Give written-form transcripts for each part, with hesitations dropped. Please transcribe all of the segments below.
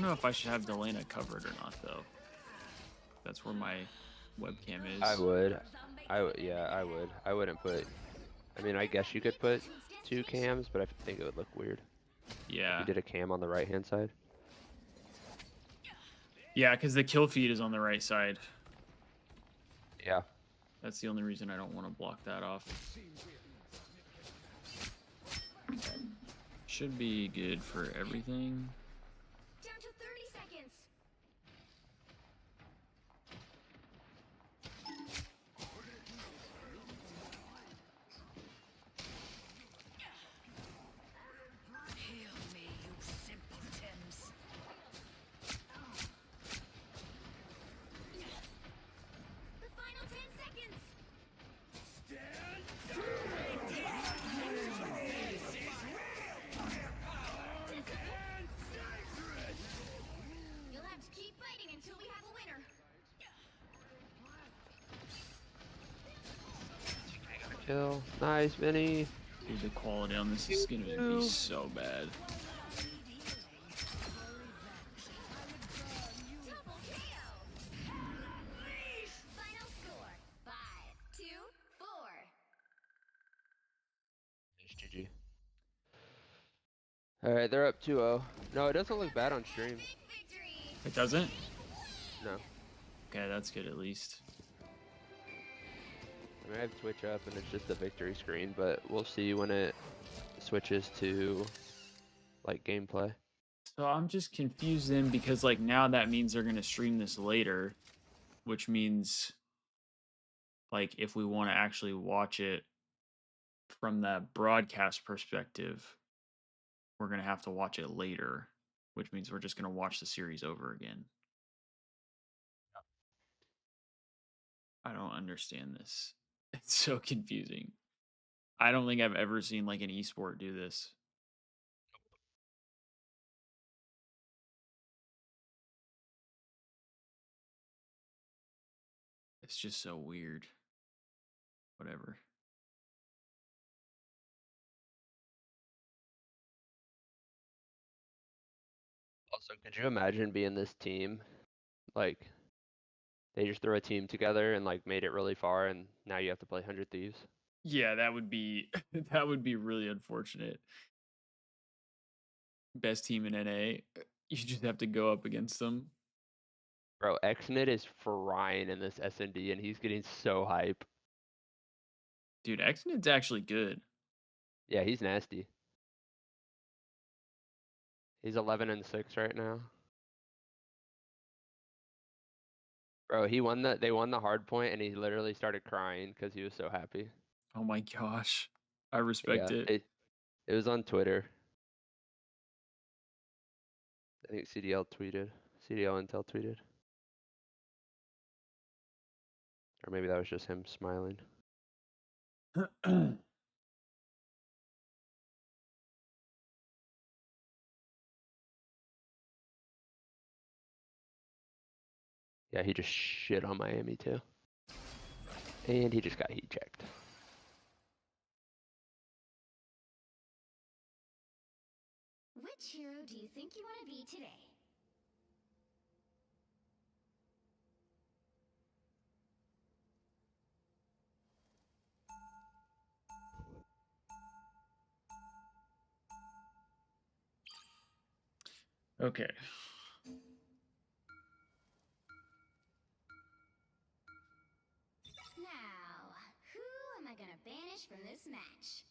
know if I should have Delana covered or not, though. That's where my webcam is. I would. Yeah, I would. I wouldn't put... I mean, I guess you could put 2 cams, but I think it would look weird. Yeah. If you did a cam on the right-hand side. Yeah, because the kill feed is on the right side. Yeah. That's the only reason I don't want to block that off. Should be good for everything. Down to 30 seconds. Heal me, you simpletons. The final 10 seconds. You'll have to keep fighting until we have a winner. Kill. Nice, Vinny. Dude, the quality on this is going to be so bad. Double KO. Final score 5-2-4. GG. Alright, they're up 2-0. No, it doesn't look bad on stream. Big victory. It doesn't? No. Okay, that's good at least. I mean, I have Twitch up and it's just a victory screen, but we'll see when it switches to, like, gameplay. So I'm just confused then because, like, now that means they're going to stream this later, which means, like, if we want to actually watch it from that broadcast perspective, we're going to have to watch it later, which means we're just going to watch the series over again. I don't understand this. It's so confusing. I don't think I've ever seen, like, an esport do this. It's just so weird. Whatever. Also, could you imagine being this team? Like, they just threw a team together and, like, made it really far, and now you have to play 100 Thieves. Yeah, that would be that would be really unfortunate. Best team in NA. You just have to go up against them. Bro, Xnit is frying in this SND, and he's getting so hype. Dude, Xnit's actually good. Yeah, he's nasty. He's 11-6 right now. Bro, they won the hard point, and he literally started crying because he was so happy. Oh my gosh. I respect Yeah, it. it was on Twitter. I think CDL Intel tweeted. Or maybe that was just him smiling. Yeah, he just shit on Miami too. And he just got heat checked. Which hero do you think you want to be today? Okay. Now, who am I gonna banish from this match?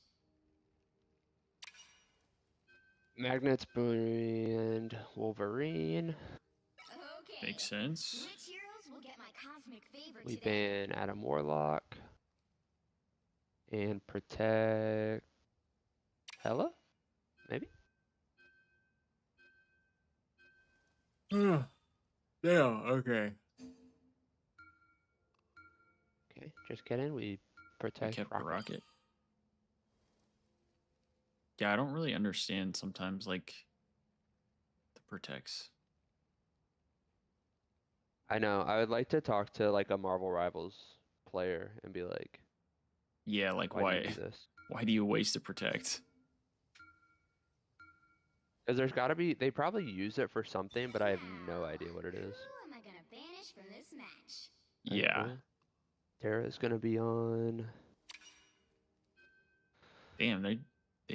Magnets, Boonery, and Wolverine. Okay. Makes sense. Which heroes will get my cosmic favor We today? ban Adam Warlock. And protect Hella? Maybe? Yeah, okay. Okay, just kidding. We We protect kept Rocket. the rocket. Yeah, I don't really understand sometimes, like, the protects. I know. I would like to talk to like a Marvel Rivals player and be like, Yeah, like, why do why you do this? why do you waste a protect? Because there's gotta be, they probably use it for something, but I have no idea what it is. Who am I gonna banish from this match? Alright, Yeah. cool. Tara's gonna be on. Damn, they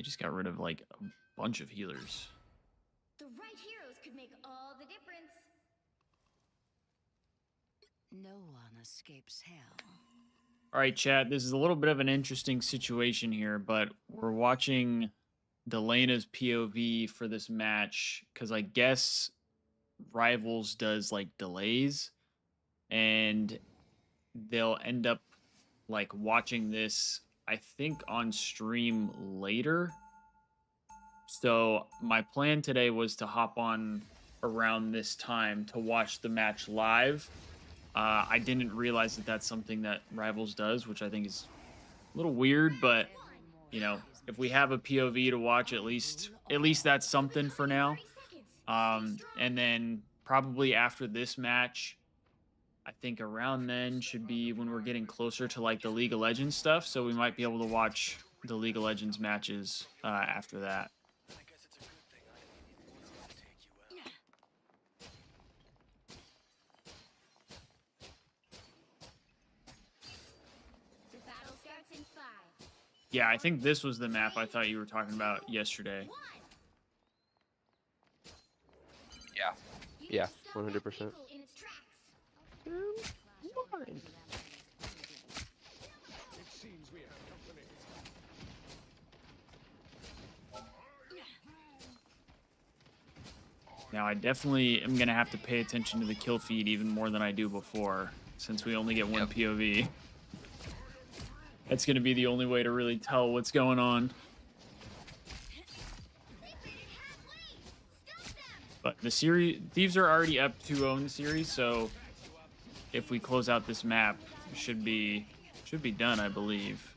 just got rid of like a bunch of healers. The right heroes could make all the difference. No one escapes hell. All right, chat. This is a little bit of an interesting situation here, but we're watching Delena's POV for this match because I guess Rivals does like delays, and they'll end up like watching this, I think, on stream later. So my plan today was to hop on around this time to watch the match live. I didn't realize that that's something that Rivals does, which I think is a little weird, but you know, if we have a POV to watch, at least that's something for now. 30 seconds. And then probably after this match, I think around then should be when we're getting closer to like the League of Legends stuff. So we might be able to watch the League of Legends matches after that. The battle starts in 5. Yeah, I think this was the map I thought you were talking about yesterday. 1. Yeah. You Yeah, need to stop that 100%. vehicle in its tracks. Now, I definitely am going to have to pay attention to the kill feed even more than I do before, since we only get one Yep. POV. That's going to be the only way to really tell what's going on. They made it halfway. Stop them. But the series, Thieves are already up 2-0 in the series, so if we close out this map, it should be done, I believe.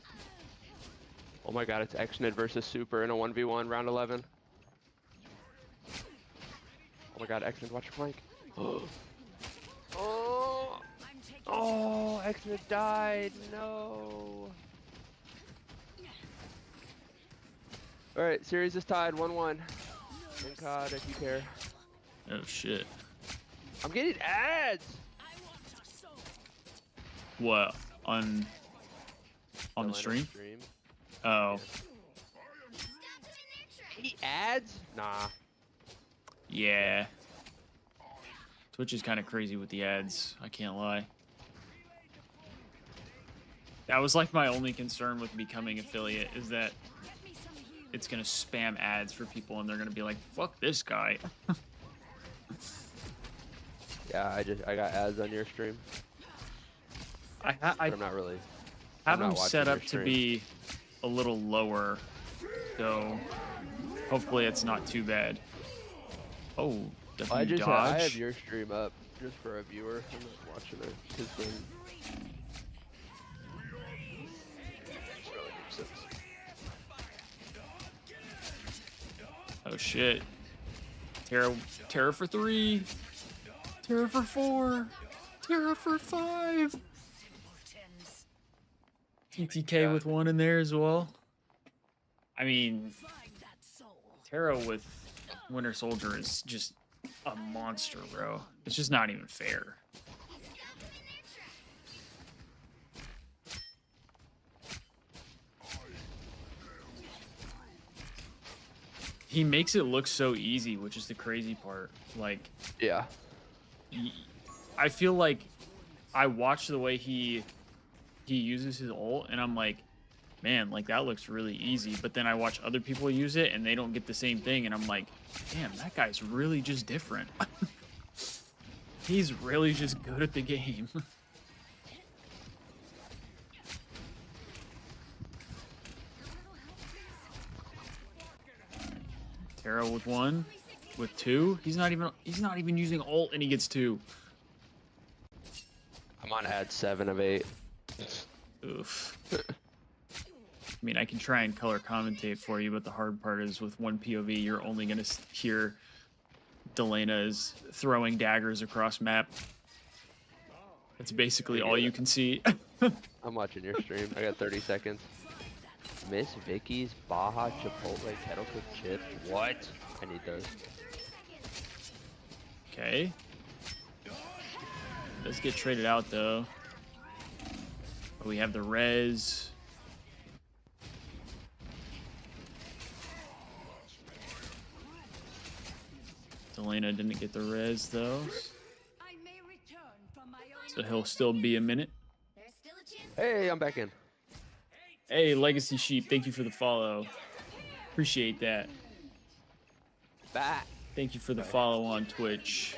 Oh my god, it's Xnid versus Super in a 1v1 round 11. Oh my god, Xnid, watch your flank. Oh, I'm taking oh, Xnid died. No. Alright, series is tied 1-1. Thank God, if you care. Oh shit! I'm getting ads. What on the stream? Oh Stop them in their tracks. Any ads? Nah. yeah. Twitch is kind of crazy with the ads. I can't lie. That was like my only concern with becoming affiliate is that Get me some healing. it's gonna spam ads for people and they're gonna be like, "Fuck this guy." Yeah, I got ads on your stream. I But I'm not really. have I'm them not set watching up your to stream. be a little lower, so hopefully it's not too bad. Oh, I W just I have dodge. your stream up just for a viewer. I'm not watching it because then it's really makes sense. Oh shit! Terra for 3, Terra for 4, Terra for 5. Simpletons. TTK Yeah. with 1 in there as well. I mean, Find that soul. Terra with Winter Soldier is just a monster, bro. It's just not even fair. Stop them in their tracks. He makes it look so easy, which is the crazy part. Like, Yeah. I feel like I watch the way he uses his ult, and I'm like, man, like that looks really easy. But then I watch other people use it, and they don't get the same thing, and I'm like, damn, that guy's really just different. He's really just good at the game. Terra with 1, with 2. He's not even using ult, and he gets 2. I'm on ad 7 of 8. Oof. I mean, I can try and color commentate for you, but the hard part is with one POV, you're only going to hear Delena is throwing daggers across map. That's basically all you can see. I'm watching your stream. I got 30 seconds. Miss Vicky's Baja Chipotle kettle cooked chips. What? I need those. Okay. Let's get traded out though. But we have the res. Delana didn't get the res though, I may return from my own so he'll still be a minute. There's still a chance. Hey, I'm back in. Hey, Legacy Sheep, thank you for the follow. Appreciate that. Back. Thank you for the follow on Twitch.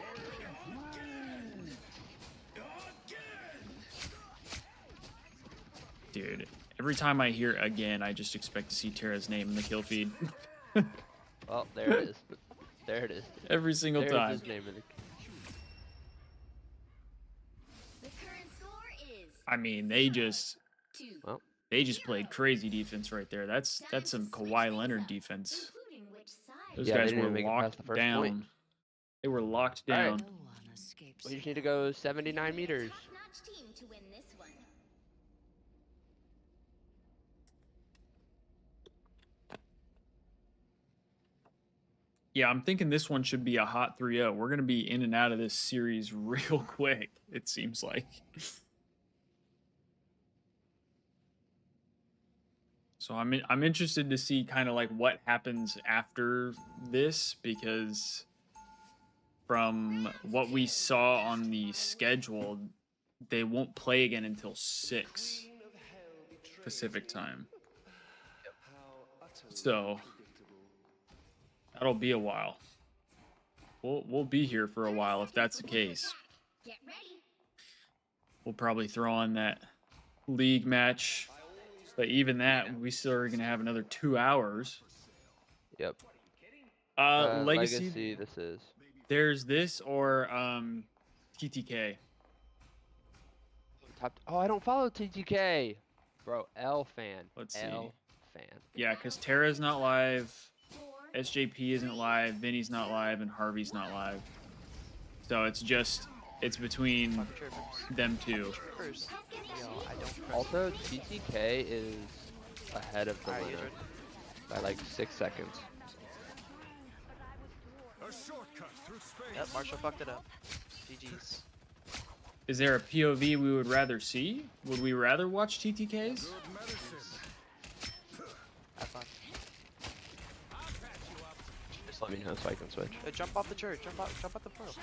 Dude, every time I hear again, I just expect to see Tara's name in the kill feed. Well, there it is. There it is. Every single There's time. his name in it. The current score is I mean, they just 2. Well, played crazy defense right there. That's some Kawhi Leonard defense. Including which side. Those Yeah, they guys didn't were even make it past locked the first down. point. They were locked All right. down. No one escapes we just need to go 79 meters. Top-notch team to win this one. Yeah, I'm thinking this one should be a hot 3-0. We're going to be in and out of this series real quick, it seems like. So I'm interested to see kind of like what happens after this, because from what we saw on the schedule, they won't play again until 6 Pacific time. So that'll be a while. We'll be here for a while if that's the case. Get ready. We'll probably throw on that league match, but even that, we still are gonna have another 2 hours. Yep. Legacy. This is. There's this or TTK. Oh, I don't follow TTK. Bro, L fan. Let's see. L fan. Yeah, because Tara's not live, SJP isn't live, Vinny's not live, and Harvey's not live. So it's between them two. First. Yo, I don't trust Also, TTK is ahead of the Alright, winner you by like 6 seconds. Yep, Marshall fucked it up. GG's. Is there a POV we would rather see? Would we rather watch TTKs? Have fun. Just let me know so I can switch. Jump off the church. Jump out the portal.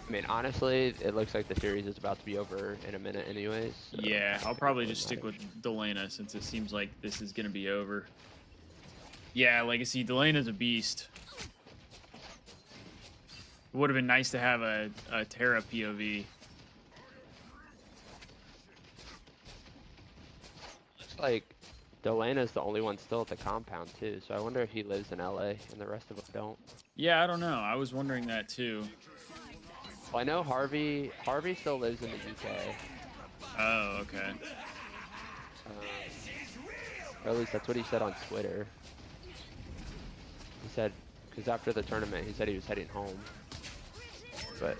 I mean, honestly, it looks like the series is about to be over in a minute anyways. So Yeah, I'll probably just stick with Delana since it seems like this is gonna be over. Yeah, Legacy, Delana's a beast. It would have been nice to have a Terra POV. Looks like Delana's the only one still at the compound too, so I wonder if he lives in LA and the rest of them don't. Yeah, I don't know. I was wondering that too. Well, I know Harvey still lives in the UK. Oh, okay. Or at least that's what he said on Twitter. He said, because after the tournament, he said he was heading home. But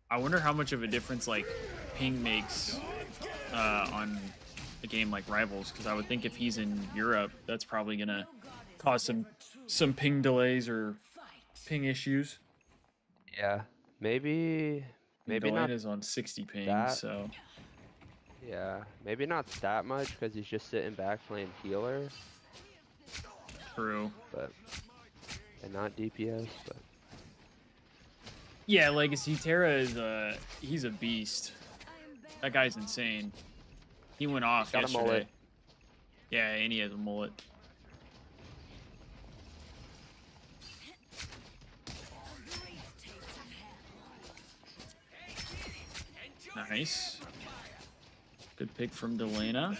I wonder how much of a difference like ping makes on a game like Rivals, because I would think if he's in Europe, that's probably gonna cause some ping delays or ping issues. yeah, maybe not. Delana's on 60 ping, that. so Yeah, maybe not that much because he's just sitting back playing healer, true. but and not DPS. But Yeah, Legacy Terra is he's a beast. That guy's insane. He went off got a yesterday. mullet. Yeah, and he has a mullet. Nice. Good pick from Delana.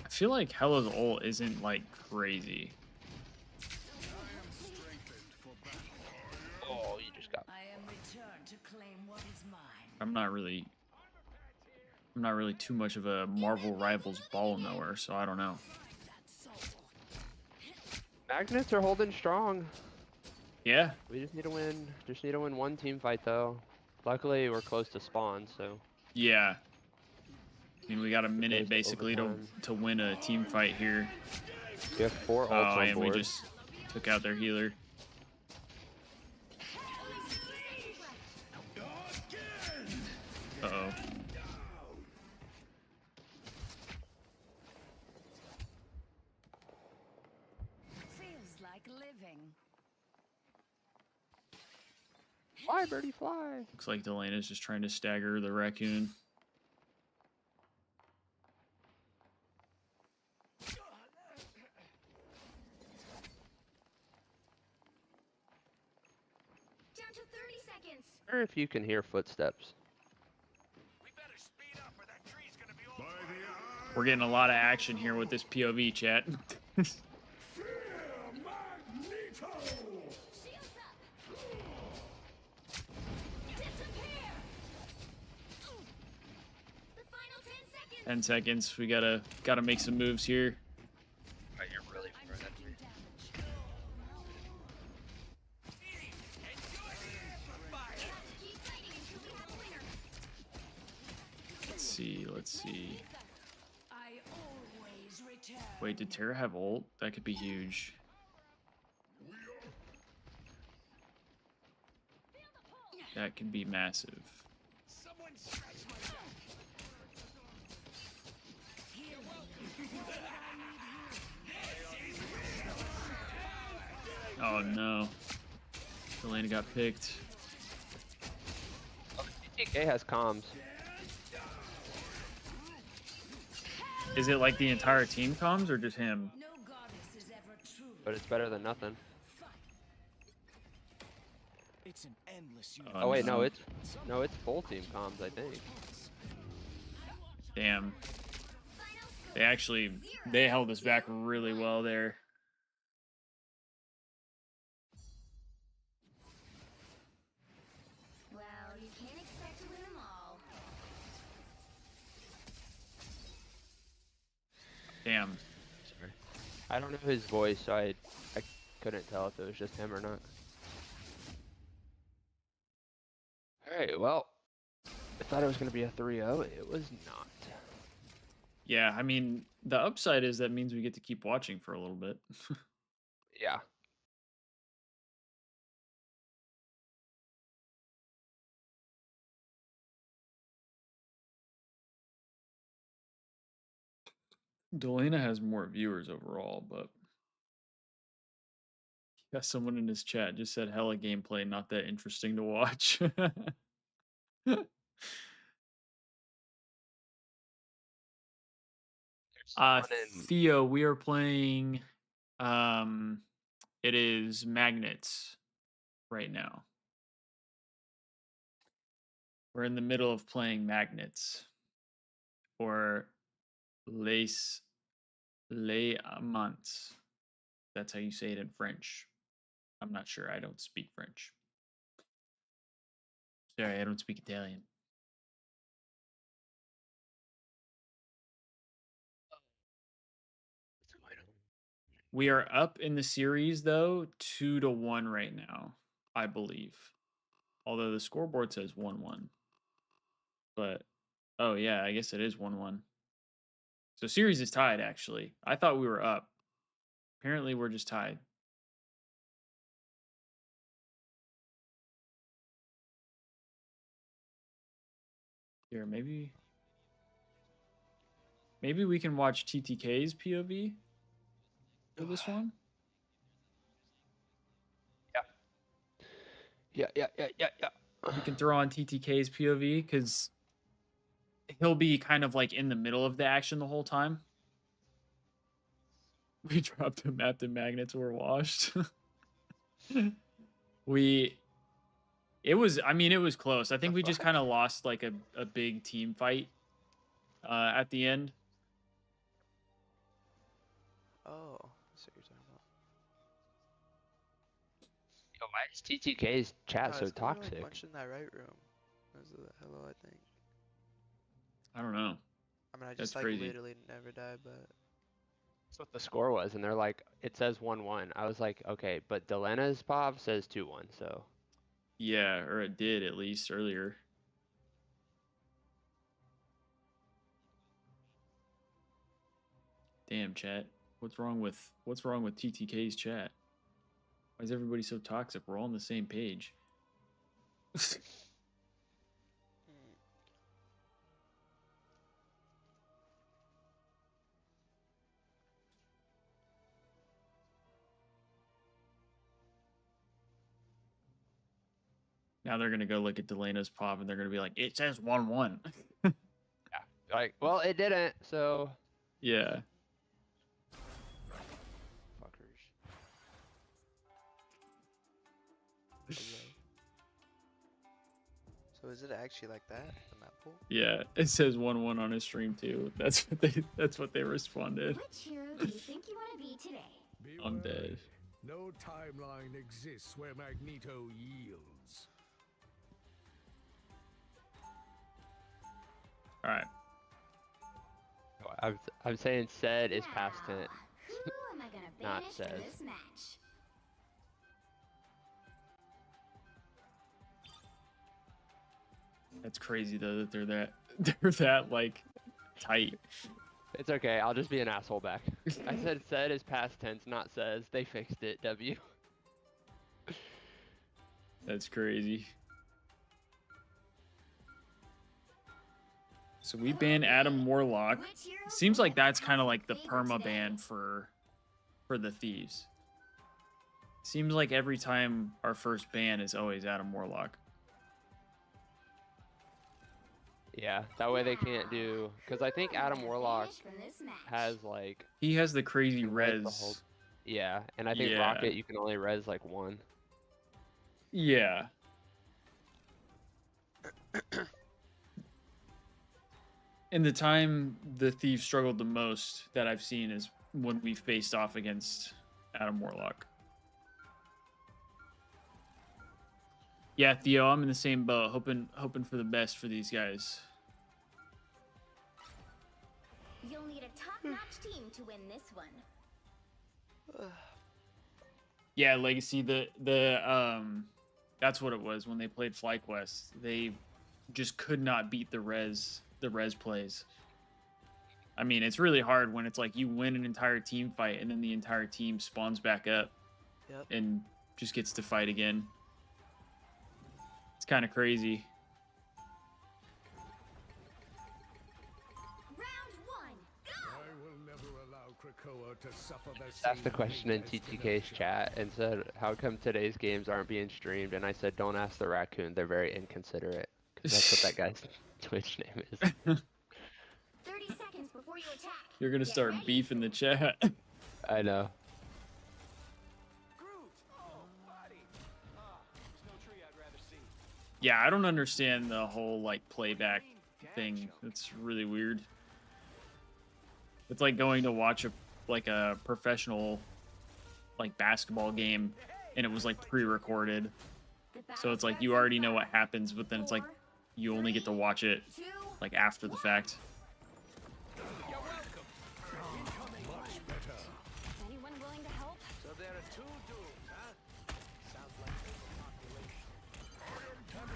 I feel like Hello's ult isn't like crazy. oh, you just got. I am returned to claim what is mine. I'm not really I'm not really too much of a Marvel Rivals ball knower, so I don't know. Magnets are holding strong. Yeah. We just need to win. Just need to win one team fight though. Luckily, we're close to spawn, so. Yeah. I mean, we got a It minute goes to basically overtime. to win a team fight here. We have 4 ults Oh, on and board. we just took out their healer. Uh-oh. Feels like living. Fly, birdie, fly. Looks like Delena's just trying to stagger the raccoon. Down to 30 seconds. Or if you can hear footsteps. We're getting a lot of action here with this POV chat. Shields up. Disappear. The final 10 seconds. 10 seconds. We gotta make some moves here. Right, you're really far ahead of me. Keep fighting until we have a winner. Let's see. I always return. Wait, did Terra have ult? That could be huge. That could be massive. Oh no. Delana got picked. TK has comms. Is it like the entire team comms or just him? No goddess is ever true. But it's better than nothing. It's an endless Oh wait, no, it's full team comms, I think. Damn. They held us back really well there. Well, you can't expect to win them all. Damn. Sorry. I don't know his voice, so I couldn't tell if it was just him or not. Alright, well, I thought it was going to be a 3-0. It was not. Yeah, I mean, the upside is that means we get to keep watching for a little bit. Yeah. Delana has more viewers overall, but yeah, someone in his chat just said hella gameplay, not that interesting to watch. There's someone in Theo, we are playing it is Magnets right now. We're in the middle of playing Magnets or Les Amants. That's how you say it in French. I'm not sure. I don't speak French. Sorry, I don't speak Italian. what's going on? We are up in the series though, 2-1 right now, I believe. Although the scoreboard says 1-1. But oh yeah, I guess it is 1-1. So series is tied actually. I thought we were up. Apparently we're just tied. Here, maybe we can watch TTK's POV for this one. Yeah. We can throw on TTK's POV because he'll be kind of like in the middle of the action the whole time. We dropped a map to magnets were washed. It was close. I think we just kind of lost like a big team fight at the end. Oh, that's what you're talking about. Yo, why is TTK's chat so It's 'cause you're, toxic? like, punched in that right room. That was a hello, I think. I don't know. I mean, I That's just like crazy. literally never die, but That's what the score was, and they're like, it says 1-1. I was like, okay, but Delena's POV says 2-1, so. Yeah, or it did at least earlier. Damn, chat. What's wrong with TTK's chat? Why is everybody so toxic? We're all on the same page. Now they're gonna go look at Delena's pop and they're gonna be like, it says 1-1. Yeah. Like, well, it didn't, so. Yeah. Fuckers. so is it actually like that in that pool? Yeah. It says 1-1 on his stream too. That's what they responded. Which hero do you think you want to be today? I'm dead. No timeline exists where Magneto yields. Alright. I'm saying said is past tense. Who am I gonna Not banish from says. this match? That's crazy though that they're that like tight. It's okay, I'll just be an asshole back. I said is past tense, not says. They fixed it, W. That's crazy. So we ban Adam Warlock. Which hero Seems do like you that's think kind of you like the favor perma today? ban for the Thieves. Seems like every time our first ban is always Adam Warlock. Yeah, that way they can't do, because I think Who am I Adam gonna Warlock banish from this match? has like, He has the crazy can res the res. whole- yeah, and I think Yeah. Rocket you can only res like one. Yeah. And the time the Thieves struggled the most that I've seen is when we faced off against Adam Warlock. Yeah, Theo, I'm in the same boat, hoping for the best for these guys. You'll need a top-notch team to win this one. Yeah, Legacy, that's what it was when they played FlyQuest. They just could not beat the res plays. I mean, it's really hard when it's like you win an entire team fight and then the entire team spawns back up Yep. and just gets to fight again. It's kind of crazy. Round one, go! I will never allow Krakoa to suffer the Asked the same question in fate as TTK's chat and said, how come today's games aren't being streamed? And I said, don't ask the raccoon, they're very inconsiderate. Because that's what that guy's Twitch name is. 30 seconds before you attack. You're gonna Get start ready. beef in the chat. I know. Yeah, I don't understand the whole like playback thing. It's really weird. It's like going to watch a professional like basketball game and it was like pre-recorded. The So it's like battle you starts already in know what 5, happens, but then it's like 4, you only get to watch it 2, like after the fact. anyone willing to help? So there are two duels, huh? Sounds like population.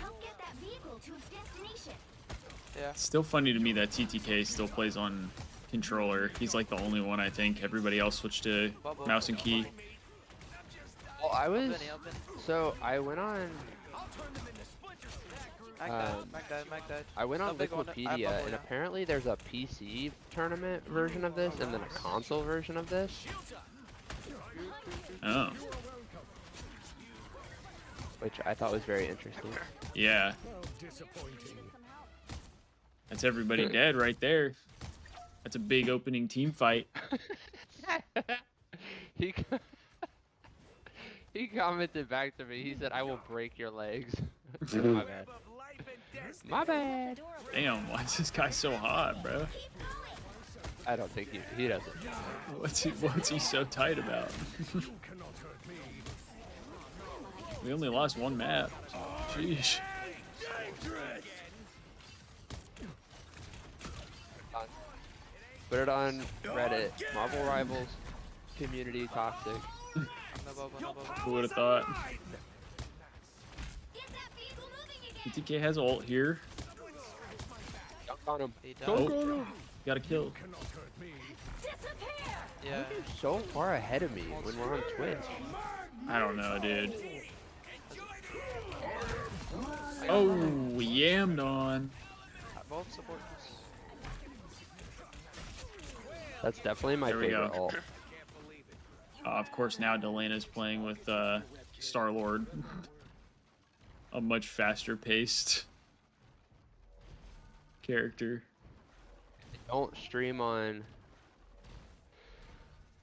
Help get that vehicle to its destination. Yeah. Still funny to me that TTK still plays on controller. He's like the only one, I think. Everybody else switched to Bubble. mouse and key. Well, I was, Open. so I went on, Mag died. I went on No big one, I Wikipedia bubble, and yeah. apparently there's a PC tournament version of this and then a console version of this, Oh, which I thought was very interesting. yeah. How disappointing. That's everybody dead right there. That's a big opening team fight. he co- he commented back to me. He said, "I will break your legs." My bad. My bad. Damn, why is this guy so hot, bro? I don't think he doesn't. What's he so tight about? You cannot hurt me. We only lost one map. Sheesh. Put it on Reddit. Marvel Rivals community toxic. No bubble, no bubble. Who would have thought? Get that vehicle moving again. TTK has ult here. Dunk on him. He Oh. does. Got a kill. Cannot hurt me. Disappear. Yeah. You're so far ahead of me when we're on Twitch. I don't know, dude. Oh, yammed on. Both supports. That's definitely my There we favorite go. ult. Of course, now Delena's playing with Star-Lord. A much faster paced character. They don't stream on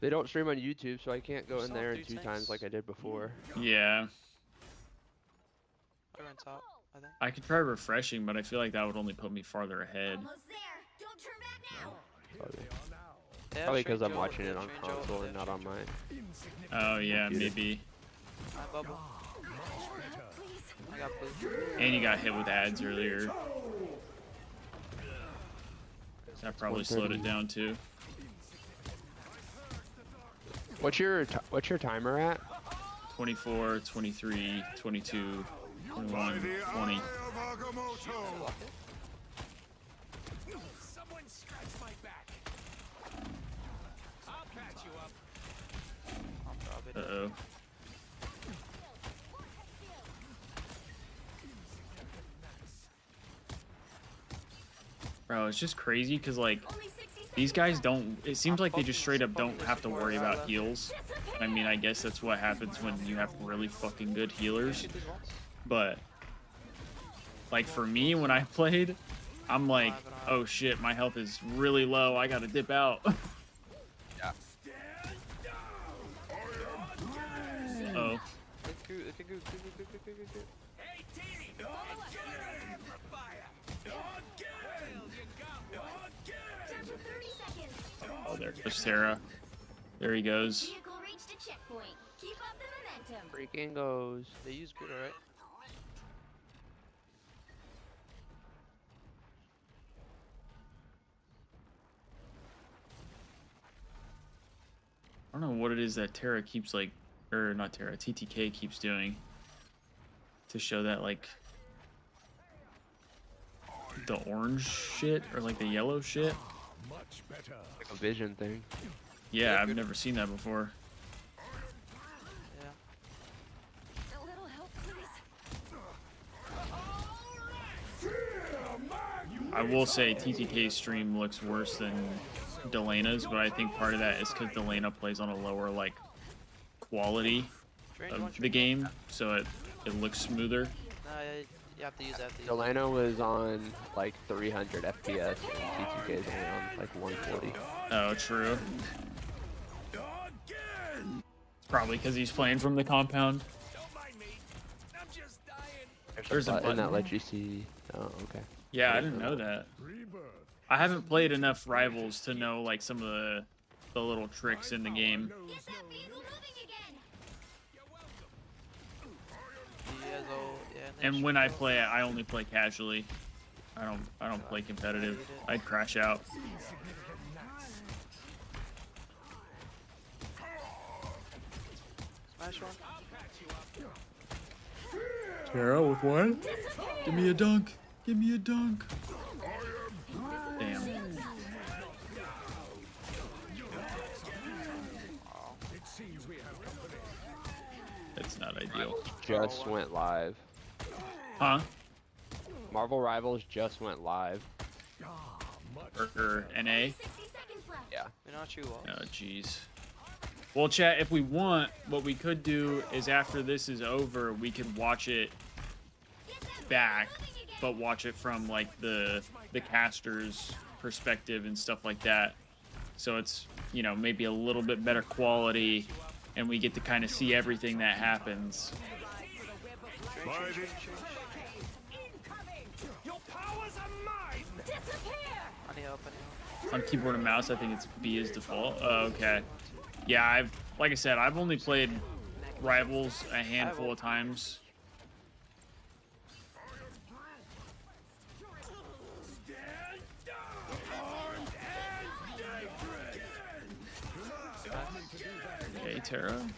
YouTube, so I can't go in Saw there three 2 times tanks. like I did before. Yeah. They're on top, I think. I could try refreshing, but I feel like that would only put me farther ahead. Almost there. Don't turn back now. Probably, They have probably because Strange I'm Ult, watching they it have on Strange Ult, console they and have not on Strange mine. Oh, yeah, Computer. maybe. Ult. I bubble. Please. I got blue. And you got hit with ads earlier. That probably slowed it down, too. What's your timer at? 24, 23, 22, 21, 20. Someone scratch my back. I'll patch you up. I'll drop it. Uh-oh. Bro, it's just crazy because, like, Only 60 seconds. these guys don't... It seems like they just straight up don't have to worry about heals. I mean, I guess that's what happens when you have really fucking good healers. Shoot these once. But, like, for me, when I played, I'm like, oh shit, my health is really low. I gotta dip out. Yeah. Oh. Down to 30 seconds. Oh, there goes Sarah. There he goes. Vehicle reached a checkpoint. Keep up the momentum. Freaking goes. They use good, right? I don't know what it is that Terra keeps, like, or not Terra, TTK keeps doing to show that, like, the orange shit or like the yellow shit. Much better. Like a vision thing. Yeah, I've never seen that before. Yeah. A little help, please. I will say TTK's stream looks worse than Delena's, but I think part of that is because Delena plays on a lower, like, quality Strange of one, the strange game, so it looks smoother. one. Nah, you have to use that. Delano was on like 300 FPS and TTK is only on like 140. Oh, true. It's probably because he's playing from the compound. Don't mind me. I'm just dying. There's a button that button. lets you see. Oh, okay. Yeah, I didn't know that. Rebirth. I haven't played enough Rivals to know, like, some of the little tricks in the game. Get that vehicle moving again. He has ult, yeah, And when I play it, I only play casually. I don't play competitive. I'd crash out. Smash one. Terra with what? Give me a dunk. Give me a dunk. Damn. It seems we have company. That's not ideal. Just went live. Huh? Marvel Rivals just went live. Or NA? 60 seconds left. Yeah. We're not you all. Oh, jeez. Well, chat, if we want, what we could do is after this is over, we could watch it back, but watch it from, like, the caster's perspective and stuff like that. So it's, you know, maybe a little bit better quality, and we get to kind of see everything that happens. Strange, strange, strange. Your powers are mine. I need help, I need help. On keyboard and mouse, I think it's B is default. Oh, okay. Yeah, like I said, I've only played Rivals a handful of times. Terra? Ulting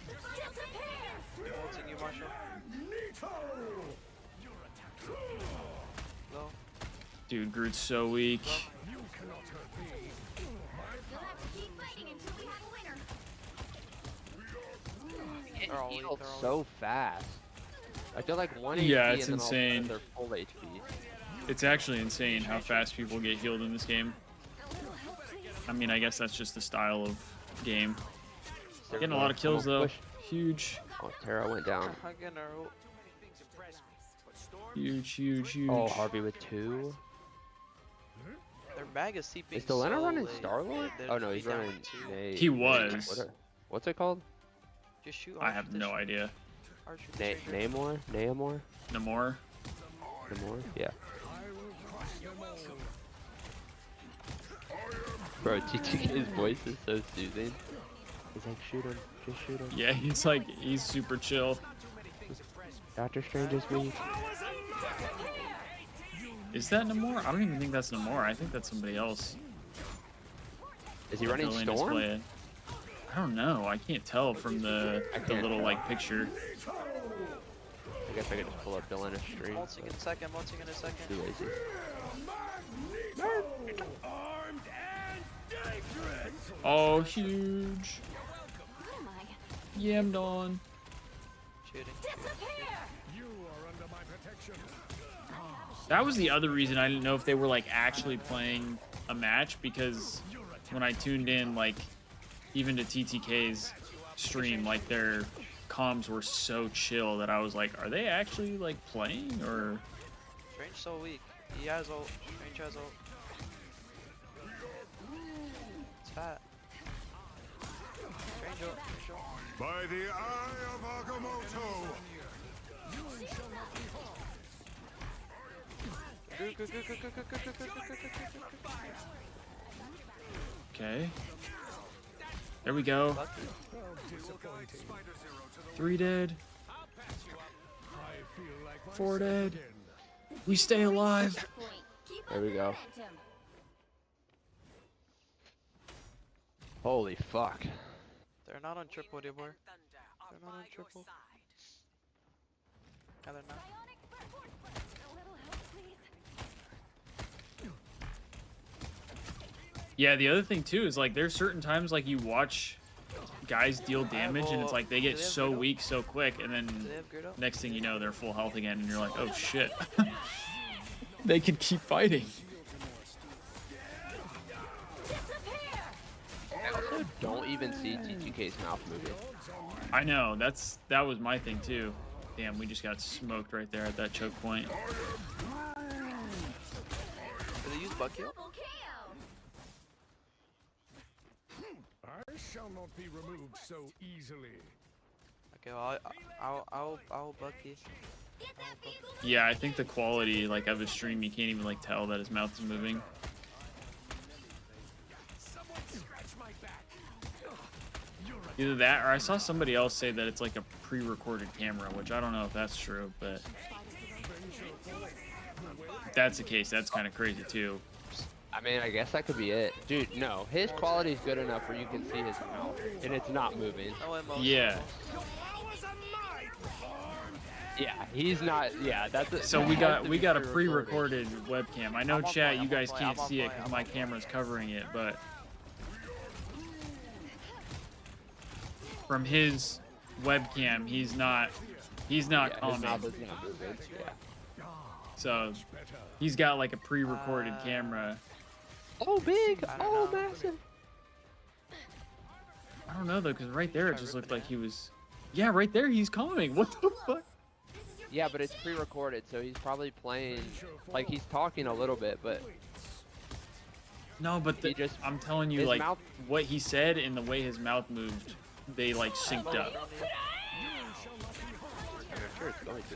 you, Marshall. Low. Dude, Groot's so weak. You'll have to keep fighting until we have a winner. It They're all weak, healed they're all so fast. I feel like 1 Yeah, HP it's and then all of a sudden insane. they're full HP. It's actually insane how fast people get healed in this game. I mean, I guess that's just the style of game. Getting a lot of kills though. Push. Huge. Oh, Terra went down. Again, our Huge, huge, huge. Oh, Harvey with 2. their mag is seeping. Is Delena so running late. Star-Lord? They're Oh no, he's down running with 2. Nate. He was. What's it called? Just shoot. I have no idea. Namor? Namor? Namor? Namor? Yeah. Bro, TTK's voice is so soothing. He's like, shoot him. Just shoot him. Yeah, he's super chill. Doctor Strange is weak. Is that Namor? I don't even think that's Namor. I think that's somebody else. Is he that running Villain is Storm? playing. I don't know. I can't tell from the little like picture. I guess I could just pull up Delena's stream. Multing in a second. Multing in a second. Too lazy. Oh, huge. What am I? Yammed on. Shooting. That was the other reason I didn't know if they were like actually playing a match, because when I tuned in, like even to TTK's stream, like their comms were so chill that I was like, are they actually like playing or? Strange so weak. He has ult. Strange has ult. It's fat. Strange ult. Strange ult. By the eye of Agamotto. Okay. There we go. 3 dead. 4 dead. We stay alive. Point. Keep There up we the go. momentum. Holy fuck. They're not on triple, dear boy. They're not on triple. Yeah, they're not. Yeah, the other thing too is like there's certain times like you watch guys deal damage and it's like they get so weak so quick, and then Do they have Gerdo? next thing you know they're full health again and you're like, oh shit. They can keep fighting. I also don't even see TTK's mouth moving. I know, that was my thing too. Damn, we just got smoked right there at that choke point. Do they use Bucky? Double KO. I shall not be removed so easily. Okay, well, I'll Bucky. Get that vehicle. Yeah, I think the quality like of his stream, you can't even like tell that his mouth is moving. Someone scratch my back. Either that, or I saw somebody else say that it's like a pre-recorded camera, which I don't know if that's true, but if that's the case, that's kind of crazy too. I mean, I guess that could be it. Dude, no. His quality is good enough where you can see his mouth, and it's not moving. No emotion. Yeah. Yeah, he's not. Yeah, that's it. So we got a pre-recorded webcam. I know I'm on chat, point, you I'm on guys point, can't I'm on see it point, because I'm my on point. camera's covering it, but from his webcam, he's not His commenting. mouth is not moving. Yeah. So he's got like a pre-recorded camera. Oh, big. I don't Oh, know. massive. I don't know though, because right there it just looked like he was. Yeah, right there he's commenting. What the fuck? Yeah, but it's pre-recorded, so he's probably playing. Like he's talking a little bit, but No, but He just- I'm telling you, his like mouth- what he said and the way his mouth moved, they like synced up. I'm sure it's going to.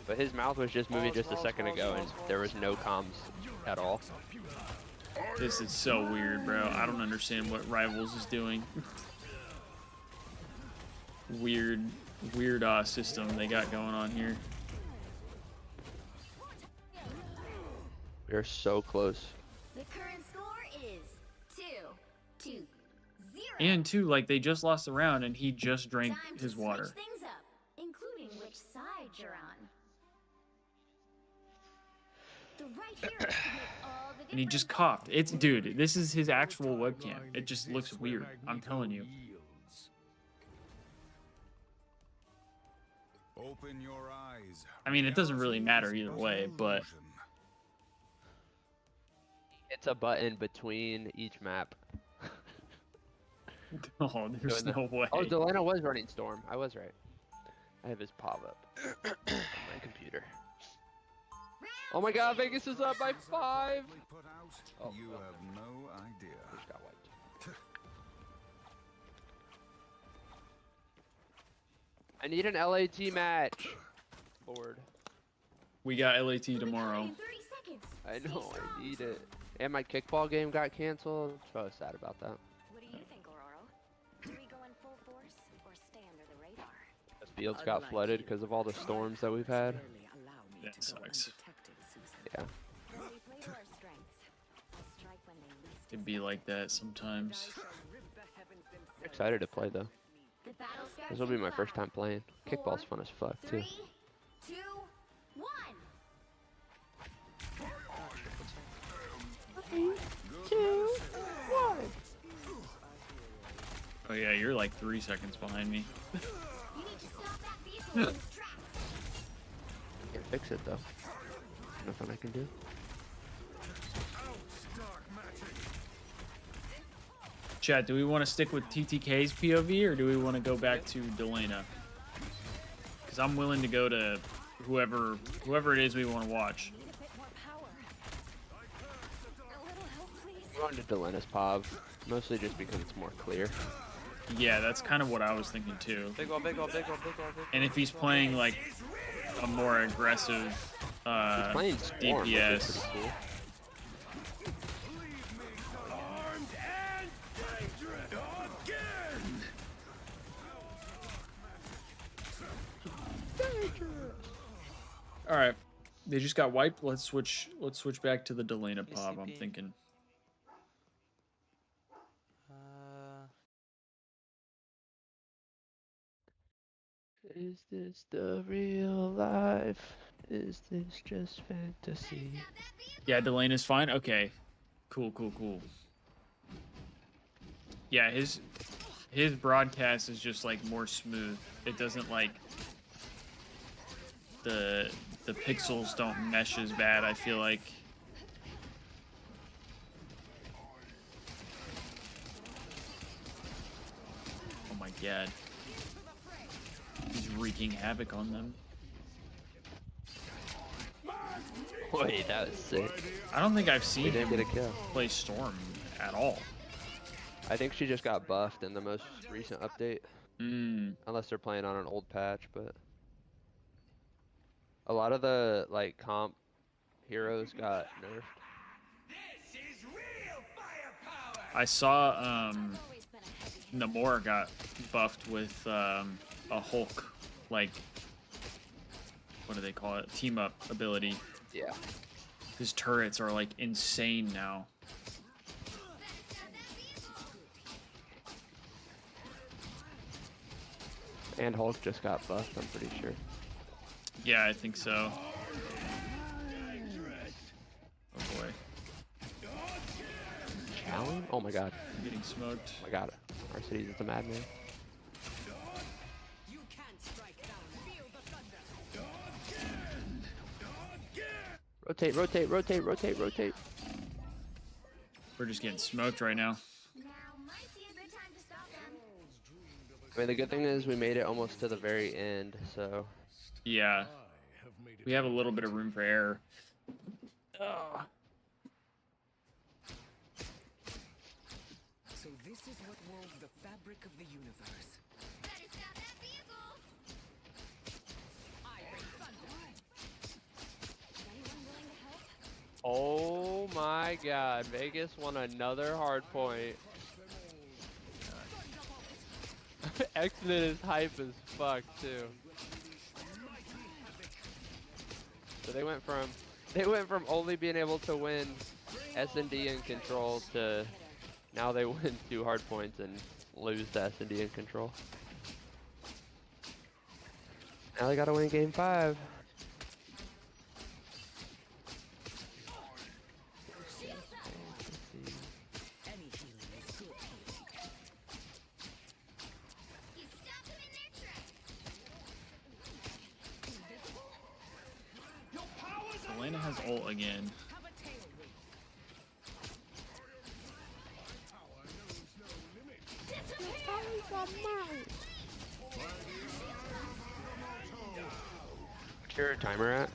But his mouth was just moving just a second ago, and there was no comms at all. This is so weird, bro. I don't understand what Rivals is doing. weird system they got going on here. We're so close. The current score is 2-0. And two, like they just lost the round and he just drank Time to his water. switch things up, including which side you're on. The right heroes can make all the And he just difference. coughed. It's dude, this is his actual webcam. It just looks weird. I'm telling you. Open your eyes. I mean, it doesn't really matter either way, but It's a button between each map. oh, there's Doing the- no way. Oh, Delano was running Storm. I was right. I have his pop up on my computer. Oh my god, Vegas is up by 5! Oh, You well, have no idea. just got wiped. I need an LAT match. Board. We got LAT tomorrow. In 30 seconds. I Stay know, strong. I need it. And my kickball game got canceled. So I was sad about that. What do you think, Aurora? Do we go in full force or stay under the radar? The fields got flooded because of all the storms that we've had. That sucks. Yeah. We play to our strengths. We'll strike when they least It'd be like that sometimes. I'm excited to play though. The battle starts This will be in my first 5, time playing. Kickball's fun as fuck too. 3, 2, 1. Oh yeah, you're like 3 seconds behind me. You need to stop that vehicle in its tracks. Can't fix it though. Nothing I can do. Chat, do we want to stick with TTK's POV or do we want to go back to Delana? Because I'm willing to go to whoever it is we want to watch. need a bit more power. A little help, please. I'm going to Delana's Pov, mostly just because it's more clear. Yeah, that's kind of what I was thinking too. Big ol', big ol', big ol', big ol', big ol'. And if he's playing like a more aggressive He's playing Storm, which is DPS, pretty cool. all right, they just got wiped. Let's switch back to the Delana Pov. I'm ECP. thinking. Is this the real life? Is this just fantasy? Yeah, Delana's fine. Okay, cool. Yeah, his broadcast is just like more smooth. It doesn't like the pixels don't mesh as bad. I feel like. Oh my god. He's wreaking havoc on them. Wait, that was sick. I don't think I've We seen didn't him get a kill. play Storm at all. I think she just got buffed in the most recent update. Mm. Unless they're playing on an old patch, but a lot of the like comp heroes got nerfed. I saw Always been a heavy hand. Namor got buffed with a Hulk, like, what do they call it? Team up ability. Yeah. His turrets are like insane now. And Hulk just got buffed, I'm pretty sure. Yeah, I think so. Oh boy, Allen? Oh my god. I'm getting smoked. Oh my god. Our city's just a madman. You can't strike down. Feel the thunder. Rotate, rotate, rotate, rotate, rotate. We're just getting smoked right now. Now might be a good time to stop them. I mean, the good thing is we made it almost to the very end, so Yeah, we have a little bit of room for error. Oh. So this is what wove the fabric of the universe. Better stop that vehicle. I bring thunder. Is anyone willing to help? oh my god, Vegas won another hard point. X-Men is hype as fuck too. So they went from only being able to win S&D and control to Now they win 2 hard points and lose to S&D in control. Now they gotta win game 5. Any healing is good healing. You stopped them in their tracks. Your powers are Elena has ult again. Have a tailwind. power knows no limit. What's your timer at?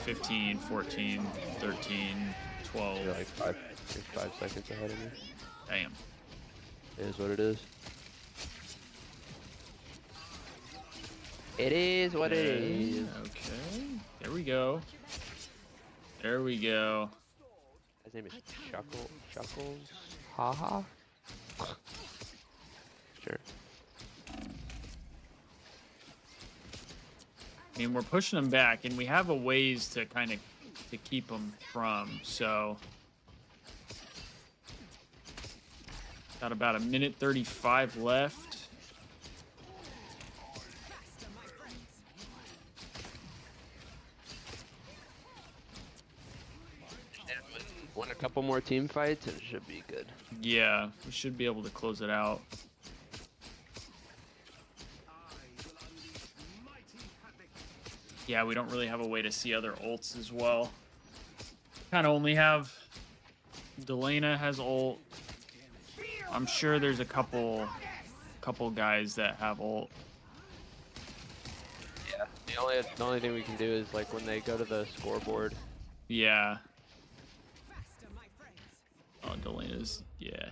15, 14, 13, 12. You're like 5 seconds ahead of me. Damn. It is what it is. It is what it is. Okay. There we go. There we go. His name is Chuckles. Haha. Sure. I mean, we're pushing them back, and we have a ways to kind of to keep them from. So, got about a minute 35 left. Faster, my friends. Win a couple more team fights and it should be good. Yeah, we should be able to close it out. Yeah, we don't really have a way to see other ults as well. Kind of only have Delana has ult. I'm sure there's a couple guys that have ult. Yeah. The only thing we can do is like when they go to the scoreboard. Yeah. Faster, my friends. Oh, Delana's, yeah.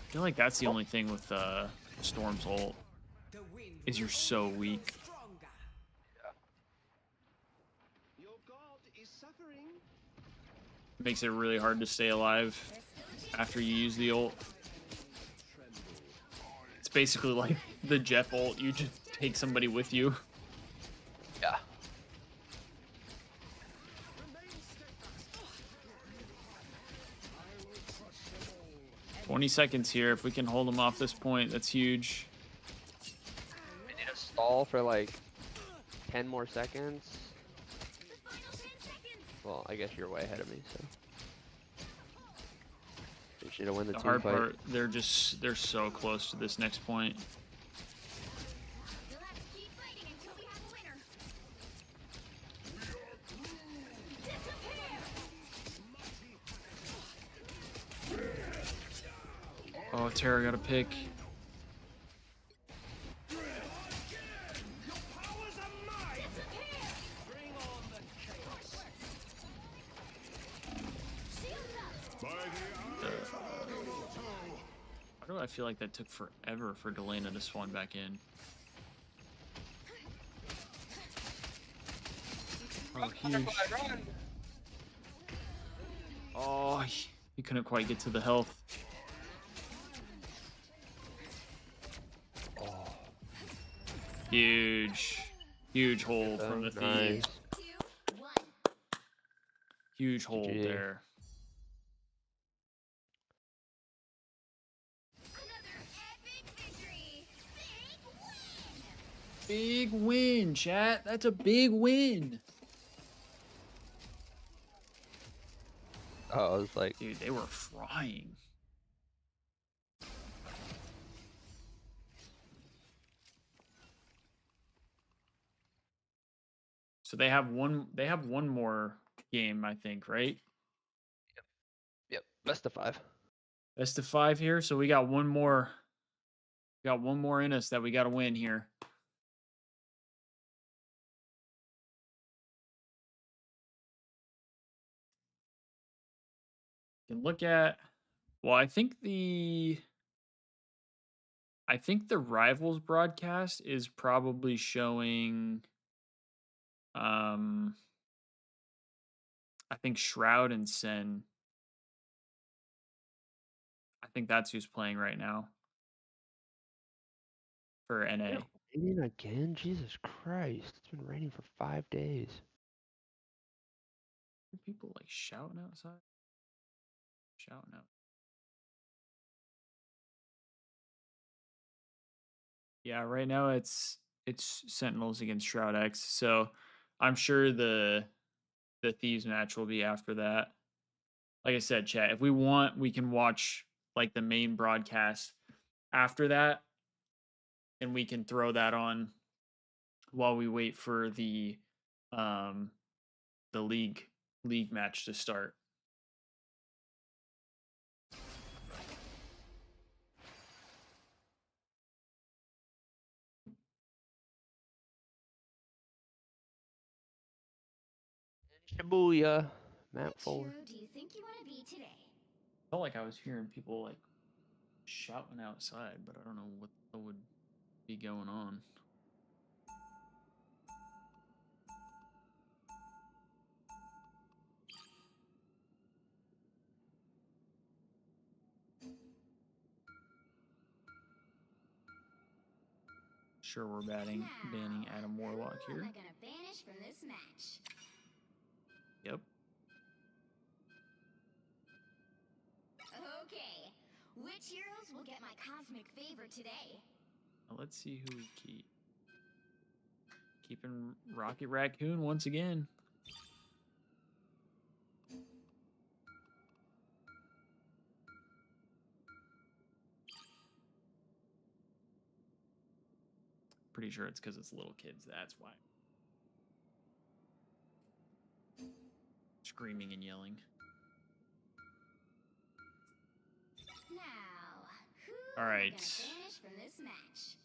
I feel like that's the only thing with Storm's ult The wind is you're so weak. stronger. Your god is suffering. Makes it really hard to stay alive after you use the ult. It's basically like the Jeff ult. You just take somebody with you. Yeah. 20 seconds here. If we can hold them off this point, that's huge. We need to stall for like 10 more seconds. The final 10 seconds. Well, I guess you're way ahead of me, so. We just need to win the The team hard fight. part, they're so close to this next point. You'll have to keep fighting until we have a winner. Oh, Tara got a pick. Your powers are mine. Bring on the chaos. Why do I feel like that took forever for Delana to spawn back in? Oh, huge. Oh, he couldn't quite get to the health. Huge. Huge hold from the Nice. Thieves. 2, 1. Huge hold GG. there. Another epic victory. Big win. Big win, chat. That's a big win. Oh, I was like, Dude, they were frying. So they have one more game, I think, right? yep, best of 5. Best of 5 here. So we got one more. We got one more in us that we got to win here. You can look at. Well, I think the Rivals broadcast is probably showing. I think Shroud and Sen. I think that's who's playing right now for NA. Raining again? Jesus Christ. It's been raining for 5 days. People like shouting outside. Shouting out. Yeah, right now it's Sentinels against Shroud X. So I'm sure the Thieves match will be after that. Like I said, chat, if we want, we can watch like the main broadcast after that, and we can throw that on while we wait for um the league match to start. Shibuya. Map Which 4. hero do you think you want to be today? Felt like I was hearing people like shouting outside, but I don't know what would be going on. Sure, we're banning Adam Warlock Who am here. I gonna banish from this match? Yep. Okay, which heroes will get my cosmic favor today? Now let's see who we keep. Keeping Rocket Raccoon once again. Pretty sure it's because it's little kids. That's why. Screaming and yelling. Now, who All am I right. gonna banish from this match?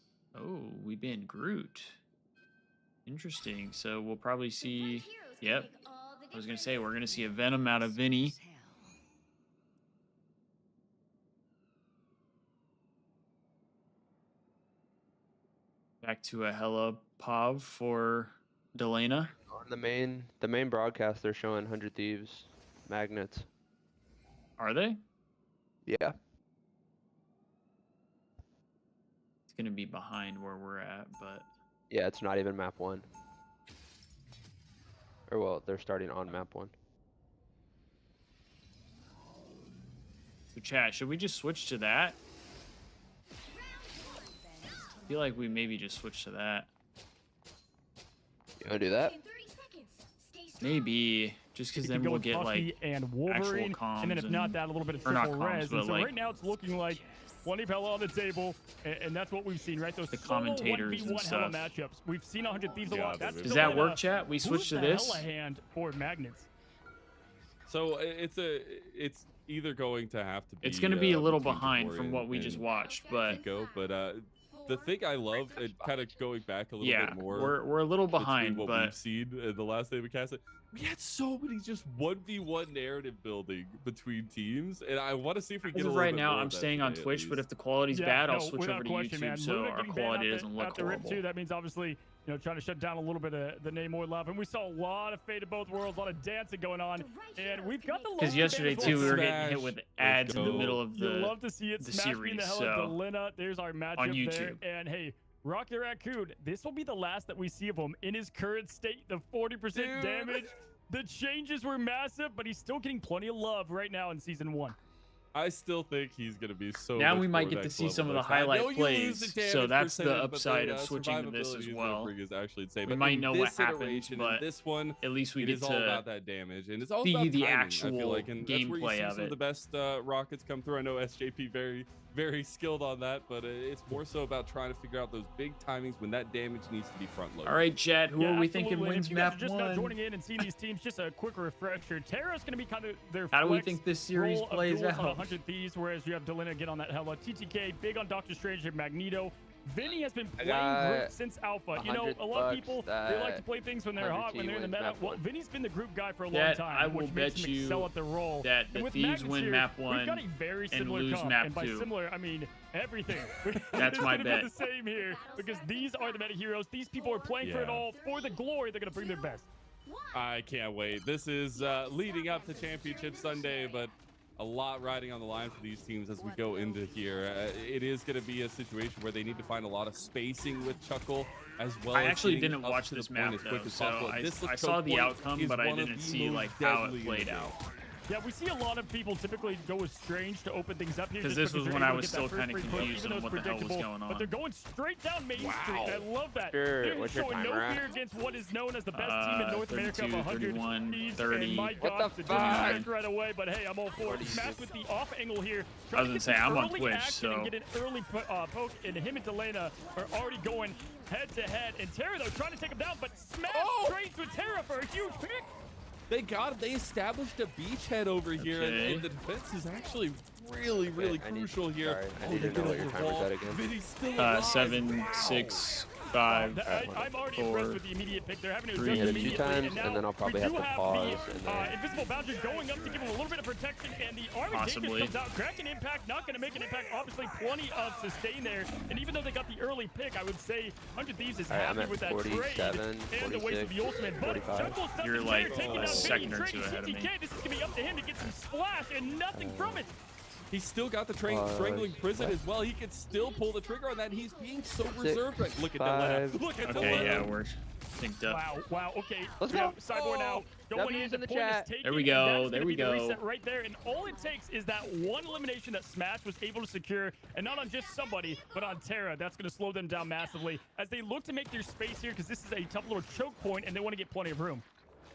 Oh, we banned Groot. Interesting. So we'll probably The see. right heroes can Yep. make all the I was gonna difference. say we're gonna see a Venom out of Vinny. Back to a Hella Pav for Delana. On the main broadcast, they're showing 100 Thieves magnets. Are they? Yeah. It's gonna be behind where we're at, but Yeah, it's not even map 1. Or well, they're starting on map 1. so chat, should we just switch to that? I feel like we maybe just switch to that. You wanna do that? In 30 seconds, stay strong. Maybe just because You then can go we'll with get Buffy like and Wolverine, comms and then if not and- that, a little bit of or not triple comms, res. but And so like- right now it's looking like plenty of Hella on the table, and that's what we've seen, right? Those The solo commentators and 1v1 Hella stuff. matchups. We've seen 100 Thieves a Yeah, lot. That's they've Does still that in work, a chat? We switch to the this. Hella hand for magnets. So it's either going to have to be. It's going to be a little between behind from Victorian what we just and watched, but Nico, but the thing I love, and kind of going back a little yeah, bit more, we're a little between behind, what but we've seen in the last day we cast it. We had so many just 1v1 narrative building between teams, and I want to see if we get as a of little right bit now, more I'm of that staying on today, at Twitch. But least. if the quality's Yeah, bad, I'll no, switch without over to question, YouTube, man. so Luna our getting banned quality out doesn't the, look out the rip horrible. too. That means obviously, trying to shut down a little bit of the name more love. And we saw a lot of Fate of Both Worlds, a lot of dancing going on. And we've got the Because Loki yesterday ban as too, we well. were getting hit Smash. with Let's ads in the go. middle of You the love to see it. the Smash me in the series, hell of so Delina. There's our matchup on there. YouTube. And hey, Rocky Raccoon, this will be the last that we see of him in his current state. The 40% Dude. damage. The changes were massive, but he's still getting plenty of love right now in season 1. I still think he's gonna be so. Now much we might more get to next see level some of the next time. I know highlight you lose plays, the so damage that's the percentage, but upside the of switching to this survivability as is well. what is actually insane. We But might in know this what happens, iteration, but in this one, at least we it get is all to about that damage, and it's all see about the timing, I actual feel like, and that's where you gameplay see of some of it. the best rockets come through. I know SJP very skilled on that, but it's more so about trying to figure out those big timings when that damage needs to be front loaded. All right, Chat, who are we thinking absolutely. And wins if you guys map are just now one? joining in and seeing these teams, just a quick refresher. Terra's going to be kind of their How do we flex think this series role of plays duels on out? 100 Thieves, whereas you have Delina get on that Hella. TTK, big on Doctor Strange and Magneto. Vinny has been playing got group since Alpha. You know, 100 a lot of bucks people, they like to that play things when they're 100 hot, when they're in the wins meta. map Well, one. Vinny's been the group guy for a long That time, I will which makes bet him you excel at the role. that And the with Thieves Magnus win here, map we've one got a very and similar lose comp. map And by two. similar, I mean everything. That's It's my gonna bet. be the same here because these are the meta heroes. These people are playing for it Yeah. all for the glory. They're going to bring their best. I can't wait. This is leading up to Championship Sunday, but a lot riding on the line for these teams as we go into here. It is going to be a situation where they need to find a lot of spacing with Chuckle, as well I as actually getting didn't up watch to this the point map as quick though, as so possible. I choke saw the point outcome, is but I one of didn't the see most like how deadly it in played the out. game. Yeah, we see a lot of people typically go with Strange to open things up here. Because just this was they're when able I to was get that still first kind of free push, confused even on though what it's the hell was predictable, going But they're on. going straight down Main Street. I love that. Sure, They're what's your showing no timer at? fear against what is known as the best team in North America of 32, 100 31, Thieves. 30. And my What God, the the fuck? disrespect right away. But hey, I'm all for it. Smash with the off angle here. I was gonna say, I'm on Twitch, Twitch, and so get an early poke, and him and Delena are already going head to head. And Terra though trying to take him down, but Smash trades with Terra for a huge pick. They established a beachhead over here, Okay. and the defense is actually really crucial here. Sorry, I need to know what your timer's at again. Vinny's still alive. 7, 6, 5, I'm already 4, impressed with the immediate pick. They're having to 3. adjust Hit it 2 immediately, times, now and then I'll probably we have do to pause. the invisible boundary going up to give him a little bit of protection, and the Army Possibly. Davis comes out, cracking impact, not going to make an impact. Obviously, plenty of sustain there, and even though they got the early pick, I would say 100 Thieves is Alright, I'm happy at with that 47, trade and the waste of the 46, ultimate. But 45. Chuckle's stuck You're in like there, taking a down second Vinny, or two trading ahead of me. CTK. This is going to be up to him to get some splash and nothing from it. He's still got the strangling prison as well. He can still pull the trigger on that. He's being so reserved. Right. Look at five. Delena. Look at Okay, Delena. yeah, we're synced up. Wow, okay. Let's we go. have Cyborg now going W's in. in The the point is chat. taken, There we and go, that's there gonna we be the go. reset right there, and all it takes is that one elimination that Smash was able to secure, and not on just somebody, but on Terra. That's going to slow them down massively as they look to make their space here, because this is a tough little choke point, and they want to get plenty of room.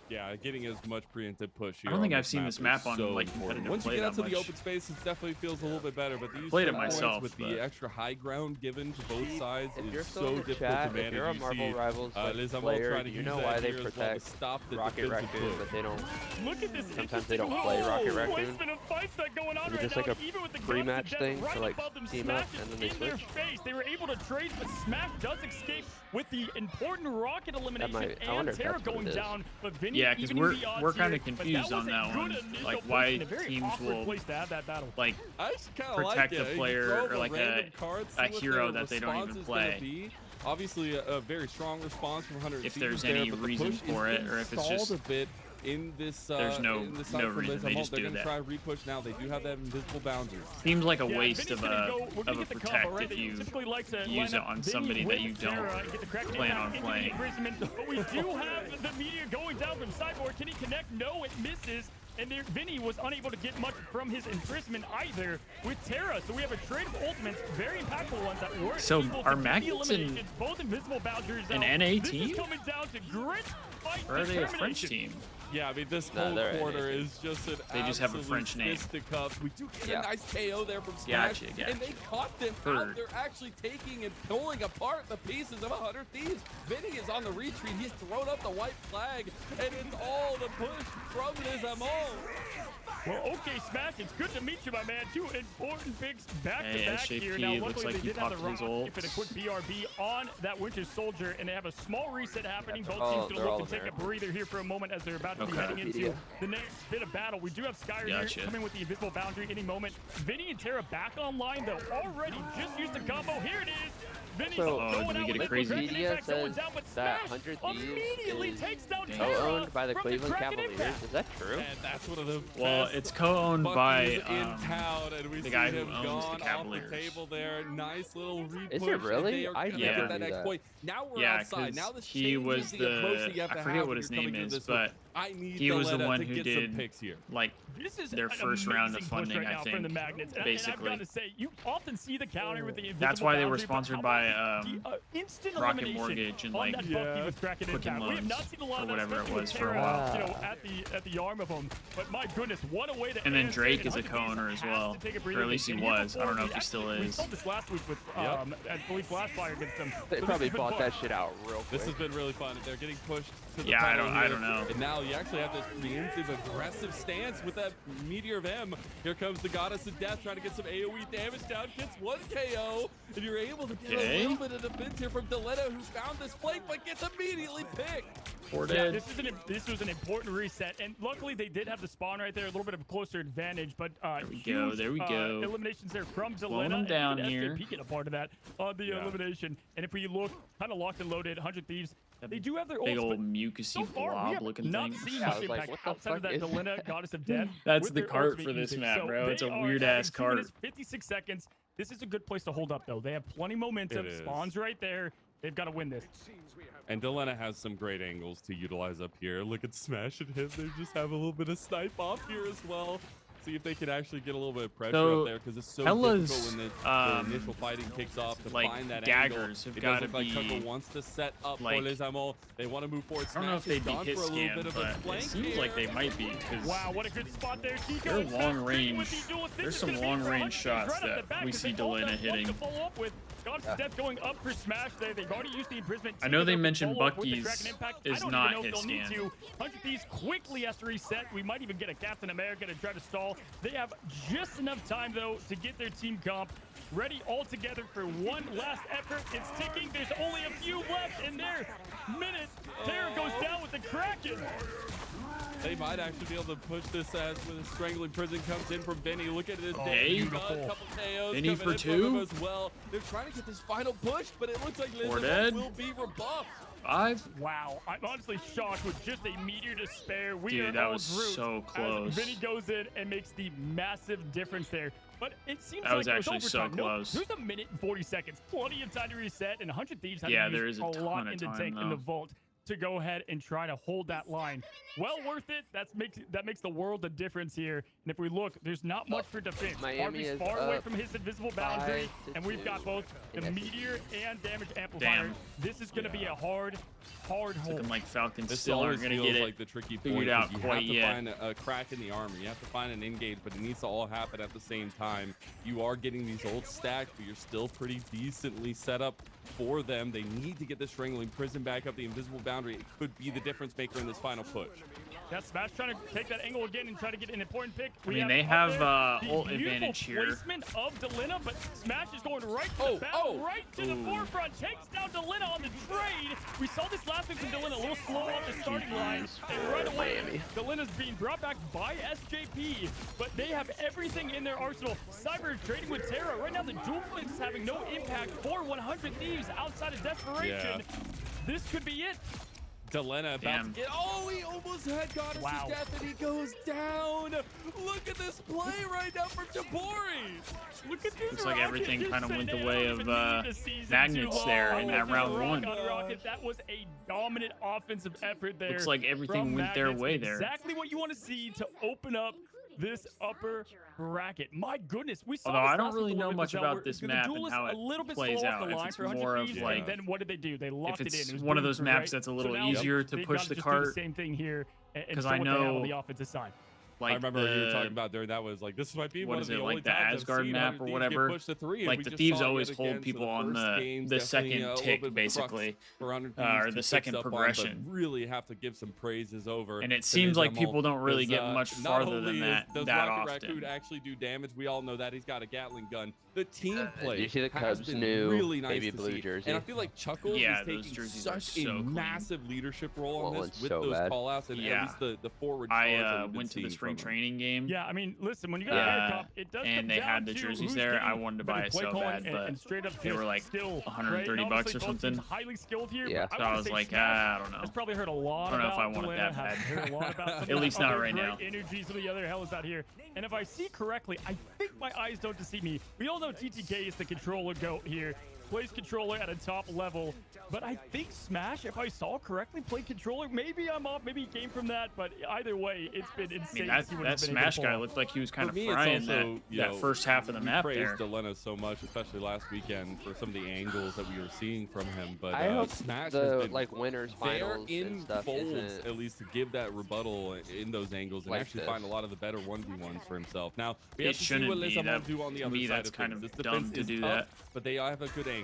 Yeah, getting as much preemptive push here. I don't think on I've seen this is map on, so like, important. competitive Once you play get out that to the much. open space, it definitely feels a little bit better. But these Played it choke points myself, with but- the extra high ground given to both sides If you're is still so in the difficult chat, to manage. if you're a You Marvel see, Rivals Liz Amol player, trying to do you use know that why they here as well to protect stop the Rocket defensive Raccoon, push. but they don't? Look at this Sometimes they interesting don't play Rocket little Raccoon. placement of fights that going on Is it right just now, like a even with the pre-match guns to thing death right to, like, above them. team Smash up is and then they in their switch? face. They were able to trade, but Smash does escape with the important rocket elimination I wonder and if Terra that's what going it is. down. But Vinny Yeah, 'cause evening we're- the odds we're kinda here, but confused was on a that good one. initial Like, push why and a very teams awkward will, place to have that battle. like, I just kind of like protect it. a You player throw or a like random card, see a what hero their that they don't response even is gonna play. be. Obviously, a very strong response from 100 If Thieves there's there, any but the reason push for is it, or if it's stalled just- a bit in this. There's no- in this no side from reason, Liz they Amol. just They're do gonna that. try repush now. They do have that invisible boundary. Seems like a Yeah, waste Vinny's of gonna go- we're gonna a get the combo, protect right? if They you typically like to use line it up on Vinny somebody that with you don't Terra and get the correct plan impact on into the playing. imprisonment. But we do have the meteor going down from Cyborg. Can he connect? No, it misses. And there, Vinny was unable to get much from his imprisonment either with Terra. So we have a trade of ultimates, very impactful ones that weren't So able are to get the Magnets an- eliminations, both invisible boundaries an out. NA This team? is coming down to grit, fight, Or are they a French determination. team? Yeah, I mean, this No, whole they're quarter NA. is just an They just have a absolute French name. fisticuffs. We do get Yeah. a nice KO there from Smash, Gotcha. and they caught them Heard. out. They're actually taking and pulling apart the pieces of 100 Thieves. Vinny is on the retreat. He's thrown up the white flag, and it's all the push from Liz Amol. Well, okay, Smash, it's good to meet you, my man. Two important picks back to Hey, back SJP, here. Now, looks luckily, like they he did have the popped his rock ult. and a quick BRB on that Winter Soldier, and they have a small reset happening. Both Oh, teams going they're to all look to take a American. breather here for a moment as they're about to be Okay. heading into Yeah. the next bit of battle. We do have Skyr Gotcha. here coming with the invisible boundary any moment. Vinny and Terra back online, though. Already just used the combo. Here it is. Vinny's So, going did we out get a with the crazy- Kraken Media impact going says down, but that Smash 100 Thieves immediately is takes down Damn. Terra Co-owned by the from Cleveland Kraken Cavaliers. impact. Is that true? And that's one of the Well, best it's co-owned by buttons in town, and we the see guy who him owns the gone off the Cavaliers. table there. Nice little repush. Is it really? They are I gonna never get that knew next that. point. Now we're Yeah, outside. Now the because he was approach that you have I to forget have what when his you're coming name into is, this one. but I need he was the Delena one to who get did some picks here. like This is their an first round of amazing push funding, right I now from think, the Magnets. And basically. I've got to say, you often see the counter with the invisible That's why they were boundary, but sponsored how by, about the, instant Rocket elimination Mortgage and, on like, that Bucky with Kraken Quicken impact. We have Loans, not seen a lot or of that, whatever it especially was with for a Terra, while. you know, at the arm of him. But my goodness, what a way to And then answer, Drake and is a 100 co-owner Thieves as has well. to take a Or breather. at least he And year was. I don't know before, if he still we is. saw this last week with, Yep. I believe, Flashfire against them. They So probably this has been bought fun. that shit out real quick. This has been really fun. They're getting pushed to the Yeah, I tunnel don't here. know. And now you actually have this preemptive, aggressive stance with that Meteor of M. Here comes the Goddess of Death trying to get some AoE damage down. Gets one KO, and you're able to get Okay. a little bit of defense here from Delena, who found this flank, but gets immediately picked. Four Yeah, dead. this was an important reset, and luckily they did have the spawn right there, a little bit of a closer advantage. But There we go. Eliminations there from Slowing Delena. them down and here. SJP get a part of that on the elimination. And if we look, kind of locked and loaded, 100 Thieves That They do have their big ults, old but mucusy so far, we blob have looking not thing. seen Yeah, I much was like, impact what the outside of that fuck is- Delina, Goddess of Death. That's with the their cart ultimate for this usage. map, So bro. It's they a are weird having ass 2 minutes, cart. 56 seconds. This is a good place to hold up, though. They have plenty of momentum. It is. Spawns right there. They've got to win this. And Delena has some great angles to utilize up here. Look at Smash and him. They just have a little bit of snipe off here as well. See if they can actually get a little bit of pressure So, up there because it's so Hella's, difficult when the initial fighting kicks off to like, find that daggers angle. have It gotta does look like be, Chuckle wants to set up like, for Les Amos. They want to move forward. I don't know if Smash they'd is be gone hit for a little scanned, bit of a but it flank seems like here. they might be because Wow, what a good spot there. Tico they're is back long trading range. with the duel. This There's is some gonna be long for range 100 shots right off the that bat we 'cause see they all Delena got one hitting. to follow up with. Goddess of Death going up for Smash there. They've already used the imprisonment. I know they Tico mentioned follow up with the Bucky's Kraken Impact. is I don't not even know hit if they'll need scan. to. 100 Thieves quickly has to reset. We might even get a Captain America to try to stall. They have just enough time, though, to get their team comp ready all together for one last effort. It's ticking. There's only a few left in their minute. Terra goes down with the Kraken. They might actually be able to push this as when the strangling prison comes in from Benny. Look at it. Okay. A couple KOs Benny coming for in from two. him as well. They're trying to get this final push, but it looks like Les Four Amos dead. will be rebuffed. 5. Wow, I'm honestly shocked with just a meteor to spare. We Dude, are that all was Groot so close. As Vinny goes in and makes the massive difference there. But it seems That like was it was actually so overtime. Nope, close. there's a minute and 40 seconds. Plenty of time to reset, and 100 Thieves have Yeah, to there use is a ton lot of in the time, tank in the though. vault to go ahead and try to hold that line. Well worth it. That makes the world a difference here. And if we look, there's not much for defense. Miami Harvey's is far away up from his invisible boundary, 5-2 and we've got both the in meteor and damage amplifier. Damn. This is going to be a hard hold. Looking like Falcons This still always aren't going to feels get it like the tricky figured point. out You quite have to yet. find a crack in the armor. You have to find an engage, but it needs to all happen at the same time. You are getting these old stacks, but you're still pretty decently set up for them. They need to get the strangling prison back up the invisible boundary. It could be the difference maker in this final push. Yeah, Smash trying to take that angle again and try to get an important pick. I mean, We they up have, there the ult beautiful advantage here. Placement of Delina, but Smash is going right to the battle, right to the forefront. Takes down Delina on the trade. We saw this last week from Delina, a little slow off the starting line, and right away, Delina's being brought back by SJP, but they have everything in their arsenal. Cyber is trading with Terra. Right now, the dual blitz is having no impact for 100 Thieves outside of desperation. This could be it. Delena about Damn. to get. Oh, he almost had Goddess Wow. of Death, and he goes down. Look at this play right now for Tabori. Look at this Looks like rocket everything just kind of went sitting the there. way I of don't even need the season Magnets too there long. in that Look at round the rock one. on rocket. That was a dominant offensive effort there. Looks like everything from went their Magnets. way there. Exactly what you want to see to open up this upper bracket. My goodness, we saw Although this I don't last really with the know Limit much Zone about where this the map and duel is how a it little bit plays slow off out. the If line it's for 100 more of Thieves, like, and then what did they do? They locked if it in. it's It was one of boom those through, maps right? that's a So little now easier to they push gotta the just do the cart, same thing here and 'cause show I what they have know- on the offensive side. like I remember you were talking the about during that was like this might be what one is of the it, only like the times I've Asgard seen map 100 or Thieves whatever? get pushed to 3, and like we the just Thieves saw it always yet hold again. So people on first the game's the definitely, second a little tick bit of crux basically, for 100 or Thieves the to second fix up on, but progression. really have to give some praises over. And it to seems like Nizamul, people don't really 'cause, get much not farther than only that does that Rocket often. Raccoon actually do damage, we all know that he's got a Gatling gun. The team play you see the has Cubs' been new really nice baby to blue see. jersey? And I feel like Chuckles Yeah, is those taking jerseys are such a so clean. massive leadership role on Well, this it's with so those bad. call-outs and Yeah. at least the forward charge that I we've been went to the seeing spring from him. training game. Yeah, I mean, listen, when you got a Bear Cup, it does and come they down had the to jerseys who's there. I getting wanted to better buy it play so calling bad, but and straight up they were just like still, 130 right? bucks or Obviously, both something. teams highly skilled here, Yeah. but So I wanna was say like, Smash I don't know. has probably heard a lot I don't know if about I want it Delena, that have bad. heard a lot about some At of least the not other right great now. energies of the other hellas out here. And if I see correctly, I think my eyes don't deceive me. We all know TTK is the controller goat here. Plays controller at a top level, but I think Smash, if I saw correctly, played controller. Maybe I'm off, maybe he came from that, but either way, it's been I insane. mean, to see what that he's been able to Smash pull guy off. looked like he was kind For of me, it's frying also, you that know, first half of the we map praised there. Delena so much, especially last weekend, for some of the angles that we were seeing from him. But I hope Smash has the been like winners there finals in and stuff folds, isn't at least to give that rebuttal in those angles and like actually this. find a lot of the better 1v1s for himself. Now, we It have to see shouldn't what be. Lizamo That- do on the to other me, side that's of kind things. of This dumb defense to is do tough, that. but they have a good angle.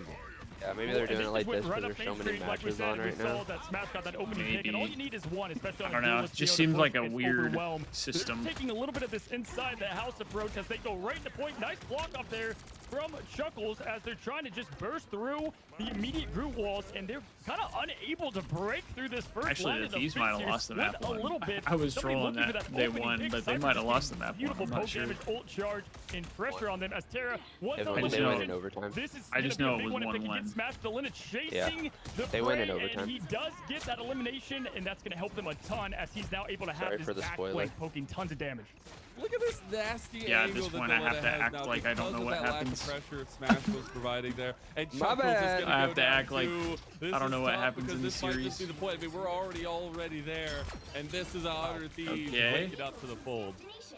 Yeah, maybe Well, they're doing and it like went this right because up there's so Main many Street, like we matches said, on right we saw now. that Smash got that opening pick, and all Maybe. you need is one, especially on I don't a know. duelist It just field seems like a and weird overwhelm. system. They're taking a little bit of this inside the house approach as they go right to point. Nice block up there from Chuckles as they're trying to just burst through the immediate group walls, and they're kind of unable to break through this first Actually, line the of the Thieves might have Fixers. lost the map Split a little one. bit. I was Somebody trolling looking for that they opening won, pick. but they Cypher might have just lost the getting map one. beautiful I'm not poke sure. damage, ult charge, and pressure on them as Terra was They the win, just they know- win elimination. in overtime. This is I just gonna know be a it big was one if they can 1-1. get smashed. Delina chasing the They win in prey, overtime. and he does get that elimination, and that's going to help them a ton as he's now able to have Sorry this for the back spoiler. flank poking tons of damage. Look at this nasty Yeah, at angle this that point, I have Delina to has act now like I don't because know of what that happens. lack of pressure Smash was providing there. And My Chuckles is bad. gonna I go have to down act like too. This I don't is know what tough happens because in the this might just series. be the point. I mean, we're already there, and this is 100 Thieves Okay. waking up to the fold.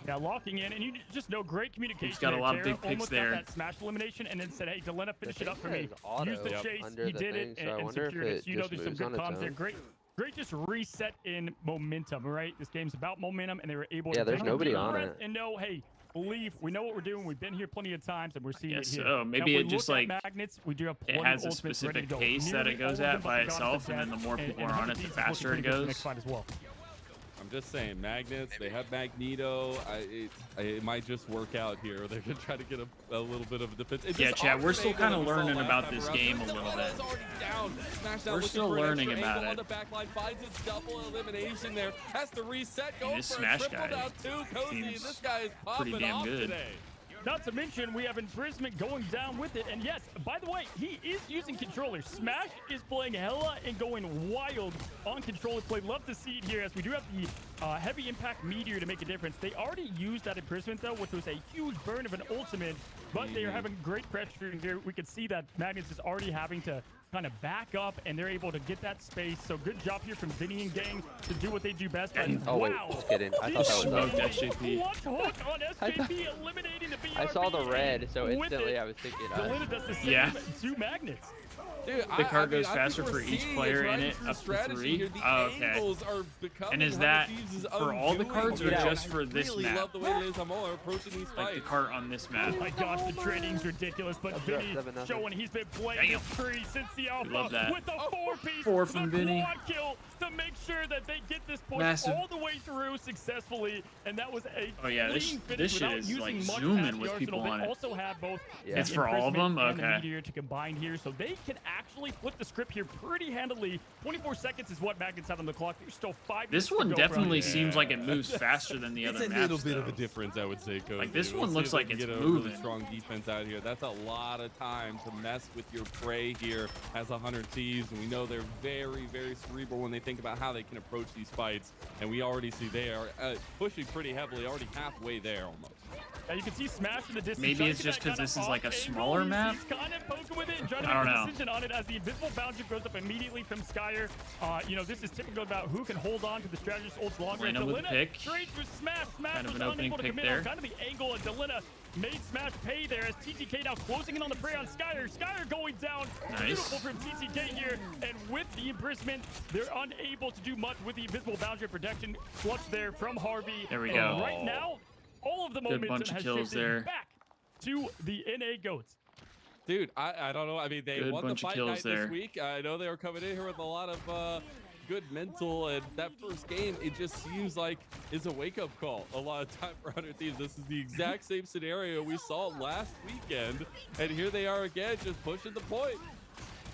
Yeah, locking in, and you just know great communication. He's got a there. lot of Terra big picks almost there. Got that smash elimination, and then said, "Hey, Delina, finish it up for me." thing says auto Use the Yep. chase. under He the did thing, it so I and wonder if secured it. it So you know just there's some moves good on its comms there. own. Great, just reset in momentum, right? This game's about momentum, and they were able Yeah, to there's take a nobody deep on breath it. and know, hey, believe we know what we're doing. We've been here plenty of times, and we're seeing it guess here. so. Now, Maybe if it we just, look at like, magnets. We do have It plenty has a of ultimates ready specific to go. pace that Nearly it goes all of at them by but forgot itself, the and then the death, more people are and on it, the Thieves is faster looking it pretty good for the goes. next fight as well. I'm just saying, magnets, they have Magneto. It might just work out here. They're going to try to get a little bit of a defense. It's Yeah, just Chad, we're opposite still angle kinda that we saw learning last about time this around. game a Delina's little bit. already down. Smash now We're looking still for an learning extra about angle on it. the back line, finds its double elimination there. Has to reset, go this for Smash a triple guy down two. Cozy, and seems this guy is pretty popping damn off good. today. Not to mention, we have Imprisonment going down with it. And yes, by the way, he is using controllers. Smash is playing hella and going wild on controller play. Love to see it here as we do have the heavy impact meteor to make a difference. They already used that Imprisonment though, which was a huge burn of an ultimate, but they are having great pressure here. We can see that Magnus is already having to kind of back up, and they're able to get that space. So good job here from Vinny and gang to do what they do best. But Oh, wait, wow. just kidding. I thought that was Smoked us. SJP. Clutch hook on SJP, eliminating the BRB. I saw the red, so with instantly it, I was thinking, Delina does the same Yeah. to Magnets. Dude, The car goes I think faster we're for each seeing player right in it through up to strategy 3. here. The Oh, okay. angles are becoming And is 100 that Thieves' for all the undoing cards or here. just I for this really map? love the way it is. I'm all approaching these Like the fights. cart on this map. Oh my gosh, the training's ridiculous, but That's right, Vinny 7-0. showing he's been playing Damn. this tree since the alpha love that. with a 4-piece, 4 from the Vinny. quad kill to make sure that they get this point Massive. all the way through successfully, and that was a Oh, yeah, this- clean finish this shit without is, using like, much zooming at the with arsenal. people They on it. also have both Yeah. the It's for all of Imprisonment them? and the Okay. Meteor to combine here, so they can actually flip the script here pretty handily. 24 seconds is what Magnets have on the clock. There's still 5 minutes This one to go for definitely them. seems like it moves faster than the It's other a maps. little bit of a though. difference, I would say, Cozy. Like, this We'll one see looks if they like can it's get a moving. really strong defense out here. That's a lot of time to mess with your prey here as 100 Thieves, and we know they're very, very cerebral when they think about how they can approach these fights. And we already see they are pushing pretty heavily, already halfway there almost. You can see Smash in the distance. Maybe trying it's to get just that 'cause this kinda is, like, a off smaller angle. map? He's kind of poking with it and trying to I don't make a know. decision on it as the invisible boundary goes up immediately from Skyer. You know, this is typical about who can hold on to the strategist ults longer. Random with the Delina pick. trades with Smash. Smash Kind of was an opening unable to pick commit there. on kind of the angle, and Delina made Smash pay there as TTK now closing in on the prey on Skyer. Skyer going down. Nice. Beautiful from TTK here, and with the imprisonment, they're unable to do much with the invisible boundary protection. Clutch there from Harvey. There we And go. right now, all of the Good momentum bunch of has kills shifted there. back to the NA GOATs. Dude, I don't know. I mean, they Good won the bunch of fight kills night there. this week. I know they were coming in here with a lot of good mental, and that first game, it just seems like is a wake-up call a lot of time for 100 Thieves. This is the exact same scenario we saw last weekend, and here they are again, just pushing the point.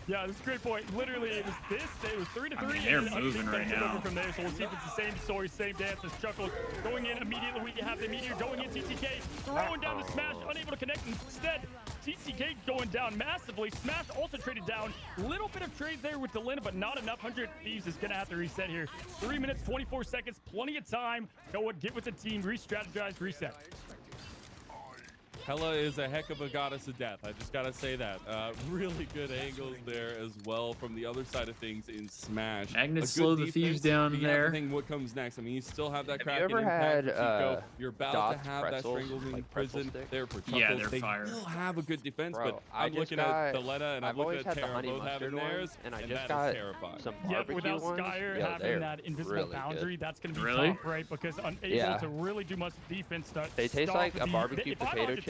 Yeah, that's a great point. Literally, it was this. It was 3-3. I mean, they're and then moving Unbeat right took over now. From there, so we'll see if it's the same story, same dance as Chuckles. Going in immediately, we have the Meteor going in. TTK throwing down the Smash, unable to connect. Instead, TTK going down massively. Smash also traded down. Little bit of trade there with Delina, but not enough. 100 Thieves is going to have to reset here. 3 minutes, 24 seconds. Plenty of time. Go and get with the team. Re-strategize, reset. Hella is a heck of a goddess of death. I just gotta say that. Really good angles there as well from the other side of things in Smash. Magnets A good slow the Thieves defense. down You have to there. think what comes next. I mean, you still have that Have you Kraken ever impact had, for Tico. You're about Dots to have that pretzels, strangling like pretzel prison sticks? there for Chuckles. Yeah, they're they fire. will have a good defense, Bro, but I I'm just looking got- at Delina and I'm I've always looking at had the Terra honey both having mustard theirs, ones, and I that just is got terrifying. some Yeah, barbecue without ones. Skyer Yeah, having they're that invisible really boundary, that's going to be Really? tough, right? Because unable Yeah. to really do much defense. They taste stop like a the- barbecue if I'm on potato the chip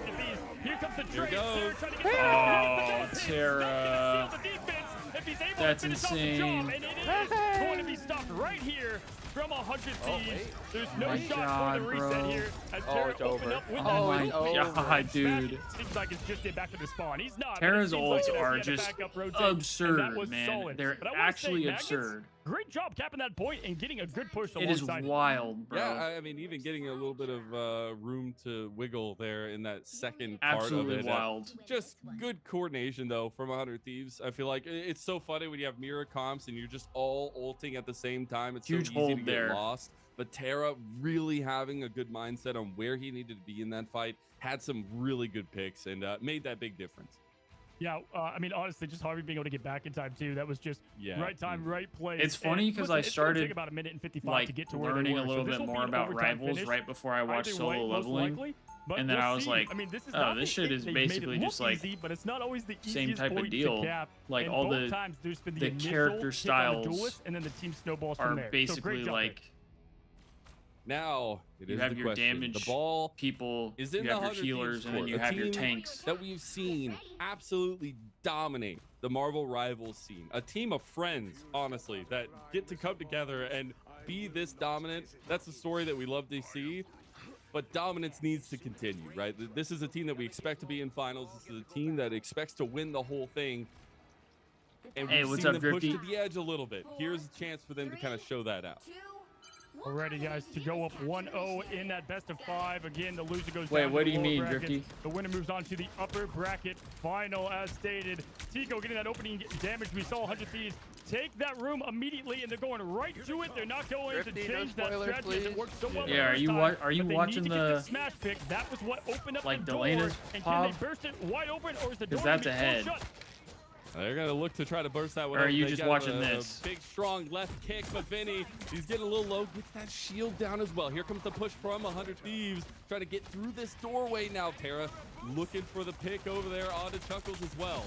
with the bees. Here comes the Here Drake. goes. Trying to get Oh, That's Terra. gonna seal the defense if he's able That's to finish off the insane. job, and it is going to be stopped right here from 100 Oh, Thieves. wait. There's no my shot God, for the reset bro. here. As Oh, Terra it's opened over. up with Oh that my loop. God, Smash dude. seems like it's just get back to the spawn. He's not. but it Terra's seems like ults it as he are had to just back up rotate, and that absurd, was man. solid. They're But I wanna say, actually Magnets, absurd. Great job capping that point and getting a good push It is alongside it. wild, bro. Yeah, I mean, even getting a little bit of room to wiggle there in that second part Absolutely of it. wild. Just good coordination though from 100 Thieves. I feel like it's so funny when you have mirror comps and you're just all ulting at the same time. It's Huge so easy to hold get there. lost. But Terra really having a good mindset on where he needed to be in that fight, had some really good picks and made that big difference. Yeah, I mean, honestly, just Harvey being able to get back in time too. That was just right time, right place. It's funny And 'cause listen, I it's gonna started, take about a minute and 55 like to get to where they learning were. a little So this bit will more be an about overtime Rivals finish. right before I watched Either solo way, most leveling, likely, but and then we'll I was see. like, I mean, this is oh, not this shit is they made it basically look just like easy, but it's not always the same easiest type of point deal. to cap. Like and all both the times there's been the initial character hit on the styles duelist, and then the team snowballs are from there. So basically great job like Now it you is have the your question. damage The ball people, is in you the have your 100 healers, Thieves and then court, you a have your team tanks. that we've seen absolutely dominate the Marvel Rivals scene. A team of friends, honestly, that get to come together and be this dominant. That's the story that we love to see. But dominance needs to continue, right? This is a team that we expect to be in finals. This is a team that expects to win the whole thing. And Hey, we've what's seen up, them push Drifty? to the edge a little bit. Here's a chance for them to kind of show that out. Alrighty, guys, to go up 1-0 in that best of 5. Again, the loser goes Wait, down to what the do you lower mean, brackets. Drifty? The winner moves on to the upper bracket final, as stated. Tico getting that opening damage. We saw 100 Thieves take that room immediately, and they're going right to it. They're not going to Drifty, no change that spoilers, strategy. It please. worked so well. Yeah, the are first you time, are you but they watching need to get the this smash pick? That was what opened up like the door. Delena's And can pop? they burst it wide open, or is the door Because gonna that's be ahead. closed shut? They're gonna look to try to burst that one. Or are up. you They just got watching a this? Big, strong left kick, but Vinny, he's getting a little low. Gets that shield down as well. Here comes the push from 100 Thieves. Trying to get through this doorway now. Terra looking for the pick over there onto Chuckles as well.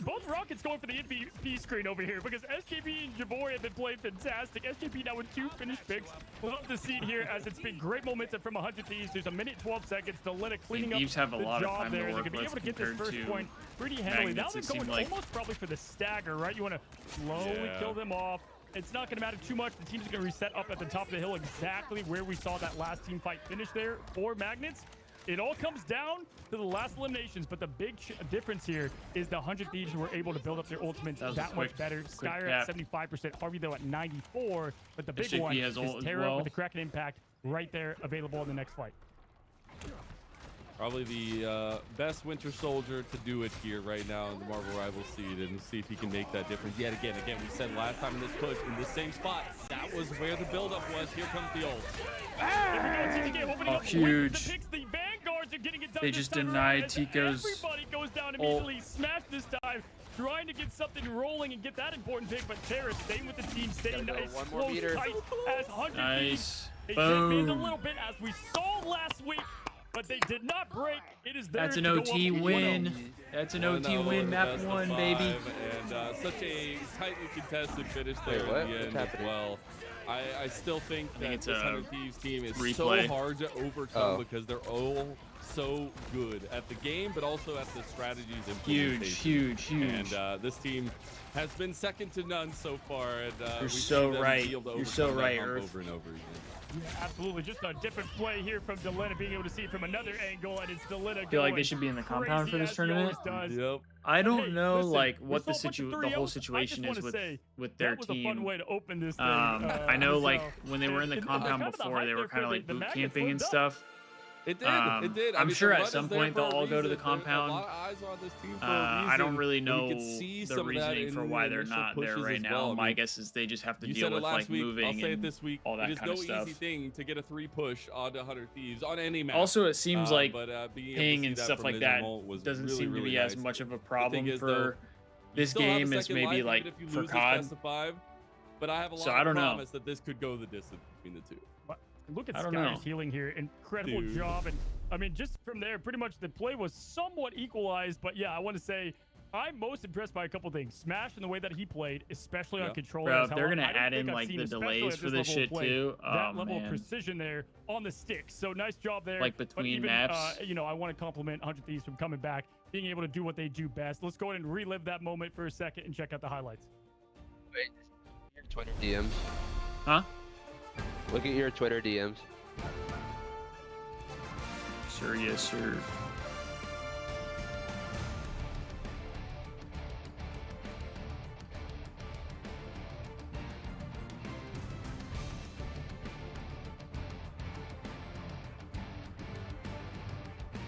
Both Rockets going for the MVP screen over here because SKP and Jabori have been playing fantastic. SKP now with 2 finished picks. Love to see it here as it's been great momentum from 100 Thieves. There's a minute 12 seconds. Delena cleaning up Thieves have a the lot of job time to there. They're work going to be with able to get this compared first to point pretty handily. Now Magnets. they're It going seemed like almost probably for the stagger, right? You want to slowly Yeah. kill them off. It's not going to matter too much. The team's going to reset up at the top of the hill exactly where we saw that last team fight finish there for Magnets. It all comes down to the last eliminations, but the big difference here is the 100 Thieves were able to build up their ultimates That was that a quick- much better. quick Skyer cap. at 75%, Harvey though at 94, but the big SJP one has ult is as Terra well. with the Kraken impact right there available in the next fight. Probably the best Winter Soldier to do it here right now in the Marvel Rivals seed and see if he can make that difference yet again. Again, we said last time in this push, in this same spot, that was where the buildup was. Here comes the ult. There we go, TTK opening Oh, up with huge. the picks. The Vanguards are getting it done They this just time denied around as Tico's everybody goes down immediately. Smash this time. Trying to get something rolling and get that important pick, but Terra staying with the team, staying Gotta go nice, one more close, meter. tight, as 100 Nice. They did bend a Boom. little bit as we saw last week, but they did not break. It is theirs That's an to go OT up 1-0. win. That's an OT win, map best of 1, five, baby. And such a tightly contested finish Wait, there what? in the What's end as happening? well. I still think that it's this a 100 Thieves team is replay. so hard to overcome Oh. because they're all so good at the game, but also at the strategies Huge, implementation. huge, huge. And this team has been second to none so far. And You're we've so seen them right. be able to You're so overcome that right, hump Earth. over and over again. Yeah, absolutely. Just a different play here from Delena, being able to see it from another angle, and it's Delena. I feel like they should be in the compound for this tournament. Yep. I don't Hey, know listen, like we what the saw a bunch of the whole 3-0s. situation I just is wanna say, with their that was a fun team. way to open this thing. I know like so- when they were in the and compound kind of the before, hype they there were for kind of the like boot Magnets camping and lived up. stuff. It did. It did. I'm mean, sure the at run some is there point for a they'll all go to the reason. There's compound. A lot of eyes are on this team for a I don't reason. really And know we could see the some of that reasoning for in why the they're initial not there pushes right as now. well. I My mean, guess is they just have to you deal said it with last like week. I'll moving say it and this week. all that It is kind no of stuff. easy thing to get a 3 push onto 100 Thieves on any map. Also, it seems like but, being able to ping see and that stuff from like his that ult was doesn't really, seem to really be as nice. much of a The thing problem is, for though, you this still have a game as second maybe life, like even if you for lose this COD. best of 5, but I have a lot So I of don't know. promise that this could go the distance between the two. Look at I don't Sky's know. healing here. Incredible Dude. job. And I mean, just from there, pretty much the play was somewhat equalized. But yeah, I want to say I'm most impressed by a couple things. Smash and the way that he played, especially on Yeah. controller. Bro, is if how they're gonna I don't add think in I've like seen, the especially delays at for this this level shit of play, too, that level of man. precision there on the stick. So nice job there. Like But between even, maps. you know, I want to compliment 100 Thieves from coming back, being able to do what they do best. Let's go ahead and relive that moment for a second and check out the highlights. Wait, your Twitter. DMs. Huh? Look at your Twitter DMs. Sir, yes, sir.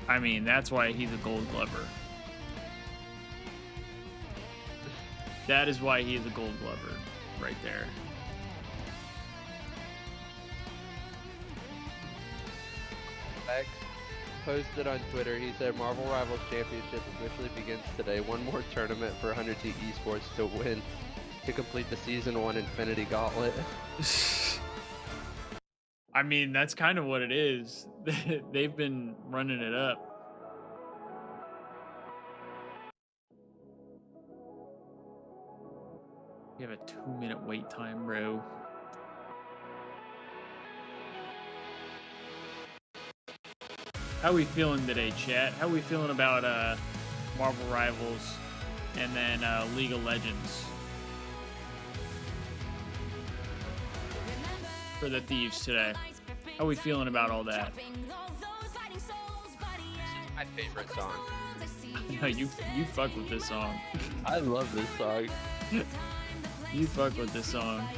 I mean, that's why he's a gold glover. That is why he is a gold glover, right there. X posted on Twitter, he said Marvel Rivals Championship officially begins today. One more tournament for 100T Esports to win to complete the Season 1 Infinity Gauntlet. I mean, that's kind of what it is. They've been running it up. We have a 2-minute wait time, bro. How we feeling today, chat? How we feeling about Marvel Rivals and then League of Legends for the Thieves today? How we feeling about all that? This is my favorite song. No, you fuck with this song. I love this song. You fuck with this song.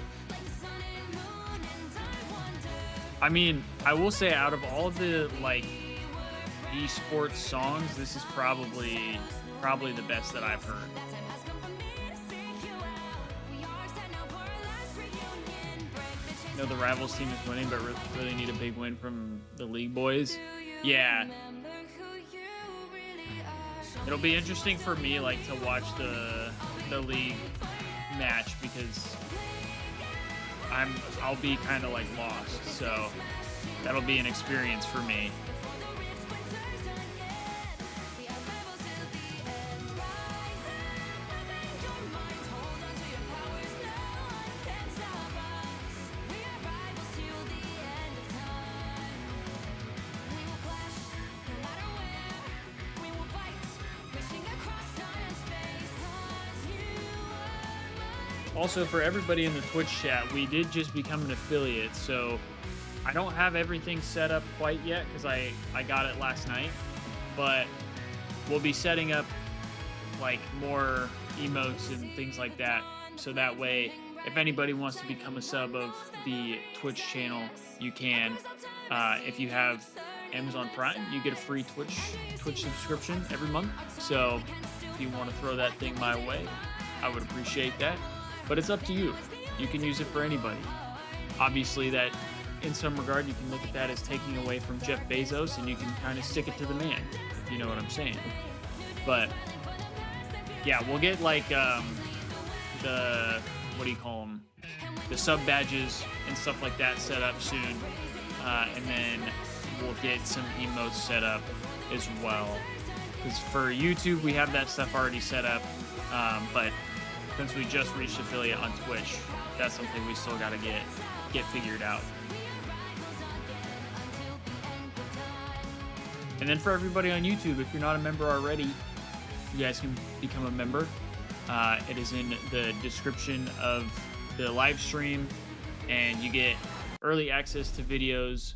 I mean, I will say out of all of the like esports songs, this is probably the best that I've heard. No, the Rivals team is winning, but really need a big win from the League boys. Yeah. It'll be interesting for me, like, to watch the League match because I'll be kind of like lost, so that'll be an experience for me. Also, for everybody in the Twitch chat, we did just become an affiliate, so I don't have everything set up quite yet because I got it last night, but we'll be setting up like more emotes and things like that, so that way if anybody wants to become a sub of the Twitch channel, you can. If you have Amazon Prime, you get a free Twitch subscription every month, so if you want to throw that thing my way, I would appreciate that. But it's up to you. You can use it for anybody. Obviously, that in some regard, you can look at that as taking away from Jeff Bezos, and you can kind of stick it to the man, if you know what I'm saying. But yeah, we'll get like the what do you call them? The sub badges and stuff like that set up soon, and then we'll get some emotes set up as well. Because for YouTube, we have that stuff already set up, but since we just reached affiliate on Twitch, that's something we still got to get figured out. And then for everybody on YouTube, if you're not a member already, you guys can become a member. It is in the description of the live stream, and you get early access to videos.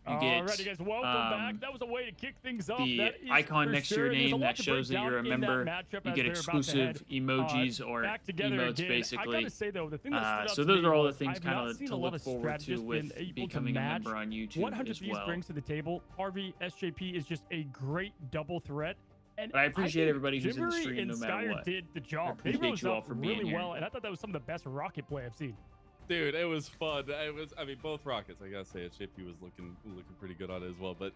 You get Alrighty, guys, welcome back. That was a way to kick things off. the icon next to your name that shows that you're a member. You get exclusive emojis or emotes, basically. Say, though, the thing that so those are all the things kind of to look forward to with becoming a member on YouTube what as Thieves well. brings to the table. Harvey, SJP is just a great double threat. And But I appreciate everybody who's in the Jimmery stream and no matter Skyer what. did the job. I They appreciate rose you all up for being really here. well, and I thought that was some of the best rocket play I've seen. Dude, it was fun. I mean, both rockets. I gotta say it. JP was looking pretty good on it as well. But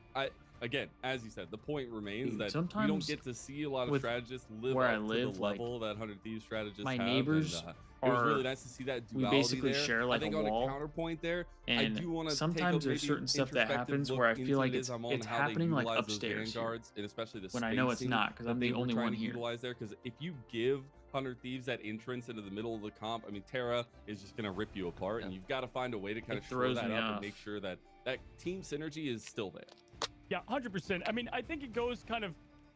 again, as you said, the point remains Dude, that we sometimes don't get to see a lot of with strategists live where up I to live, the like, level that 100 Thieves strategists my have. neighbors it was are- really nice to see that we duality basically there. share, like, I think a on wall, a counterpoint there, and I do want to sometimes there's certain stuff that happens where I feel like it's happening like upstairs here, guards, and especially the when I know it's spacing not, because that I'm they the were only trying one to here. utilize there. Because if you give 100 Thieves that entrance into the middle of the comp, I mean, Terra is just gonna rip you apart, and you've got to find a way to kind It of shore throws that me up off. and make sure that that team synergy is still there. Yeah, 100%. I mean, I think it goes kind of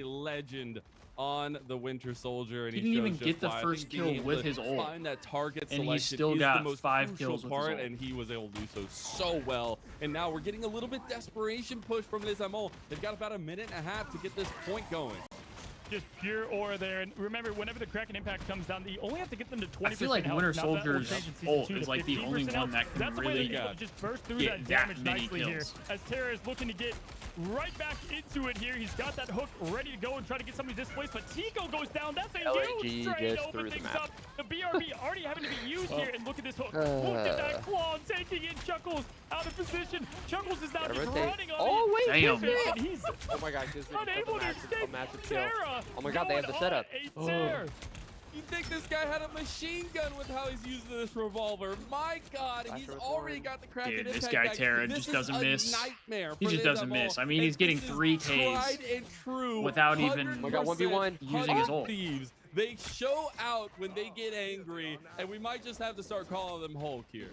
a legend on the Winter Soldier, and He he didn't even shows get just the why. I first think being kill able with to his ult. find that target And he selection still is got the most 5 crucial kills with his part, ult. and he was able to do so well. And now we're getting a little bit desperation push from this MO. They've got about a minute and a half to get this point going. Just pure aura there. And remember, whenever the Kraken impact comes down, you only have to get them to 20% I feel like health. Winter Now, that will Soldier's change in season ult 2 to is like the only 15% one that can That's the way really they're able to just burst through get that that damage many nicely here. kills. As Terra is looking to get right back into it here. He's got that hook ready to go and try to get somebody displaced, but Tico goes down. That's a LAG huge trade to just open threw the things map. up. The BRB already having to be used here, and look at this hook. Look at that claw taking in Chuckles out of position. Chuckles is now Gotta just rotate. running on Oh, wait, Damn. Kismet, and he's Oh my god, Kismet unable to a escape. massive kill. Terra Oh my god, they have the going setup. on a tear. You think this guy had a machine gun with how he's using this revolver? My God, Flash he's over already forward. got the Kraken Dude, this impact guy back. Terra This just is doesn't a miss. Nightmare He for just this doesn't MO. miss. I mean, And he's getting this is 3 Ks tried and true, without even- Oh my god, 1v1. using his ult. Thieves. They show out when they get angry, and we might just have to start calling them Hulk here.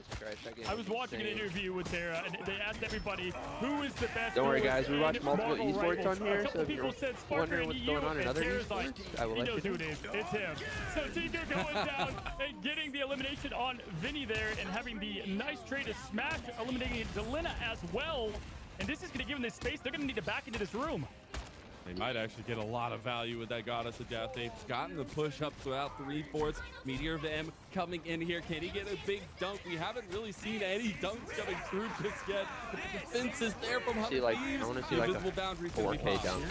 I was watching an interview with Terra, and they asked everybody who is the best. Don't worry, duelist guys. We in watch multiple Marvel esports Rivals. on here, A couple so if people you're said Sparker wondering and what's EU, going on in and other Terra's like, esports, I will he let knows you who know. it is. It's him. So Tico going down and getting the elimination on Vinny there, and having the nice trade to smash, eliminating Delina as well. And this is going to give them this space. They're going to need to back into this room. They might actually get a lot of value with that Goddess of Death. They've gotten the push up to about 3/4. Meteor of M coming in here. Can he get a big dunk? We haven't really seen any dunks coming through just yet. But the defense is there from See, like, Thieves. I want to see The like invisible a boundary's gonna be 4K popped. down.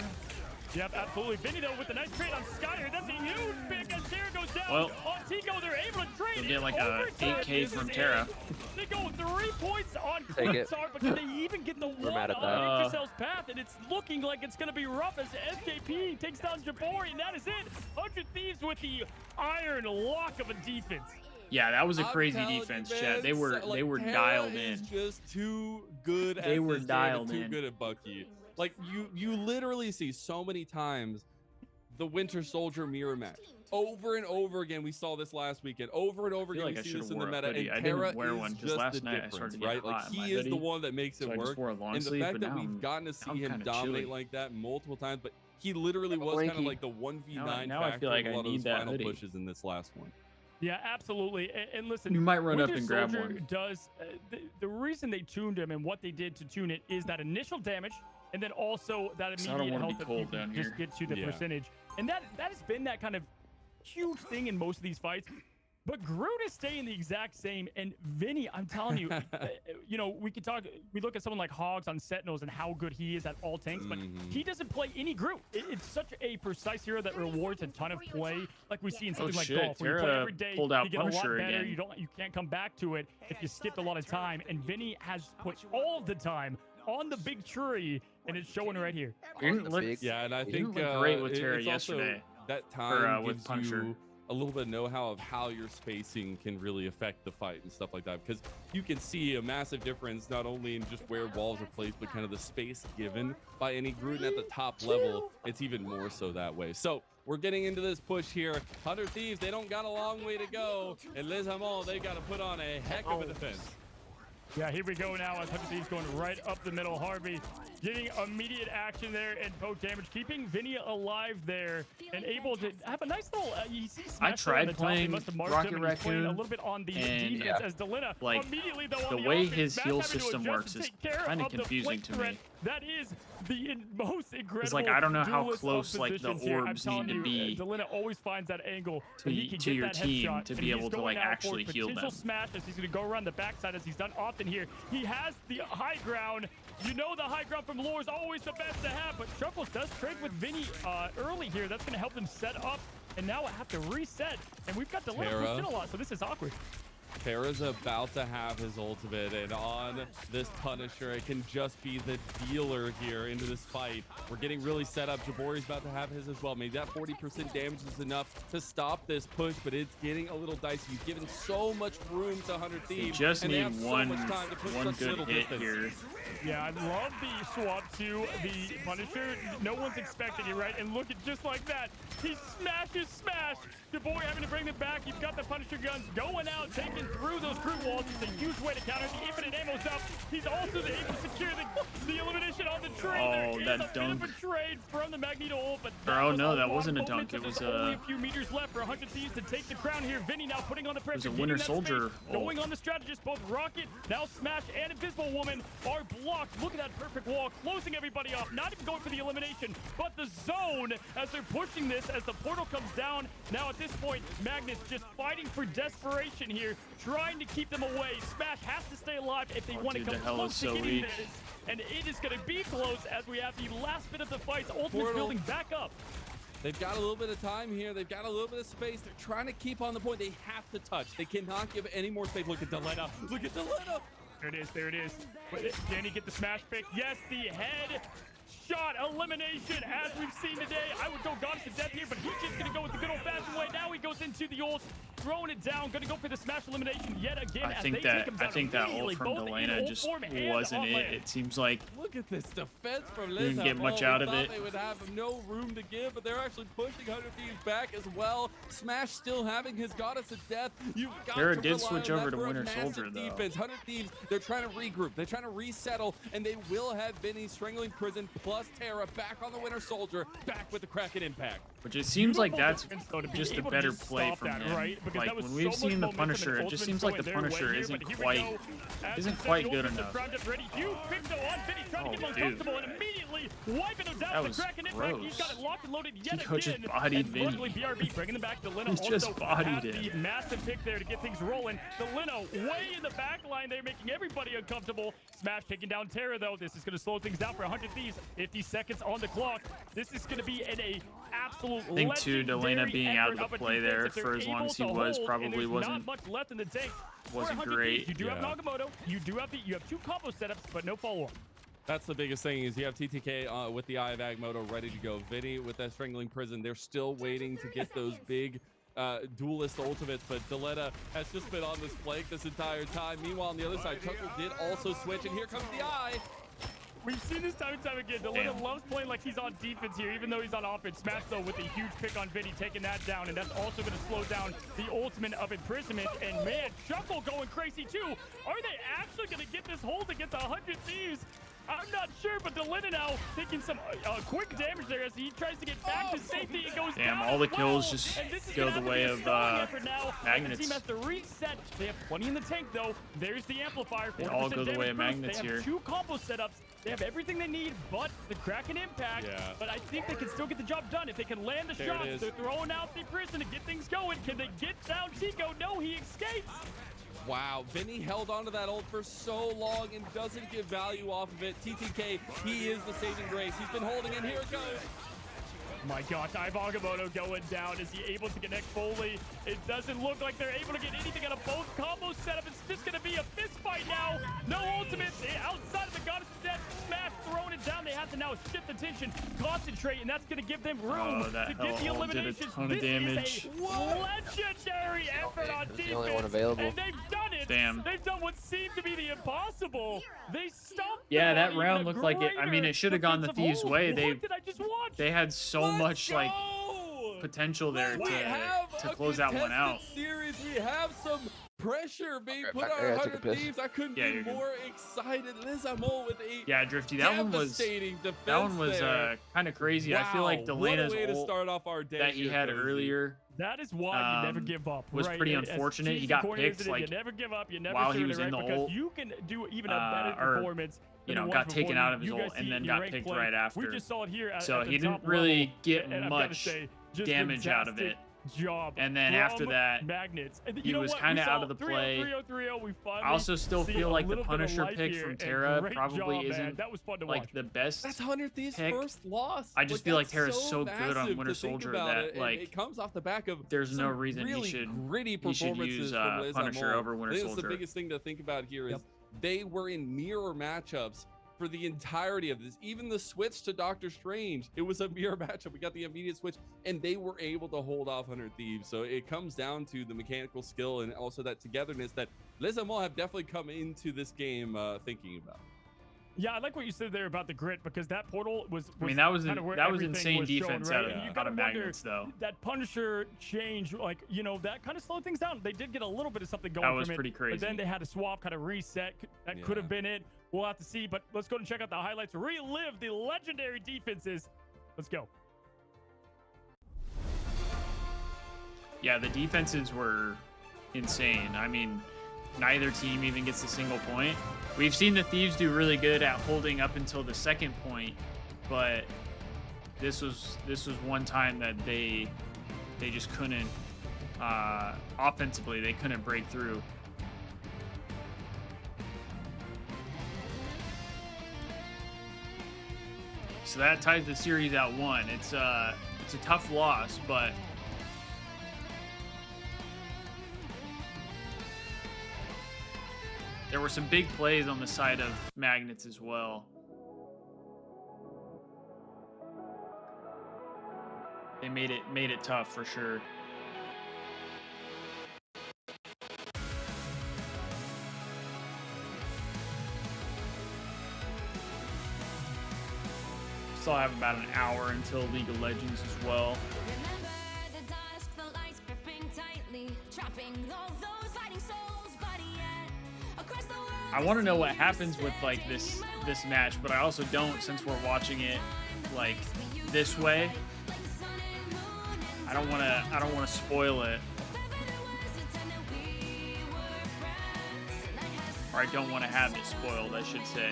Yep, absolutely. Vinny, though, with the nice trade on Skyer. That's a huge pick as Terra goes down. Well, on Tico, they're able to trade. They'll get like it a over to 8K this from is Terra. it. They go 3 points on Take it. Quasar, but can they even get the one mad at on that. Intercell's path? And it's looking like it's going to be rough as SKP takes down Jabori, and that is it. 100 Thieves with the iron lock of a defense. Yeah, that was a I'm crazy telling you, defense, man, Chad. They were Terra dialed is in. just too good They at were this game dialed and too in. good at Bucky. Like you literally see so many times the Winter Soldier mirror match. Over and over again, we saw this last weekend. Over and over I feel again, like I we see this should've in the wore a meta. hoodie. I And didn't Terra wear one is 'cause just last the night I difference, started to get right? Like hot in my he is the hoodie, one that makes so it I just work. wore a long And the sleeve, fact but that now we've gotten to I'm see him kinda dominate chilly. like that multiple times, but he literally was kind of Blankie. like the 1v9 Now I factor feel like of a I lot of need those that final hoodie. pushes in this last one. Yeah, absolutely. And listen, You might run up Winter and grab Soldier one. does the reason they tuned him and what they did to tune it is that initial damage, and then also that 'Cause I don't immediate wanna be health that cold you can down just here. get to the Yeah. percentage. And that has been that kind of huge thing in most of these fights. But Groot is staying the exact same, and Vinny, I'm telling you, you know, we look at someone like Hogs on Sentinels and how good he is at all tanks, but he doesn't play any Groot. It's such a precise hero that rewards a ton of play, like we see in something like shit, golf, where you play Terra every day, pulled out you get a lot Punisher better, again. you can't come back to it if you skipped a lot of time, and Vinny has put all of the time on the big tree, and it's showing right here. Didn't look, Yeah, and I He think didn't look great with it- Terra it's also yesterday. that time with gives Punisher. you a little bit of know-how of how your spacing can really affect the fight and stuff like that, because you can see a massive difference not only in just where walls are placed, but kind of the space given by any Groot. And at the top level, it's even more so that way. So we're getting into this push here. 100 Thieves, they don't got a long way to go, and Les Hamon, they got to put on a heck of a defense. Yeah, here we go now as 100 Thieves going right up the middle. Harvey getting immediate action there and poke damage, keeping Vinny alive there and able to have a nice little. You see I Smash there on tried the top. He playing must have marked Rocket him, and he's playing a Raccoon, little bit on the and defense as Delina like, immediately though the on way offense, his Smash heal having to system adjust works to is take care kinda of the confusing flank to threat. me. That is the most incredible. It's like, I don't know how duelist of close, like, the positions here. I'm orbs telling need to you, be Delina always finds that angle to that he can to get your that team headshot, to and be he's able to, going like, out for actually heal potential them. smash as he's going to go around the backside as he's done often here. He has the high ground. You know the high ground from lore is always the best to have, but Chuckles does trade with Vinny early here. That's going to help them set up, and now I have to reset. And we've got the little pushed in a lot, so this is awkward. Terra's about to have his ultimate, and on this Punisher, it can just be the dealer here into this fight. We're getting really set up. Jabori's about to have his as well. Maybe that 40% damage is enough to stop this push, but it's getting a little dicey. He's given so much room to 100 Thieves. You just and they need have so one much time to push good such little hit distance. here. Yeah, I love the swap to the Punisher. No one's expecting it, right? And look at just like that. He smashes smash. Jabori having to bring them back. You've got the Punisher guns going out, taking through those group walls. It's a huge way to counter. The infinite ammo's up. He's also able to secure the elimination on the trade. Oh, there is that a bit of dunk. a trade from the Magneto ult, but Oh, was no, a that lot wasn't a of dunk. momentum. It was There's only a few meters left for 100 Thieves to take the crown here. Vinny now putting on the pressure. a getting Winter that Soldier space, ult. going on the strategist. Both Rocket, now Smash, and Invisible Woman are blocked. Look at that perfect wall, closing everybody off. Not even going for the elimination, but the zone as they're pushing this as the portal comes down. Now at this point, Magnus just fighting for desperation here, trying to keep them away. Smash has to stay alive if they want to dude, come the hell close is to so getting weak. this. And it is going to be close as we have the last bit of the fight. Ultimate's Portal. building back up. They've got a little bit of time here. They've got a little bit of space. They're trying to keep on the point. They have to touch. They cannot give any more space. Look at Delena. Look at Delena. There it is. There it is. But can he get the smash pick? Yes, the head shot elimination as we've seen today. I would go Goddess to death here, but he's just going to go with the good old-fashioned way. Now he goes into the ult, throwing it down, going to go for the smash elimination yet again. I think that ult from Delena just wasn't it. It seems like Look at this defense from Liz. didn't get much out of it. They would have no room to give, but they're actually pushing 100 Thieves back as well. Smash still having his Goddess of Death. You've got Tara to did rely switch on over that to for a Winter massive Soldier, though. defense. 100 Thieves, they're trying to regroup. They're trying to resettle, and they will have Vinny strangling Prison plus Tara back on the Winter Soldier, back with the Kraken impact. Which it seems like Beautiful that's defense, though, to be just a able to better just play stop from that, him. right? Because Like that was when so we've much seen the momentum and Punisher, it just Ultimate's seems like the going their way Punisher here, isn't but here we quite go. As isn't I said, quite the good ultimate's enough. primed up ready. Huge pick though on Vinny, trying to get him dude. uncomfortable and immediately wiping him down That with was the Kraken impact. He's gross. got it locked and loaded yet Tico just again. bodied And Vinny. luckily BRB bringing them back to Lino. He just also bodied has him. the massive pick there to get things rolling. The Lino way in the back line there, making everybody uncomfortable. Smash taking down Terra though. This is going to slow things down for 100 Thieves. 50 seconds on the clock. This is going to be in a absolute I think too, legendary Delena being out effort of the a play defense. there If they're for as long able as he to was, hold, and probably there's wasn't not much left in the tank. wasn't 400 great. Thieves, you do have Yeah. Nagamoto. You have two combo setups, but no follow-up. That's the biggest thing is you have TTK with the Eye of Agamotto ready to go. Vinny with that strangling prison. They're still waiting to get those big duelist ultimates, but Delena has just been on this flank this entire time. Meanwhile, on the other side, Chuckle did also switch, and here comes the Eye. We've seen this time and time again. Delena loves playing like he's on defense here, even though he's on offense. Smash, though, with a huge pick on Vinny, taking that down, and that's also going to slow down the ultimate of imprisonment. And, man, Chuckle going crazy, too. Are they actually going to get this hold against 100 Thieves? I'm not sure, but Delena now taking some quick damage there as he tries to get back to safety. It goes Damn, down all the as kills well. just And this is go gonna the have to way be a of, strong effort now. Magnets. The team has to reset. They have plenty in the tank, though. There's the amplifier. They all 40% go the way of damage boost. Magnets they here. have two combo setups. They have everything they need, but the Kraken impact. Yeah. But I think they can still get the job done if they can land the There it shots. is. They're throwing out the prison to get things going. Can they get down Tico? No, he escapes. Wow, Vinny held onto that ult for so long and doesn't get value off of it. TTK, he is the saving grace. He's been holding in. Here it goes. My God, Agamotto going down. Is he able to connect fully? It doesn't look like they're able to get anything out of both combos set up. It's just going to be a fist fight now. No ultimates outside of the Goddess of Death. Smash throwing it down. They have to now shift attention, concentrate, and that's going to give them room Oh, that to get the hell did a eliminations. ton of This damage. is a legendary effort on It's defense. the only one available. And they've done it. Damn. They've done what seemed to be the impossible. They stopped. Yeah, them that on round even a looked like it. I mean, greater it should have gone the defensive Thieves' hold. way. What did I just watch? They had so Let's much like go! potential there We have to a close that one contested out. Series. We have some pressure being Okay, put back on there, I took a 100 piss. Thieves. I couldn't Yeah, be you're good. more excited. Liz Amo with a Yeah, Drifty, that one was devastating defense kind of crazy. I feel like Wow, what a Delena's way to ult start off our day that he here, had Cozy. earlier That is why you never um, give up. was right? pretty As unfortunate. He cheesy got corny picked, as it is, like, you never give up. You never while he surrender, was in right? the Because ult, you can do even a better or, performance. you than know, the got one taken before out you. of his You guys ult and see then your got rank picked play. right after. We just saw it here at, So at the he didn't top really level, get and I've gotta much say, just damage out of it. fantastic job And then after from that, Magnets. And he you know was what? kinda We saw out of the play. 3-0, 3-0, we finally I also still see feel a like the little bit of Punisher life pick here, from and Terra great probably job, man. isn't That was fun to watch. like the best. That's 100 Thieves' pick. first loss. I just Like, feel like that's Terra's so good on massive Winter to think Soldier about that, it, and like, it comes off the back of there's no some reason he really should- gritty he should performances use, from Liz Punisher Amo. over Winter I think that's Soldier. the biggest thing to think about here is they were in mirror matchups for the entirety of this. Even the switch to Doctor Strange, it was a mirror matchup. We got the immediate switch, and they were able to hold off 100 Thieves. So it comes down to the mechanical skill and also that togetherness that Liz Amo have definitely come into this game thinking about. Yeah, I like what you said there about the grit because that portal was I mean, that was kind of where that was everything insane was shown, defense right? out And you of gotta wonder, Magnets, though. that Punisher change, like, you know, that kind of slowed things down. They did get a little bit of something going That was from it, pretty crazy. but then they had to swap, kind of reset. That could have been it. We'll have to see, but let's go and check out the highlights. Relive the legendary defenses. Let's go. Yeah, the defenses were insane. I mean, neither team even gets a single point. We've seen the Thieves do really good at holding up until the second point, but this was one time that they just couldn't offensively, they couldn't break through. So that ties the series at 1. It's a tough loss, but there were some big plays on the side of Magnets as well. They made it tough for sure. Still have about an hour until League of Legends as well. Remember the dusk, the lights gripping tightly, trapping all those fighting souls, but yet across the world. I want to know what happens with like this match, but I also don't, since we're watching it like this way. I don't want to spoil it. Or I don't want to have it spoiled, I should say.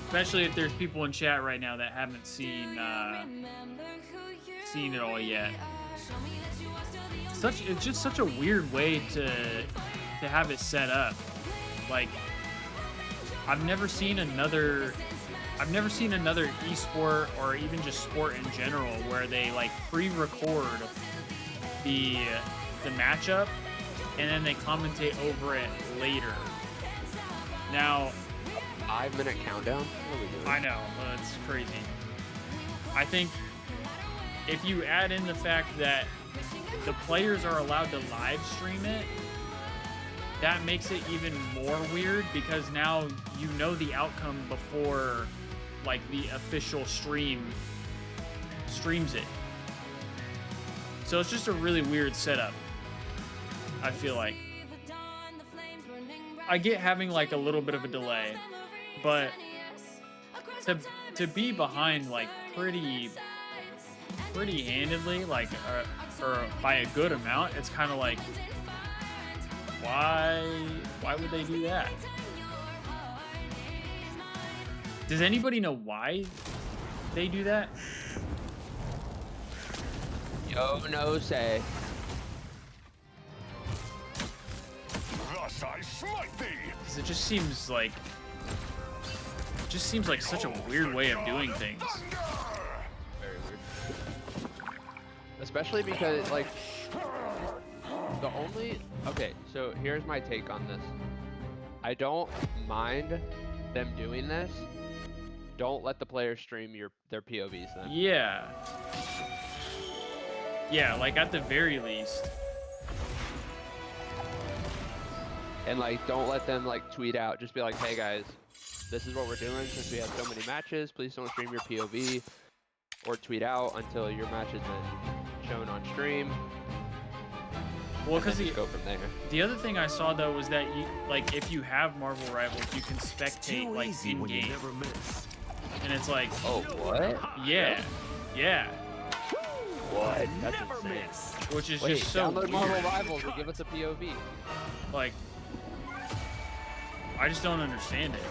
Especially if there's people in chat right now that haven't seen it all yet. It's just such a weird way to have it set up. Like, I've never seen another esport or even just sport in general where they like pre-record the matchup and then they commentate over it later. Now, 5-minute countdown? I know, it's crazy. I think if you add in the fact that the players are allowed to live stream it, that makes it even more weird because now you know the outcome before like the official streams it. So it's just a really weird setup, I feel like. I get having like a little bit of a delay, but to be behind like pretty handedly, like or by a good amount, it's kind of like, why would they do that? Does anybody know why they do that? Yo, no say. Thus I smite thee. Because it just seems like such a weird way of doing things. Very weird. Especially because, like, okay, so here's my take on this. I don't mind them doing this. Don't let the players stream their POVs then. Yeah. Yeah, like at the very least. And like, don't let them like tweet out. Just be like, hey guys, this is what we're doing since we have so many matches. Please don't stream your POV or tweet out until your match has been shown on stream. Well, because go from there. The other thing I saw though was that you like if you have Marvel Rivals, you can spectate like in game, and it's like, oh what? Yeah, yeah. What? That's Never insane. miss. Which is Wait, just so download weird. Marvel Rivals and give us a POV. Like, I just don't understand it.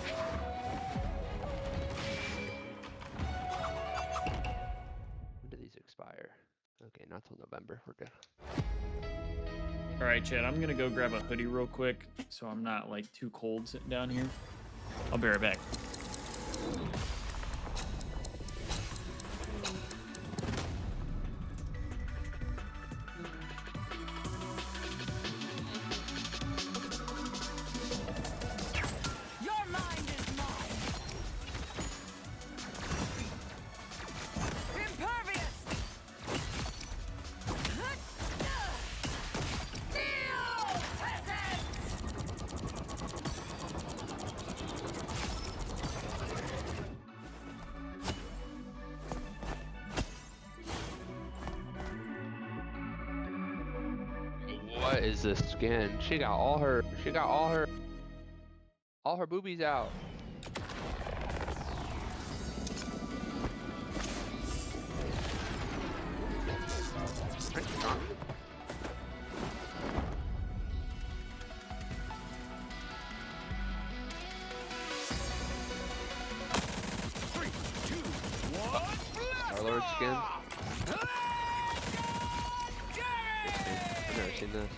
When do these expire? Okay, not till November. We're good. All right, Chad, I'm gonna go grab a hoodie real quick so I'm not like too cold sitting down here. I'll be right back. Your mind is mine. Impervious. What is this skin? She got all her boobies out. Star-Lord skin. I've never seen this.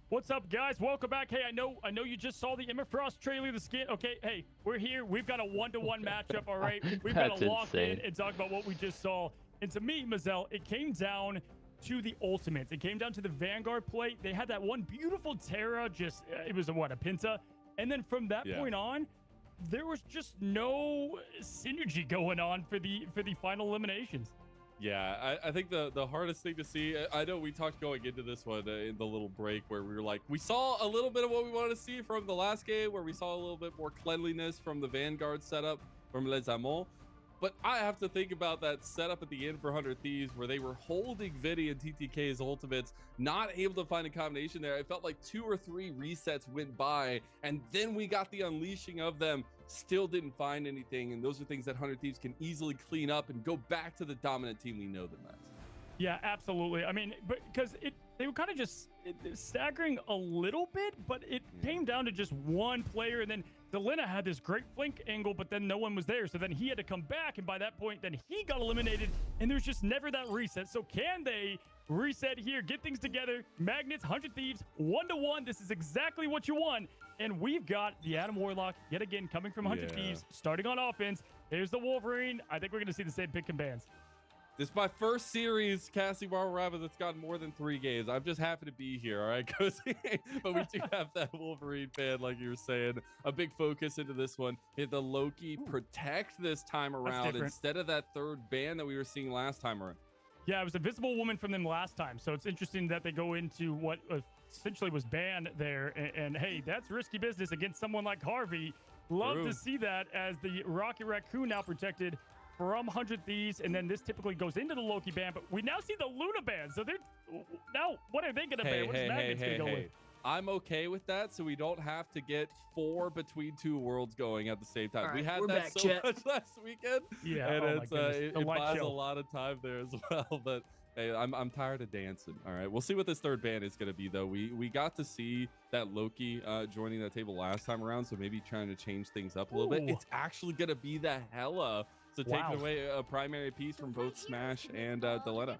What's up, guys? Welcome back. Hey, I know you just saw the Emma Frost trailer, the skin. Okay, hey, we're here. We've got a 1-to-1 matchup, all right? We've got to lock in and talk about what we just saw. And to me, Mazel, it came down to the ultimates. It came down to the Vanguard play. They had that one beautiful Terra, just, it was a Pinta? And then from that point on, there was just no synergy going on for the final eliminations. Yeah, I think the hardest thing to see, I know we talked going into this one in the little break where we were like, we saw a little bit of what we wanted to see from the last game, where we saw a little bit more cleanliness from the Vanguard setup from Les Amants. But I have to think about that setup at the end for 100 Thieves where they were holding Vinny and TTK's ultimates, not able to find a combination there. It felt like 2 or 3 resets went by, and then we got the unleashing of them, still didn't find anything. And those are things that 100 Thieves can easily clean up and go back to the dominant team we know them as. Yeah, absolutely. I mean, but because they were kind of just staggering a little bit, but it came down to just one player, and then Delina had this great flank angle, but then no one was there, so then he had to come back, and by that point, then he got eliminated, and there's just never that reset. So can they reset here, get things together? Magnets, 100 Thieves, 1-to-1. This is exactly what you want, and we've got the Adam Warlock yet again coming from 100 Thieves, starting on offense. Here's the Wolverine. I think we're going to see the same pick and bans. This is my first series, Cassie Marvel Rabbit, that's gotten more than 3 games. I'm just happy to be here, all right, Cozy? But we do have that Wolverine fan, like you were saying. A big focus into this one. Hit the Loki protect this time around instead of that 3rd ban that we were seeing last time around. Yeah, it was a visible woman from them last time, so it's interesting that they go into what essentially was banned there. And hey, that's risky business against someone like Harvey. Love to see that, as the Rocket Raccoon now protected from 100 Thieves, and then this typically goes into the Loki ban, but we now see the Luna ban. So they're now, what are they gonna ban? What is Magnets gonna go with? I'm okay with that, so we don't have to get 4 between 2 worlds going at the same time. Right, we had that that so much last weekend, and it buys a lot of time there as well. But hey, I'm tired of dancing. All right, we'll see what this 3rd ban is going to be, though. We got to see that Loki joining that table last time around, so maybe trying to change things up a little bit. It's actually going to be the Hella. So taking away a primary piece from both Smash and Delena.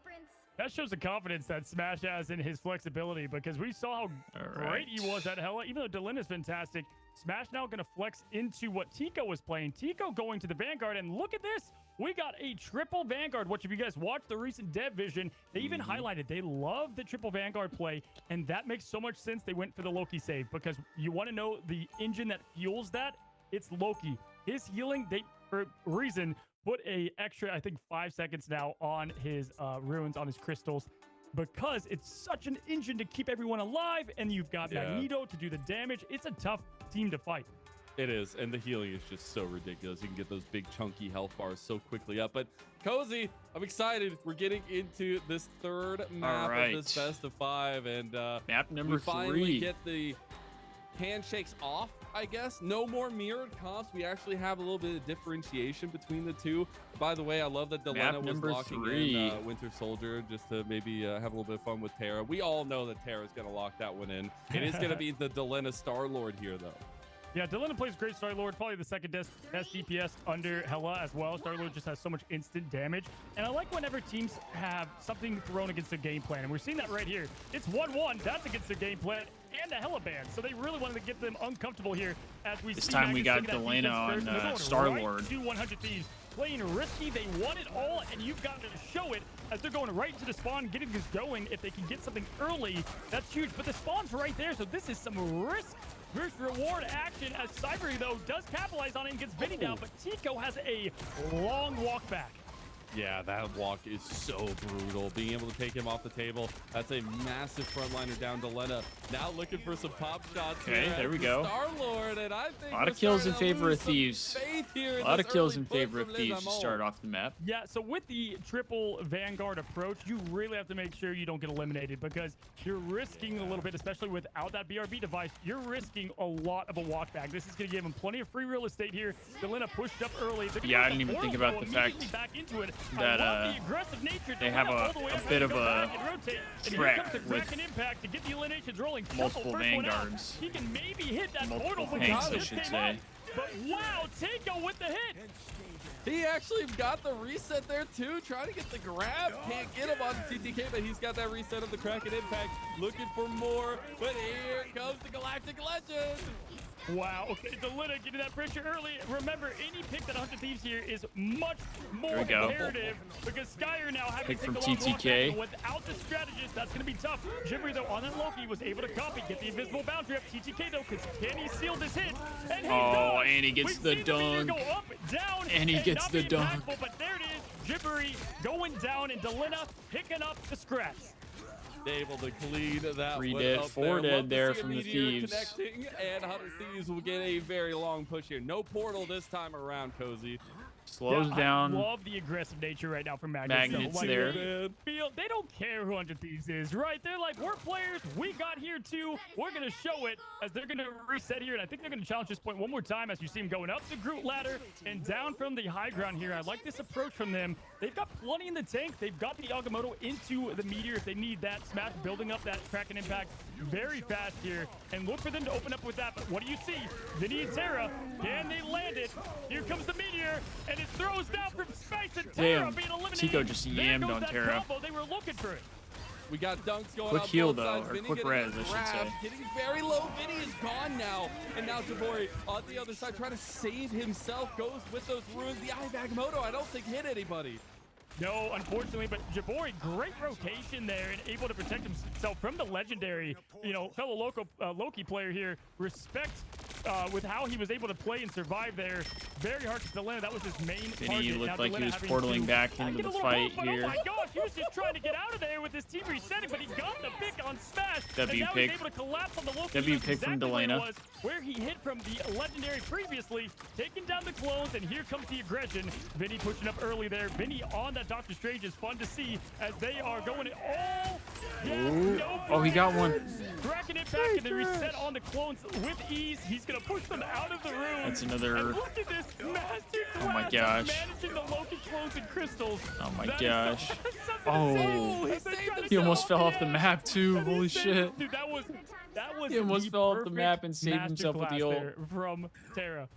That shows the confidence that Smash has in his flexibility, because we saw how great he was at Hella. Even though Delena's fantastic, Smash now going to flex into what Tico was playing. Tico going to the Vanguard, and look at this. We got a triple Vanguard, which if you guys watched the recent dev vision, they even highlighted they love the triple Vanguard play, and that makes so much sense. They went for the Loki save, because you want to know the engine that fuels that? It's Loki. His healing, they, for a reason, put a extra, I think, 5 seconds now on his runes, on his crystals, because it's such an engine to keep everyone alive, and you've got Magneto to do the damage. It's a tough team to fight. It is, and the healing is just so ridiculous. You can get those big chunky health bars so quickly up. But Cozy, I'm excited. We're getting into this 3rd map of this best of 5, and map number 3. Finally get the handshakes off, I guess. No more mirrored comps. We actually have a little bit of differentiation between the two. By the way, I love that Delena was locking in Winter Soldier just to maybe have a little bit of fun with Terra. We all know that Terra's going to lock that one in. It is going to be the Delena Star-Lord here, though. Yeah, Delena plays great Star-Lord, probably the 2nd best DPS under Hella as well. Star-Lord just has so much instant damage. And I like whenever teams have something thrown against their game plan. And we're seeing that right here. It's 1-1. That's against their game plan and a Hella ban. So they really wanted to get them uncomfortable here as we this time we got Delena on Star-Lord. Right to 100 Thieves. Playing risky. They want it all, and you've got to show it as they're going right into the spawn, getting this going. If they can get something early, that's huge. But the spawn's right there, so this is some risk versus reward action, as Cybery, though, does capitalize on it and gets Vinny down, but Tico has a long walk back. Yeah, that walk is so brutal. Being able to take him off the table, that's a massive frontliner down to Lena. Now looking for some pop shots. Okay, there we go. Star-Lord, and I think A lot of kills in favor of Thieves. A lot of kills in favor of Thieves to start off the map. Yeah, so with the triple Vanguard approach, you really have to make sure you don't get eliminated because you're risking a little bit, especially without that BRB device. You're risking a lot of a walk back. This is going to give him plenty of free real estate here. Delina pushed up early. Yeah, I didn't even think about the fact that they have a bit of a track with multiple Vanguards. He can maybe hit that Multiple portal, tanks, I should say. but wow, Takeo with the hit. He actually got the reset there too, trying to get the grab. Can't get him on TTK, but he's got that reset of the Kraken Impact. Looking for more, but here comes the Galactic Legend. Wow, okay, Delina getting that pressure early. Remember, any pick that 100 Thieves here is much more imperative because Skyer now having Pick to from take a long TTK. walk back, but without the strategist, that's going to be tough. Jibbery, though, on that Loki was able to copy, get the invisible boundary up. TTK, though, can he seal this hit? And he does. And he gets the dunk. Go up, down, And he gets not the be dunk. impactful, but there it is. Jibbery going down, and Delina picking up the scraps. Able to clean that 3 one dead, up 4 there. dead Love to there see a from the meteor Thieves. Connecting, and 100 Thieves will get a very long push here. No portal this time around, Cozy. Slows down. I love the aggressive nature right now from Magnets there. They don't care who 100 Thieves is, right? They're like, we're players. We got here too. We're going to show it as they're going to reset here. And I think they're going to challenge this point one more time as you see him going up the Groot ladder and down from the high ground here. I like this approach from them. They've got plenty in the tank. They've got the Agamotto into the meteor if they need that. Smash building up that Kraken Impact very fast here. And look for them to open up with that. But what do you see? Vinny and Terra, can they land it? Here comes the meteor, and it throws down from space, and Terra being eliminated. Tico just yammed on Terra. They were looking for it. We got dunks going Quick on heal, both though, sides. or Vinny quick getting res, I should grabbed, say. Getting very low. Vinny is gone now. And now Jabori on the other side trying to save himself. Goes with those ruins. The Agamotto, I don't think hit anybody. No, unfortunately, but Jabori, great rotation there and able to protect himself from the legendary, fellow Loki player here. Respect with how he was able to play and survive there. Very hard to Delina. That was his main Vinny target. looked Now like he Delina was having portaling to back into get the a little fight bump, but here. Oh my gosh, he was just trying to get out of there with his team resetting, but he got the pick on Smash. W and now pick. he's able to collapse on the Loki. W That's pick from exactly where it Delina. was, where he hit from the legendary previously, taking down the clones, and here comes the aggression. Vinny pushing up early there. Vinny on that Doctor Strange is fun to see as they are going all. Yes, no Oh, he got one. Kraken Impact and they reset on the clones with ease. He's going to push them out of the room. That's another. And look at this masterclass Oh my gosh. managing the Loki clones and crystals. Oh my That is gosh. something Oh. to say. He almost fell off the map, too. Holy shit. Dude, that was He almost the fell off the perfect map and saved himself with the masterclass ult. there from Terra.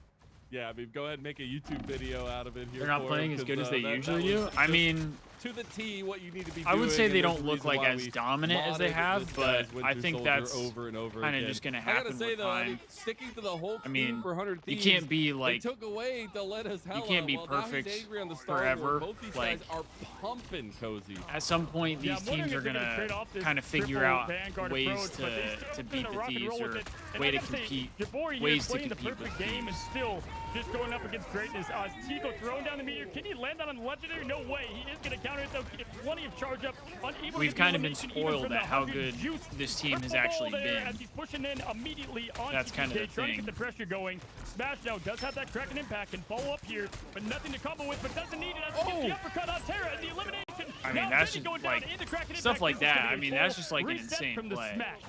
Yeah, I mean, go ahead and make a YouTube video out of it here. They're not for playing him, as good 'cause, as they that usually was do. I just mean, to the T, what you need to be I would doing, say and they there's don't a look reason like why as we dominant as they modded have, this but guy's Winter I think Soldier that's over and over kind of again. just going to I gotta happen say with though, I mean, time. sticking to the whole I mean, for 100 you Thieves, can't be like, they took away Deleta's hella. you can't be Well, now he's perfect angry on the Star-Lord. forever. Both these Like, guys are pumping Cozy. at some point, Yeah, these I'm wondering teams are if they're going gonna trade to off this kind of figure triple out Vanguard ways approach, but they still to beat gonna the rock and Thieves roll or with it. And way I to gotta say, compete, Jabori here ways to playing the compete with perfect game and Thieves. still just going up against greatness. Tico throwing down the meteor. Can he land that on the legendary? No way. He is going to counter it though. Get plenty of charge up. Unable We've to kind of been elimination even spoiled from at the how 100 good juice. this team has Triple actually ball there been. as he's pushing in immediately on That's kind of TTK, the trying to thing. get the pressure going. Smash now does have that Kraken Impact and follow up here, but nothing to combo with, but doesn't need it as he gets the uppercut on Terra and the elimination. I mean, Now that's Vinny just going down like into Kraken stuff Impact. like This is gonna that. be I a mean, full that's just like an reset insane from the play. Smash.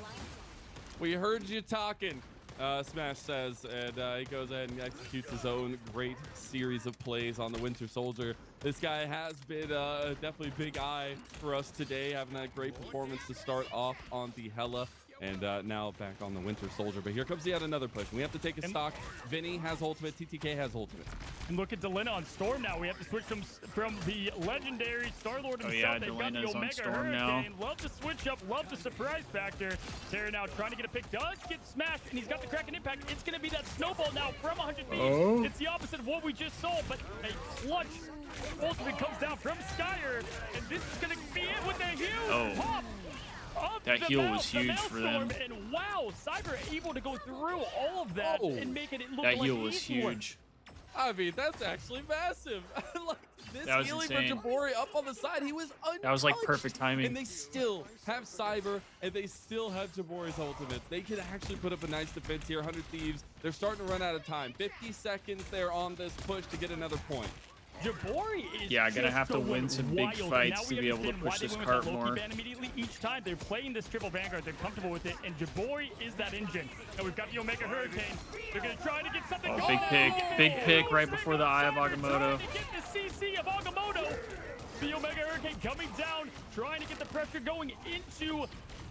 We heard you talking, Smash says, and he goes ahead and executes his own great series of plays on the Winter Soldier. This guy has been definitely big eye for us today, having that great performance to start off on the Hella. And now back on the Winter Soldier. But here comes yet another push. We have to take a stock. Vinny has ultimate. TTK has ultimate. And look at Delina on Storm now. We have to switch from the legendary Star-Lord himself. yeah, They've got the Delina's on Omega Storm now. Hurricane. Love the switch up. Love the surprise factor. Terra now trying to get a pick. Does get smashed, and he's got the Kraken Impact. It's going to be that snowball now from 100 Thieves. Oh. It's the opposite of what we just saw, but a clutch ultimate comes down from Skyer, and this is going to be it with a huge pop. That heal was huge for them. And wow, Cyber able to go through all of that and make it look that like heal was easy work. huge. I mean, that's actually massive. Like, this That was healing insane. for Jabori up on the side, he was untouched. That was like perfect timing. And they still have Cyber, and they still have Jabori's ultimate. They can actually put up a nice defense here. 100 Thieves, they're starting to run out of time. 50 seconds there on this push to get another point. Jabori is gonna have to win some big wild. fights Now to we be able to understand why push they this went with cart that Loki more. ban immediately. Each time they're playing this triple Vanguard, they're comfortable with it, and Jabori is that engine. And we've got the Omega Hurricane. They're gonna try to get something Oh, going. big pick right before the eye of Agamotto. Trying to get the CC of Agamotto. The Omega Hurricane coming down, trying to get the pressure going into.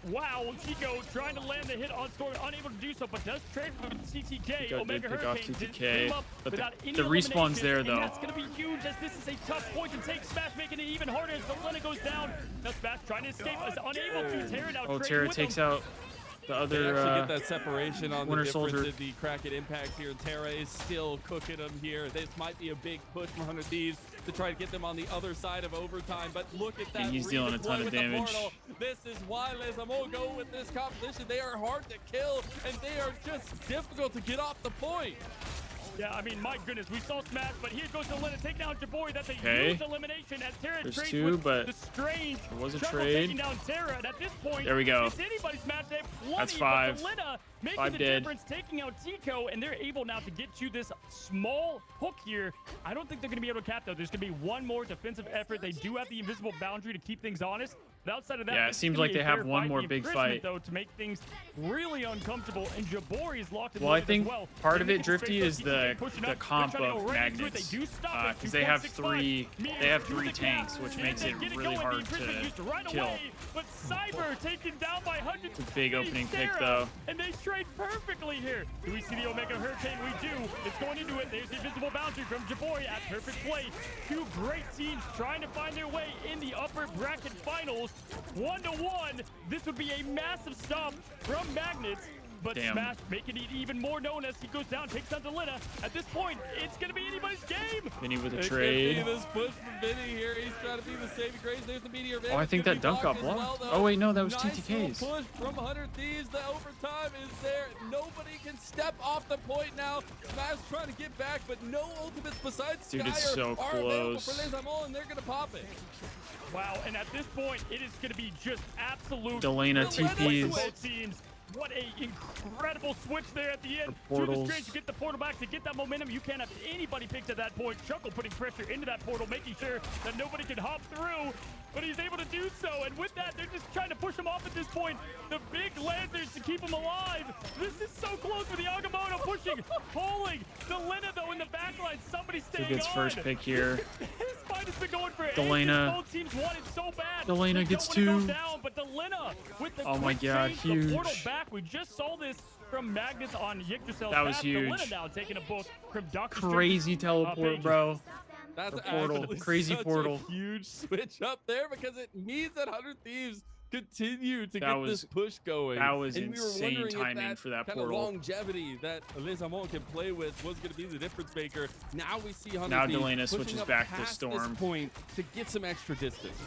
Wow, Chico trying to land the hit on score, unable to do so, but does trade from CTK. Chico Omega did pick off Hurricane did TTK, put him up but without any the respawn's eliminations, there, and though. that's going to be huge, as this is a tough point to take. Smash making it even harder as Delena goes down. Now Smash trying to escape, is unable to. Terra now Oh, trading Terra with takes him. out the They other actually get that separation on Winter the difference Soldier. of the Kraken impact here. Terra is still cooking them here. This might be a big push from 100 Thieves to try to get them on the other side of overtime. But look at that. he's dealing a ton redeploy of with the damage. portal. This is why Les Amos go with this composition. They are hard to kill, and they are just difficult to get off the point. Yeah, I mean, my goodness, we saw Smash, but here goes Delena taking down Jabori. That's a Okay. huge elimination as Terra There's trades two, with but the Strange. there was a Shuckle trade. taking down Terra, and at this point, There we go. it's anybody's match. They have plenty, That's but 5. Delena making 5 the dead. difference, taking out Tico, and they're able now to get to this small hook here. I don't think they're going to be able to cap, though. There's going to be one more defensive effort. They do have the invisible boundary to keep things honest. But outside of that, Yeah, it this is seems gonna like be they a have fair one fight. more The big imprisonment, fight. though, to make things really uncomfortable, and Jabori is locked in Well, I as think well. part They're of it, making space Drifty, for is TTK the pushing up. comp They're trying to of go right into it. magnets. They do stop it. Because they have 2.65 they have meters 3 to the tanks, ground. which makes They it get really going. The hard imprisonment to used right kill. away, but Cyber taken down by hundreds. It's a big opening pick, Sarah, though. and they trade perfectly here. Do we see the Omega Hurricane? We do. It's going into it. There's the invisible boundary from Jabori at perfect play. Two great teams trying to find their way in the upper bracket finals. 1-1. This would be a massive stop from Magnets. But Damn. Smash making it even more known as he goes down, takes down Delena. At this point, it's going to be anybody's game. Vinny with a It could trade. be this push from Vinny here. He's trying to be the saving grace. There's the meteor. Oh, I think that dunk got blocked. Oh, wait, no, that was nice TTK's. Little push from 100 Thieves. The overtime is there. Nobody can step off the point now. Smash trying to get back, but no ultimates besides Dude, Skyer it's so are available close. for Les Amos, and they're going to pop it. Wow, and at this point, it is going to be just absolute. Delena TPs. Both teams. What a incredible switch there at the end. The To the portals. screen to get the portal back, to get that momentum. You can't have anybody picked at that point. Shuckle putting pressure into that portal, making sure that nobody can hop through. But he's able to do so, and with that, they're just trying to push him off at this point. The big lanterns to keep him alive. This is so close for the Agamotto pushing, pulling. Delena, though, in the back line. Somebody Who staying gets on. first pick here? This fight has been going for Delena. ages. Both teams want it so bad. Delena They gets don't wanna 2. go down, but Delena with the Oh my quick God, change, the portal huge. back. We just saw this from Magnus on Yggdrasil's That was path. huge. Delena now taking a book from Dr. Crazy teleport, Pages. bro. That's The portal, actually crazy such portal. a huge switch up there, because it means that 100 Thieves continue to That get was- this push going. that was and we were insane wondering if timing for that kind portal. of longevity that Les Amos can play with was going to be the difference maker. Now we see 100 Now Thieves Delena pushing switches up back to past Storm. this point to get some extra distance.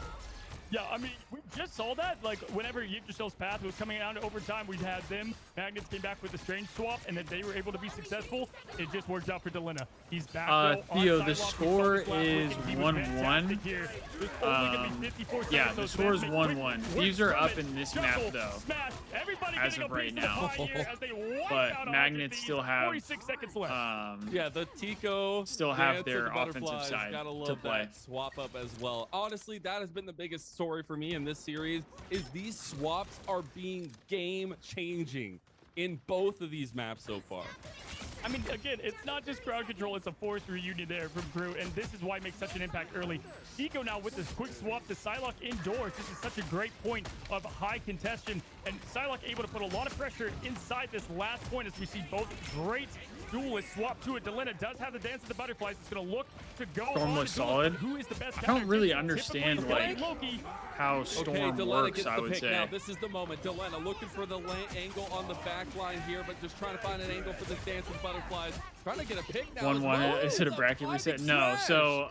Yeah, I mean, we just saw that. Like, whenever Yggdrasil's path was coming out over time, we had them. Magnets came back with the strange swap, and then they were able to be successful. It just worked out for Delena. He's back, though, on Theo, the sidewalk. We saw score this last week, is and he was 1-1. fantastic here. There's only gonna be 54 Yeah, seconds, the so score is Smash 1-1. make Thieves quick are work up from it. in this Shuckle, map, though, Smash. Everybody as getting of a right piece of the now. pie here as they wipe But out Magnets Thieves. still have 46 seconds left. Yeah, the Tico Still have dance their of the offensive butterflies, side gotta to love play. that swap up as well. Honestly, that has been the biggest story for me in this series, is these swaps are being game changing in both of these maps so far. I mean, again, it's not just crowd control, it's a forced reunion there from Crew, and this is why it makes such an impact early. Nico now with this quick swap to Psylocke indoors. This is such a great point of high contention, and Psylocke able to put a lot of pressure inside this last point as we see both great duelists swap to it. Delena does have the dance of the butterflies. It's going to look to go Storm on looks to duel, solid. but who is the best I don't counter? really Typically, understand, it's like, Loki. how Storm Okay, Delena works, gets I the would pick say. now. This is the moment. Delena looking for the angle on the back line here, but just trying to find an angle for this dance with butterflies. Trying to get a pick now. 1-1. Is it a bracket reset? No. So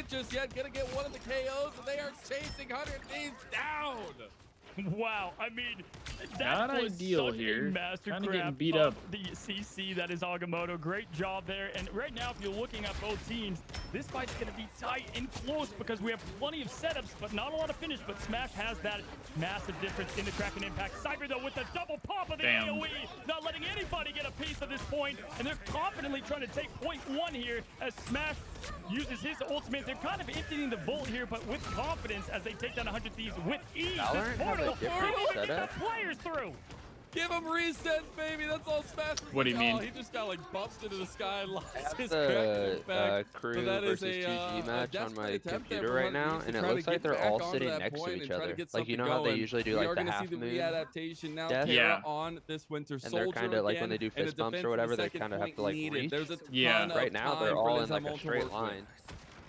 it just yet. Gonna get one of the KOs, and they are chasing 100 Thieves down. Wow, I mean, Not that was ideal such here. a master Kinda getting grab beat of up. the CC that is Agamotto. Great job there. And right now, if you're looking at both teams, this fight's going to be tight and close because we have plenty of setups, but not a lot of finish. But Smash has that massive difference in the Kraken impact. Cyber, though, with the double pop of the Damn. AoE, not letting anybody get a piece of this point, and they're confidently trying to take point one here as Smash uses his ultimate. They're kind of emptying the vault here, but with confidence as they take down 100 Thieves with ease. Valorant This have a portal, different get the setup. players through. Give him resets, baby. That's all Smash. What do you mean? Oh, he just got like bumped into the sky and lost I his have the Kraken effect. crew But that is versus a, 2G match on desperate my attempt there computer for right 100 now, Thieves and to it try to looks like get they're back all onto sitting that next to point each and try to other. get Like, you know something how they going. usually do We like are the gonna half see the moon? readaptation now. death? Terra Yeah. on this Winter And Soldier they're kind of like when again, they do and a fist bumps defense or for the whatever, they second kind of have point to like needed. reach. There's a Yeah. ton of Right now time they're for all Les in like a Amon to straight work with. line.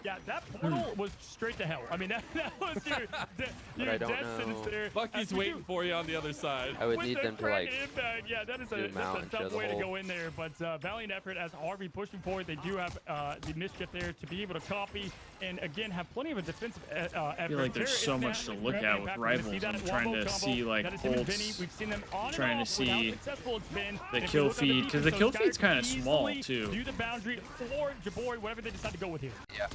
Yeah, that portal was straight to hell. I mean, that was your, But your I don't death sentence know. there. Bucky's As we waiting do- for you on the other side. I would with need the them to Kraken like impact. Yeah, that is zoom out a and show tough the way to hole. go in there. But valiant effort as Harvey pushing forward. They do have the mischief there to be able to copy and again have plenty of a defensive effort. I feel like there's so much to look at with rivals. I'm trying to see like ults, We've seen them on trying and to off with how see successful it's been. the And if kill you look at feed, 'cause the defense, kill those feed's guys kinda small, easily too. Do the boundary or Jabori, whatever they decide to go with here. yeah.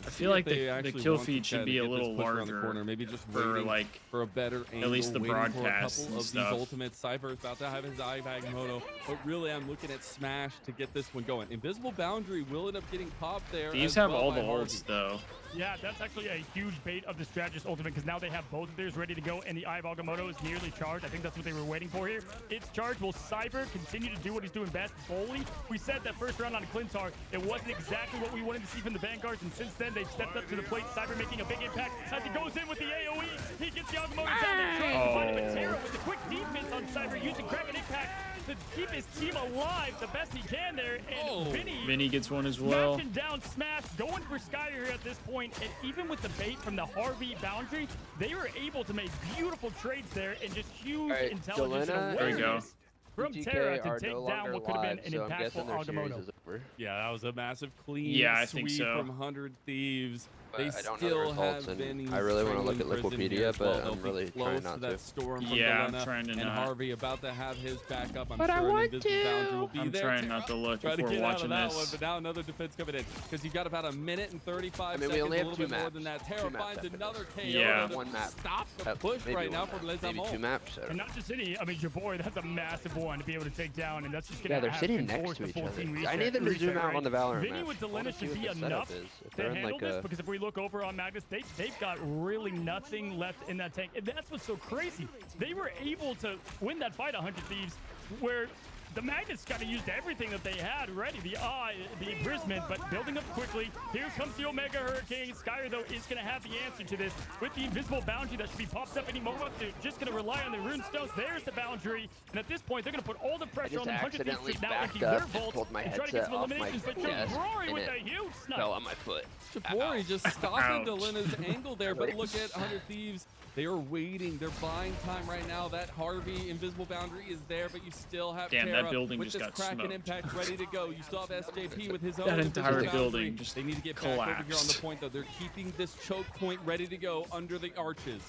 I feel like They the actually kill want to feed try should to be a get this little push around the larger corner. Maybe just for waiting like for a better angle, least the waiting for a broadcasts couple and of stuff. these ultimates. Cyber is about to have his eye Agamotto, but really I'm looking at Smash to get this one going. Invisible Boundary will end up getting popped there. These as have well all by the Harvey. ults though. Yeah, that's actually a huge bait of the Strategist ultimate because now they have both of theirs ready to go and the Eye of Agamotto is nearly charged. I think that's what they were waiting for here. It's charged. Will Cyber continue to do what he's doing best? Bully. We said that first round on Clintar, it wasn't exactly what we wanted to see from the Vanguards, and since then they've stepped up to the plate. Cyber making a big impact as he goes in with the AoE. He gets the Agamotto down there, trying to find him, but Terra with the quick defense on Cyber using Kraken impact to keep his team alive the best he can there. And Vinny gets one as well. smashing down Smash, going for Skyer here at this point, and even with the bait from the Harvey boundary, they were able to make beautiful trades there and just huge Alright, intelligence and Delena There you go. awareness from TTK Terra to are take no down longer what could have been live, an so I'm impactful guessing their series Agamotto. is over. Yeah, that was a massive clean Yeah, I sweep think so. from 100 Thieves. But They I don't know the still results, have and Vinny's I really wanna look strangling at prison Liquipedia, here as well. but They'll I'm be really close trying to not that to. storm from Yeah, I'm Delena, trying to and not. Harvey about to have his backup. I'm But I sure an want invisible boundary to. will be I'm there. trying not to look Try if to we're get out of watching that one, this. but now another defense coming in because you've got about a minute and 35 I mean, we seconds, only a have little two bit more maps. than that. Two Terra maps finds after another this. KO Yeah. to One map. stop the push Maybe right now one from map. Les Maybe Amon. two maps. So. And not just any, I mean, Jabori, that's a massive one to be able to take down, and that's just going to Yeah, they're sitting next to each other. I need them to zoom out on the Valorant Vinny match. with I wanna Delena see should what be the setup enough is. If to they're in handle like this, a because if we look over on Magnus, they've got really nothing left in that tank. And that's what's so crazy. They were able to win that fight, 100 Thieves, where the Magnets kind of used everything that they had ready. The eye, the imprisonment, but building up quickly. Here comes the Omega Hurricane. Skyer, though, is going to have the answer to this with the invisible boundary that should be popped up any moment. They're just going to rely on the rune stones. There's the boundary. And at this point, they're going to put all the pressure on them. 100 Thieves accidentally should now backed empty up their and vault pulled my and try to get headset some off my eliminations. But desk, Jabori and with it a huge snipe. fell on my foot. Jabori just stopping Ouch. Delena's angle there, but look at 100 Thieves. They are waiting. They're buying time right now. That Harvey invisible boundary is there, but you still have Damn, that Terra building with just this got Kraken smoked. impact ready to go. You still have SJP with his own That invisible entire boundary. building just They need to get back over here on the collapsed. point, though. They're keeping this choke point ready to go under the arches.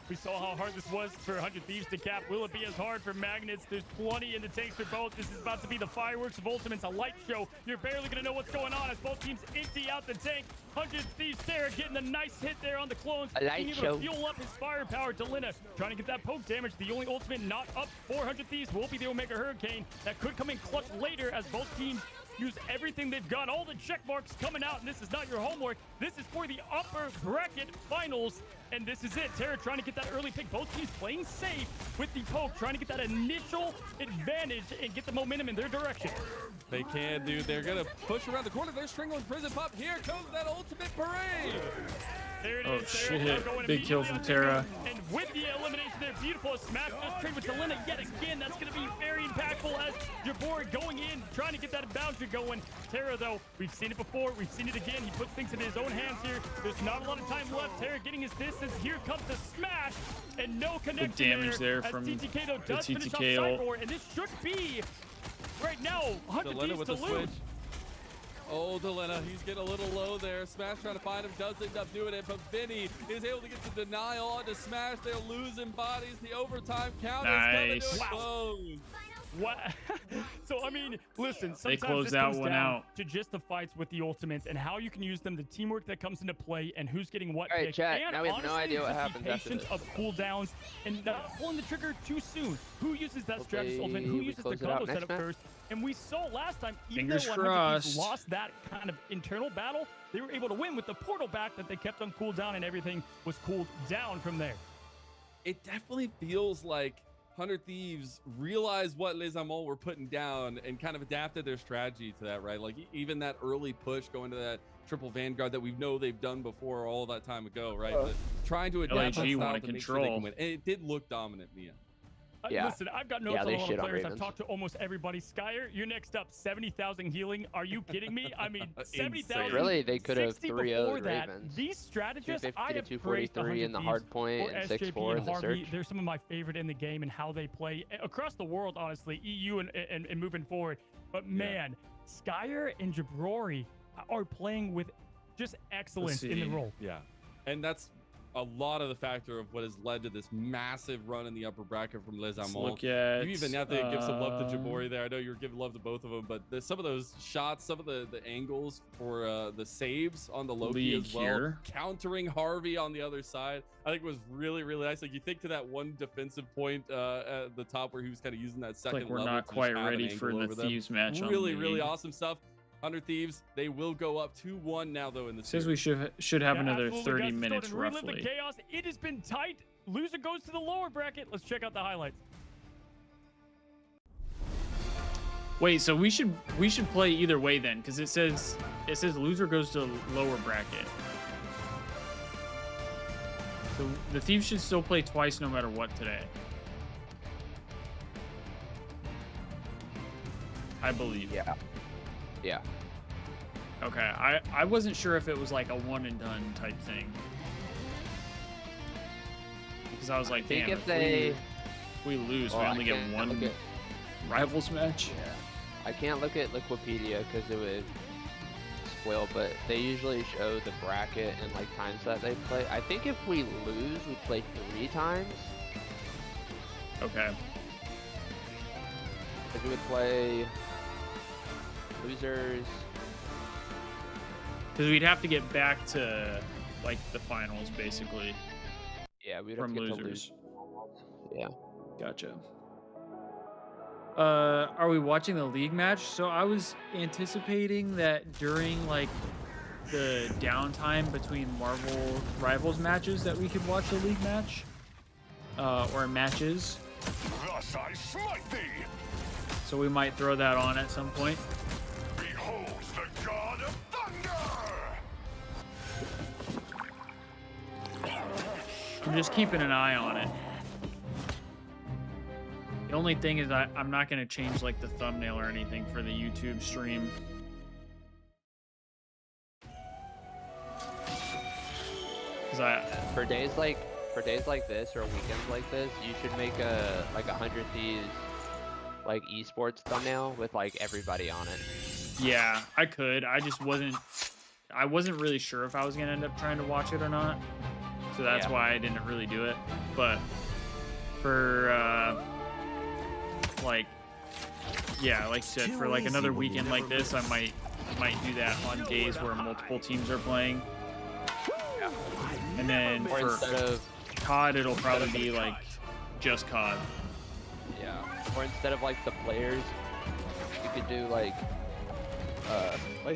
We saw how hard this was for 100 Thieves to cap. Will it be as hard for Magnets? There's plenty in the tanks for both. This is about to be the fireworks of Ultimates, a light show. You're barely going to know what's going on as both teams empty out the tank. 100 Thieves Terra getting a nice hit there on the clones. A light Being able show. to fuel up his firepower. Delena trying to get that poke damage. The only ultimate not up for 100 Thieves will be the Omega Hurricane. That could come in clutch later as both teams use everything they've got. All the check marks coming out, and this is not your homework. This is for the upper bracket finals, and this is it. Terra trying to get that early pick. Both teams playing safe with the poke, trying to get that initial advantage and get the momentum in their direction. They can do. They're going to push around the corner. They're strangling Prison Pop. Here comes that ultimate parade. There it Oh, is. Terra shit. going Big kill immediately from on Terra. And with the elimination there, beautiful. Smash does trade with Delena yet again. That's going to be very impactful as Jabori going in, trying to get that boundary going. Terra, though, we've seen it before. We've seen it again. He puts things in his own hands here. There's not a lot of time left. Terra getting his distance. Here comes the smash, and no connection damage there as from TTK, though, the does finish off TTK ult. Cyborg, and this should be right now 100 Delena Thieves with to the lose. switch. Oh, Delena, he's getting a little low there. Smash trying to find him, does end up doing it, but Vinny is able to get the denial onto Smash. They're losing bodies. The overtime count is coming to a close. What? So, I mean, listen, They sometimes closed this that comes one down out. to just the fights with the ultimates and how you can use them, the teamwork that comes into play, and who's getting what All right, pick. chat, And now we have no honestly, idea what just the happens after patience this. of cooldowns and not pulling the trigger too soon. Who uses that strategist ultimate? Who we uses the close it out combo next setup match? first? And we saw last time, even Fingers though 100 Thieves crossed. lost that kind of internal battle, they were able to win with the portal back that they kept on cooldown, and everything was cooled down from there. It definitely feels like 100 Thieves realized what Les Amours were putting down and kind of adapted their strategy to that, right? Like even that early push going to that triple Vanguard that we know they've done before all that time ago, right? But trying to adapt that LAG style wanna to make sure they control. can win. And it did look dominant, Mia. Yeah. Listen, I've got notes Yeah, on they a lot shit of on players. I've Ravens. talked to almost everybody. Skyer, you're next up. 70,000 healing. Are you kidding me? I mean, 70,000. Really, they could have 60 3-0'd before that. Ravens. These strategists, 250 I to have praised 243 in the 100 hard point or and SJP 6-4 and in the Harvey. search. They're some of my favorite in the game and how they play across the world, honestly, EU and moving forward. But man, Skyer and Jabrori are playing with just excellence in the see. role. Yeah. And that's a lot of the factor of what has led to this massive run in the upper bracket from Les Let's Amours. look at, You even have to give some love to Jabori there. I know you're giving love to both of them, but there's some of those shots, some of the angles for the saves on the Loki league as well, here. countering Harvey on the other side, I think was really, really nice. Like you think to that one defensive point at the top where he was kind of using that It's second like we're level not to just quite have an ready for angle the over them. Thieves match. Really, on really league. awesome stuff. 100 Thieves, they will go up 2-1 now though in the Says series. we should have Yeah, another absolutely, 30 guys. Let's go minutes and relive the roughly. chaos. It has been tight. Loser goes to the lower bracket. Let's check out the highlights. Wait, so we should play either way then, because it says loser goes to lower bracket. So the Thieves should still play twice no matter what today. I believe. Yeah. Yeah. Okay, I wasn't sure if it was like a one and done type thing. Because I was like, I think damn, if we lose, Well, we I only get can't one look at- rivals match. Yeah. I can't look at Wikipedia because it would spoil, but they usually show the bracket and like times that they play. I think if we lose, we play 3 times. Okay. If we would play losers. Because we'd have to get back to like the finals basically Yeah, we'd have from to get losers. to lose. Yeah. Gotcha. Are we watching the league match? So I was anticipating that during like the downtime between Marvel Rivals matches that we could watch the league match, or matches. Thus I smite thee! So we might throw that on at some point. Beholds the god of thunder! I'm just keeping an eye on it. The only thing is I'm not going to change like the thumbnail or anything for the YouTube stream. For days like this or weekends like this, you should make a 100 Thieves like esports thumbnail with like everybody on it. Yeah, I could. I wasn't really sure if I was gonna end up trying to watch it or not. So that's Yeah. why I didn't really do it. But for like you said, for like another weekend like this, I might do that on days where multiple teams are playing. And then Or for instead of COD, it'll probably be like just COD. or instead of like the players, you could do like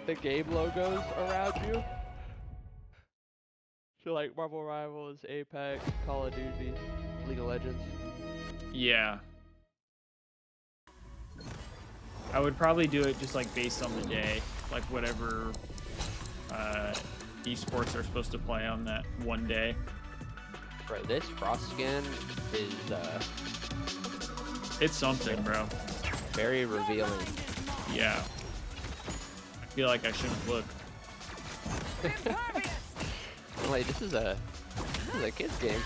the game logos around you. So like Marvel Rivals, Apex, Call of Duty, League of Legends. Yeah. I would probably do it just like based on the day, like whatever esports are supposed to play on that one day. Bro, this frost skin is It's something, bro. very revealing. Yeah. I feel like I shouldn't look. Like this is a kid's game.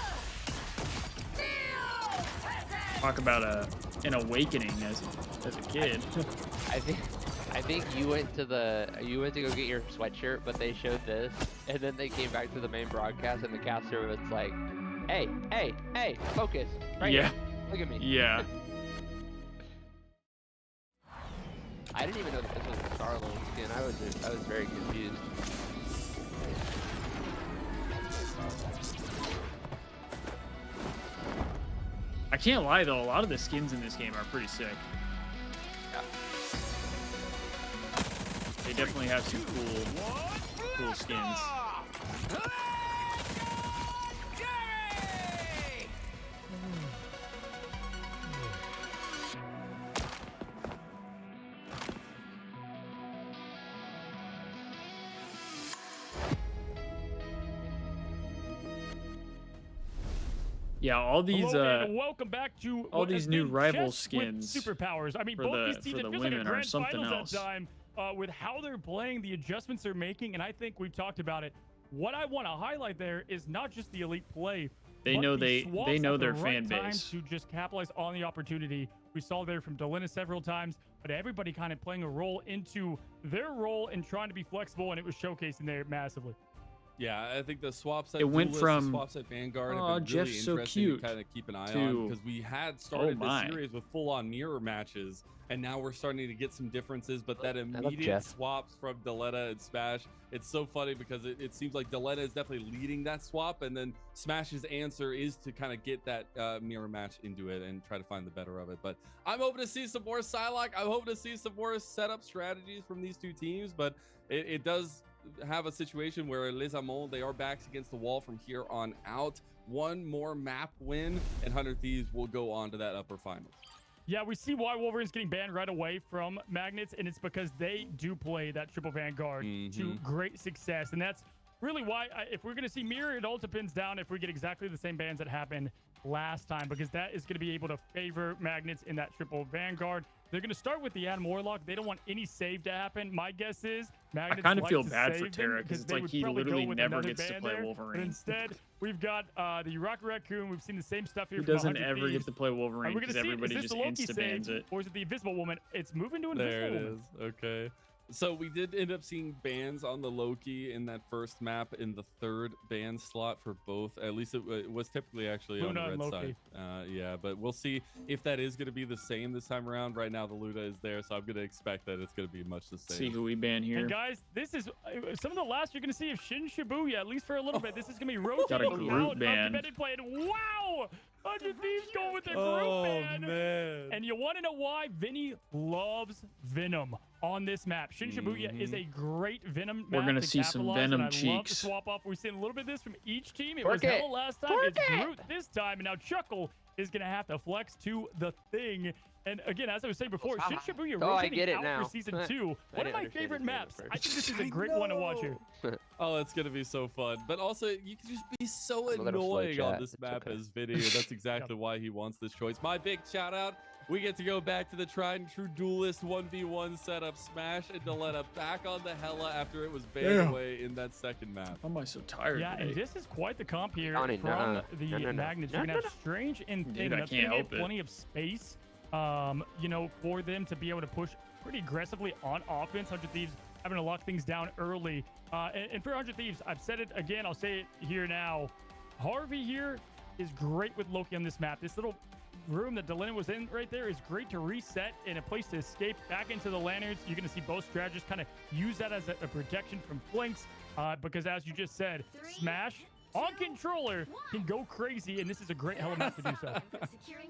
Talk about an awakening as as a kid. I think you went to go get your sweatshirt, but they showed this, and then they came back to the main broadcast, and the caster was like, "Hey, focus, right Yeah. here. Look at me." Yeah. I didn't even know that this was a Starlord skin. I was very confused. I can't lie though, a lot of the skins in this game are pretty sick. Yeah. They definitely have some cool skins. Yeah, all these Hello, and welcome back to all what these has new been rival chess with skins superpowers. I mean, for both the- these teams, for it the feels like a women are grand something finals else. at time with how they're playing, the adjustments they're making, and I think we've talked about it. What I want to highlight there is not just the elite play. They but know the they swaps know at the their right fan time base. to just capitalize on the opportunity. We saw there from Delina several times, but everybody kind of playing a role into their role and trying to be flexible, and it was showcasing there massively. Yeah, I think the swaps at It went Duelist, from, the swaps at Vanguard "Aw, have been really Jeff's so interesting cute," to kind of keep an eye to, on, because we had started "Oh the my." series with full-on mirror matches, and now we're starting to get some differences. But that love immediate Jeff. swaps from Deletta and Smash, it's so funny because it seems like Deletta is definitely leading that swap, and then Smash's answer is to kind of get that mirror match into it and try to find the better of it. But I'm hoping to see some more Psylocke. I'm hoping to see some more setup strategies from these two teams, but it does have a situation where Les Amants, they are backs against the wall from here on out. One more map win and 100 Thieves will go on to that upper finals. Yeah, we see why Wolverine's getting banned right away from Magnets, and it's because they do play that triple Vanguard to great success. And that's really why, if we're going to see Mirror, it all depends down if we get exactly the same bans that happened last time, because that is going to be able to favor Magnets in that triple Vanguard. They're going to start with the Adam Warlock. They don't want any save to happen. My guess is Magnets kind of like feel to bad for save them Terra, 'cause it's they like would he probably go literally with never another gets to ban play there. Wolverine. But instead, we've got the Rocket Raccoon. We've seen the same stuff here. He from doesn't 100 ever Thieves. get to play Wolverine We're gonna because see it. everybody Is just this the Loki insta-bans save, it. or is it the Invisible Woman? It's moving to There Invisible it Woman. is. Okay. So we did end up seeing bans on the Loki in that first map in the third ban slot for both. At least it was typically actually Luna on and the red Loki. side. Yeah, but we'll see if that is going to be the same this time around. Right now, the Luna is there, so I'm going to expect that it's going to be much the same. See who we ban here. And guys, this is some of the last you're going to see of Shin Shibuya, at least for a little bit. This is going to be Got a rotating group out ban. of competitive play. And wow! 100 Thieves going with their group Oh, ban. man. And you want to know why? Vinny loves Venom on this map. Shin Shibuya is a great Venom map. We're gonna to see some capitalize, Venom and I love the cheeks. swap off. We've seen a little bit of this from each team. It was Torque it. Hella last time. Torque It's it. Groot this time. And now Chuckle is going to have to flex to the thing. And again, as I was saying before, Shin Shibuya Oh, I rotating get it out now. for season 2. I One of didn't my understand favorite this game at maps. first. I think this is a great one to watch here. Oh, it's gonna be so fun. But also, you can just be so I'm a little slow, annoying on chat. this It's map okay. as Vinny, and that's exactly why he wants this choice. My big shout out. We get to go back to the tried and true duelist 1v1 setup. Smash and Deletta back on the Hella after it was banned away in that second map. Why am I so tired Yeah, today? and this is quite the comp here Donnie, from nuh-uh. the No, no, no. Magnets. You're No, gonna no, have Strange and Dude, Thin. I That's can't gonna help give it. plenty of space, you know, for them to be able to push pretty aggressively on offense. 100 Thieves having to lock things down early. And for 100 Thieves, I've said it again, I'll say it here now. Harvey here is great with Loki on this map. This little room that Delina was in right there is great to reset and a place to escape back into the lanterns. You're going to see both strategists kind of use that as a protection from flanks because, as you just said, Smash on controller can go crazy, and this is a great Hella map to do so.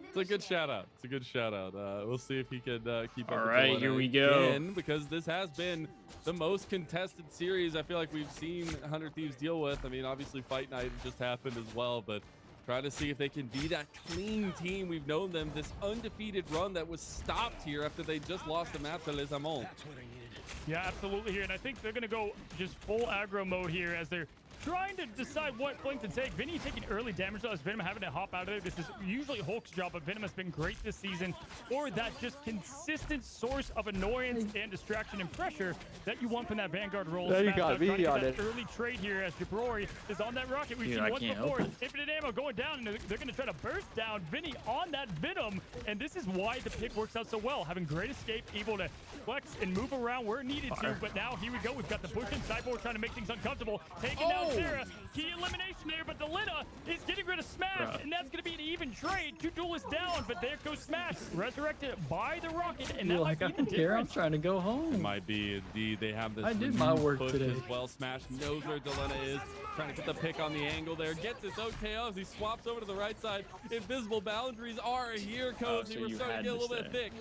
It's a good shout out. It's a good shout out. We'll see if he can keep up. All with right, Deletta here we go. again, because this has been the most contested series I feel like we've seen 100 Thieves deal with. I mean, obviously Fight Night just happened as well, but try to see if they can be that clean team we've known them, this undefeated run that was stopped here after they just lost the map to Les Amants. That's what I needed. Yeah, absolutely here. And I think they're going to go just full aggro mode here as they're trying to decide what flank to take. Vinny taking early damage though, as Venom having to hop out of there. This is usually Hulk's job, but Venom has been great this season for that just consistent source of annoyance and distraction and pressure that you want from that Vanguard role. There you Smash got out trying to me get on that it. early trade here as Jabrori is on that rocket. We've Dude, seen I once can't before. help Infinite ammo going down, and they're going to try to burst down Vinny on that Venom, and this is why the pick works out so well. Having great escape, able to flex and move around where needed to, but now here we go. We've got the push in. Cyborg trying to make things uncomfortable. Taking down Sarah. Key elimination there, but Delina is getting rid of Smash, and that's going to be an even trade. 2 duelists down, but there goes Smash. Resurrected by the rocket, and that might be the here. I'm difference. trying to go home. It might be indeed. They have this I did my renewed work push today. as well. Smash knows where Delena is. Trying to get the pick on the angle there. Gets his own KO as he swaps over to the right side. Invisible boundaries are here, Cozy. so We're you starting to had get a to little bit stay. thick.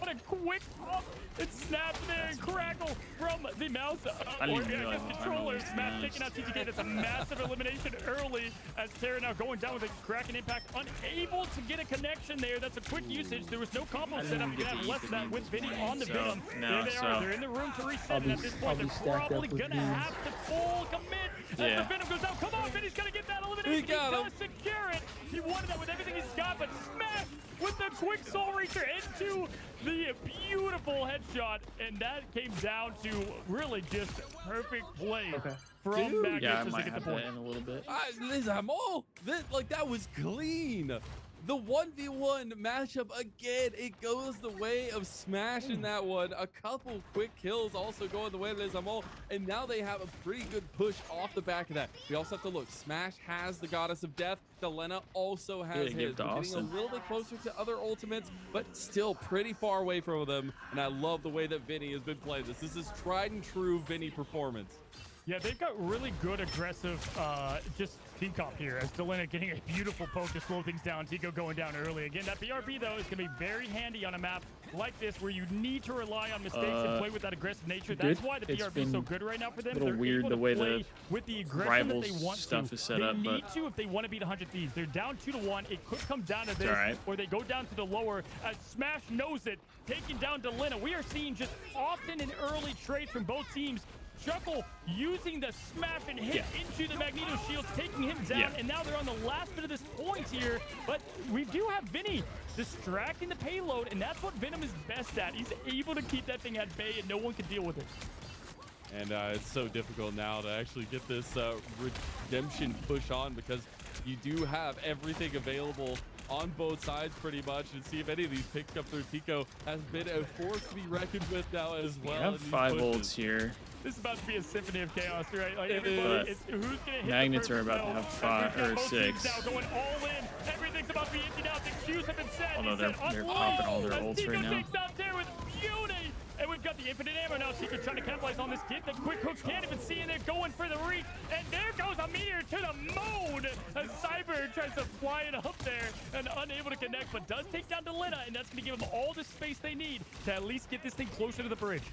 What a quick pop and snap there and crackle from the mouse. I didn't Or, even realize guess the controller. timer was Smash mouse. taking out TTK. That's a massive elimination early as Terra now going down with a Kraken impact. Unable to get a connection there. That's a quick usage. There was no combo didn't setup. even You get can have to less eat of the that with beans, Vinny on the so, Venom. no, There they are. so- They're in the room to reset. I'll And be- at this I'll point, be they're stacked up probably with going to beans. have to full commit as Yeah. the Venom goes out. Come on, Vinny's going to get that elimination. He got him. does secure it. He wanted that with everything he's got, but Smash with the quick soul reacher into the beautiful headshot, and that came down to really just perfect play from Magnus Yeah, I as they might get the have point. that in a little bit. Liz, I'm all like that was clean. The 1v1 matchup again. It goes the way of Smash in that one. A couple quick kills also going the way of Liz Amol, and now they have a pretty good push off the back of that. We also have to look. Smash has the Goddess of Death. Delena also has give his. to We're getting Austin. a little bit closer to other ultimates, but still pretty far away from them. And I love the way that Vinny has been playing this. This is tried and true Vinny performance. Yeah, they've got really good aggressive just Peacock here as Delena getting a beautiful poke to slow things down. Tico going down early. Again, that BRB, though, is going to be very handy on a map like this where you need to rely on mistakes and play with that aggressive nature. That's why the It's BRB is so been good right now for them. a little They're weird able the to way play the with the aggression that Rivals they want stuff to. is set they up, need but- to if they want to beat 100 Thieves. They're down 2-1. It could come down to this, all right. or they go down to the lower as Smash knows it, taking down Delena. We are seeing just often an early trade from both teams. Chuckle using the smash and hit into the Magneto shields, taking him down, and now they're on the last bit of this point here. But we do have Vinny distracting the payload, and that's what Venom is best at. He's able to keep that thing at bay, and no one can deal with it. And it's so difficult now to actually get this redemption push on because you do have everything available on both sides pretty much, and see if any of these picks come through. Tico has been a force to be reckoned with now as well. We have in these 5 pushes. ults here. This is about to be a symphony of chaos, right? Like It everybody, is. it's who's gonna hit Magnets the are about to have 5 or 6. Now going all in. Everything's about to be emptied out. The Qs have been set. Oh, no, He they're said, popping all their as ults Tico right now. takes down there with beauty. And we've got the infinite ammo now. Tico trying to capitalize on this kid. The quick hooks can't even see, and they're going for the reach. And there goes a meteor to the moon as Cyber tries to fly it up there and unable to connect, but does take down Delena, and that's going to give them all the space they need to at least get this thing closer to the bridge.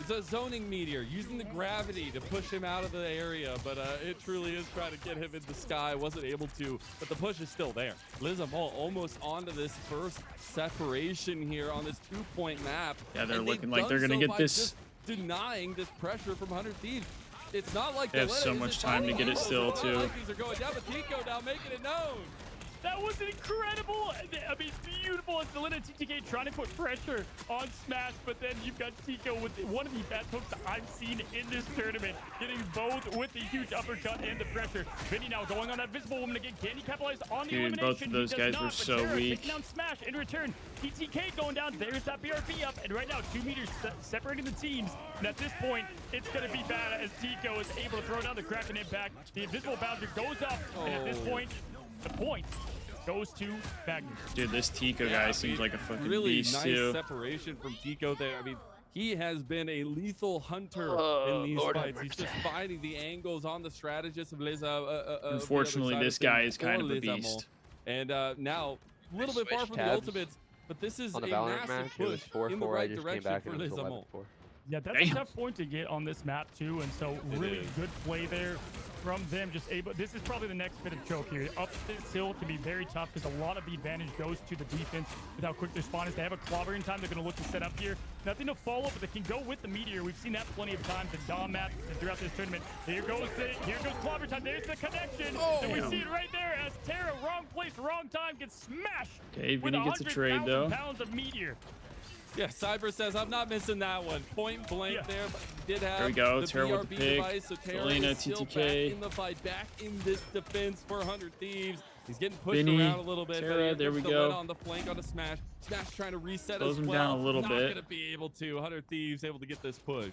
It's a zoning meteor using the gravity to push him out of the area, but it truly is trying to get him in the sky. Wasn't able to, but the push is still there. Liz Amol almost onto this first separation here on this 2-point map. Yeah, they're and looking they've like they're done gonna so get by this. just denying this pressure from 100 Thieves. It's not like They have Delena so isn't much time to following get it rules. still, It's not too. like these are going down, but Tico now making it known. That was incredible. I mean, beautiful as Delena and TTK trying to put pressure on Smash, but then you've got Tico with one of the best hooks I've seen in this tournament, getting both with the huge uppercut and the pressure. Vinny now going on that visible woman again. Can he capitalize on the Dude, elimination? both of those He does guys not, were but so Terra weak. taking down Smash in return. TTK going down. There's that BRB up, and right now 2 meters separating the teams. And at this point, it's going to be bad as Tico is able to throw down the Kraken impact. The invisible boundary goes up, and at this point, the point goes to Magnus. Dude, this Tico guy seems like a fucking really beast nice too. separation from Tico there. I mean, he has been a lethal hunter in these fights. He's just finding the angles on the strategist of Leza. Unfortunately, this guy is kind of a beast. And now, a little bit far switched from the tabs ultimates, but this is on a the Valorant massive match. It was push in the 4-4. I right just came direction back for and it was Lizamo. 11-4. Yeah, that's Damn. a tough point to get on this map too, and so really good play there from them. Just able. This is probably the next bit of choke here. Up this hill can be very tough because a lot of the advantage goes to the defense with how quick their spawn is. They have a clobbering time. They're going to look to set up here. Nothing to follow, but they can go with the meteor. We've seen that plenty of times in Dom maps and throughout this tournament. Here goes clobber time. There's the connection. And we see it right there as Terra, wrong place, wrong time, gets smashed. Okay, with Vinny gets a trade though. pounds of meteor. Yeah, Cyber says, I'm not missing that one. Point blank there, but he did have There we go. the Terra with BRB the pick. device, so Terra Selena, is still TTK. back in the fight, back in this defense for 100 Thieves. He's getting pushed Vinny, around a little bit. Terra, but there we the go. on the flank on the Smash. Smash trying to reset Slows as him well. down a little Not bit. gonna be able to. 100 Thieves able to get this push.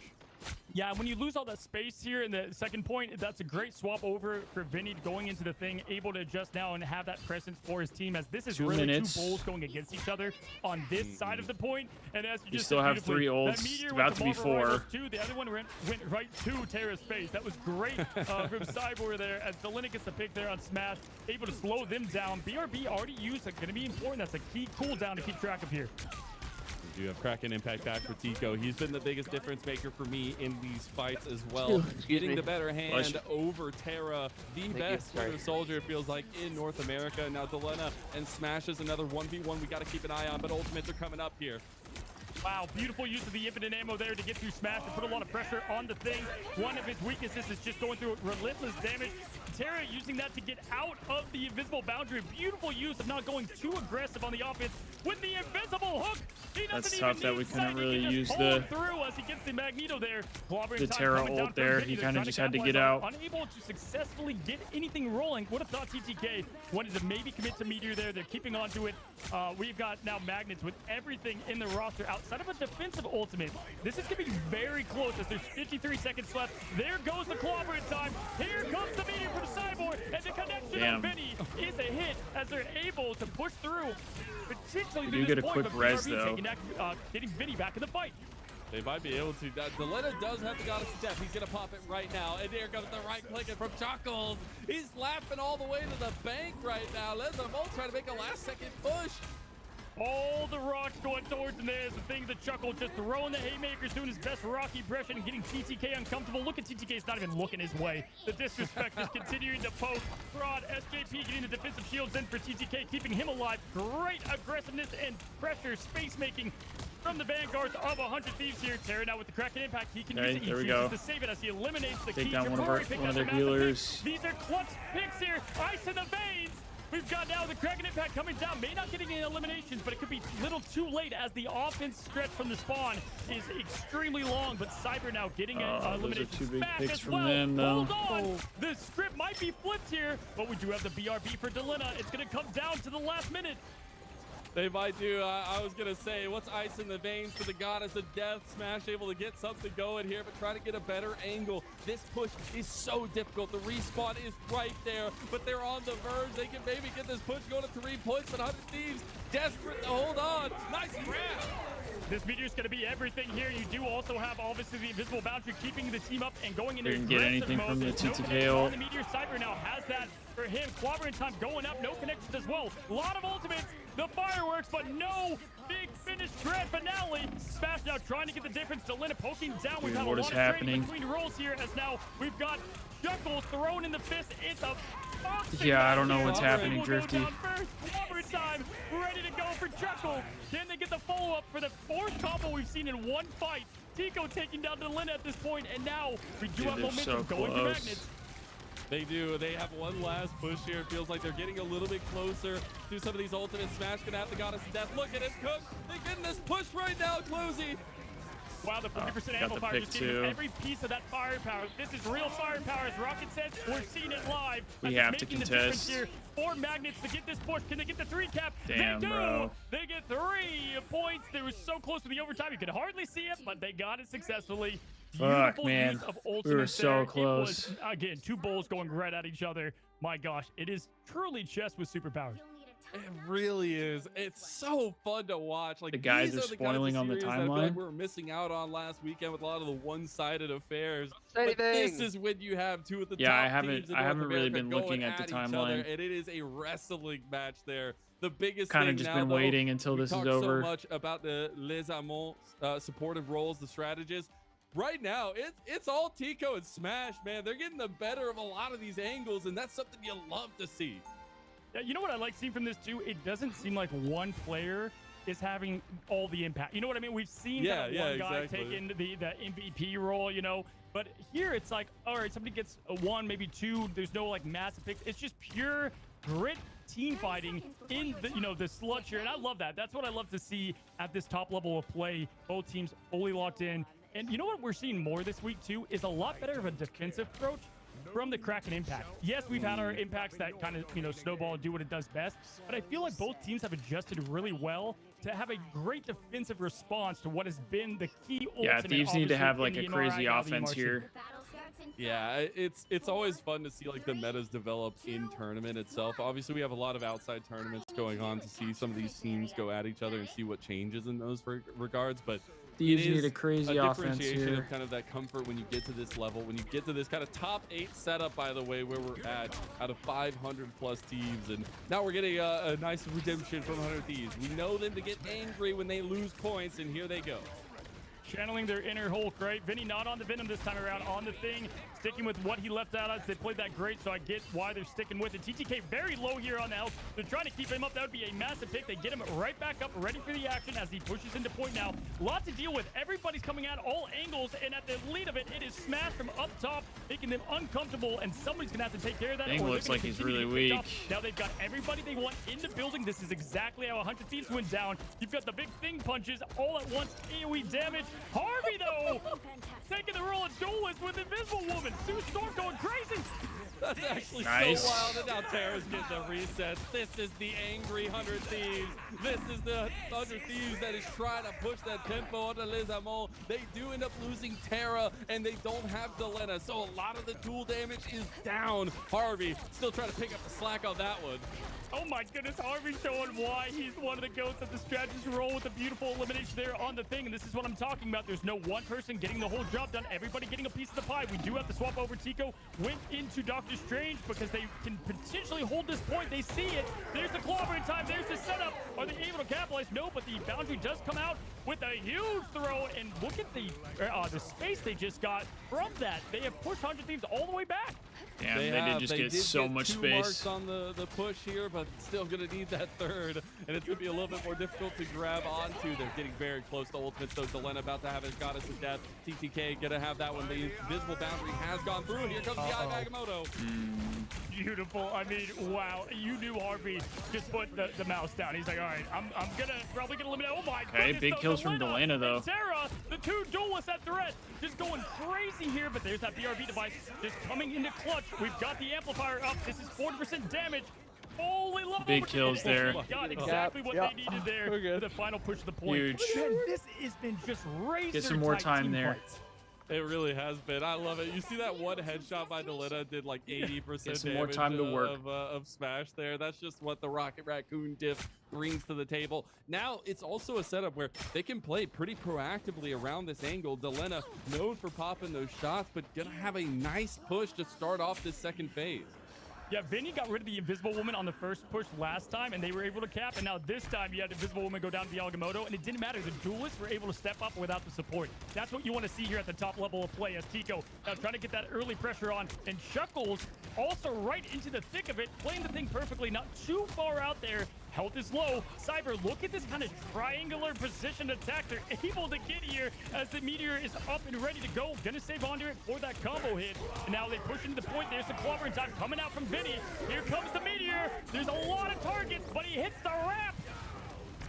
Yeah, when you lose all that space here in the second point, that's a great swap over for Vinny going into the thing, able to adjust now and have that presence for his team, as this is 2 really minutes. two bulls going against each other on this side of the point. And as you You just still said have beautifully, 3 that ults. meteor It's with about the to be Marvel Rivals 4. too, the other one went right to Terra's face. That was great from Cyborg there, as Delina gets the pick there on Smash, able to slow them down. BRB already used, going to be important. That's a key cooldown to keep track of here. We do have Kraken impact back for Tico. He's been the biggest difference maker for me in these fights as well. Getting the better hand over Terra, the best Winter Soldier, it feels like, in North America. Now Delena and Smash is another 1v1 we got to keep an eye on, but ultimates are coming up here. Wow, beautiful use of the infinite ammo there to get through Smash and put a lot of pressure on the thing. One of his weaknesses is just going through relentless damage. Terra using that to get out of the invisible boundary. Beautiful use of not going too aggressive on the offense with the invisible hook. He That's doesn't tough even that need we couldn't sight. He really can just use pull the through as he gets the Magneto there. the Terra ult there. He kind of just had to get out. Unable to successfully get anything rolling. Would have thought TTK wanted to maybe commit to Meteor there. They're keeping on to it. We've got now Magnets with everything in the roster outside of a defensive ultimate. This is going to be very close as there's 53 seconds left. There goes the clobber in time. Here comes the Meteor from Cyborg, and the connection on Vinny is a hit as they're able to push through. Potentially You do get a quick res though. Getting Vinny back in the fight. They might be able to. Delena does have the goddess step. He's going to pop it right now. And there comes the right click from Chuckles. He's laughing all the way to the bank right now. Lesamo trying to make a last-second push. All the rocks going towards him. There's the thing, the Chuckle just throwing the haymakers, doing his best rocky impression and getting TTK uncomfortable. Look at TTK, he's not even looking his way. The disrespect is continuing to poke. Fraud, SJP getting the defensive shields in for TTK, keeping him alive. Great aggressiveness and pressure, space making from the vanguards of 100 Thieves here. Terra now with the Kraken impact. He can use it. He chooses to save it as he eliminates the key. Take down one of their healers. These are clutch picks here. Ice in the veins. We've got now the Kraken impact coming down. May not getting any eliminations, but it could be a little too late as the offense stretch from the spawn is extremely long. But Cyber now getting an elimination. Those are 2 big Smash picks as from well. them, though. Hold on. The script might be flipped here, but we do have the BRB for Delena. It's going to come down to the last minute. They might do. I was going to say, what's ice in the veins for the goddess of death? Smash able to get something going here, but trying to get a better angle. This push is so difficult. The respawn is right there, but they're on the verge. They can maybe get this push going to 3 points, but 100 Thieves desperate to hold on. Nice grab. This meteor is going to be everything here. You do also have, obviously, the invisible boundary keeping the team up and going into Didn't get anything mode. from the There's no TTK connection on ult. the meteor. Cyber now has that for him. Clobbering time going up. No connections as well. A lot of ultimates. The fireworks, but no big finish grand finale. Smash now trying to get the difference. Delena poking down. We've had a what lot is of happening? trading between rolls here as now we've got Chuckles thrown in the fist. It's a boxing Yeah, I don't match know what's here. happening, Will go Drifty. down first. Clobbering time. Ready to go for Chuckle. Can they get the follow-up for the 4th combo we've seen in one fight? Tico taking down Delena at this point, and now we do have they're momentum so going for close. Magnets. They do. They have one last push here. It feels like they're getting a little bit closer to some of these ultimates. Smash gonna have the goddess of death. Look at him cook. They're getting this push right now, Closey. Wow, the 50% got ammo the fire pick just giving too. every piece of that firepower. This is real firepower, as Rocket says. We're seeing it live. We That's have to making the difference contest. here. 4 Magnets to get this push. Can they get the 3 cap? Damn, they do. bro. They get 3 points. They were so close to the overtime. You could hardly see it, but they got it successsually. Fuck, Beautiful man. use of We were ultimates so there. close. It was, again, 2 bulls going right at each other. My gosh, it is truly chess with superpowers. It really is. It's so fun to watch. Like The guys these are the kind of spoiling on the series that I feel like timeline. we were missing out on last weekend with a lot of the one-sided affairs. Say But this anything. is when you have 2 of the Yeah, top I haven't- teams in I North haven't really America been looking going at the each other, timeline. and it is a wrestling match there. The biggest Kind thing of just now, been though, waiting until we this is talked over. so much about the Les Amants supportive roles, the strategists. right now, it's all Tico and Smash, man. They're getting the better of a lot of these angles, and that's something you love to see. Yeah, you know what I like seeing from this too? It doesn't seem like one player is having all the impact. You know what I mean? We've seen one guy exactly. take into the MVP role, you know, but here it's like, all right, somebody gets a 1, maybe 2. There's no like massive picks. It's just pure grit team fighting in the, you know, the sludge here. And I love that. That's what I love to see at this top level of play. Both teams fully locked in. And you know what we're seeing more this week too is a lot better of a defensive approach from the Kraken Impact. Yes, we've had our impacts that kind of, you know, snowball and do what it does best, but I feel like both teams have adjusted really well to have a great defensive response to what has been the key ultimate. Yeah, Thieves need to have like in a the crazy NRI, offense the MRC. here. Yeah, it's always fun to see like the metas develop in tournament itself. Obviously, we have a lot of outside tournaments going on to see some of these teams go at each other and see what changes in those regards, but Thieves it need is a crazy offense differentiation here. of kind of that comfort when you get to this level, when you get to this kind of top 8 setup, by the way, where we're at out of 500 plus Thieves, and now we're getting a nice redemption from 100 Thieves. We know them to get angry when they lose points, and here they go. Channeling their inner Hulk, right? Vinny not on the Venom this time around, on the thing, sticking with what he left out. They played that great, so I get why they're sticking with it. TTK very low here on the health. They're trying to keep him up. That would be a massive pick. They get him right back up, ready for the action as he pushes into point now. Lot to deal with. Everybody's coming out all angles, and at the lead of it, it is Smash from up top, making them uncomfortable, and somebody's going to have to take care of that. Thing or they're looks gonna like he's continue really to get picked weak. up. Now they've got everybody they want in the building. This is exactly how 100 Thieves went down. You've got the big thing punches all at once, AoE damage. Harvey, though, taking the role of duelist with Invisible Woman. Sue Storm going crazy. That's actually Nice. so wild, and now Terra's getting the reset. This is the angry 100 Thieves. This is the 100 Thieves that is trying to push that tempo onto Lizamon. They do end up losing Terra, and they don't have Delena, so a lot of the duel damage is down. Harvey still trying to pick up the slack on that one. Oh my goodness, Harvey showing why he's one of the goats of the strategist role with a beautiful elimination there on the thing. And this is what I'm talking about. There's no one person getting the whole job done. Everybody getting a piece of the pie. We do have to swap over. Tico went into Doctor Strange because they can potentially hold this point. They see it. There's the clobber in time. There's the setup. Are they able to capitalize? No, but the boundary does come out with a huge throw. And look at the space they just got from that. They have pushed 100 Thieves all the way back. Damn, they did just get so much two space. marks on the push here, but still going to need that third, and it's going to be a little bit more difficult to grab onto. They're getting very close to ultimate, so Delena about to have his goddess of death. TTK going to have that one. The invisible boundary has gone through. Here comes the Eye Magamoto. Beautiful. I mean, wow. You knew Harvey just put the mouse down. He's like, all right, I'm probably gonna eliminate. Oh my goodness. big though, kills from Delena, though. and Terra, the two duelists at threat, just going crazy here. But there's that BRB device just coming into clutch. We've got the amplifier up. This is 40% damage. Holy love. Big kills there. Got exactly what they needed there for the final push of the point. Huge. Man, this has been just razor Get some more tight time team there. fights. It really has been. I love it. You see that one headshot by Delena did like 80% Get some more damage time to work. of Smash there. That's just what the Rocket Raccoon diff brings to the table. Now it's also a setup where they can play pretty proactively around this angle. Delena known for popping those shots, but gonna have a nice push to start off this second phase. Yeah, Vinny got rid of the Invisible Woman on the first push last time, and they were able to cap. And now this time, you had the Invisible Woman go down to the Agamotto, and it didn't matter. The duelists were able to step up without the support. That's what you want to see here at the top level of play as Tico now trying to get that early pressure on. And Chuckles also right into the thick of it, playing the thing perfectly, not too far out there. Health is low. Cyber, look at this kind of triangular position attack they're able to get here as the Meteor is up and ready to go. Gonna save onto it for that combo hit. And now they push into the point. There's the clobber in time coming out from Vinny. Here comes the Meteor. There's a lot of targets, but he hits the ramp.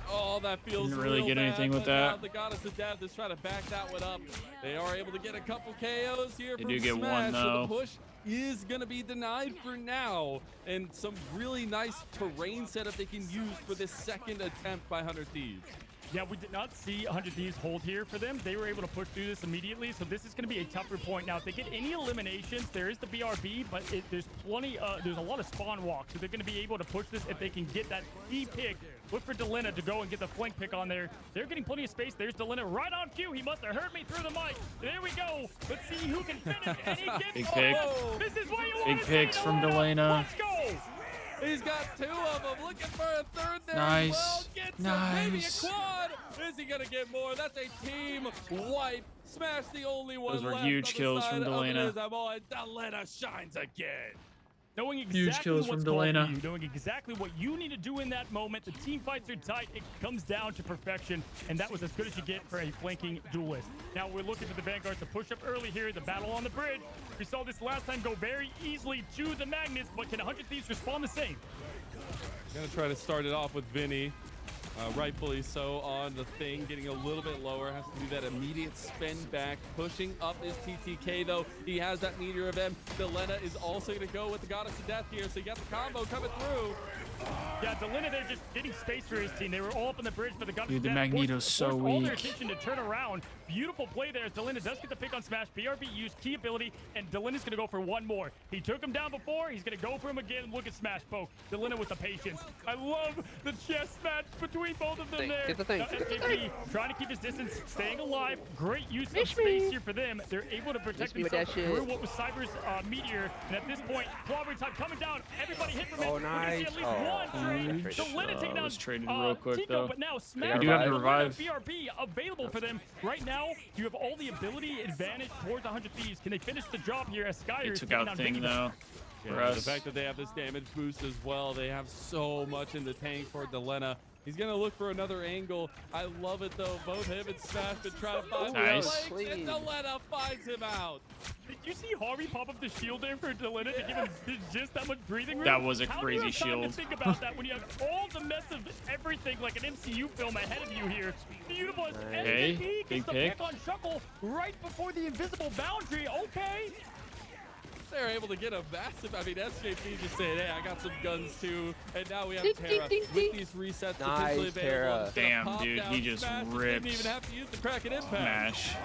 Oh, that feels Didn't really real get bad, anything with but now that. the Goddess of Death is trying to back that one up. They are able to get a couple KOs here They from do get Smash, one, so though. the push is going to be denied for now. And some really nice terrain setup they can use for this second attempt by 100 Thieves. Yeah, we did not see 100 Thieves hold here for them. They were able to push through this immediately, so this is going to be a tougher point. Now, if they get any eliminations, there is the BRB, but there's a lot of spawn walks, so they're going to be able to push this if they can get that key pick. Look for Delena to go and get the flank pick on there. They're getting plenty of space. There's Delena right on cue. He must have heard me through the mic. There we go. Let's see who can finish. And he gets Big pick. This is what you Big want to see, picks from Delena. Let's go. He's got two of them, looking for a third there Nice. as well. Gets him, maybe a Nice. quad. Is he gonna get more? That's a team wipe. Smash the only one Those were left huge on the kills side from of Delena. Lizamo, and Delena shines again. Knowing exactly Huge kills what's from called for Delena. you, knowing exactly what you need to do in that moment. The team fights are tight. It comes down to perfection, and that was as good as you get for a flanking duelist. Now we're looking for the Vanguards to push up early here. The battle on the bridge. We saw this last time go very easily to the Magnets, but can 100 Thieves respond the same? Gonna try to start it off with Vinny. Rightfully so on the thing, getting a little bit lower. Has to do that immediate spin back, pushing up his TTK though. He has that Meteor of M. Delena is also gonna go with the Goddess of Death here, so you got the combo coming through. Yeah, Delena, they're just getting space for his team. They were all up on the bridge for the Goddess Dude, of the Death. Magneto's so Forced all their weak. attention to turn around. Beautiful play there. Delena does get the pick on Smash. BRB used key ability, and Delena's gonna go for one more. He took him down before. He's gonna go for him again. Look at Smash poke. Delena with the patience. I love the chess match between both of them there. Get the thing. SKP trying to keep his distance, staying alive. Great use of space here for them. They're able to protect me with that themselves shit. through what was Cyber's Meteor. And at this point, clobbering time coming down. Everybody hit from it. Oh, We're gonna see nice. at least Oh, one trade. huge. Delena taking down was traded real quick, Tico, though. but now Smash. You do have to Delena, revive. BRB available for them right now. You have all the ability advantage towards 100 Thieves. Can they finish the job here as Skyer They is took taking out down Thing Biggie? though. For Yeah, the us. fact that they have this damage boost as well, they have so much in the tank for Delena. He's gonna look for another angle. I love it though. Both him and Smash been trying to find Nice. the and Delena finds him out. Did you see Harvey pop up the shield there for Delena to give him just that much breathing room? That was a How crazy do you have time shield. to think about that when you have all the mess of everything like an MCU film ahead of you here? Beautiful. Okay, MVP big gets the pick. pick on Shuckle right before the invisible boundary. Okay. They're able to get a massive, I mean, SJP just saying, hey, I got some guns too. And now we have Terra with these resets potentially Nice, available. Terra. It's gonna Damn, pop dude, down he just Smash and ripped didn't even have to use the Kraken Impact. Smash.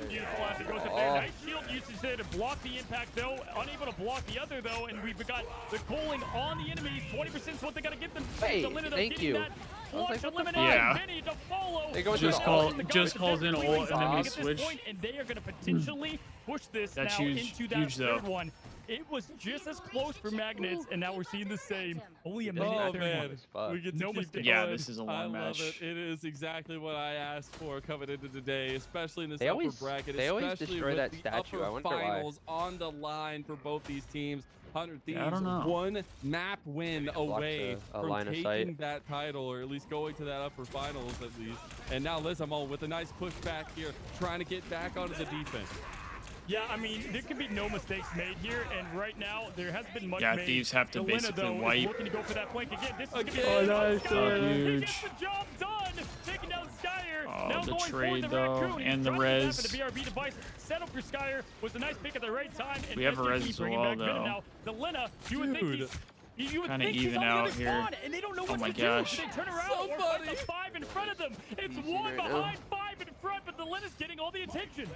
Beautiful as it goes up there. Nice shield usage there to block the impact, though. Unable to block the other, though. And we've got the calling on the enemies. 20% is what they got to get them. Hey, Delena, though, thank getting you. that I was clutch like, what the elimination. fuck? Vinny to follow. They go Just to call- The just Goddess calls in of ult Death and then he at this switch. point, and they are going to potentially push this That's now huge. into that Huge, though. third one. It was just as close for Magnets, and now we're seeing the same. Only a minute Oh and 31. man, Fuck. we get to No keep mistake. Yeah, going. this is a I long love match. it. It is exactly what I asked for coming into today, especially in this They upper always- bracket. they always especially destroy with that the statue. upper I wonder why. finals on the line for both these teams. 100 Thieves, Yeah, I don't know. one map win away a from line of taking sight. that title, or at least going to that upper finals at least. And now Lizamo with a nice push back here, trying to get back onto the defense. Yeah, I mean, there can be no mistakes made here, and right now there hasn't been much Yeah, made. Thieves have to Delena, basically though, is wipe. looking to go for that flank again. This is Again. gonna be Oh, nice, Skyer. He huge. gets the job done, taking down Skyer. Oh, now the going for trade, the though, Raccoon. and the He's trying to res. get that for the BRB device. Set up for Skyer was a nice pick at the right time. And We have a res SGP as bringing well, back Venom though. now. Delena, you would think Dude. you would Kinda think he's even on the out other here. spawn, and they don't know what my to do. gosh. Should they turn around or fight Somebody. the 5 in front of them? It's Easy one right behind, 5 in front, but Delena's getting all the attention.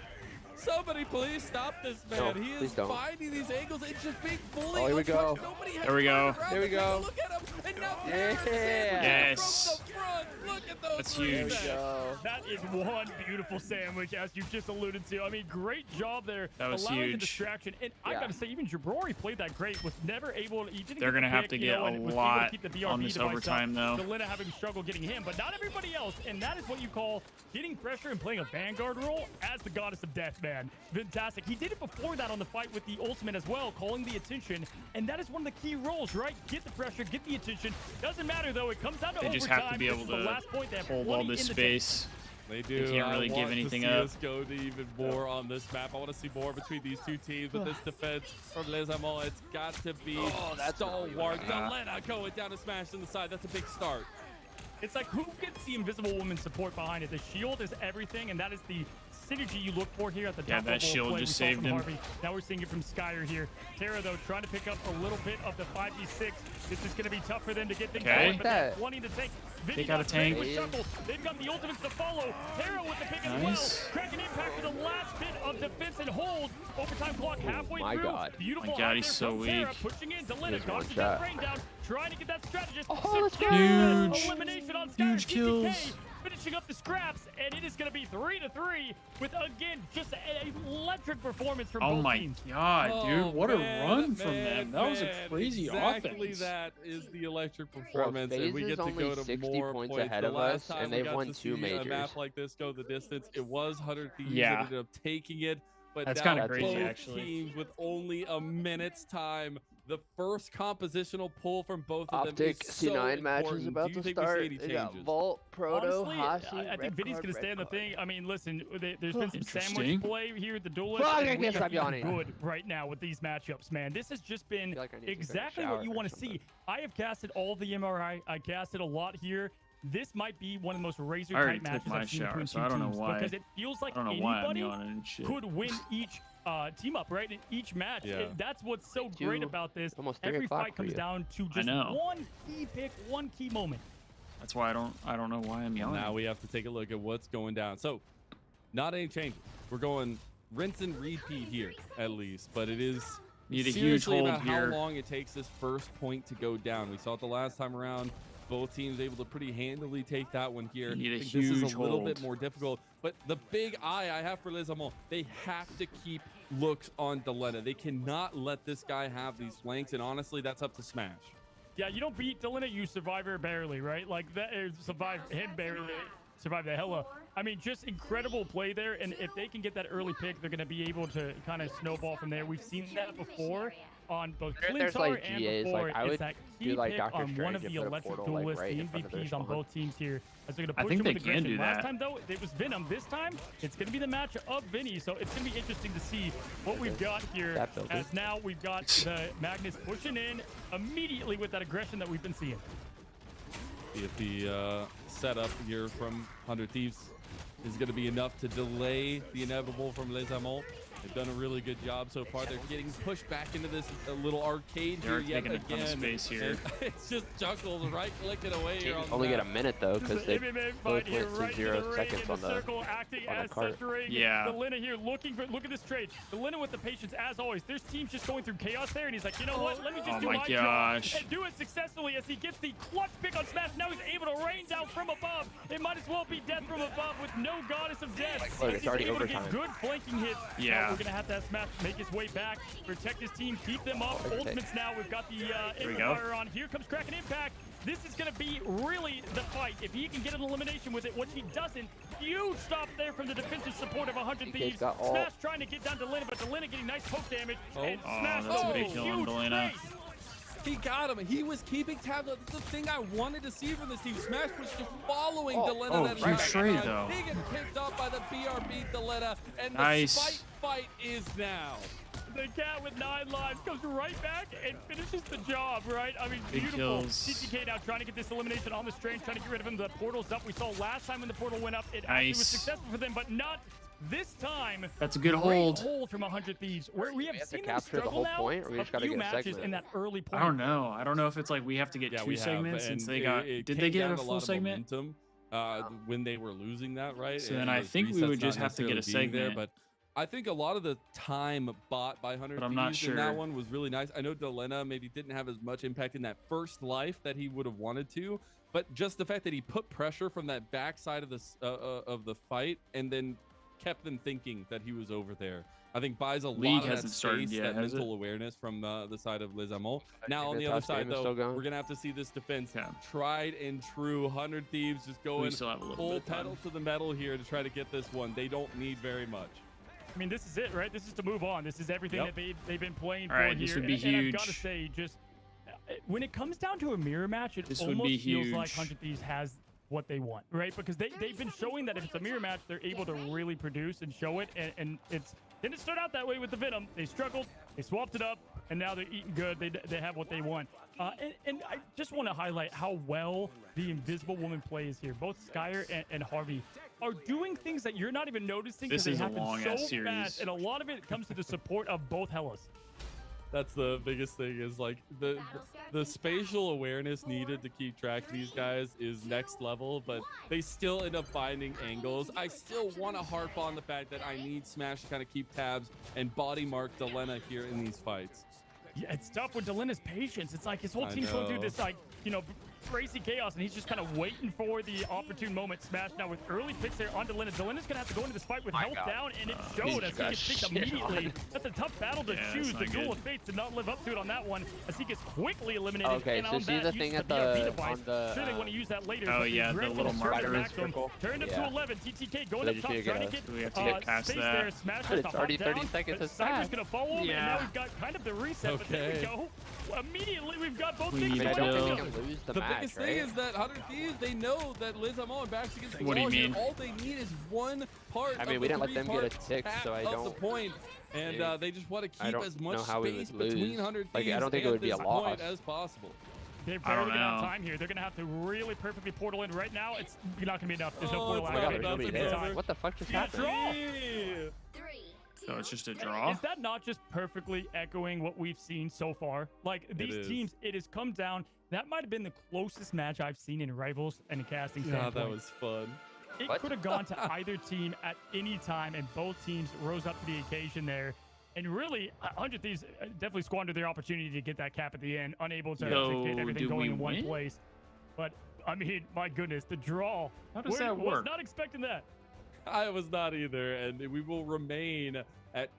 Somebody please stop this man. No, He is please don't. finding these angles. It's just being fully Oh, here we untouched. go. Nobody has There we go. turned around. There we go. Look at him. And now Yeah. Yes. from the front. Look at those That's resets. huge. Go. That is one beautiful sandwich, as you just alluded to. I mean, great job there. That was allowing the huge. distraction. And I Yeah. gotta say, even Jabrori played that great. Was never able to. He didn't They're get the gonna have pick, to you get know, a and was able to lot keep the BRB on this device overtime, up. though. Delena having struggle getting him, but not everybody else. And that is what you call getting pressure and playing a Vanguard role as the Goddess of Death, man. Fantastic. He did it before that on the fight with the ultimate as well, calling the attention. And that is one of the key roles, right? Get the pressure, get the attention. Doesn't matter though. It comes down to They overtime. just have to be This able is the to last point. They have hold all plenty this in the tank. space. They do. can't really I give want anything to see up. us go to even more on this map. I want to see more between these two teams with this defense from Lizamo. It's got to be that's stalwart. not- Delena going down to smash in the side. That's a big start. It's like, who gets the Invisible Woman support behind it? The shield is everything, and that is the synergy you look for here at the Yeah, top that level of shield play. just We saw saved from him. Harvey. Now we're seeing it from Skyer here. Terra, though, trying to pick up a little bit of the 5v6. This is going to be tough for them to get things Okay. going, but they're That- wanting to take. They got a tank. With Shuckle. They've got the ultimates to follow. Terra with the pick as Nice. well. Cracking impact for the last bit of defense and hold. Overtime clock halfway my through. God. Beautiful My God, out he's there so from Terra, weak. pushing in. Delena Here's one dodges shot. that rain down. Trying to get that strategist. Oh, let's go. Secures Huge. elimination on Skyer. Huge TTK kills. finishing up the scraps, and it is going to be 3-3 with, again, just an electric performance from Oh both my teams. god, dude! What a man, run from man, them. That was a man. crazy Exactly offense. that is the electric performance, and we FaZe get is to only go to 60 more points points. ahead The of last us, time and we they've got won to 2 see majors. a map like this go the distance, it was 100 Thieves that Yeah. ended up taking it. But That's now kinda crazy, both actually. teams with only a minute's time. The first compositional pull from both of them Optic is so C9 match is important. about Do you to think we see start. any They got changes? Vault, Proto, Honestly, Hashi, I think red Vinny's card, going to stay red on the card. thing. I mean, listen, there's been some sandwich Interesting. play here at the Duelist. Fuck, I and can't we stop are yawning. good right now with these matchups, man. This has just been feel like I need to take a exactly shower what you or want to something. see. I have casted all the MRI. I casted a lot here. This might be one of the most I already razor-tight took matches my I've seen shower, between so two I don't know teams why. because it feels like I don't know why I'm anybody yawning and shit. could win each team up, right? In each match. Yeah. That's what's so great Two, about this. almost 3 Every o'clock fight for comes you. down to just know. one key pick, one key moment. That's why I don't know why I'm yelling. Now we have to take a look at what's going down. So, not any changes. We're going rinse and repeat here, at least. But it is Need a huge seriously hold about here. how long it takes this first point to go down. We saw it the last time around. Both teams able to pretty handily take that one here. You need a I think this is huge a little bit hold. more difficult. But the big eye I have for Les Amon, they have to keep looks on Delena. They cannot let this guy have these flanks. And honestly, that's up to Smash. Yeah, you don't beat Delena, you survive her barely, right? Like that, survive him barely, survive the hella. I mean, just incredible play there. And if they can get that early pick, they're going to be able to kind of snowball from there. We've seen that before on both There's Clintar like and GAs, before. like, I it's would that do, key like, pick Dr. on one Strange of and the put a electric portal, like, duelist, right the in front of their MVPs on spawn. both teams here. As they're going to I push think him with they can aggression. do Last that. time, though, it was Venom. This time, it's going to be the match of Vinny. So it's going to be interesting to see what we've got here. That building. As now we've got the Magnus pushing in immediately with that aggression that we've been seeing. See if the setup here from 100 Thieves is going to be enough to delay the inevitable from Les Amants. They've done a really good job so far. They're getting pushed back into this little arcade They're here yet taking a ton of again. space here. And it's just Chuckles right-clicking away here on the Only get a map. minute though, because This they is an MMA both fight here, went to right 0 into the ring, seconds in on the circle, acting as cart. centering. Yeah. Delena here looking for, look at this trade. Delena with the patience as always. There's teams just going through chaos there, and he's like, you know what? Let me just Oh do my my gosh. job and do it successfully as he gets the clutch pick on Smash. Now he's able to rain down from above. It might as well be death from above with no goddess of death. Look, As it's he's already able to get overtime. good flanking hits. Yeah. Now we're gonna have to have Smash make his way back, protect his team, keep them up. Okay. Ultimates now. We've got the There we go. fire on. Here comes Kraken Impact. This is going to be really the fight. If he can get an elimination with it, which he doesn't, huge stop there from the defensive support of 100 DK's Thieves. got all- Smash trying to get down to Delena, but Delena getting nice poke damage. Oh. And Oh, Smash, that's a oh, big kill on huge Delena. trade. He got him. He was keeping tabs. That's the thing I wanted to see from this team. Smash was just following Oh. Delena. Oh, that huge entire trade, time. though. He gets picked up by the BRB Delena, and Nice. the spite fight is now. The cat with 9 lives goes right back and finishes the job, right? I mean, Big beautiful. kills. CTK now trying to get this elimination on the strain, trying to get rid of him. The portal's up. We saw last time when the portal went up, it actually was Nice. successful for them, but not this time. That's a good Great hold. hold from 100 Thieves. Where we have have to seen them capture the struggle whole now point, or we a just gotta few get a matches segment? in that early point. I don't know. I don't know if it's like we have to get Yeah, two we have, segments since and they got. it Did came they get down a to full lot of segment? momentum, when they were losing that, right? So then And I those think we resets would just not have to get a necessarily being segment. But I think a lot of the time bought by 100 But I'm not Thieves in that sure. one was really nice. I know Delena maybe didn't have as much impact in that first life that he would have wanted to, but just the fact that he put pressure from that backside of the fight and then kept them thinking that he was over there. I think buys a League lot of that hasn't started space, yet, that has it? mental awareness from the side of Les Amants. Now on the Mid other toss side, game is though, still going. we're gonna have to see this defense Yeah. tried and true. 100 Thieves just going still have a little full bit of time. pedal to the metal here to try to get this one. They don't need very much. I mean, this is it, right? This is to move on. This is everything Yep. that they've been playing All for right, here. this would be and I've got to huge. say, just when it comes down to a mirror match, it This would almost be feels like huge. 100 Thieves has what they want, right? Because they've been showing that if it's a mirror match, they're able to really produce and show it. And it's didn't start out that way with the Venom. They struggled, they swapped it up, and now they're eating good. They have what they want. And I just want to highlight how well the Invisible Woman plays here. Both Skyer and Harvey are doing things that you're not even noticing because This they is a happen long-ass so series. fast. And a lot of it comes to the support of both Hellas. That's the biggest thing is like the spatial awareness needed to keep track of these guys is next level, but they still end up finding angles. I still want to harp on the fact that I need Smash to kind of keep tabs and body mark Delena here in these fights. Yeah, it's tough with Delena's patience. It's like his whole I team's going through know. this, like, you know, Tracy Chaos, and he's just kind of waiting for the opportune moment. Smash now with early picks there onto Delina's. Delina's gonna have to go into this fight with health down, and it showed as he gets picked immediately. That's a tough battle to choose. The Duel of Fates did not live up to it on that one, as he gets quickly eliminated. Okay, and so on see that, the uses thing at BRB the device. on the. Sure, they want to use that later. Oh but yeah, the little marker. Turned up to 11. TTK going up top, trying to get we have to get past space that. there. Smash But has it's to already hop 30 down, seconds but of Cypher's Smash. gonna follow him, and Yeah. now we've got kind of the reset. But there we Okay. go. Immediately, we've got both We things need I mean, I going don't up think together. we can lose the, The match, biggest right? thing is that 100 Thieves, they know that Liz Amon and backs against the What do you wall here. mean? All they need is one part. I mean, of we the didn't let them get a three-part tick, so I tap of don't- the point, and Yeah. they just want to I keep don't as much know how we would space between lose. 100 Like, Thieves I don't think it and would be a this point loss. as possible. They're I don't barely gonna have know. time here. They're gonna have to really perfectly portal in right now. It's not gonna be enough. There's no Oh, portal it's Oh my god, activated. there's nobody Nothing It's there. time. What the fuck just Yeah, happened? draw. Yeah. So it's just a draw. Is that not just perfectly echoing what we've seen so far? Like, these is. teams, it has come down. That might have been the closest match I've seen in Rivals and a casting Yeah, standpoint. that was fun. It What? could have gone to either team at any time, and both teams rose up to the occasion there. And really, 100 Thieves definitely squandered their opportunity to get that cap at the end, unable to Yo, get everything do going we in one win? place. But, I mean, my goodness, the draw. How does that Was work? not expecting that. I was not either, and we will remain at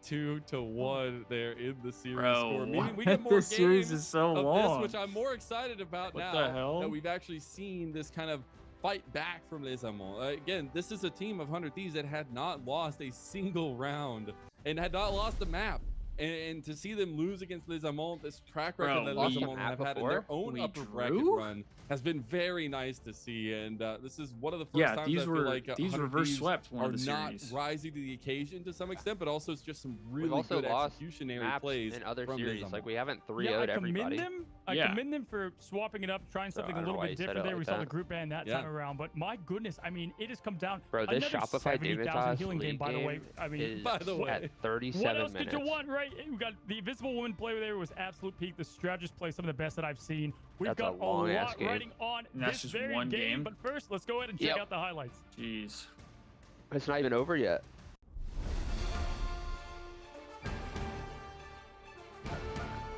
2-1 there in the series Bro, score. Meaning we what? get more This series games is so of long. this, which I'm more excited about What now the hell? that we've actually seen this kind of fight back from Les Amants. Again, this is a team of 100 Thieves that had not lost a single round and had not lost the map. And to see them lose against Les Amants, this track record Bro, that lost Les the Amants map have had in their before? own We upper bracket drew? run has been very nice to see. And this is one of the first Yeah, times these I feel were like these 100 reverse Thieves swept one are of the not series. rising to the occasion to some extent, but also it's just some really also good lost executionary Maps plays in other from Les series. Like, Amants. we haven't Yeah, 3-0'd I commend everybody. them. I Yeah. commend them for swapping it up, trying something I a don't know little why bit you said different it there. like We saw the that. group ban that Yeah. time around, but my goodness, I mean, it has come down. Bro, this Another Shopify 70,000 Dignitas healing game, league by the way. game I mean, is By the way. at what 37 else minutes. could you want, right? We got the Invisible Woman play there was absolute peak. The strategist play some of the best that I've seen. We've That's a got a long-ass lot game. riding on And that's this just very one game. game? But first, let's go ahead and check Yep. out the highlights. Jeez. It's not even over yet.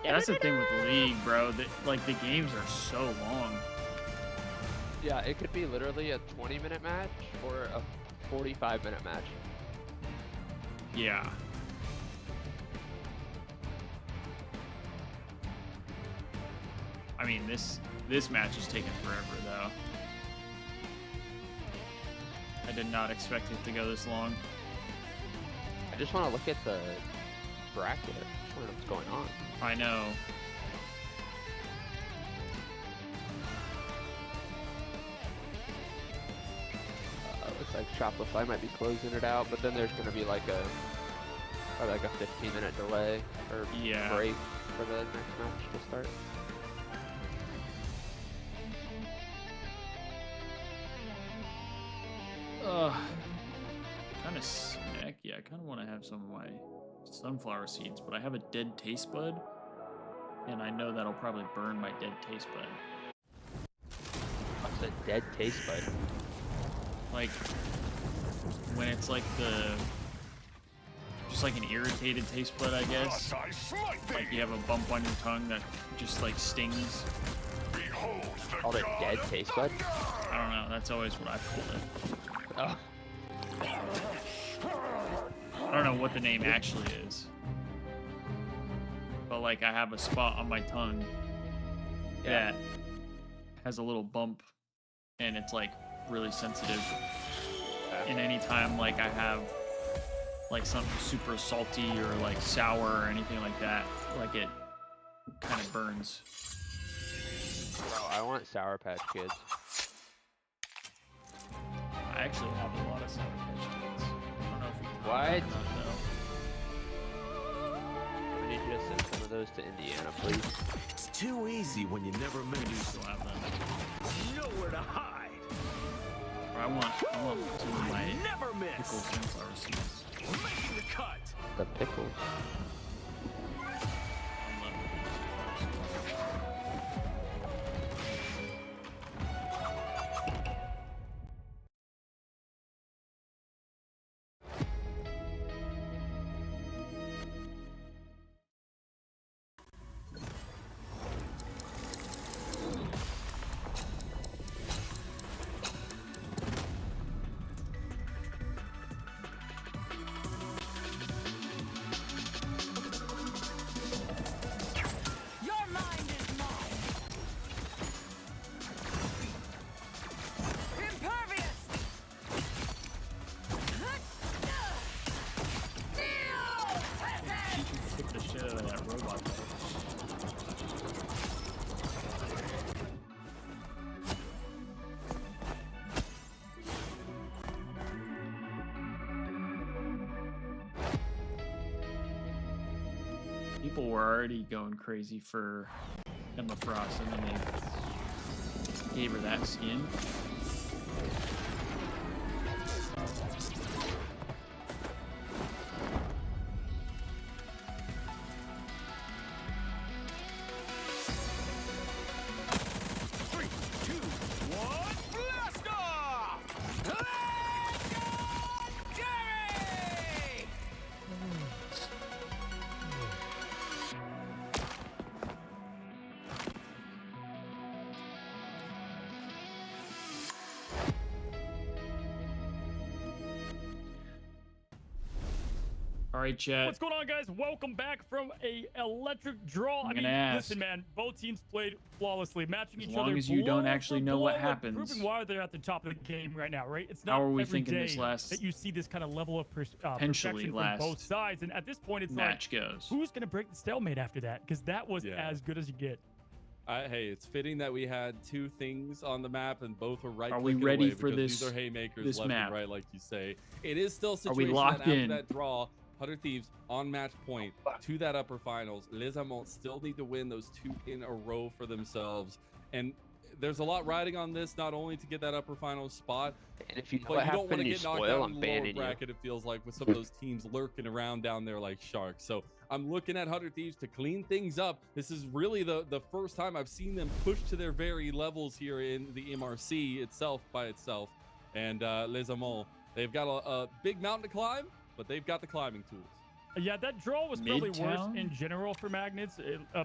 That's the thing with the league, bro. That like the games are so long. Yeah, it could be literally a 20-minute match or a 45-minute match. Yeah. I mean, this match is taking forever though. I did not expect it to go this long. I just want to look at the bracket. I just want to know what's going on. I know. Looks like Shopify might be closing it out, but then there's going to be like probably like a 15-minute delay or Yeah. break for the next match to start. Ugh. Kind of snacky. I kind of want to have some of my sunflower seeds, but I have a dead taste bud, and I know that'll probably burn my dead taste bud. What's a dead taste bud? Like when it's like just like an irritated taste bud, I guess. Like you have a bump on your tongue that just like stings. Called a dead taste bud? I don't know. That's always what I've called it. Oh. I don't know what the name actually is. But like I have a spot on my tongue that has a little bump and it's like really sensitive. And anytime like I have like something super salty or like sour or anything like that, like it kind of burns. Bro, I want Sour Patch Kids. I actually have a lot of Sour Patch Kids. I don't know if we can What? or not, though. I need you to send some of those to Indiana, please. It's too easy when you never I met do still have them. nowhere to hide. Or I want some of my Never pickle miss. sunflower seeds. Making the cut. The pickles. I love pickle sunflower seeds. People were already going crazy for Emma Frost, and then they gave her that skin. Blast off! Let's go, Jerry! All right, chat. What's going on, guys? Welcome back from a electric draw. I'm I mean, gonna ask. listen, man, both teams played flawlessly, matching As each long other. as you don't blow actually for know what blow, and happens. proving why they're at the top of the game right now, right? It's not How are we every thinking day this last that you see this kind of level of potentially perfection last from both sides. And at this point, it's match like, goes? who's gonna break the stalemate after that? Because that was Yeah. as good as you get. Hey, it's fitting that we had two things on the map and both were right. Are we clicking ready away for because this- These are haymakers this left map? and right, like you say. It is still a Are situation we locked that after in? that draw, 100 Thieves on match point to that upper finals. Les Amours still need to win those 2 in a row for themselves. And there's a lot riding on this, not only to get that upper final spot, And if you know but what you don't want happened, to you get knocked spoil, out I'm in the lower banning you. bracket, it feels like, with some of those teams lurking around down there like sharks. So I'm looking at 100 Thieves to clean things up. This is really the first time I've seen them push to their very levels here in the MRC itself by itself. And Les Amours, they've got a big mountain to climb, but they've got the climbing tools. Yeah, that draw was probably worse Midtown? in general for Magnets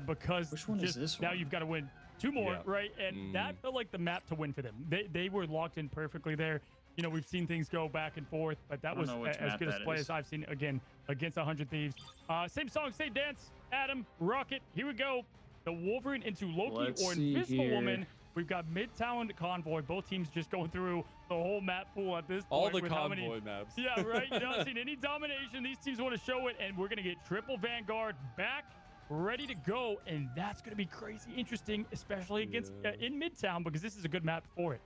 because Which one is just this now one? you've got to win 2 more, Yeah. right? And that felt like the map to win for them. They were locked in perfectly there. You know, we've seen things go back and forth, but that don't was know which as map good as that play is. as I've seen again against 100 Thieves. Same song, same dance. Adam, Rocket, here we go. The Wolverine into Loki Let's or see Invisible here. Woman. We've got Midtown Convoy. Both teams just going through the whole map pool at this point. All the with how many- convoy maps. yeah, right. You're not seeing any domination. These teams want to show it, and we're going to get triple Vanguard back, ready to go, and that's going to be crazy interesting, especially against in Midtown, because this is a good map for it.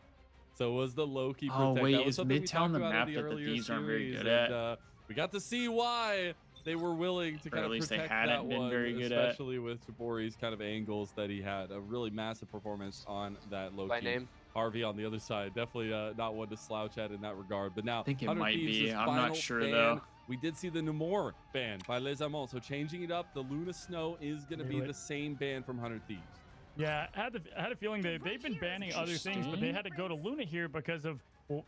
So was the Loki Oh, protect. wait, That was is something we Midtown talked the about in map that the earlier Thieves aren't very series, good and, at? we got to see why they were willing to Or kind at of least they protect hadn't that been one, very good at. especially with Jabori's kind of angles that he had. A really massive performance on that Loki. By name. Harvey on the other side, definitely not one to slouch at in that regard. But now, I think it 100 might Thieves' be. I'm not final sure, ban, though. We did see the Namor ban by Les Amours, so changing it up, the Luna Snow is going to be the same ban from 100 Thieves. Yeah, I had a feeling they've been banning other things, but they had to go to Luna here because of, well,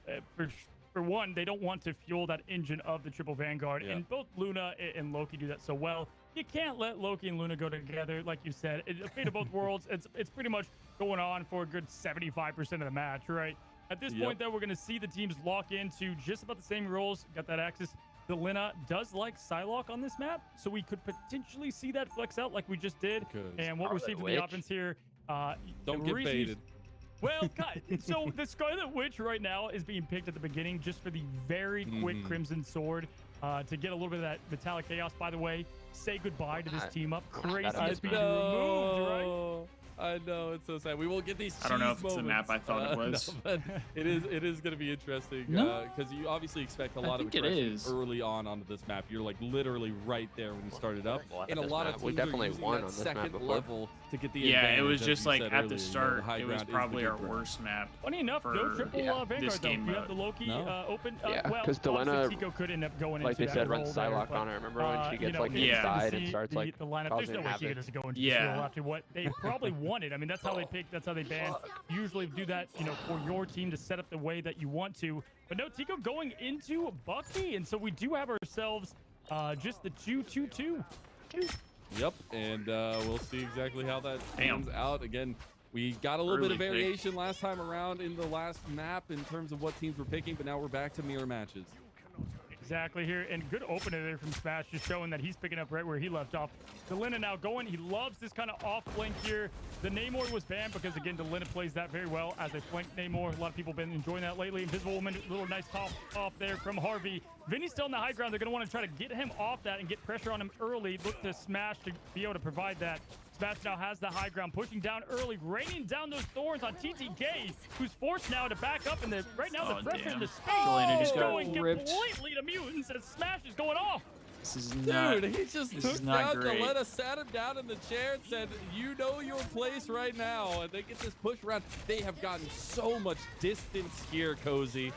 for one, they don't want to fuel that engine of the triple Vanguard, Yeah. and both Luna and Loki do that so well. You can't let Loki and Luna go together, like you said. It's a fate of both worlds. It's pretty much going on for a good 75% of the match, right? At this point, though, we're going to see the teams lock into just about the same roles. Got that axis. Delina does like Psylocke on this map, so we could potentially see that flex out like we just did. And what we're seeing from the Witch. offense here, Don't the get reason you- baited. well, so the Scarlet Witch right now is being picked at the beginning just for the very quick Crimson Sword to get a little bit of that Metallic Chaos. By the way, say goodbye to this team up. Crazy That that's is being bad. removed, right? I know, it's so sad. We won't get these. I don't know cheese if it's the map moments. I thought it No, was. but it is going to be interesting No. because you obviously expect a I lot of think it aggression is. early on onto this map. You're like literally right there when you started up, Well, and a this lot map, of we teams are definitely using won that on this second map before. level to get the Yeah, it advantage, was as just you like said at earlier, the you know, start, high it was ground is the probably good our ground. worst map. Funny enough, no for triple Yeah. Vanguard this though. game You have mode. the Loki No. open. Yeah, well, 'cause obviously Delena, Tico could end up going Like into they that said, run role there, Psylocke but, on her. Remember when she you gets know, like it's interesting inside to and see starts like the lineup. There's causing no way Tico havoc? doesn't go into Yeah. the after what they probably wanted. I mean, that's how they pick. That's how they ban. Usually do that, you know, for your team to set up the way that you want to. But no, Tico going into Bucky, and so we do have ourselves just the 2-2-2. Yep, and we'll see exactly how that Damn. pans out. Again, we got a little bit of Early pick. variation last time around in the last map in terms of what teams were picking, but now we're back to mirror matches. Exactly here, and good opener there from Smash, just showing that he's picking up right where he left off. Delina now going. He loves this kind of off flank here. The Namor was banned because, again, Delina plays that very well as a flank Namor. A lot of people have been enjoying that lately. Invisible Woman, little nice top off there from Harvey. Vinny's still in the high ground. They're going to want to try to get him off that and get pressure on him early. Look to Smash to be able to provide that. Smash now has the high ground, pushing down early, raining down those thorns on TTK, who's forced now to back up. Right now Oh, the pressure in damn. the space Delana is just got going ripped. completely to mutants as Smash is going off. This is not. Dude, he just this took is not down great. Delena, sat him down in the chair, and said, "You know your place right now." And they get this push around. They have gotten so much distance here, Cozy.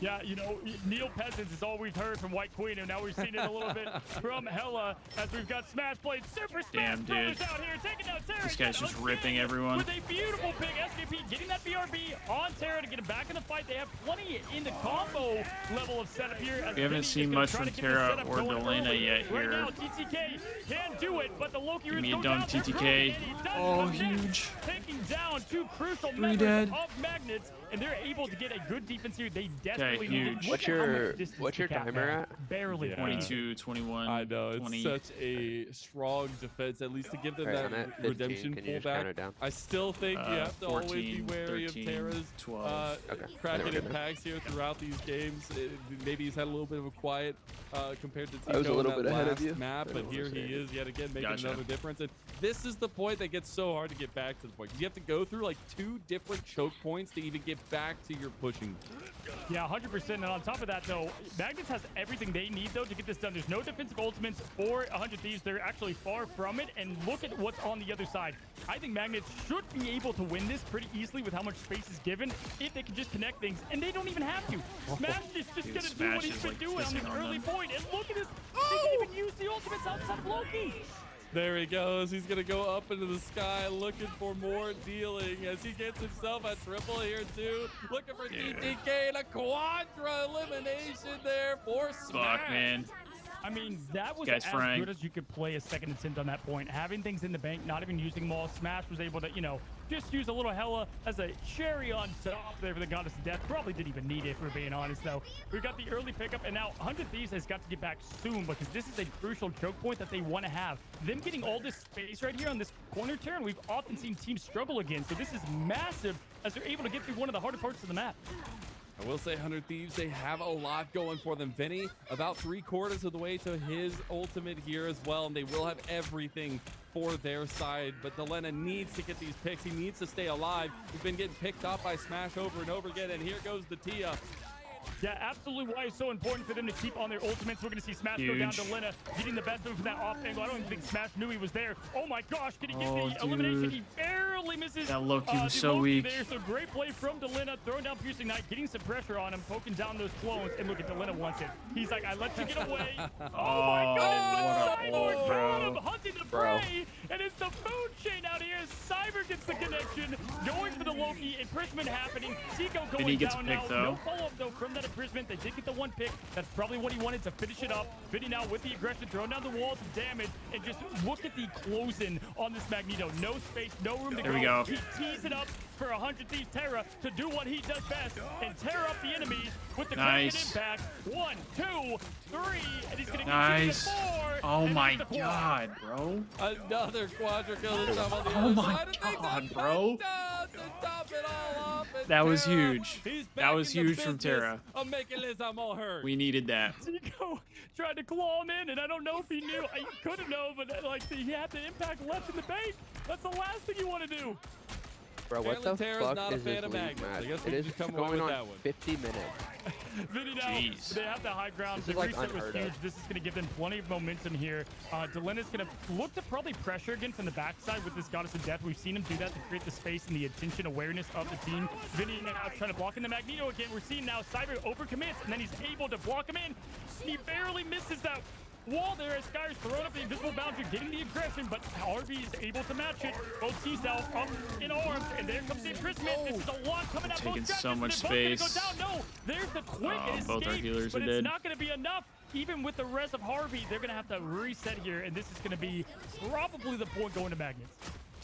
Yeah, you know, Neil Peasants is all we've heard from White Queen, and now we've seen it a little bit from Hella as we've got Smash played Super Smash Damn, Brothers dude. out here, taking down Terra. This guy's yet just again ripping everyone. With a beautiful pick, SKP getting that BRB on Terra to get him back in the fight. They have plenty in the combo level of setup here. As We haven't Vinny seen is gonna much try from to get this Terra setup or going Delena early. yet Right here. now, TTK can do it, but the Loki Give is me a going dunk, down. They're TTK. growing, and he does Oh, it. huge. Taking down two crucial 3 members dead. of Magnets, and they're able to get a good defense here. They desperately need it. huge. Look What's at how much your distance timer the cat had. at? Barely. Yeah. 22, 21. I know, it's 20. such a strong defense, at least to give them Alright, I'm that at 15. redemption Can you just count pullback. it down? I still think you have to always be 14, wary 13, of Terra's 12. Okay. cracking Never mind. impacts here throughout these games. Maybe he's had a little bit of a quiet compared to I was a Tico in little that bit ahead of last you. map, I but don't here wanna he say it. is yet again making Gotcha. another difference. And this is the point that gets so hard to get back to the point. You have to go through like 2 different choke points to even get back to your pushing. Yeah, 100%. And on top of that, though, Magnets has everything they need, though, to get this done. There's no defensive ultimates for 100 Thieves. They're actually far from it. And look at what's on the other side. I think Magnets should be able to win this pretty easily with how much space is given if they can just connect things. And they don't even have to. Smash is just Dude, going to do Smash what he's is, been like, doing on this kissing on early them. point. And look at this. They didn't even use the ultimates outside of Loki. There he goes. He's going to go up into the sky looking for more dealing as he gets himself a triple here, too. Looking for TTK and a quadra elimination there for Smash. Fuck, man. I mean, that was Guy's as frying. good as you could play a second attempt on that point. Having things in the bank, not even using them all. Smash was able to, you know, just use a little Hella as a cherry on top there for the Goddess of Death. Probably didn't even need it, if we're being honest, though. We've got the early pickup, and now 100 Thieves has got to get back soon because this is a crucial choke point that they want to have. Them getting all this space right here on this corner turn, we've often seen teams struggle again. So this is massive as they're able to get through one of the harder parts of the map. I will say 100 Thieves, they have a lot going for them. Vinny, about 3/4 of the way to his ultimate here as well, and they will have everything for their side. But Delena needs to get these picks. He needs to stay alive. He's been getting picked off by Smash over and over again, and here goes the Tia. Yeah, absolutely why it's so important for them to keep on their ultimates. We're going to see Smash go down to Huge. Lena, getting the best move from that off angle. I don't even think Smash knew he was there. Oh my gosh, can he get Oh, the elimination? dude. He barely misses. That Loki was the so Loki weak. there. So great play from Delena, throwing down Piercing Knight, getting some pressure on him, poking down those clones. And look at Delena wants it. He's like, I let you get away. Oh my goodness, what a ult, Cyborg got him, bro. hunting the Bro. prey. And it's the food chain out here. Cyber gets the connection, going for the Loki. Imprisonment happening. Tico going Vinny gets down a pick, now. though. No follow-up, though, from that imprisonment. They did get the one pick. That's probably what he wanted to finish it up. Vinny now with the aggression, throwing down the walls of damage, and just look at the closing on this Magneto. No space, no room to There we go. He tees it up for 100 Thieves Terra to do what he does best and tear up the enemies with the Nice. Kraken impact. 1, 2, 3, and he's gonna Nice. continue to 4. Oh and my that's the quad. God, bro. Another quadra kill this time on the Oh other my side. And they God, just bro. down to top it all off. And That was Terra, huge. he's That back was in the huge from business Terra. of making Liz all hurt. We needed that. Tico tried to claw him in, and I don't know if he knew. He could have known, but like he had the impact left in the bank. That's the last thing you want to do. Bro, what the Apparently Terra's fuck not a is fan this of league magnets. I match? guess we It can is just come away going with on that one. 50 minutes. Vinny now, Jeez. they have the high ground. This The is, like, reset was unheard of. huge. This is going to give them plenty of momentum here. Delena's going to look to probably pressure again from the backside with this Goddess of Death. We've seen him do that to create the space and the attention awareness of the team. Vinny now trying to block in the Magneto again. We're seeing now Cyber overcommits, and then he's able to block him in. He barely misses that wall there as Skyer's throwing up the invisible boundary, getting the aggression, but Harvey is able to match it. Both teams now up in arms, and there comes the imprisonment. This is a lot coming out. Taking both so strategies, much and they're both space. gonna go down. No, there's the quick Oh, escape, both our healers but are it's dead. not going to be enough. Even with the rest of Harvey, they're going to have to reset here, and this is going to be probably the point going to Magnets.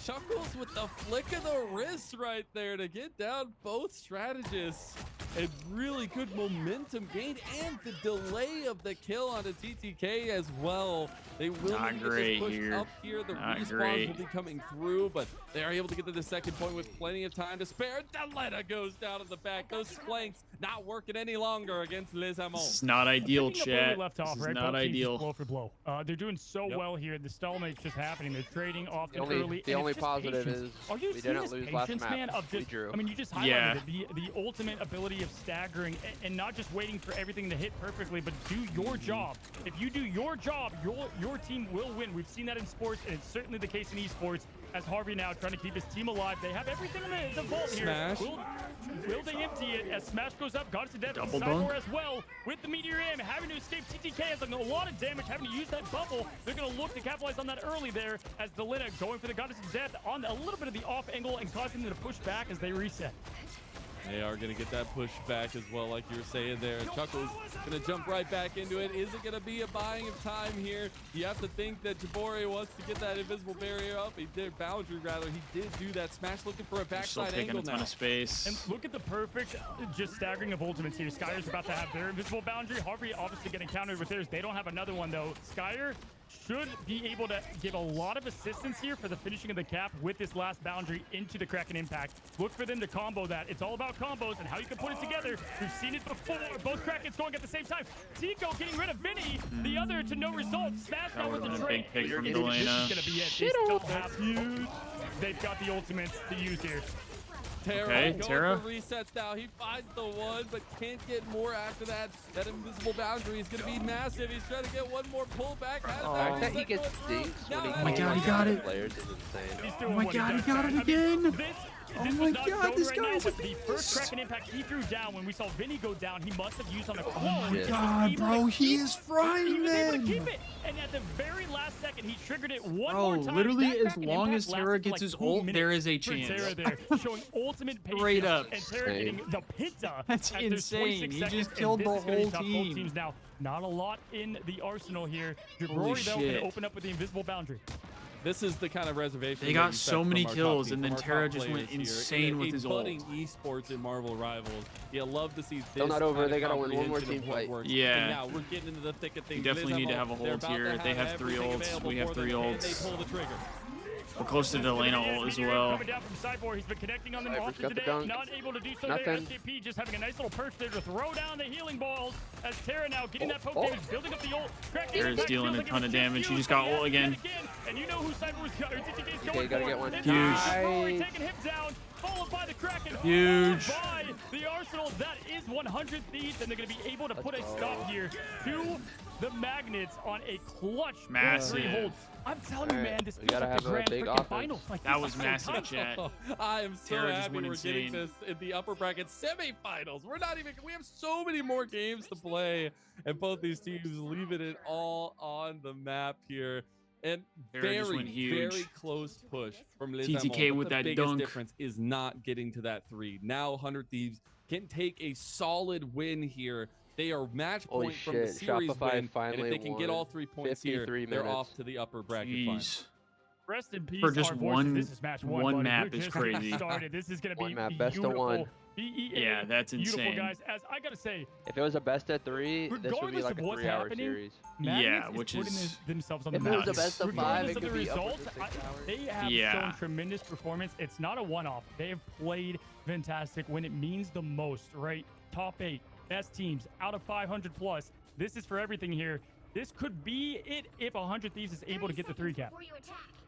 Chuckles with the flick of the wrist right there to get down both strategists. And really good momentum gain and the delay of the kill onto TTK as well. They will Not need to get great this push here. up here. The Not respawns great. will be coming through, but they are able to get to the second point with plenty of time to spare. Delena goes down to the back. Those flanks not working any longer against Les Amon. This is not ideal, Picking up where we chat. left off, This is right? not Both teams just ideal. blow for blow. They're doing so Yep. well here. The stalemate's just happening. They're trading often The only- early. the and only it's just positive patience. is Are you we seeing didn't this lose last patience, map. man? Of We just, drew. I mean, you just highlighted Yeah. it. The ultimate ability mentality of staggering and not just waiting for everything to hit perfectly, but do your job. If you do your job, your team will win. We've seen that in sports, and it's certainly the case in esports. As Harvey now trying to keep his team alive. They have everything in the vault here. Smash. Will they empty it as Smash goes up? Got it to death. Double Cyborg dunk. as well with the Meteor M, having to escape. TTK has done a lot of damage, having to use that bubble. They're going to look to capitalize on that early there as Delina going for the Goddess of Death on a little bit of the off angle and causing them to push back as they reset. They are going to get that push back as well, like you were saying there. Chuckles going to jump right back into it. Is it going to be a buying of time here? You have to think that Jabori wants to get that invisible barrier up. He did, boundary rather. He did do that. Smash looking for a Still backside taking angle a ton now. of space. And look at the perfect just staggering of ultimates here. Skyer's about to have their invisible boundary. Harvey obviously getting countered with theirs. They don't have another one though. Skyer should be able to give a lot of assistance here for the finishing of the cap with this last boundary into the Kraken impact. Look for them to combo that. It's all about combos and how you can put it together. We've seen it before. Both Krakens going at the same time. Tico getting rid of Vinny. The other to no result. Smash now with the Big trade. pick from This is Delana. gonna be it. They still have huge. They've got the ultimates to use here. Terra Okay, going Terra. for resets now. He finds the one, but can't get more after that. That invisible boundary is going to be massive. He's trying to get one more pullback. Has The that fact that he reset gets going through. dinks Now when he that my can't God, he like got other it. players is insane. He's doing Oh my what God, he does got best. it again. This Oh my was not God, known this right guy now, is a but the first beast. Kraken impact he threw down when we saw Vinny go down, he must have used on the Oh my shit. God, bro, he is frying He was able to them. keep it, and at the very last second, he triggered it one Bro, more time. literally, That as Kraken long impact as Terra lasted for gets like his 2 ult, there minutes is a for chance. Terra there, showing ultimate patience, Straight up. and Terra getting the pinta. That's as there's insane. 26 He seconds, just and killed this the is gonna be whole tough. Both team. teams now, not a lot in the arsenal here. Holy Jabori, though, shit. gonna open up with the invisible boundary. This is the kind of reservation They that got you so set many from our top kills, team, and from then our Terra top just went players here. insane with his ult. budding esports in Marvel Rivals. You love to see this. Still not over. kind of They gotta win one more comprehension of team what fight. works. Yeah. And now we're getting into the thick of things. definitely They need to have a they're ult about to here. They have 3 everything ults. available We have for 3 them, and they ults. pull the trigger. We're close to Delana ult as Meteor well. Coming down from Cyborg, he's been connecting on them Cyborg's often got the today. dunk. Not able to do so there. Nothing. SKP just having a nice little perch there to throw down the healing balls as Terra now getting that poke Oh. damage, building up the ult. Kraken Terra's impact dealing feels a like ton it of was damage. He used just got yet ult again. And you know who Cyborg's got, or TTK's TK going gotta for. get one. It's Huge. Jabori taking him down, followed by the Kraken. Huge. Followed by the Arsenal. That is 100 Thieves, and they're going to be able to put a stop here to the Magnets on a clutch Massive. 3 hold. I'm telling you, Alright, man, this we feels gotta like the have a grand big freaking offense. finals. Like, That this was is so massive, tight. chat. I am so Terra just happy went we're getting insane. this in the upper bracket semifinals. We're not even. We have so many more games to play, and both these teams leaving it all on the map here. And Terra just very, went huge. very close push from Liz TTK Amon, but with the that biggest dunk. difference is not getting to that 3. Now 100 Thieves can take a solid win here. They are match Holy point from the shit, series Shopify win, and finally if they can get won. all 3 points here, 53 they're minutes. off to the upper bracket final. Jeez. Rest in peace. For just our voices. one- This is match one, one buddy. map We're is just getting crazy. started. This is going to One be map, best of beautiful. one. BEA, Yeah, that's beautiful, insane. guys. As I got to say, If it was a best of 3, this would be regardless like of a what's 3-hour happening, series. Magnets Yeah, is which putting is- themselves on the If it map. was a best of 5, Regardless it of the could be result, upwards of 6 hours. they have Yeah. shown tremendous performance. It's not a one-off. They have played fantastic when it means the most, right? Top 8, best teams, out of 500 plus. This is for everything here. This could be it if 100 Thieves is able to get the 3 cap.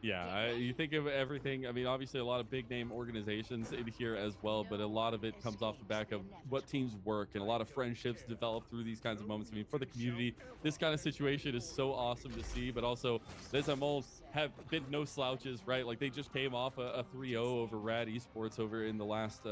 Yeah, you think of everything. I mean, obviously a lot of big name organizations in here as well, but a lot of it comes off the back of what teams work and a lot of friendships develop through these kinds of moments. I mean, for the community, this kind of situation is so awesome to see, but also Les Amols have been no slouches, right? Like they just came off a 3-0 over Rad Esports over in the last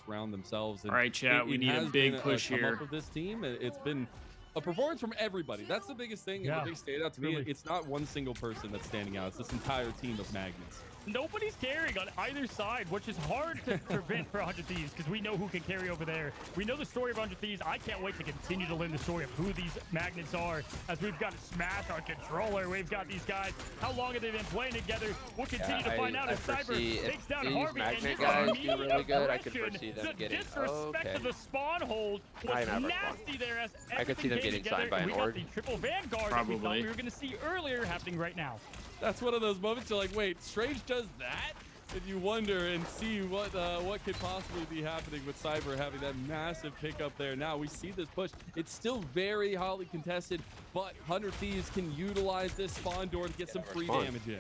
round themselves. And All right, chat, we need a has big been push come here. up of this team. It's been a performance from everybody. That's the biggest thing. Yeah, And the big standout to me. really. It's not one single person that's standing out. It's this entire team of Magnets. Nobody's carrying on either side, which is hard to prevent for 100 Thieves because we know who can carry over there. We know the story of 100 Thieves. I can't wait to continue to learn the story of who these Magnets are as we've got Smash on controller. We've got these guys. How long have they been playing together? We'll continue to find out as foresee Cyber if takes down these Harvey and Magnet just guys do immediate really good, I could aggression. foresee them The getting- disrespect okay. of the spawn hold I was never nasty there as I could see them everything came getting signed together, by and an we got org. the triple Vanguard that we thought Probably. we were going to see earlier happening right now. That's one of those moments you're like, wait, Strange does that? And you wonder and see what could possibly be happening with Cyber having that massive pickup there. Now we see this push. It's still very hotly contested, but 100 Thieves can utilize this spawn door to get some free spawn. damage in.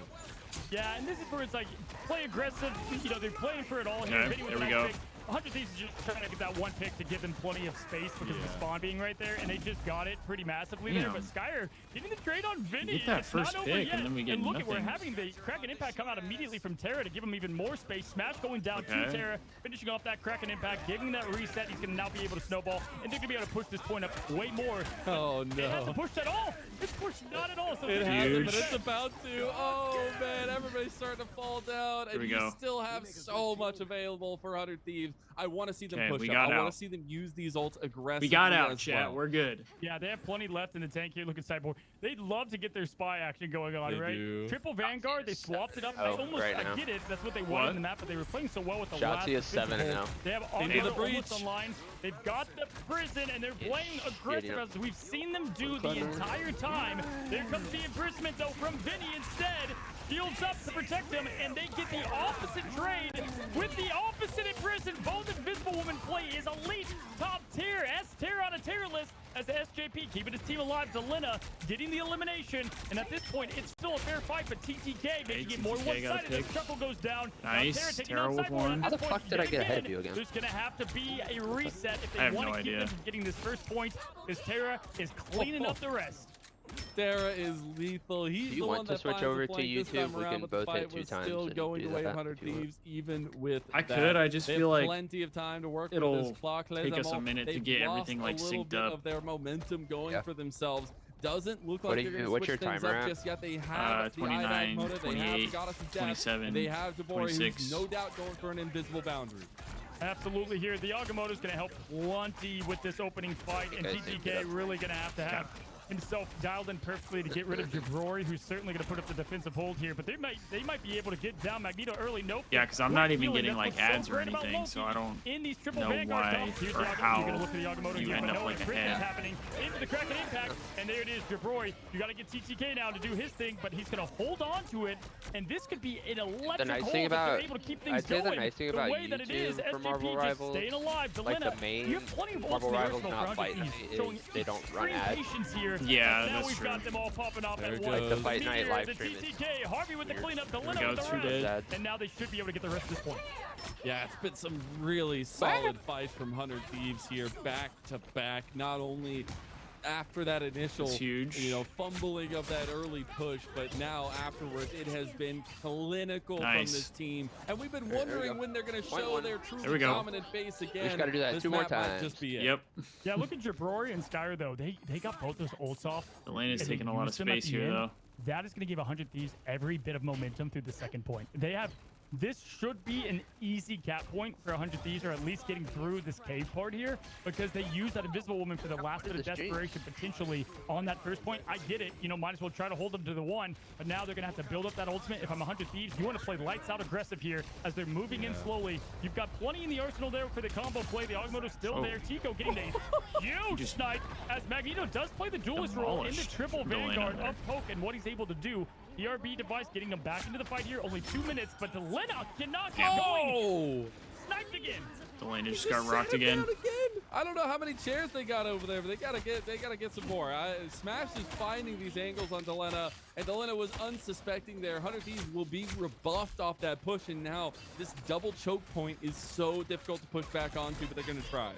Yeah, and this is where it's like play aggressive. You know, they're playing for it all here. Okay, Vinny with there a we nice go. pick. 100 Thieves is just trying to get that one pick to give them plenty of space because of the Yeah. spawn being right there, and they just got it pretty massively there. But Skyer getting the trade on Vinny. get that It's first not over pick, yet. and then we get look at we're nothing. having the Kraken Impact come out immediately from Terra to give him even more space. Smash going down to Okay. Terra, finishing off that Kraken Impact, giving that reset. He's going to now be able to snowball, and they're going to be able to push this point up way more. Oh It no. hasn't pushed at all. It's pushed not at all. So It Vinny- hasn't, but Huge. it's about to. Oh man, everybody's starting to fall down, Here and we you go. still have so much available for 100 Thieves. I want to see them Okay, push we up. got I want out. to see them use these ults aggressively. We got out, as chat. well. We're good. Yeah, they have plenty left in the tank here. Look at Cyborg. They'd love to get their spy action going on, They right? do. Triple Vanguard, they swapped it up. Oh, right I now. get it. That's what they wanted What? in the map, but they were playing so well with the Shotzi last is 7 Invincible. now. They have Into the Auto almost breach. online. They've got the prison, and they're playing aggressive yeah. as we've seen them do the entire time. There comes the imprisonment, though, from Vinny instead. Shields up to protect him, and they get the opposite trade with the opposite imprisoned. Both Invisible Woman play is elite, top tier, S-tier on a tier list as the SJP keeping his team alive. Delena getting the elimination, and at this point, it's still a fair fight, but TTK making it more TTK got a one-sided as pick. Chuckle goes down. Now Nice. Terra taking Terra down with Cyborg. one. At How this the point, fuck did I yet get ahead of you again? There's going to have to be a reset if I they have want no to keep idea. them from getting this first point, because Terra is cleaning up the rest. Terra is lethal. He's Do you the want one to that switch finds the over to flank this YouTube? time We around, can but the both hit fight 2 was times still and going do away that of 100 if you want. Thieves, even with I that. could, I just They feel have like plenty of time to work it'll with this clock. take us a minute to They've get lost everything, like, a little synced bit up. of their momentum going Yeah. for themselves. Doesn't look What like do they're you- going to what's switch your things timer up at? just yet. They have the 29, IDAG motor, they 28, have Goddess of Death, 27, and they have Jabori, 26. who's no doubt going for an invisible boundary. Absolutely here. The Agamotto is going to help plenty with this opening fight, and Okay, TTK really going to have himself dialed in perfectly to get rid of Jabrori, who's certainly going to put up the defensive hold here. But they might be able to get down Magneto early. Nope. Yeah, 'cause I'm Quick not even healing. getting, That's like, what's ads or great about anything, so Loki. I don't in these triple know Vanguard why dumps. Here's or the Agamotto. how You're going to look at the Agamotto you here, end but up no like a imprisonment ad. happening into the Kraken Impact, and there it is, Jabrori. You got to get TTK now to do his thing, but he's going to hold on to it, and this could be an electric The nice hold thing if they're about- able to keep things I'd say going. the nice thing the about way that it is, YouTube for SJP Marvel just Rivals, staying alive. like the Delena, main you have plenty of ults Marvel in the Rivals arsenal not for fight 100 night Thieves, is showing they don't run extreme ads. patience here. Yeah, now that's we've true. got them all popping off There at it once. goes. Like the Fight The Night Meteor, live the stream is TTK, Harvey with the cleanup, we Delena go, with the 2 dead. rest, and now they should be able to get the rest of this point. Yeah, it's been some really solid fights from 100 Thieves here, back to back. Not only after that initial, It's huge. fumbling of that early push, but now afterwards, it has been clinical from Nice. this team. And we've been There we wondering go. when they're going to Point show one. their There we truly go. dominant face again. just gotta do that This 2 more map might times. just be it. Yep. Yeah, look at Jabrori and Skyer, though. They got both those ults off. Elena's and they taking a lot of used them at space the here, end. though. That is going to give 100 Thieves every bit of momentum through the second point. This should be an easy cap point for 100 Thieves, or at least getting through this cave part here, because they use that Invisible Woman for the last bit of this change? desperation potentially on that first point. I get it. Might as well try to hold them to the one, but now they're going to have to build up that ultimate. If I'm 100 Thieves, you want to play lights out aggressive here as they're moving in slowly. You've got plenty in the arsenal there for the combo play. The Agamotto's still Oh. there. Tico getting a huge just snipe as Magneto does play the duelist role in the demolished triple Delena Vanguard there. of Poke and what he's able to do. ERB device getting them back into the fight here. Only 2 minutes, but Delena cannot get going. Oh! Sniped again. Delena just got rocked Sat him again. down I don't know how many chairs they got over there, but they gotta get some more. Smash is finding these angles on Delena, and Delena was unsuspecting there. 100 Thieves will be rebuffed off that push, and now this double choke point is so difficult to push back onto, but they're gonna try.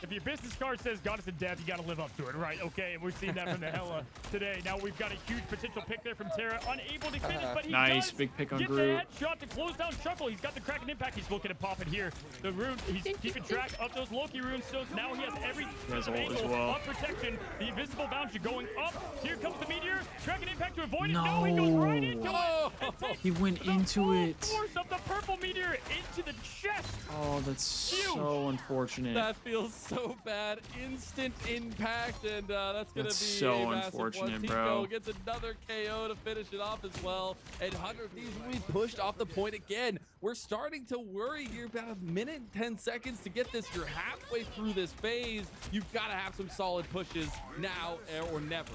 If your business card says Goddess of Death, you got to live up to it, right? Okay, and we've seen that from the Hella today. Now we've got a huge potential pick there from Terra, unable to finish, but he Nice, does big pick on get Groot. the headshot to close down Chuckle. He's got the Kraken Impact. He's looking to pop it here. The rune, he's keeping track of those Loki rune stones. Now he has every has ult as angle well. of protection. The invisible boundary going up. Here comes the Meteor. Kraken Impact to avoid it. No, he goes right into Oh! it. and takes He went the into full it. force of the purple Meteor into the chest. Oh, that's Huge. so unfortunate. That feels so bad. Instant impact, and that's gonna That's be so a massive unfortunate, one. bro. Tico gets another KO to finish it off as well, and 100 Thieves will be pushed off the point again. We're starting to worry here. About a minute and 10 seconds to get this. You're halfway through this phase. You've got to have some solid pushes now or never.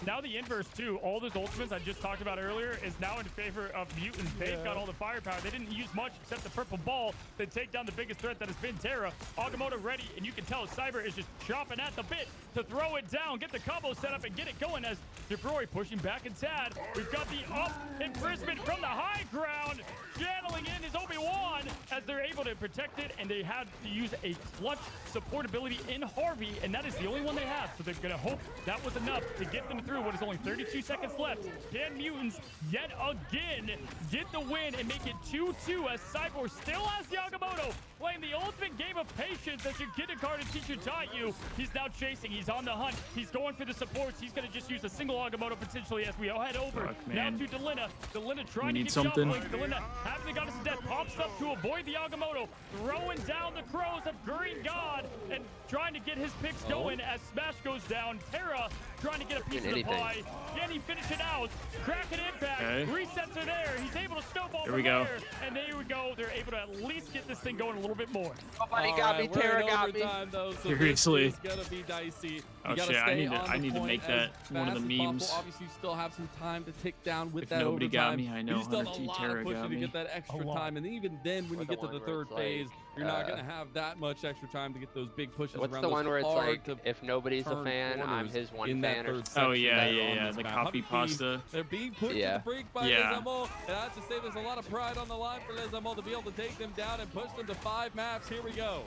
now the inverse too. All those ultimates I just talked about earlier is now in favor of Mutants. They've got all the firepower. They didn't use much except the purple ball to take down the biggest threat that has been Terra. Agamotto ready, and you can tell Cyber is just chopping at the bit to throw it down, get the combo set up, and get it going as DeBroy pushing back and Tad. We've got the up imprisonment from the high ground, channeling in his Obi-Wan as they're able to protect it, and they had to use a clutch support ability in Harvey, and that is the only one they have. So they're going to hope that was enough to get them through what is only 32 seconds left. Can Mutants yet again get the win and make it 2-2 as Cyborg still has the Agamotto, playing the ultimate game of patience as your kindergarten teacher taught you. He's now chasing. He's on the hunt. He's going for the supports. He's going to just use a single Agamotto potentially as we all head over now to Delina. Delina trying to get something. jump. Delina having the goddess of death pops up to avoid the Agamotto, throwing down the crows of Green God and trying to get his picks going as Smash goes down. Terra trying to get a piece of the pie. Can he finish it out? Cracking impact. Resets are there. He's able to snowball There we go. and there we go. They're able to at least get this thing going a little bit more. Nobody got me. Terra got me. Though, so Seriously. It's gonna be dicey. Oh shit! I need to make that one of the memes. Obviously, you still have some time to tick down with If that nobody got overtime. me, I know You still have 100T a lot Terra of pushing got to me. get that extra time, and even then, when you get to the third phase, you're not gonna have that much extra time to get those big pushes. What's around the one where it's hard like, to if nobody's a turn fan, I'm corners his one in fan? that Or third Oh section yeah, that are yeah, on yeah. this The map. copy pasta. They're being put to the brink by Yeah. Les Amaux, and I have to say there's a lot of pride on the line for Les Amaux to be able to take them down and push them to 5 maps. Here we go.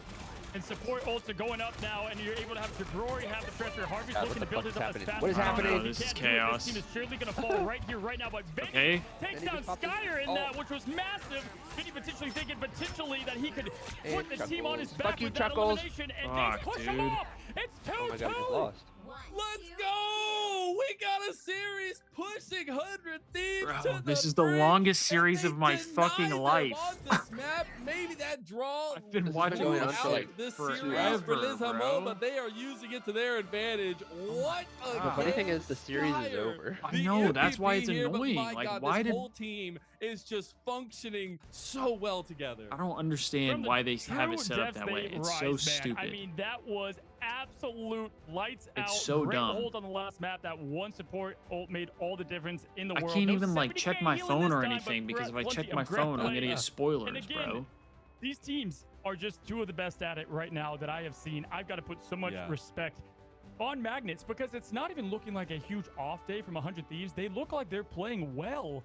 And support ults are going up now, and you're able to have DeBroy have the pressure. Harvey's looking to build his up as fast What is as happening? possible. This He is can't do it. chaos. This team is surely going to fall right here, right now. But Vinny Okay. takes down Skyer in that, which was massive. Vinny potentially thinking that he could put the team on his back Fuck you, with that Chuckles. elimination, and Fuck, they push him dude. off. It's 2-2. Oh my god, we lost. Let's go! We got a series pushing 100 Thieves Bro, to this the is the brink, longest and series they of my deny fucking them life. On this map, maybe that draw. I've been This has watching been going this on for shit like this forever, series for Les bro. Amaux, but they are using it to their advantage. What a The funny thing is, the series is over. I The know, that's why MVP it's here, but annoying. my Like, God, why this did whole team is just functioning so well together. I don't From understand the why they have it true set up depths that they way. It's rise, so man. stupid. I mean, that was absolute lights out. It's so Great dumb. hold on the last map. That one support ult made all the difference in the I world. can't No even like 70K check my healing phone this or time, anything but because if I plenty check of my great phone, I'm play. gonna get And spoilers, again, bro. these teams are just two of the best at it right now that I have seen. I've got to put so much respect on Magnets because it's not even looking like a huge off day from 100 Thieves. They look like they're playing well.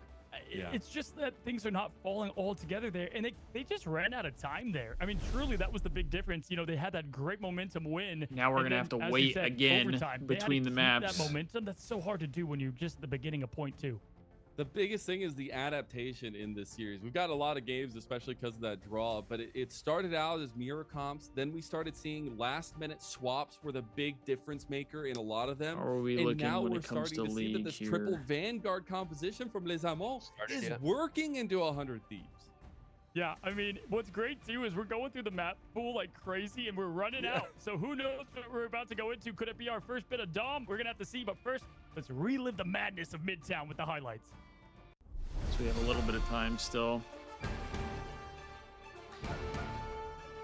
It's just that things are not falling all together there, and they just ran out of time there. I mean, truly, that was the big difference. You know, they had that great momentum win. Now we're and gonna have then, to as you wait said, again overtime. They had to between the keep maps. That momentum, that's so hard to do when you're just at the beginning of point 2. The biggest thing is the adaptation in this series. We've got a lot of games, especially because of that draw, but it started out as mirror comps. Then we started seeing last minute swaps were the big difference maker in a lot of them. How are we And looking now when we're it comes starting to to see that league this here? triple Vanguard composition from Les Amaux is working into 100 Thieves. Yeah, I mean, what's great too is we're going through the map pool like crazy and we're running out. So who knows what we're about to go into? Could it be our first bit of Dom? We're going to have to see. But first, let's relive the madness of Midtown with the highlights. So we have a little bit of time still.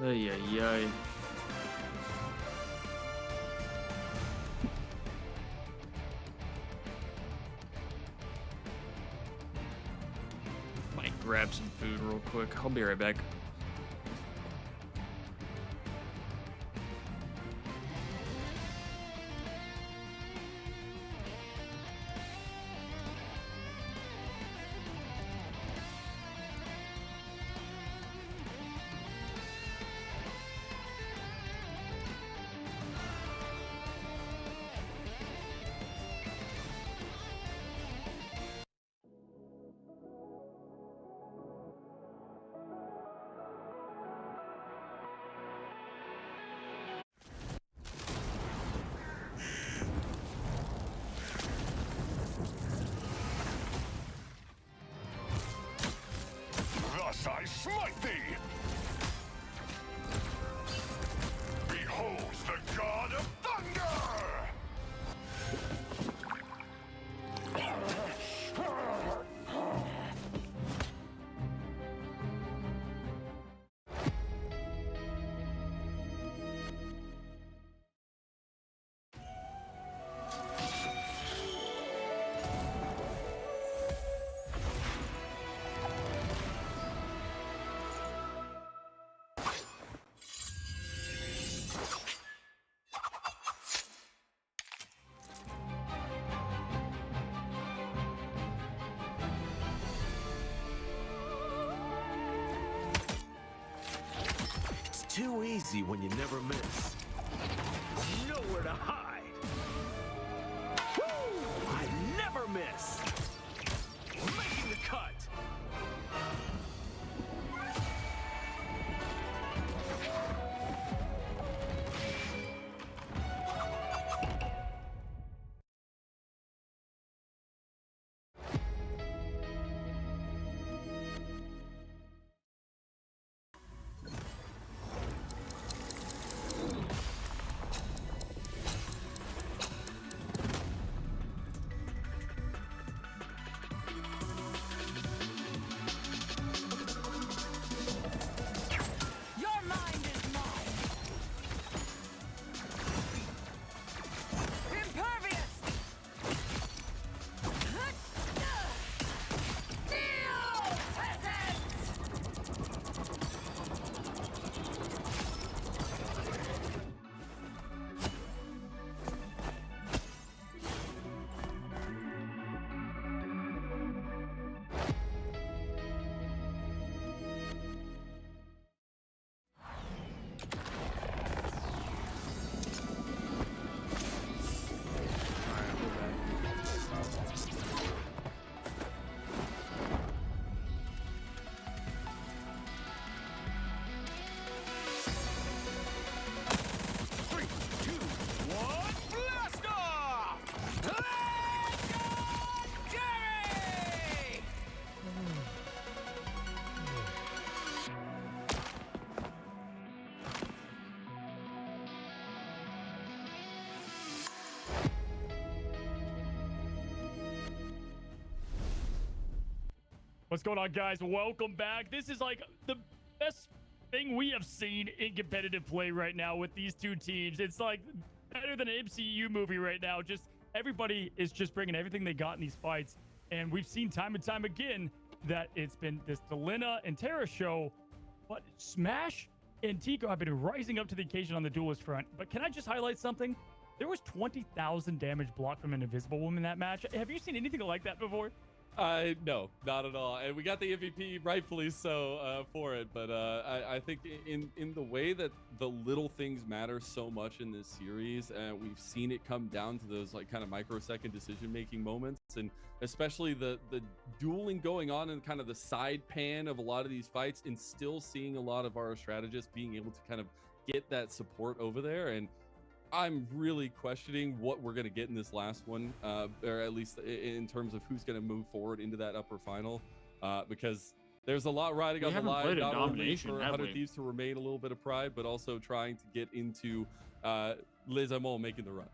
Ay, ay, ay. Might grab some food real quick. I'll be right back. too easy when you never miss. Nowhere to hide. Woo! I never miss. Making the cut. Your mind is mine. Impervious. Neo peasants. Three, two, one, blast off! Legendary! What's going on, guys? Welcome back. This is like the best thing we have seen in competitive play right now with these two teams. It's like better than an MCU movie right now. Just everybody is just bringing everything they got in these fights. And we've seen time and time again that it's been this Delina and Terra show, but Smash and Tico have been rising up to the occasion on the duelist front. But can I just highlight something? There was 20,000 damage blocked from an Invisible Woman in that match. Have you seen anything like that before? No, not at all. And we got the MVP, rightfully so, for it. But I think in the way that the little things matter so much in this series, we've seen it come down to those like kind of microsecond decision-making moments, and especially the dueling going on in kind of the side pan of a lot of these fights, and still seeing a lot of our strategists being able to kind of get that support over there. And I'm really questioning what we're going to get in this last one, or at least in terms of who's going to move forward into that upper final, because there's a lot riding on the line, not only for 100 Thieves to remain a little bit of pride, but also trying to get into Les Amants making the run.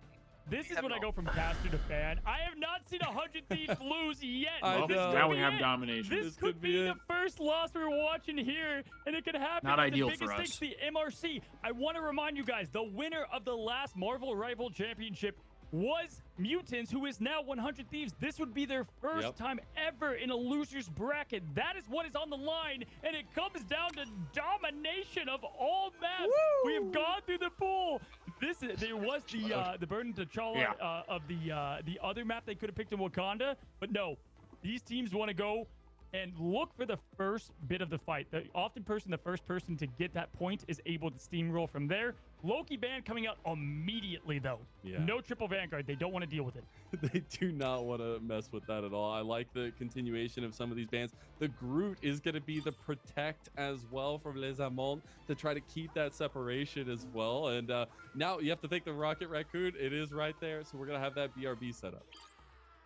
This is when I go from caster to fan. I have not seen 100 Thieves lose yet. Well, now we have domination. This could be the first loss we're watching here, and it could happen. Not at ideal the biggest for us. stakes, the MRC. I want to remind you guys, the winner of the last Marvel Rival Championship was Mutants, who is now 100 Thieves. This would be their first time ever in a loser's bracket. That is what is on the line, and it comes down to domination of all maps. We have gone through the pool. There was the Burden T'Challa of the other map they could have picked in Wakanda, but no, these teams want to go and look for the first bit of the fight. The first person to get that point is able to steamroll from there. Loki ban coming out immediately, though. Yeah. No triple Vanguard. They don't want to deal with it. They do not want to mess with that at all. I like the continuation of some of these bans. The Groot is going to be the protect as well from Les Amants to try to keep that separation as well. And now you have to think the Rocket Raccoon. It is right there. So we're going to have that BRB set up.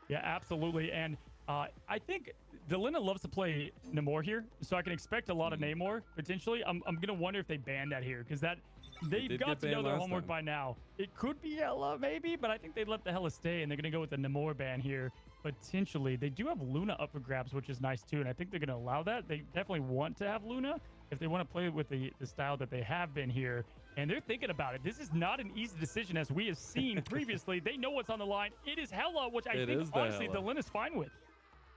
Yeah, absolutely. And I think Delina loves to play Namor here, so I can expect a lot of Namor potentially. I'm gonna wonder if they ban that here, because they've got to know their homework by now. It could be Ella maybe, but I think they let the Hella stay, and they're gonna go with the Namor ban here potentially. They do have Luna up for grabs, which is nice too, and I think they're gonna allow that. They definitely want to have Luna if they want to play with the style that they have been here. And they're thinking about it. This is not an easy decision, as we have seen previously. They know what's on the line. It is Hella, which I think honestly Delina's fine with.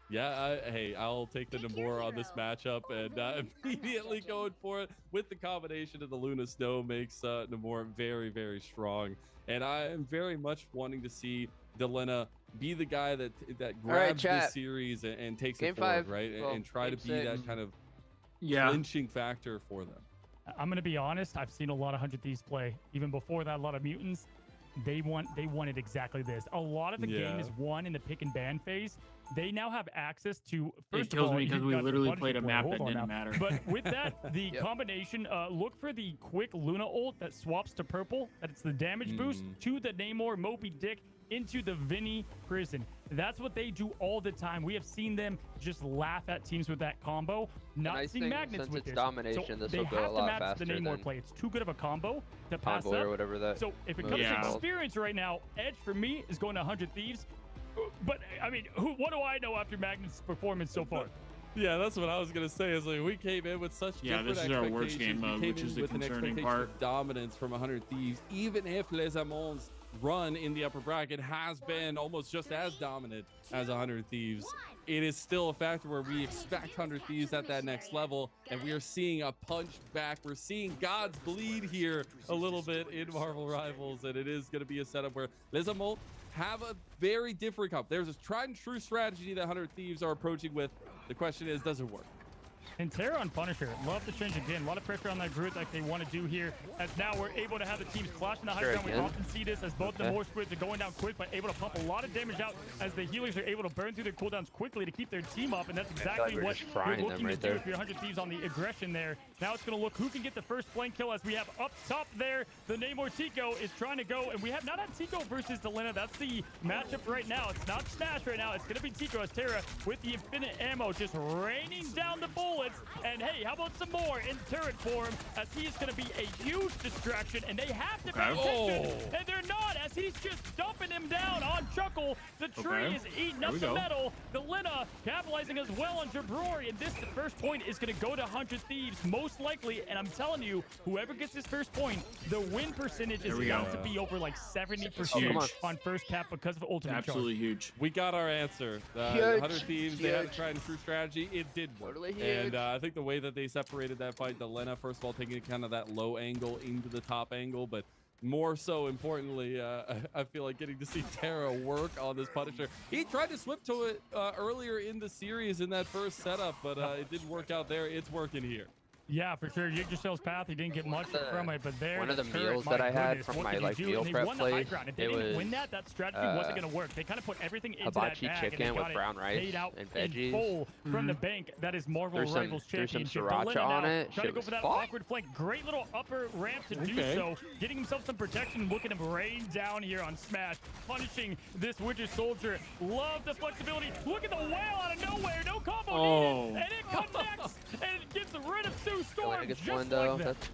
Yeah, hey, I'll take the Namor on this matchup, and immediately going for it with the combination of the Luna Snow makes Namor very, very strong. And I am very much wanting to see Delina be the guy that grabs this series and takes it forward, right? And try to be that kind of clinching factor for them. I'm gonna be honest. I've seen a lot of 100 Thieves play. Even before that, a lot of mutants. They wanted exactly this. A lot of the game is won in the pick and ban phase. They now have access to. First It kills of all, me because you've we got the literally Punisher played a player. map Hold that on didn't now. matter. But with that, the Yep. combination, look for the quick Luna ult that swaps to purple. That it's the damage boost to the Namor Moby Dick into the Vinny prison. That's what they do all the time. We have seen them just laugh at teams with that combo. Not nice seeing thing, magnets since with it's this. domination, so this they will go have a lot to match faster the Namor than play. It's too good of a combo to pass Convoy up. or whatever that. So if it move comes is to called. experience right now, Edge for me is going to 100 Thieves. But I mean, what do I know after Magnus' performance so far? Yeah, that's what I was gonna say. Is like we came in with such Yeah, different this is our worst game expectations. We mode, came which in is the with an concerning expectation part. of dominance from 100 Thieves. Even if Les Amons run in the upper bracket has been almost just as dominant as 100 Thieves, it is still a factor where we expect 100 Thieves at that next level, and we are seeing a punch back. We're seeing gods bleed here a little bit in Marvel Rivals, and it is going to be a setup where Les Amons have a very different comp. There's a tried and true strategy that 100 Thieves are approaching with. The question is, does it work? And Terra on Punisher, love the change again. A lot of pressure on that group like they want to do here. As now we're able to have the teams clash in the high Sure, ground. We again. often see this as both the more squids are going down quick, but able to pump a lot of damage out as the healers are able to burn through their cooldowns quickly to keep their team up. And that's exactly we're what just you're frying looking them right to do there. if you're 100 Thieves on the aggression there. Now it's going to look who can get the first flank kill as we have up top there. The Namor Tico is trying to go, and we have not had Tico versus Delena. That's the matchup right now. It's not Smash right now. It's going to be Tico as Terra with the infinite ammo just raining down the bullets. And hey, how about some more in turret form as he's going to be a huge distraction, and they have to pay attention, and they're not as he's just dumping him down on Chuckle. The tree is eating up the metal. The Lina capitalizing as well on Jabrori, and this first point is going to go to 100 Thieves most likely, and I'm telling you, whoever gets this first point, the win percentage is going to be over like 70% on first cap because of ultimate Absolutely charge. huge. We got our answer. Huge, 100 Thieves, they had a tried and true strategy. It did work. Totally huge. And I think the way that they separated that fight, Delena, first of all, taking kind of that low angle into the top angle, but more so importantly, I feel like getting to see Terra work on this Punisher. He tried to swip to it earlier in the series in that first setup, but it didn't work out there. It's working here. Yeah, for sure. Yggdrasil's path, he didn't get much from it, but there. One of the turret, meals my that I had goodness, from what my did you like do? meal And they prep won the high place, ground. If it they didn't was win that strategy wasn't going to work. They kind of put everything into that hibachi bag, chicken and they with got it brown rice paid out and in veggies. full from the bank. That is Marvel Threw some- Rivals threw some Championship. sriracha Delena on now it. trying to Shit go was for that fire. awkward flank. Great little upper ramp to do so. Getting himself some protection. Look at him rain down here on Smash. Punishing this Winter Soldier. Love the flexibility. Look at the whale out of nowhere. No combo needed. And it connects. And it gets rid of Sue Storm just like that. That's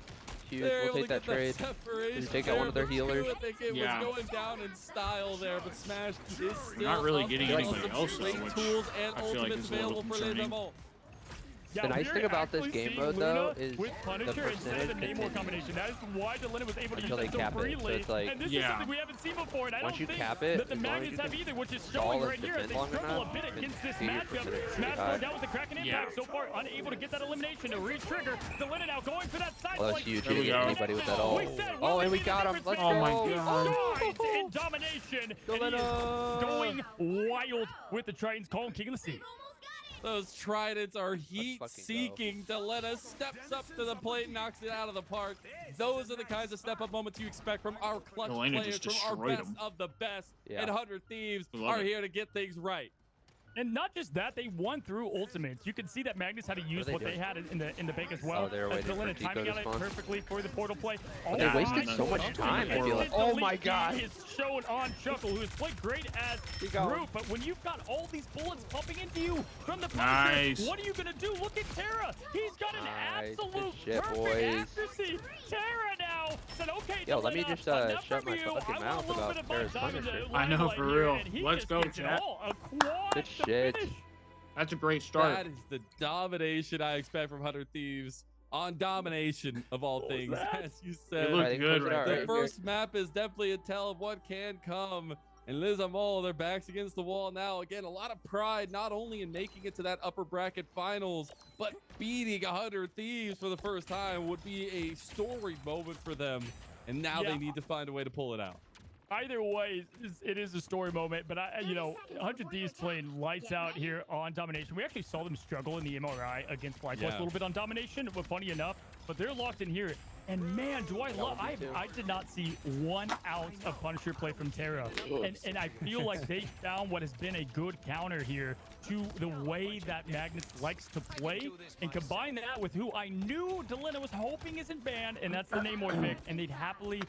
huge. They're We'll able take to that get trade. separation Did you take out one of their there, but healers? I think it was going down in style there, but Smash is still not really up. getting There's anybody some else, though, great which tools and I feel like ultimates is a little available for Les concerning. Amons. Yeah, The nice we're thing about this actually game seeing mode, Luna though, is with Punisher the instead of the percentage Namor combination. That is why Delena was able to use until they it so cap it. So freely. it's like- and this is Yeah. something we haven't seen before. And I Once don't you think cap it, that the as long as Magnets you have can either, which is stall showing and right here as defend they long struggle a enough, bit then against this see your matchup. percentage Smash high. going down with the Kraken impact. So far, unable to get that elimination to re-trigger. Delena now going for that side Well, that's flank. huge. There You we didn't get go. anybody with that ult. We said, Oh, will and it we be the got him. difference Let's maker? Oh my go. He God. strides in domination. And he is Delena. going wild with the Tritons. Call him King of the Sea. Those tridents are heat fucking seeking. Delena steps up to the plate, and knocks it out of the park. Those are the kinds of step up moments you expect from our clutch Delena players, just from our destroyed best him. of the best. Yeah. And 100 Thieves Love are it. here to get things right. And not just that, they won through ultimates. You can see that Magnus had to use they what they doing? had in the bank as well. Oh, they were As waiting for Delena Tico timing to out it spawn. perfectly for the portal play. They Oh wasted my so much God. time, And I feel like. the Oh my lead God. is shown on Chuckle, who has played great as Tico. group. But when you've got all these bullets pumping into you from the Punisher, Nice. what are you going to do? Look at Terra. He's got an Nice. Good absolute shit, perfect boys. accuracy. Terra now said, okay, Yo, let me Delena, just, enough shut from my you. fucking I want mouth a little about bit of my Terra's time in the Punisher. I know, limelight for here, real. and he Let's just go, gets it chat. all. A quad Good to shit. finish. That's a great start. That is the domination I expect from 100 Thieves on domination of all What was things, that? as you It said. looked I think good close it right out, there. The right? first map is definitely a tell of what can come. And Les Amons, their backs against the wall now. Again, a lot of pride, not only in making it to that upper bracket finals, but beating 100 Thieves for the first time would be a story moment for them. And now Yeah. they need to find a way to pull it out. Either way, it is a story moment, but you know, 100 Thieves playing lights out here on domination. We actually saw them struggle in the MRI against FlyQuest a little bit on domination, but funny enough, but they're locked in here. And man, do I love, I did not see 1 ounce of Punisher play from Terra. And I feel like they found what has been a good counter here to the way that Magnus likes to play. And combine that with who I knew Delena was hoping isn't banned, and that's the Namor pick. And they'd happily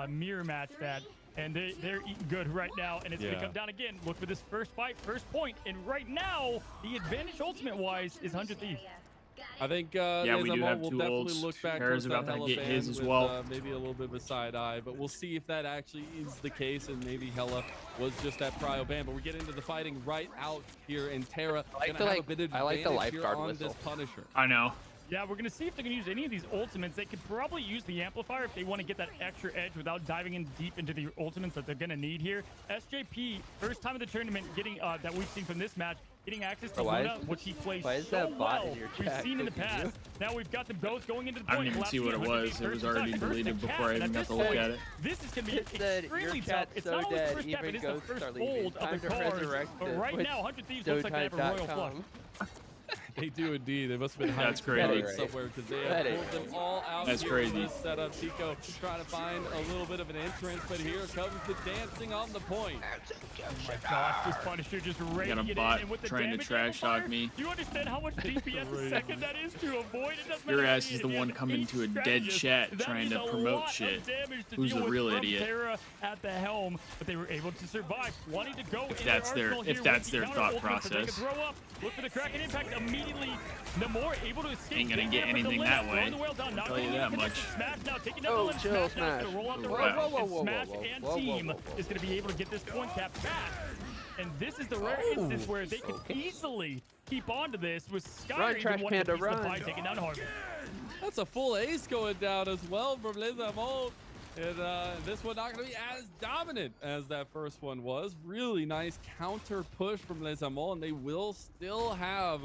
mirror match that. And they're eating good right now. And it's going to come down again. Look for this first fight, first point. And right now, the advantage ultimate-wise is 100 Thieves. I think we do have will 2 definitely ults. look back Terra's towards that about to Hella get ban his as with, well. maybe a little bit of a side eye, but we'll see if that actually is the case, and maybe Hella was just that prio ban. But we're getting into the fighting right out here in Terra. I like the lifeguard on whistle. this Punisher. I know. Yeah, we're going to see if they can use any of these ultimates. They could probably use the amplifier if they want to get that extra edge without diving in deep into the ultimates that they're going to need here. SJP, first time of the tournament getting that we've seen from this match, getting access to Luna, which he plays so well. We've seen in the past. Now we've got them both going into the point. I didn't even see what it was. It was already deleted before I even got to look at it. This is going to be extremely tough. It's not only the first cap, it is the first fold of the card. But right now, 100 Thieves looks like they have a royal flush. They do indeed. They must have been That's hiding crazy. somewhere because they have pulled them all out. That's here crazy. in this setup. Tico trying to find a little bit of an entrance, but here comes the dancing on the point. Oh my gosh, this Punisher just raking Got a it bot in. And with the trying to damage trash talk amplifier, me. Do you understand how much DPS a second that is to avoid it? Doesn't Your matter ass if is the he one has coming 8 to a dead strategists. chat That trying is to a promote lot shit. of damage to Who's deal the with real from idiot? Terra at the helm, but they were able to survive. Wanting to go If in that's their their- arsenal if here that's with the their counter thought ultimates that they process. could throw up. Look for the Kraken impact immediately. Namor able to escape. Ain't gonna get There, but anything Delena that way. throwing the whale down, not I'll tell you getting that any much. connection. Smash now, taking down Oh, the limb. chill, Smash now, Smash. gonna roll out the Whoa, route, whoa, whoa, and whoa, Smash whoa, and whoa, team whoa, whoa. is gonna be able to get this point cap back. And this is the rare instance where they could easily keep on to this with Sky Trash even wanting to Panda, piece the pie, run. taking down Harvey. That's a full ace going down as well from Lizamol. And this one not going to be as dominant as that first one was. Really nice counter push from Lizamol, and they will still have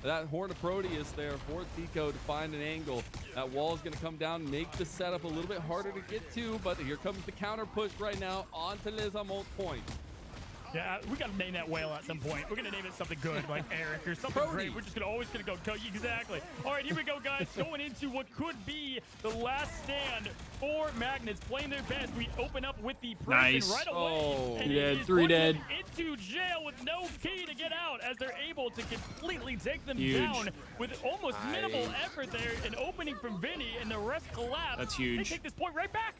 that Horn of Proteus there for Tico to find an angle. That wall is going to come down, make the setup a little bit harder to get to, but here comes the counter push right now onto Lizamol's point. Yeah, we gotta name that whale at some point. We're gonna name it something good, like Eric or something great. We're just always gonna go exactly. All right, here we go, guys. Going into what could be the last stand for Magnets, playing their best. We open up with the person Nice. right away. Oh. and Three dead, it is 3 putting dead. them into jail with no key to get out, as they're able to completely take them Huge. down with almost minimal effort there. An opening from Vinny, and the rest collapse. That's huge. They take this point right back.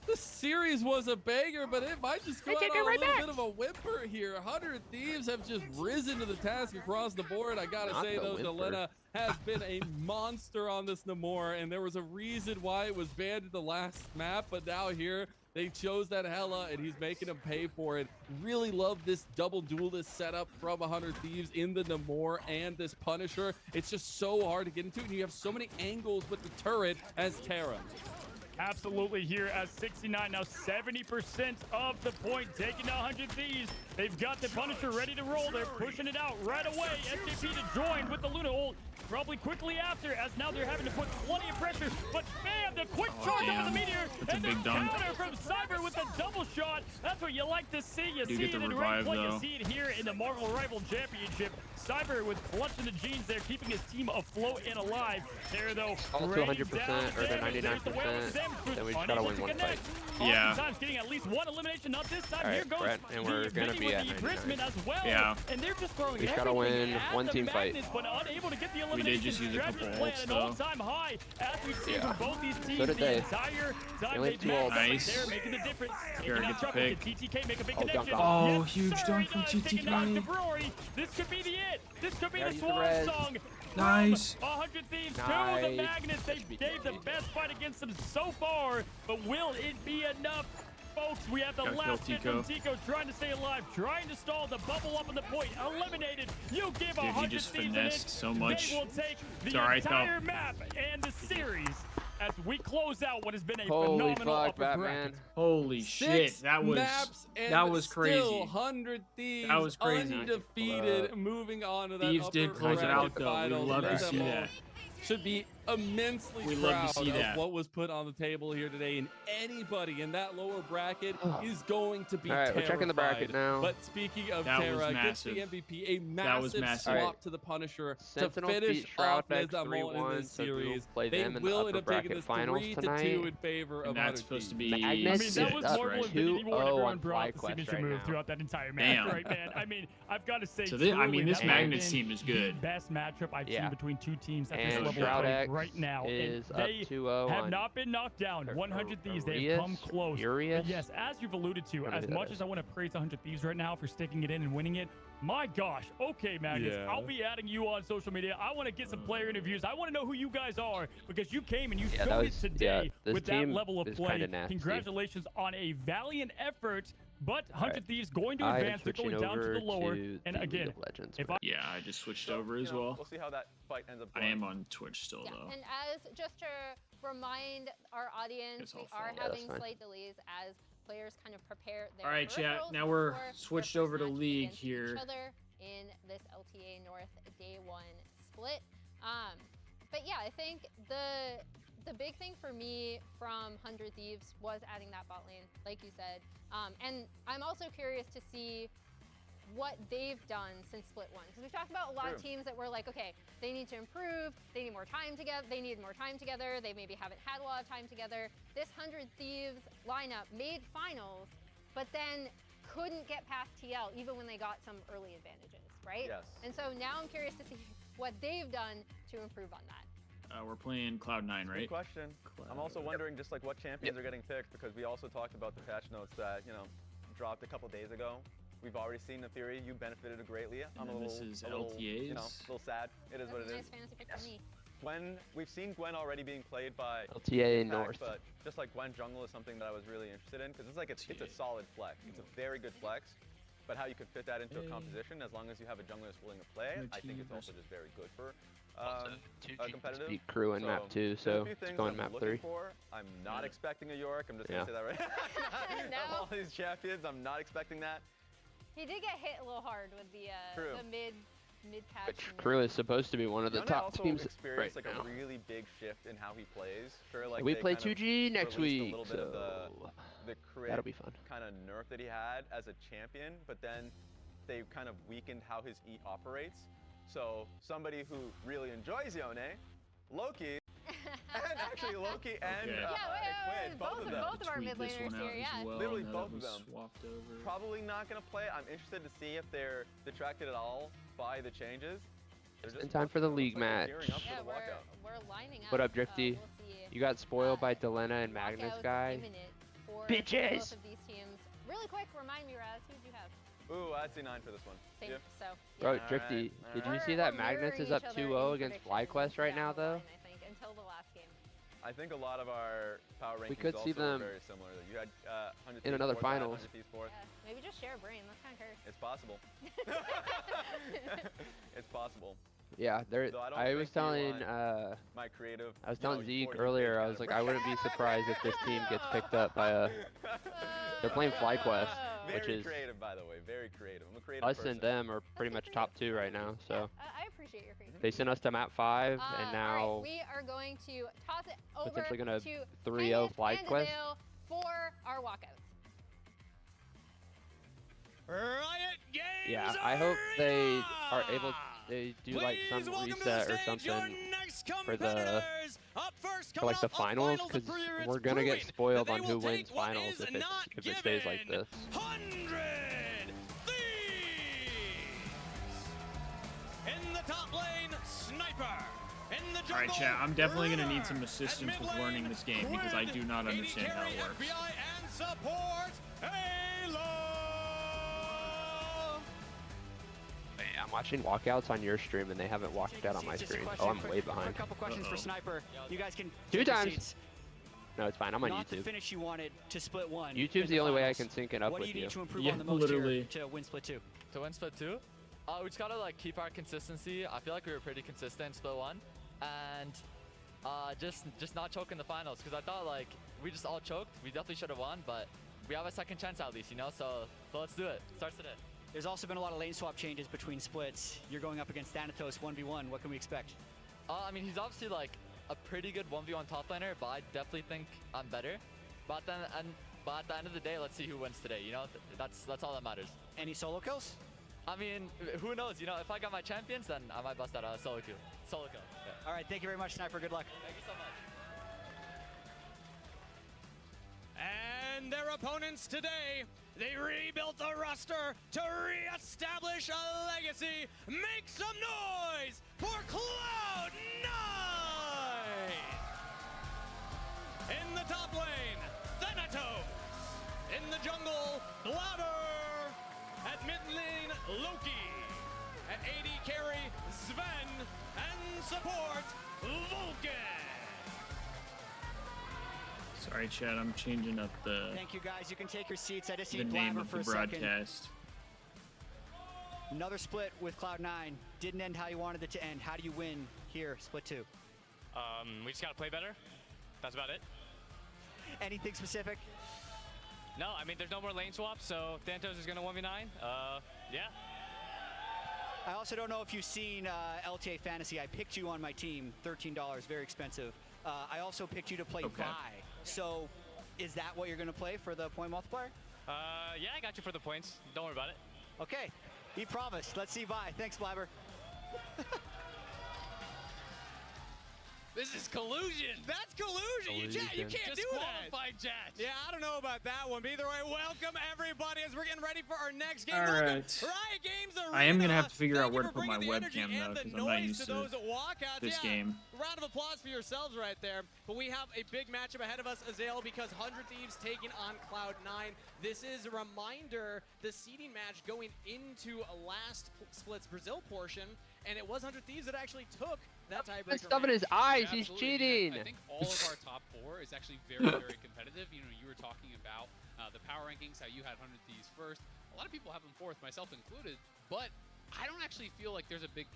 The series was a banger, but it might just go out on a little bit of a whimper here. 100 Thieves have just risen to the task across the board. I gotta say, though, Delena has been a monster on this Namor, and there was a reason why it was banned in the last map, but now here, they chose that Hella, and he's making him pay for it. Really love this double duelist setup from 100 Thieves in the Namor and this Punisher. It's just so hard to get into, and you have so many angles with the turret as Terra. Absolutely here at 69, now 70% of the point, taking down 100 Thieves. They've got the Punisher ready to roll. They're pushing it out right away. SJP to join with the Luna ult probably quickly after, as now they're having to put plenty of pressure. But bam, the quick charge over the Meteor. That's a and big the dunk. counter from Cyber with a double shot. That's what you like to see. You Do see get it the in revive, rank play. You though. see it here in the Marvel Rival Championship. Cyber with clutch in the jeans there, keeping his team afloat and alive. There, though, All to 100% or to 99%. Then we just gotta win one fight. Yeah. Oftentimes getting at least one elimination. Not this time. All right, Here goes Brett, and we're the gonna Vinny be with at the 99. Brisman as well. Yeah. And they're just throwing We just gotta everything win at one the team fight. Magnets, but unable to get the We elimination. did just use a couple Strategy plan ults, at an though. all-time high, as we've seen Yeah. from both these teams So did the they. entire time only they've two met. ults. Nice. They're making the difference. Garrett Taking gets a out pick. Truckle, TTK make a big Oh, dunk connection. off. Oh, Yes, huge sir, dunk he from does. Taking out TTK. DeBrory. This could be the it. This could be Gotta the use the swan res. song. Nice. 100 Thieves to the Nice. Magnets. They gave the best fight against them so far, but will it be enough? Folks, we have the Gotta last kill hit from Tico trying to stay alive, trying to stall the bubble up on the point. Eliminated. You give Dude, he 100 just Thieves an finessed inch. so much. They will take the It's all right, entire map and the series as we close out what has been a Holy phenomenal fuck, upper Batman. bracket. Holy shit, Six that was maps and that was still crazy. 100 Thieves That was crazy. undefeated, moving on to that Thieves upper did close it bracket out though. We finals. love to Let see them that. should be immensely We proud love to see of that. what was put on the table here today, and anybody in that lower bracket is going to be All right, terrified. we're checking the bracket now. But speaking of That was Terra, gets the massive. MVP, a That was massive massive. swap Alright. to the Punisher Sentinels to finish beat Shroud off X Nezamon in 3-1, this so we will series. play They them in the will end upper up taking bracket this finals 3-2 tonight. in favor of And that's 100 supposed to Thieves. be I mean, Magnus that is was up more right? than anyone 2-0 everyone on brought the FlyQuest signature right move now. throughout that entire match, Damn. right, man? I mean, I've got to say, So this, I truly, mean, this that might have Magnus been team is the good. best matchup I've Yeah. seen between two teams at this And level Shroud of play X right now. is And up they 2-0 have on not been knocked down. 100 Thieves, they've Arius? come close. Furious? But yes, as you've alluded to, I don't know as who that much is. as I want to praise 100 Thieves right now for sticking it in and winning it, my gosh, okay, Magnus, Yeah. I'll be adding you on social media. I want to get some player interviews. I want to know who you guys are because you came and you Yeah, that showed was- it today yeah, this with that team level of is play. kinda nasty. Congratulations on a valiant effort, but 100 Alright. Thieves going to I am advance. They're switching going down to over the lower. to And the League again, of Legends if right Yeah, I just switched So, over as you know, well. We'll see how that fight ends up I going. am on Twitch still, Yeah, though. and as just to remind our audience, Guess we I'll are follow. Yeah, that's having fine. slight delays as players kind of prepare their All right, chat. peripherals Now we're before their switched first over to match League against here. Each other in this LTA North Day 1 split. But yeah, I think the big thing for me from 100 Thieves was adding that bot lane, like you said. And I'm also curious to see what they've done since Split 1. Because we've talked about a lot of True. teams that were like, okay, they need to improve, they need more time together, they maybe haven't had a lot of time together. This 100 Thieves lineup made finals, but then couldn't get past TL even when they got some early advantages, right? Yes. And so now I'm curious to see what they've done to improve on that. We're playing Cloud9, Good right? question. I'm also wondering just like what champions are getting picked because we also talked about the patch notes that, you know, dropped a couple days ago. We've already seen the theory. You benefited greatly. I'm a then little, this is you know, LTAs. a little sad. It is That's what a it is. nice fantasy pick for me. Gwen, we've seen Gwen already being played by LTA Impact, North. but just like Gwen jungle is something that I was really interested in because it's like it's a solid flex. It's a very good flex, but how you can fit that into a composition as long as you have a jungler that's willing to play it, I think it's also just very good for competitive. Beat crew in map 2, there's a so few it's things going I'm map looking 3. for. I'm not expecting a York. I'm just Yeah. gonna say that right. No. Of all these champions, I'm not expecting that. He did get hit a little hard with the True. mid patch. Which crew is supposed to be one of the Yone top also teams right experienced like now. a really big shift in how he plays. Sure, like We they play kind of 2G next released a week, little bit of so the crit that'll be fun. kind of nerf that he had as a champion, but then they kind of weakened how his E operates. So somebody who really enjoys Yone, Loki, and actually Loki and Quid, both of them. both of our mid Tweet this laners one out here, as yeah. well, Literally now both that of was them. Swapped over. Probably not gonna play. I'm interested to see if they're detracted at all by the changes. They're Just in just time for the looks league like they're match. gearing up for Yeah, the walkout. we're lining up. What up, Drifty? We'll see. You got spoiled by Delena and Magnus, Walkouts guy. imminent for Bitches! both of these teams. Really quick, remind me, Raz, who do you have? Ooh, I'd say 9 for this one. Same. Yeah. So. Bro, Yeah. Drifty, Alright, did you alright. see that We're Magnus is mirroring up each other 2-0 in against predictions FlyQuest right down now, the though? line, I think, until the last game. I think a lot of our power rankings We could see also were them very similar. You had 100 in Thieves another fourth, I had finals. 100 Thieves fourth. Yeah, maybe just share a brain. Let's kind of curse. It's possible. It's possible. Yeah, there. Though I don't I was think you telling, want My creative. I was you know, telling Zeke 40 earlier. page I kind was of like, I wouldn't be surprised if this team gets picked up by a. They're playing FlyQuest, which Very is creative, by the way. Very creative. I'm a creative us person. and them are pretty much top 2 right now. So I appreciate your creativity. they sent us to map 5, and All right, now we are going to toss it over potentially gonna to 3-0 Kenneth FlyQuest. Andazale for our walkouts. Riot Games! Yeah, I hope they are able. They do like some Please welcome to the reset or stage your something next for the competitors. Up first, for like the coming finals, up on because finals appearance, we're gonna get proving spoiled that on they who will wins take what finals is not if it stays like given. this. 100 Thieves! In the top lane, Sniper. In the jungle, Alright, chat, I'm definitely going to need River. some At assistance with mid learning lane, this game because I Quid. do not AD understand how carry, it works. FBI and support, Halo! Hey, I'm watching walkouts on your stream and they haven't walked out on my stream. Oh, I'm way behind. A couple questions for Sniper. You guys can 2 take your times. seats. No, it's fine. I'm on Not the YouTube. finish you wanted to split 1. YouTube's in the only way I finals. can sync it up what with do you you. need to improve Yeah, on the most literally. here to win split 2? To win split 2? We just gotta like keep our consistency. I feel like we were pretty consistent in split 1, and just not choke in the finals because I thought like we just all choked. We definitely should have won, but we have a second chance at least, you know. So let's do it. Starts today. There's also been a lot of lane swap changes between splits. You're going up against Thanatos 1v1. What can we expect? I mean, he's obviously like a pretty good 1v1 top laner, but I definitely think I'm better. But at the end of the day, let's see who wins today. You know, that's all that matters. Any solo kills? I mean, who knows? You know, if I got my champions, then I might bust out a solo kill. Solo kill. Yeah. All right, thank you very much, Sniper. Good luck. Thank you so much. And their opponents today, they rebuilt a roster to re-establish a legacy. Make some noise for Cloud9! In the top lane, Thanatos. In the jungle, Blabber. At mid lane, Loki. At AD carry, Sven. And support, Vulcan. Sorry, Chad, I'm changing up the Thank you, guys. You can take your seats. I just the need name Blabber of for the a second. broadcast. Another split with Cloud9. Didn't end how you wanted it to end. How do you win here, split 2? We just gotta play better. That's about it. Anything specific? No, I mean, there's no more lane swaps, so Thanatos is gonna 1v9. Yeah. I also don't know if you've seen LTA Fantasy. I picked you on my team, $13, very expensive. I also picked you to play Vi. So is that what you're going to play for the point multiplier? Yeah, I got you for the points. Don't worry about it. Okay, he promised. Let's see Vi. Thanks, Blabber. This is collusion. That's collusion. You can't do that. Disqualified Jat. Yeah, I don't know about that one. But either way, welcome everybody as we're getting ready for our next game. All Welcome, right. Riot Games Arena. I am gonna have to figure out Thank you where to for put my bringing the energy webcam though, and the because I'm not noise used to to those walkouts. this Yeah. game. Round of applause for yourselves right there. But we have a big matchup ahead of us, Azale, because 100 Thieves taking on Cloud9. This is a reminder, the seeding match going into a last Splits Brazil portion, and it was 100 Thieves that actually took that tiebreaker. Stuff in his eyes. He's Absolutely. cheating. I think all of our top 4 is actually very, very competitive. You know, you were talking about the power rankings, how you had 100 Thieves first. A lot of people have them 4th, myself included. But I don't actually feel like there's a big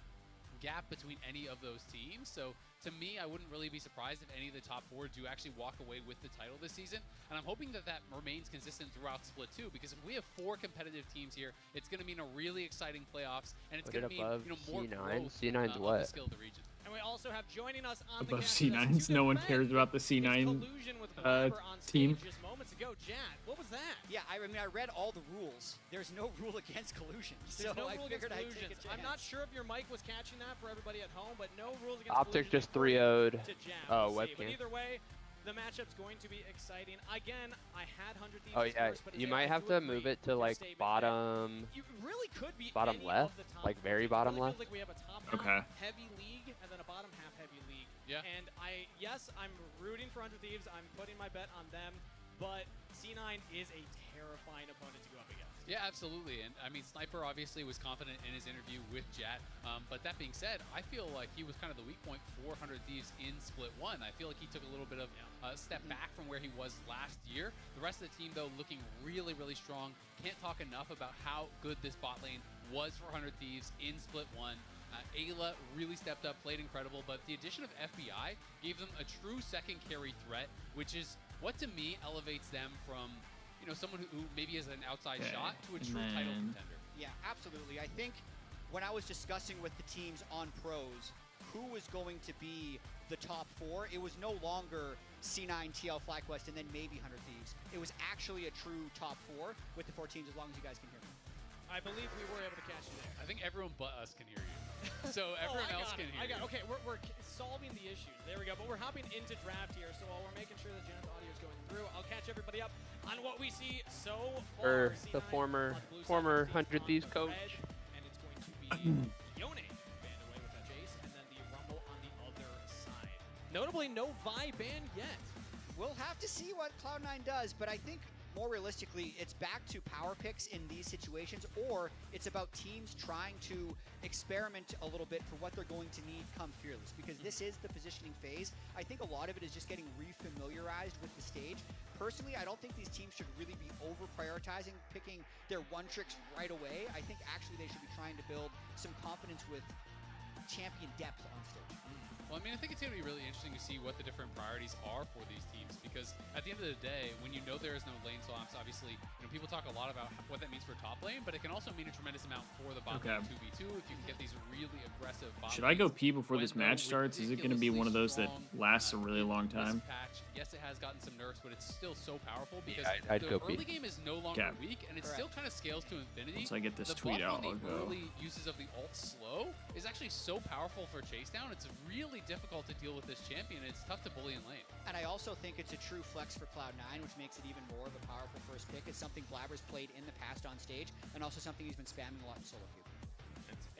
gap between any of those teams. So to me, I wouldn't really be surprised if any of the top 4 do actually walk away with the title this season. And I'm hoping that that remains consistent throughout Split 2, because if we have 4 competitive teams here, it's going to mean a really exciting playoffs, and it's Put going it to mean above more C9. growth C9's of what? the skill of the region. And we also have joining us on Above the cast with us C9s, to no one defend cares about the his C9 collusion with Blabber on team. stage just moments ago. Jat, what was that? Yeah, I mean, I read all the rules. There's no rule against collusion. There's So no I rule against figured I'd collusion. take a I'm not chance. sure if your mic was catching that for everybody at home, but no rules against Optic collusion just according 3-0'd. to Jat. Oh, We'll see. But webcam. either way, the matchup's going to be exciting. Again, I had 100 Thieves Oh yeah, first, but you Azale, might I have do to agree move it to your like statement bottom. You really could be Bottom any left? of the top Like very four teams. It bottom really left? feels like we have a top Okay. half heavy league and then a bottom half heavy league. Yeah. And yes, I'm rooting for 100 Thieves. I'm putting my bet on them, but C9 is a terrifying opponent to go up against. Yeah, absolutely. And I mean, Sniper obviously was confident in his interview with Jat. But that being said, I feel like he was kind of the weak point for 100 Thieves in Split 1. I feel like he took a little bit of a step back from where he was last year. The rest of the team, though, looking really, really strong. Can't talk enough about how good this bot lane was for 100 Thieves in Split 1. Ayla really stepped up, played incredible, but the addition of FBI gave them a true second carry threat, which is what to me elevates them from, you know, someone who maybe is an outside shot to a true title contender. Yeah, absolutely. I think when I was discussing with the teams on pros who was going to be the top 4, it was no longer C9, TL, FlyQuest, and then maybe 100 Thieves. It was actually a true top 4 with the 4 teams, as long as you guys can hear me. I believe we were able to catch you there. I think everyone but us can hear you. So everyone else can hear you. Okay, we're solving the issues. There we go. But we're hopping into draft here, so while we're making sure that Jen's audio is going through, I'll catch everybody up on what we see so far. The C9 former on the blue side, 100 Thieves on coach. red, and it's going to be Yone banned away with that Jace, and then the Rumble on the other side. Notably, no Vi ban yet. We'll have to see what Cloud9 does, but I think more realistically, it's back to power picks in these situations, or it's about teams trying to experiment a little bit for what they're going to need come Fearless, because this is the positioning phase. I think a lot of it is just getting refamiliarized with the stage. Personally, I don't think these teams should really be over-prioritizing, picking their one tricks right away. I think actually they should be trying to build some confidence with champion depth on stage. Well, I mean, I think it's going to be really interesting to see what the different priorities are for these teams, because at the end of the day, when you know there is no lane swaps, obviously, you know, people talk a lot about what that means for top lane, but it can also mean a tremendous amount for the bot lane 2v2 if you can get these really aggressive bot Should I go lanes pee before this went, match though, starts? Is it going to be one of those that ridiculously lasts a really long this time? patch. Yes, it has gotten some nerfs, but it's still so powerful because I'd the go early pee. game is no longer Okay. weak, and it still kind of scales to infinity. Once I get this the tweet buff out, on I'll the go. early uses of the ult slow is actually so powerful for chase down. It's really difficult to deal with this champion. It's tough to bully in lane. And I also think it's a true flex for Cloud9, which makes it even more of a powerful first pick. It's something Blabber's played in the past on stage, and also something he's been spamming a lot in solo queue.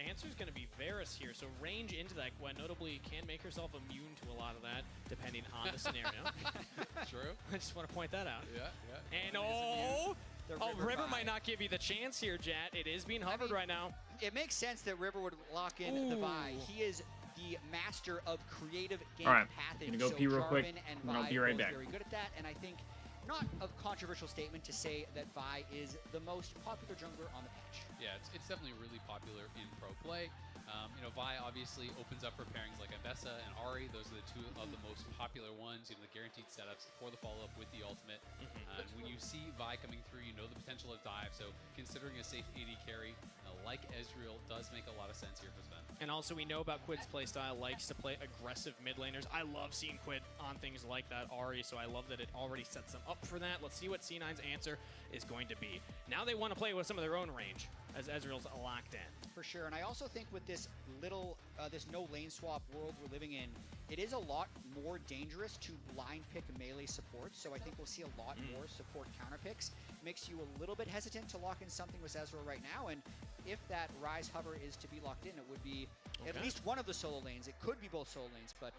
Answer's going to be Varus here, so range into that Gwen notably can make herself immune to a lot of that, depending on the scenario. True. I just want to point that out. Yeah, yeah. And oh, River vibe. might not give you the chance here, Jat. It is being hovered right now. It makes sense that River would lock in the Vi. He is the master of creative game All right, pathing. gonna go so pee real quick, Jarvan and and then I'll Vi be right both back. very good at that, and I think not a controversial statement to say that Vi is the most popular jungler on the patch. Yeah, it's definitely really popular in pro play. You know, Vi obviously opens up for pairings like Ambessa and Ahri. Those are the two of the most popular ones, you know, the guaranteed setups for the follow-up with the ultimate. And when you see Vi coming through, you know the potential of dive. So considering a safe AD carry like Ezreal does make a lot of sense here for Sven. And also we know about Quid's playstyle, likes to play aggressive mid laners. I love seeing Quid on things like that, Ahri, so I love that it already sets them up for that. Let's see what C9's answer is going to be. Now they want to play with some of their own range, as Ezreal's locked in. For sure, and I also think with this this no lane swap world we're living in, it is a lot more dangerous to blind pick melee support, so I think we'll see a lot more support counter picks. Makes you a little bit hesitant to lock in something with Ezreal right now, and if that Rise hover is to be locked in, it would be at least one of the solo lanes. It could be both solo lanes, but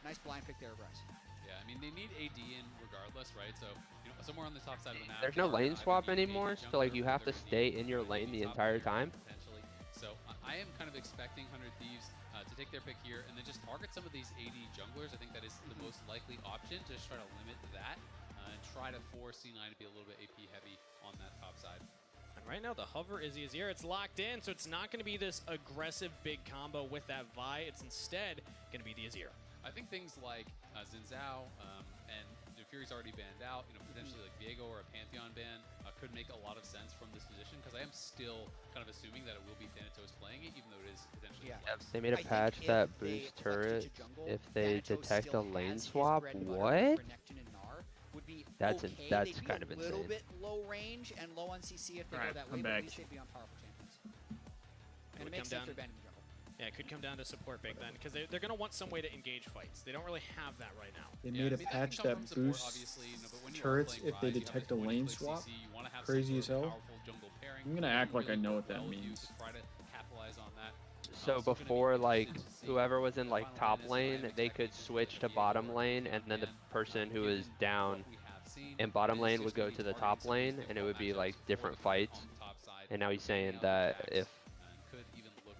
nice blind pick there of Rise. Yeah, I mean, they need AD in regardless, right? So, you know, somewhere on the top side of the map. There's no lane swap anymore, so like you have to stay in your lane the entire time. Potentially. So I am kind of expecting 100 Thieves to take their pick here and then just target some of these AD junglers. I think that is the most likely option to just try to limit that and try to force C9 to be a little bit AP heavy on that top side. And right now the hover is easier. It's locked in, so it's not going to be this aggressive big combo with that Vi. It's instead going to be the Azir. I think things like Xin Zhao and Fury's already banned out, you know, potentially like Viego or a Pantheon ban could make a lot of sense from this position because I am still kind of assuming that it will be Thanatos playing it, even though it is potentially They made a patch that boosts turrets if they detect a lane swap. What? That's kind of A little insane. bit low range and low on CC if they go that way, but at least they'd be on powerful champions. And it makes sense they're banning the jungle. Yeah, it could come down to support big then, because they're going to want some way to engage fights. They don't really have that right now. They made a patch that boosts turrets if they detect a lane swap. Crazy as hell. I'm gonna act like I know what that means. So before, like, whoever was in like top lane, they could switch to bottom lane, and then the person who is down in bottom lane would go to the top lane, and it would be like different fights. And now he's saying that if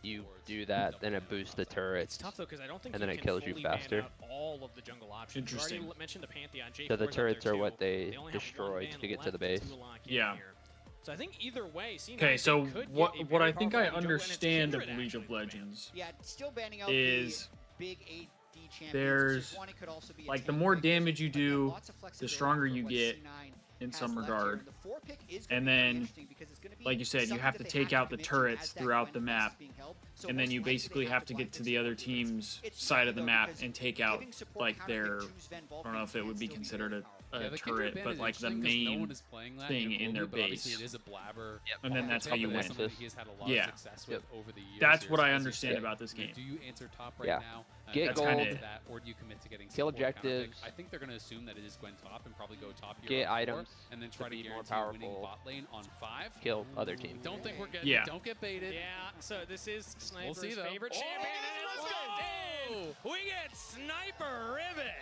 you do that, then it boosts the turrets. It's tough though, because I don't think and then you it can kills you fully ban faster. out all of the jungle options. Interesting. You already mentioned the Pantheon. So the J4's out turrets there are too. what they only have destroy one to man get to the left base. to lock in Yeah. here. So I think either way, C9 Okay, so could what get a I very think powerful I jungle, and it's understand of Kindred League of actually Legends Yeah, still banning out is the big AD champions. there's Sejuani could also be a like the tank more pick, damage you but then do, lots of the flexibility stronger for you what get C9 in has some left here. regard. And the 4 pick is gonna And be pretty then, interesting because it's gonna be like you said, you something have that to they take out the commit to turrets as that throughout the Gwen map, is being held. So and then most you likely basically they have to blind get to pick the other support because team's it's side of the tricky, though, map because and take out giving support like counter pick their, to Sven I don't know if it can would be still considered very a Yeah, the Kindred turret, ban but is like the interesting 'cause no main one is playing that thing in their globally, but obviously base. it is a Blabber. And then that's how you win. Something that he has had a lot Yeah. of success with over the years. That's here. what So I as you understand said, about this you know, game. Do you answer top right Yeah. now? Get That's gold. kind of that, or do you commit to getting Kill support counter pick? objectives. I think they're going to assume that it is Gwen top and probably go top here. Get on 4, items and then to try to be more guarantee winning powerful. bot lane on 5. Kill other team. Don't think we're getting. Yeah. Don't get baited. Yeah, so this is Sniper's see, though. favorite champion, and let's go! We get Sniper Rivet!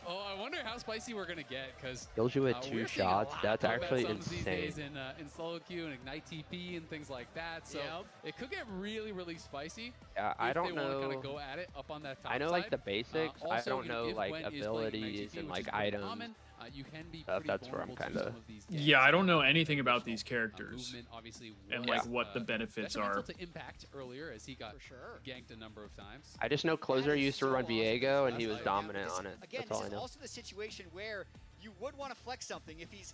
Oh, I wonder how spicy we're gonna get because Kills you with 2 shots. That's actually These days insane. in solo queue and ignite TP and things like that. So it could get really, really spicy. Yeah, I if don't they want to know. kind of go at it up on that top I know like side. the basics. I Also, don't you know if like Gwen is playing abilities TP, and which like is pretty items. common, you can be stuff. pretty That's where I'm vulnerable to kind of. some of these ganks. Yeah, I don't know anything about these characters Movement, obviously, and was, like what the benefits detrimental are. to Impact earlier as he got For sure. ganked a number of times. I just know Closer That is used to so run awesome. Viego and he was That's dominant This- on it. Again, That's all I this is know. also the situation where you would want to flex something if he's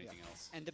anything else. And the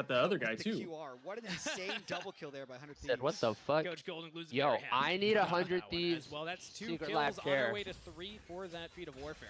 got the other guy With too. the QR. What an insane double kill there by 100 Thieves. Said, what the fuck? Coach Golden loses Yo, I need 100 Thieves. Well, that's 2 Secret kills Life on Care. our way to 3 for that feat of warfare.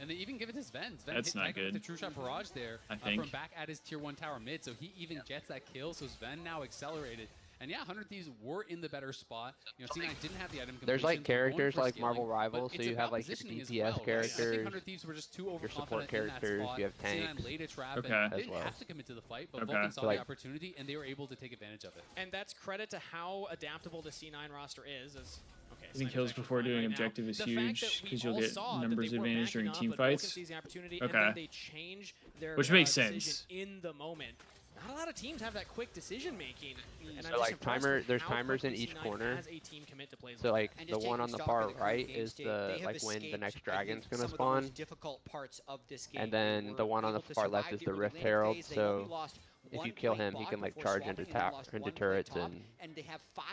And they even give it to Sven. Sven That's hit not Tiger with good. the true shot barrage there I think. from back at his tier 1 tower mid, so he even gets that kill. So Sven now accelerated. And yeah, 100 Thieves were in the better spot. You know, C9 didn't have the item There's like completions, they're going characters for like scaling, Marvel but Rivals, so it's you about have like your positioning as DPS well, right? I characters, think 100 Thieves were just too your overconfident support in that characters, spot. you have tanks. C9 laid a trap Okay. and they as didn't well. have to commit to the fight, but Okay. Vulcan saw So, like- the opportunity and they were able to take advantage of it. And that's credit to how adaptable the C9 roster is. As okay, Getting Sniper's kills actually before fine doing right now. objective is The fact huge that we because you'll all get saw that numbers they were advantage backing during up, team but Vulcan fights. sees the opportunity, Okay. and then they change their Which makes decision sense. in the moment. not a lot of teams have that quick decision making. And So like there's timers in each corner. So like the one on the far right is the like when the next dragon's gonna spawn. And then the one on the far left is the Rift Herald. So if you kill him, he can like charge into turrets and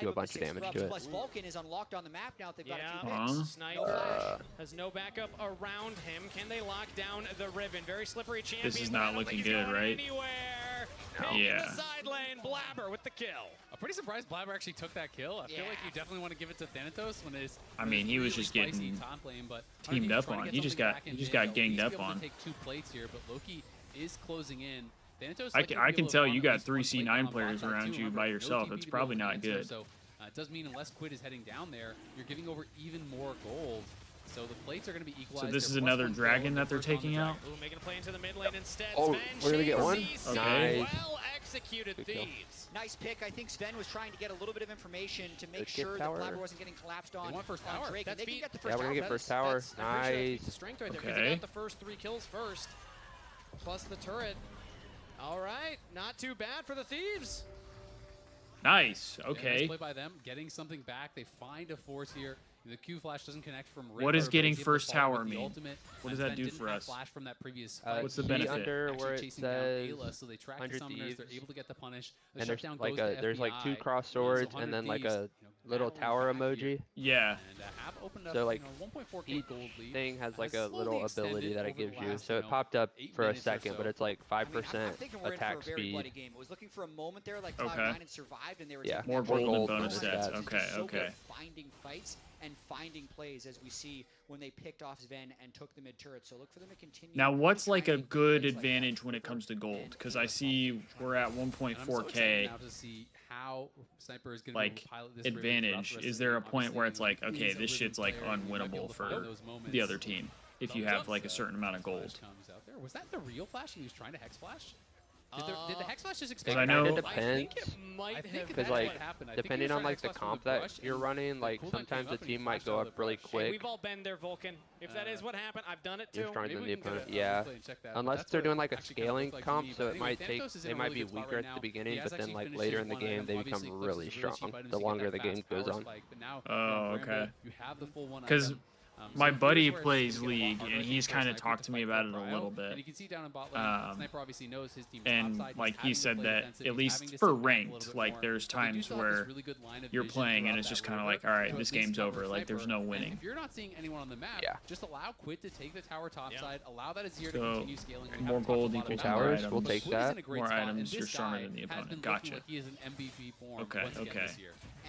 do a bunch of damage to it. Plus Vulcan is unlocked on the map now. They've got a few picks. Sniper has no backup around him. Can they lock down the Riven? Very slippery champion. This is not looking good, right? Yeah. The side lane, Blabber with the kill. I'm pretty surprised Blabber actually took that kill. I feel like you definitely want to give it to Thanatos when it's. I mean, he was just getting teamed up on. He just got ganged up on. Take 2 plates here, but Loki is closing in. Thanatos, I can tell you got 3 C9 players around you by yourself. It's probably not good. So it does mean unless Quid is heading down there, you're giving over even more gold. So the plates are going to be equalized. So this is another dragon that they're taking out? Ooh, making a play into the mid lane instead. Oh, we're going to get one? Okay. Well executed, Thieves. Nice pick. I think Sven was trying to get a little bit of information to make sure that Blabber wasn't getting collapsed on. First tower. Drake. That's they can get the first yeah, we're going to get first tower. Nice. The strength right there because they got the first 3 kills first. Plus the turret. All right, not too bad for the Thieves. Nice. Okay. Nice play by them, getting something back. They find a force here. The Q flash doesn't connect from River. What does getting first tower mean? What does that do for us? Flash from that previous What's the benefit? Under where it says Ayla, so they track the summoners, they're able to get the punish. The and there's shutdown like goes to there's like 2 cross swords and then like a little tower emoji. Yeah. And have opened up, So like 1.4K each gold lead. thing has like a little ability that it gives you. So it popped up for a second, but it's like 5% attack speed. It was looking for a moment there, like Cloud9 had survived, and they were more gold and bonus stats. Okay, okay. Finding fights and finding plays, as we see when they picked off Sven and took the mid turret. So look for them to continue. Now, what's like a good advantage when it comes to gold? Because I see we're at 1.4K. Now to see how Sniper is going like advantage. Is there a point where it's like, okay, this shit's like unwinnable for the other team if you have like a certain amount of gold? Was that the real flash he was trying to hex flash? Did the hex flash just expand? I know it depends. Because Because like depending on like the comp that you're running, like sometimes the team might go up really quick. We've all been there, Vulcan. If that is what happened, I've done it too. You're stronger than the opponent. Yeah. Unless they're doing like a scaling comp, so it might take. They might be weaker at the beginning, but then like later in the game they become really strong. The longer the game goes on. Oh, okay. Because my buddy plays League, and he's kind of talked to me about it a little bit. And like he said that at least for ranked, like there's times where you're playing and it's just kind of like, all right, this game's over. Like there's no winning. If you're not seeing anyone on the map, just allow Quid to take the tower topside, allow that Azir to So continue scaling. more gold equals more towers. items. We'll take that. More items, you're stronger than the opponent. Gotcha. He is an MVP form Okay, okay.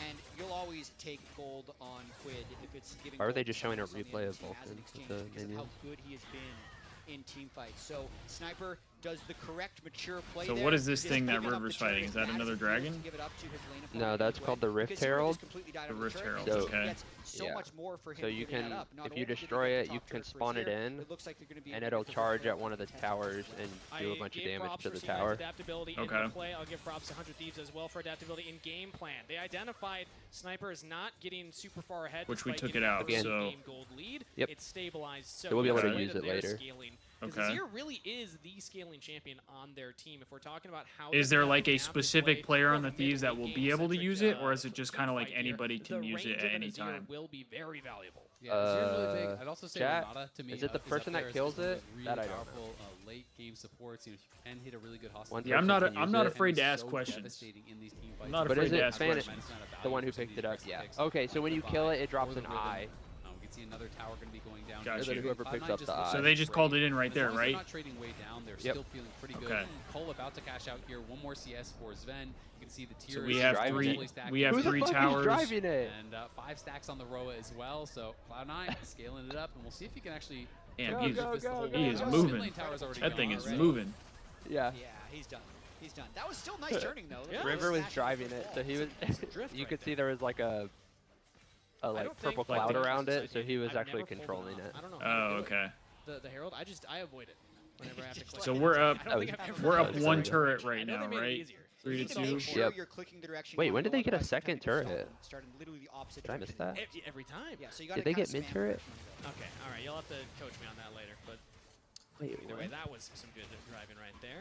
And you'll always take gold on Quid if it's giving. Why are they gold just showing a to somebody replay that of he has Vulcan in with exchange the because of menu? how good he has been in team fights. So Sniper does the correct mature play. So there. what is this Just thing that picking up River's the turret fighting? Is that as another he goes to dragon? give it up to his lane opponent No, that's anyway. called the Rift Because he Herald. just completely died The on Rift turret, Herald, so okay. he gets so much more for him So you giving can, that up. Not if only you did he destroy get it, the you top can turret for spawn it Azir, in, but it looks like they're gonna be and able it'll to charge fulfill at one of the that towers and do a bunch of damage to the tower. Adaptability in the play. I'll give props to 100 Thieves as well for adaptability in game plan. They identified Sniper is not getting super far ahead. Which we despite took getting it out, the so- game gold lead. Yep. It's stabilized so So we'll be able to well use that it they're later. Scaling. Okay. Azir really is the scaling champion on their team. If we're talking about how Is they're there gonna like a adapt and specific play player on from the a Thieves that will be able to use it, or is it just kind of like team fight anybody here, can the use it range at of an any Azir time? will be very valuable. Yeah, Azir's really big. I'd also say chat, Renata to me is it the up person there that as kills one of it? those really That I don't know. powerful, late game supports. You know, if you can hit a really good hostile. One Yeah, I'm not. person can I'm use not it. afraid to Can be ask so questions. devastating in these team fights. I'm not But afraid is to it ask Spanish? questions. The one who picked it up, yeah. Okay, so when you kill it, it drops an eye. We can see another tower going to be going down. Gotcha. And then whoever picks up the eye. So they just called it in right there, As long as right? they're not trading way down. They're Yep. still feeling pretty good. Okay. Cole about to cash out here. One more CS for Sven. You can see the tier. So we is have driving three. it. We have Who the three fuck is towers. driving it? And 5 stacks on the Roa as well. So Cloud9 scaling it up, and we'll see if he can actually. Damn, Go, he's, go, go, he is go. moving. Mid lane tower's already That thing gone is already. moving. Yeah. Yeah, he's done. He's done. That was still nice turning though. Look at River this was smash driving into it, the so he was. wall. You could see there was like a like don't think purple like cloud the- around it, so he was I've actually never pulled controlling off. it. I don't know how Oh, to do it. okay. The Herald, I avoid it whenever I have to click. So we're up. I don't think I've ever We're done up it. one I turret I right know now, they made it right? easier. 3 You to can 2. make sure Yep. you're clicking the direction. Wait, you when want did they to get a go, otherwise second it's gonna be turret? starting literally the opposite Did I miss direction. that? Every time. Yeah, so you gotta Did they kinda get mid spam turret? Okay, all right. You'll have to coach me on that later. But Wait, either way, what? that was some good driving right there.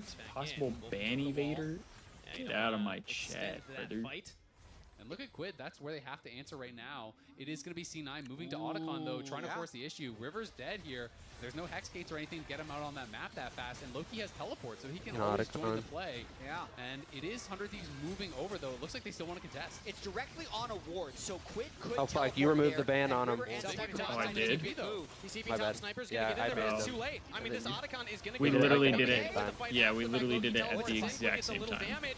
possible ban evader? Get out of my chat, brother. And look at Quid, that's where they have to answer right now. It is going to be C9 moving to Otacon, though, trying to force the issue. River's dead here. There's no Hex Gates or anything to get him out on that map that fast, and Loki has teleport, so he can always join the play. Yeah. And it is 100 Thieves moving over, though. It looks like they still want to contest. It's directly on a ward, so Quid could Oh, fuck, you removed the ban on him. Oh, I did? My bad. Yeah, I banned it's him. too late. I mean, this Otacon is going to We get literally it. did it. Okay, with the fight Yeah, left we for literally Loki did it at teleports, the Sniper exact gets a same little time. damage.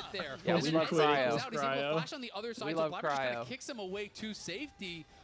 it there. Yeah, As we Ryan love stands Cryo. out, he's able to flash on the other side, We so love Blabber just kind Cryo. of kicks him away to safety.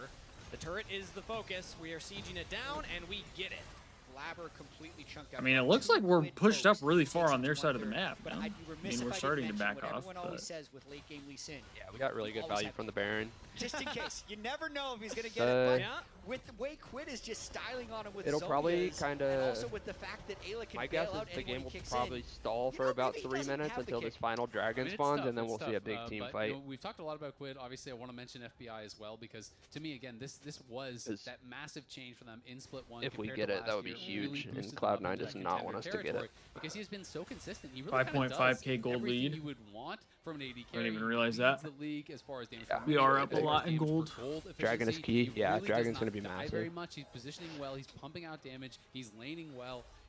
However, the turret is the focus. We are sieging it down, and we get it. Blabber completely chunked out. I mean, it looks like we're pushed up really far on their side of the map. But Man. I'd be I remiss mean, if we're I starting to didn't back mention what off. everyone always But... says with late game Lee Sin. Yeah, we got really good value from the Baron. Just in case. You never know if he's going to get it. But with the way Quid is just styling on him with It'll probably Zombies, kind and of. also with the fact that Ayla can My bail guess out is the game anyone will he kicks probably in. stall for about 3 minutes until this final dragon spawns, and then we'll see a big team but, fight. You know, we've talked a lot about Quid. Obviously, I want to mention FBI as well because to me, again, this was that massive change for them in Split 1. If we compared get to it, that would be last year. huge, Really and boosted them up Cloud9 into does that not want us contender to get it. territory because he has been so consistent. He really 5.5K gold everything lead. you would want from an AD I carry. didn't even realize He that. leads the league as far as damage We are up a as far lot as in damage per gold. Dragon is efficiency. key. He Yeah, really Dragon's does going to be not die massive. very much. He's positioning well. He's pumping out damage. He's laning well.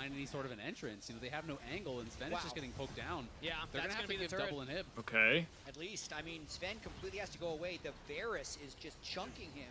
find any sort of an entrance. You know, they have no angle, and Sven is just getting poked down. Yeah, they're that's gonna have gonna to be the give turret. double inhib. Okay. At least, I mean, Sven completely has to go away. The Varus is just chunking him.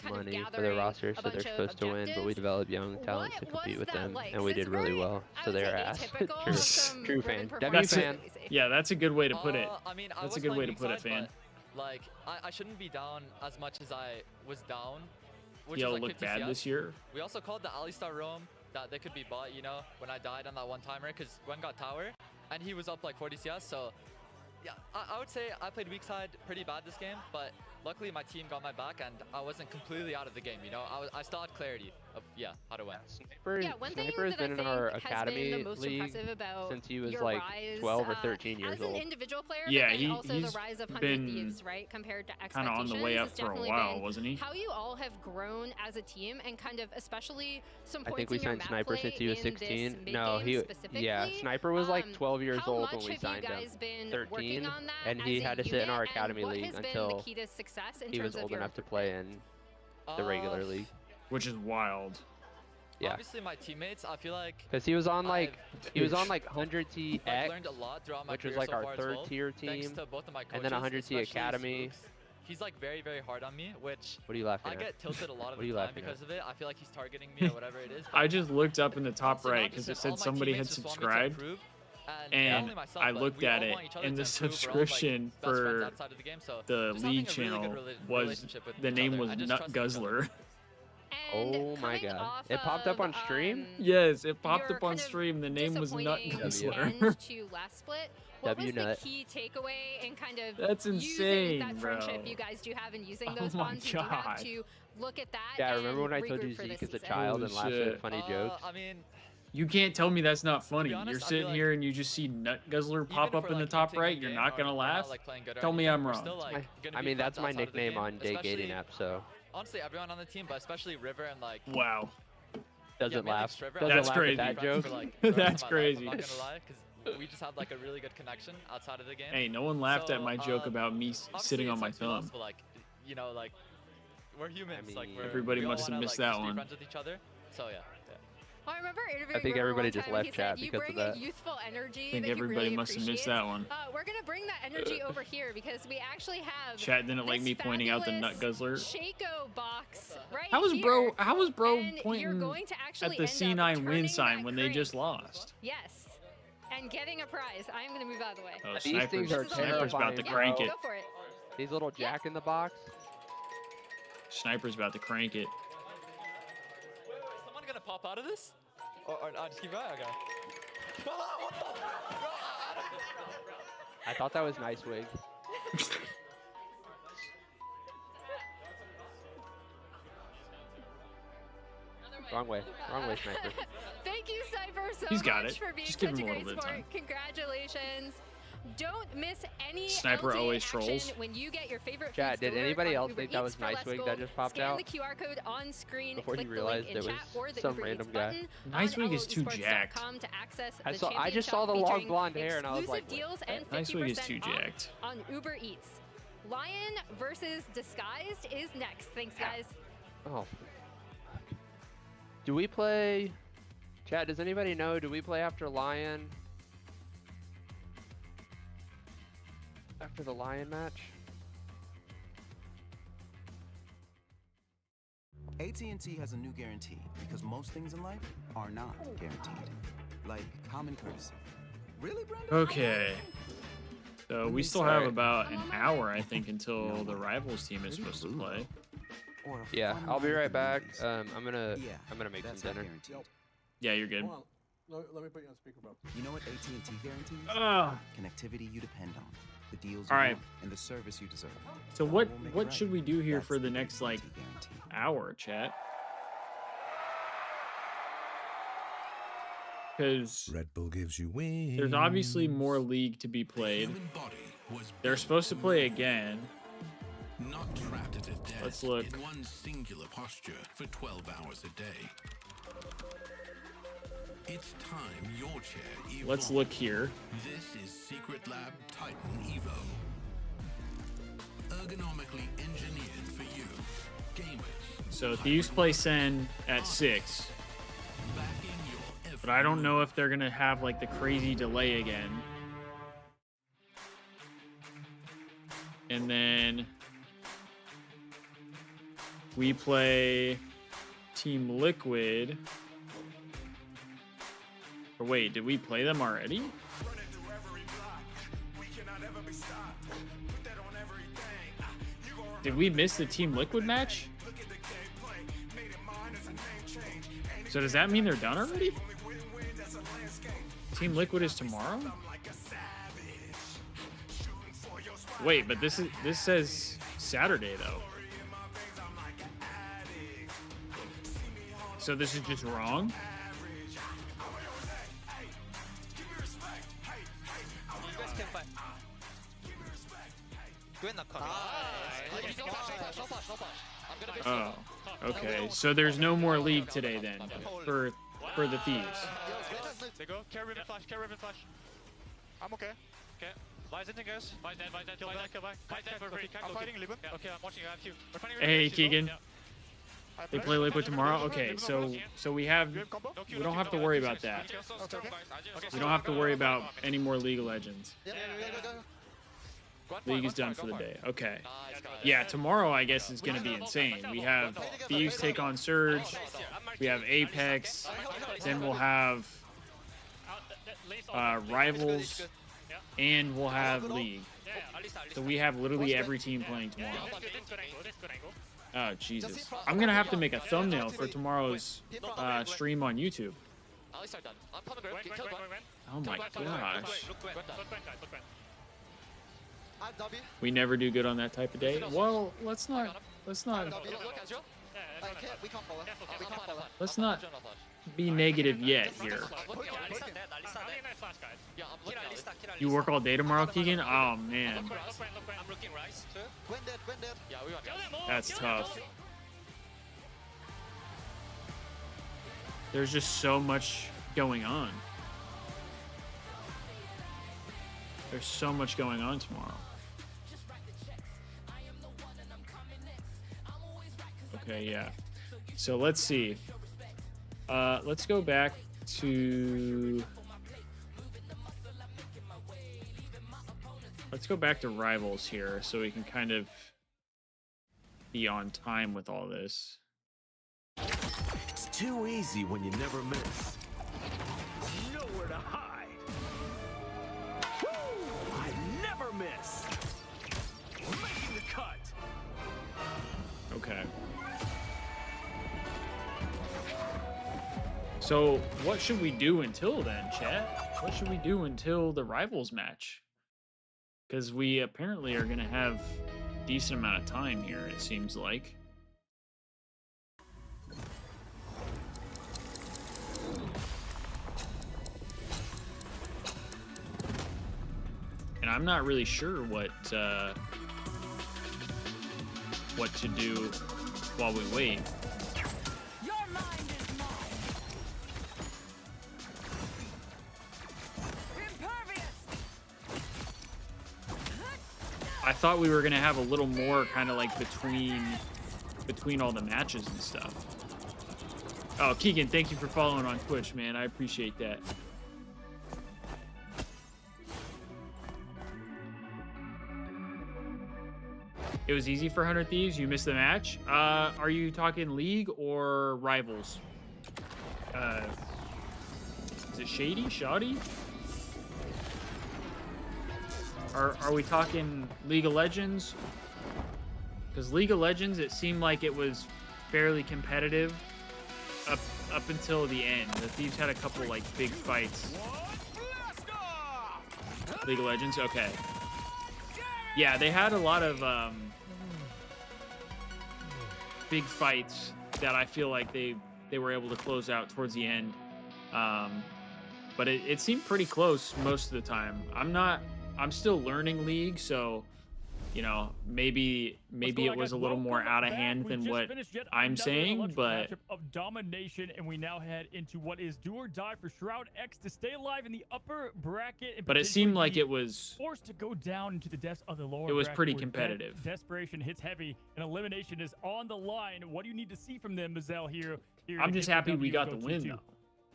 kind of money for gathering their roster, a so they're bunch of supposed to win, but we developed young talents to compete with them, like? and we 'Cause did it's really very, well. I So would they say, are ass. atypical of True, some true Riven fan. W performances fan. that we see. Yeah, that's a good way to put it. I mean, I That's was a good way to playing put it, weak side, fan. like I shouldn't be down as much as I was down. Which He'll is like look 50 bad CS. this year. We also called the Alistar roam that they could be bought, you know, when I died on that one timer, because Gwen got tower and he was up like 40 CS. So yeah, I would say I played weak side pretty bad this game, but luckily my team got my back and I wasn't completely out of the game, you know. I still had clarity of how to win. Sniper has been in our academy the most league impressive about since he was your like rise, 12 or 13 years as old. an individual player, Yeah, but then also he's the rise of 100 been Thieves, right? Compared to kind of on expectations. the way up has for a definitely while, been wasn't he? How you all have grown as a team and kind of especially some I points think we in your signed map Sniper play since he was in this 16. mid No, game yeah, specifically. Sniper was like 12 years How old much when we have signed you him. guys been 13, working on that and he as a had to sit in our unit, academy and what league has been until the key to success in he terms was of old your enough to play in the regular league. Which is wild. Yeah. Obviously my teammates, I feel like Because he was on like 100T I've X, learned a lot throughout my which was career like so our far as third well, tier thanks team, to both of my coaches, and then 100T especially Academy. Spooks. He's like very, very hard on me, which What are you laughing I at? get tilted a lot of What are the you time laughing because at? of it. I feel like he's targeting me or whatever it is. I just looked up in the top honestly, right not because just it him, all said my somebody had teammates just want me to subscribed, improve, and not and only myself, I but looked we at all it, want each other and to the improve. We're all, like, subscription best friends for outside of the game, so the just league having a really channel good was relationship with the each name other was and just Nut trusting each other. Guzzler. Oh my god. It popped up on stream? Yes, it popped your up on kind of stream. The name was Nut disappointing Guzzler. end to last split. What was the W-Nut. key takeaway in kind of That's using insane, that friendship bro. you guys do have and using Oh those my bonds you do have God. to look at that Yeah, and remember when I told you regroup for this Zeke is a season? child and Holy laughs at shit. funny jokes? I mean, You can't tell me that's not funny. honest, You're I feel sitting like here and you just see Nut Guzzler pop even if up we're, in the like, top hinting right. in You're game not or gonna we're laugh. like playing good or Tell me anything, I'm we're wrong. still, like, gonna I be mean, that's friends my outside of the nickname game, on Day Gating especially- app, so Honestly, everyone on the team, but especially River and like Wow. doesn't mainly laugh. just River. Doesn't That's laugh crazy. at that Friends joke. for, like, the rest of That's my life, crazy. I'm not gonna lie, because we just had like a really good connection outside of the game. Hey, no one laughed at my joke about me sitting on my Obviously, it sucks we lost, thumb. but, like, you know, like we're humans. like we're, Everybody we all must have wanna, missed like, that just be one. friends with each other. So yeah. Well, I remember interviewing I think River everybody one just time, left he chat said, you because of bring a that. youthful energy I think that he everybody really must have missed appreciates. that one. We're gonna bring that energy over here because we actually have Chat didn't like this me pointing out the Nut Guzzler. Shaco box right How was here. bro? How was bro And you're pointing going to actually at the end up C9 win turning sign that when they crank. just lost? Yes, and getting a prize. I'm gonna move out of the way. Oh, These things are Sniper's about to terrifying, crank bro. it. Go for it. These little jack in the box. Sniper's about to crank it. Wait, someone gonna pop out of this? Or I'll just keep right? Okay. I thought that was nice, Wig. Wrong way, Sniper. Thank you, Cypher, so He's got much it. for being Just give such a him a great little bit of sport. Congratulations. Don't miss any Sniper LTA always action trolls. when you get your favorite Chat, foods did delivered anybody on else Uber think that Eats was for Nice Let's Wig Go. that just popped Scan out? the QR code on screen, Before click you the link realized in it chat was or the some Uber random Eats guy. button Nice on Wig is too jacked. LOEsports.com to access I the saw- I champion just shop saw the long featuring blonde hair and I was exclusive like, deals and Nice Wig is 50% too off jacked. on Uber Eats. Lion versus Disguised is next. Thanks, guys. Oh. Do we play? Chat, does anybody know? Do we play after Lion? After the Lion match? AT&T has a new guarantee because most things in life are not guaranteed. Like common courtesy. Really, Brenda? Okay. So we still have about an hour, I think, until the Rivals team is supposed to play. Yeah, I'll be right back. I'm gonna make some dinner. Yeah, you're good. Hold on. Let me put you on speakerphone. You know what AT&T guarantees? Ugh. Connectivity you depend on, the deals All you right. want, and the service you deserve. So That what will make it what right. should we do here That's for the the next like AT&T guarantee. hour, chat? Because Red Bull gives you wings. there's obviously more league to be played. They're supposed to play again. Not trapped at a desk Let's look. in one singular posture for 12 hours a day. It's time your chair evolves. Let's look here. This is Secret Lab Titan Evo. Ergonomically engineered for you, gamers. So Thieves play SEN at 6. But I don't know if they're gonna have like the crazy delay again. And then we play Team Liquid. Or wait, did we play them already? Did we miss the Team Liquid match? So does that mean they're done already? Team Liquid is tomorrow? Wait, but this says Saturday though. So this is just wrong? You guys can fight. Gwen not coming. Oh, okay. So there's no more league today then for the Thieves. They go. Carry ribbon flash. Carry ribbon flash. I'm okay. Okay. Why is it guys? Why dead? Why dead? Kill back. Kill back. Why dead for free? I'm fighting Liquid. Yeah. Okay, I'm watching you. I have Q. We're fighting Hey, Ribbon, Keegan. Yeah. They play Liquid tomorrow? Okay, so we don't have to worry about that. We don't have to worry about any more League of Legends. League is done for the day. Okay. Yeah, tomorrow I guess is going to be insane. We have Thieves take on Surge. We have Apex. Then we'll have Rivals. And we'll have League. So we have literally every team playing tomorrow. Oh, Jesus. I'm going to have to make a thumbnail for tomorrow's stream on YouTube. Oh my gosh. We never do good on that type of day. Well, let's not be negative yet here. You work all day tomorrow, Keegan? Oh man. That's tough. There's just so much going on. There's so much going on tomorrow. Okay, yeah. So let's see. Let's go back to... Let's go back to Rivals here so we can kind of be on time with all this. It's too easy when you never miss. Nowhere to hide. Woo! I never miss. Making the cut. Okay. So what should we do until then, chat? What should we do until the Rivals match? Because we apparently are going to have a decent amount of time here, it seems like. And I'm not really sure what to do while we wait. I thought we were gonna have a little more kind of like between all the matches and stuff. Oh, Keegan, thank you for following on Twitch, man. I appreciate that. It was easy for 100 Thieves. You missed the match. Are you talking League or Rivals? Is it Shady? Shoddy? Are we talking League of Legends? Because League of Legends, it seemed like it was fairly competitive up until the end. The Thieves had a couple like big fights. League of Legends, okay. Yeah, they had a lot of big fights that I feel like they were able to close out towards the end. But it seemed pretty close most of the time. I'm still learning League, so you know, maybe it was a little more out of hand than what I'm saying, but of domination, and we now head into what is do or die for Shroud X to stay alive in the upper bracket. And but it seemed like it was forced to go down into the depths of the lower. It was bracket pretty where competitive. Desperation hits heavy, and elimination is on the line. What do you need to see from them, Mazel? Here I'm just happy we got the win, though.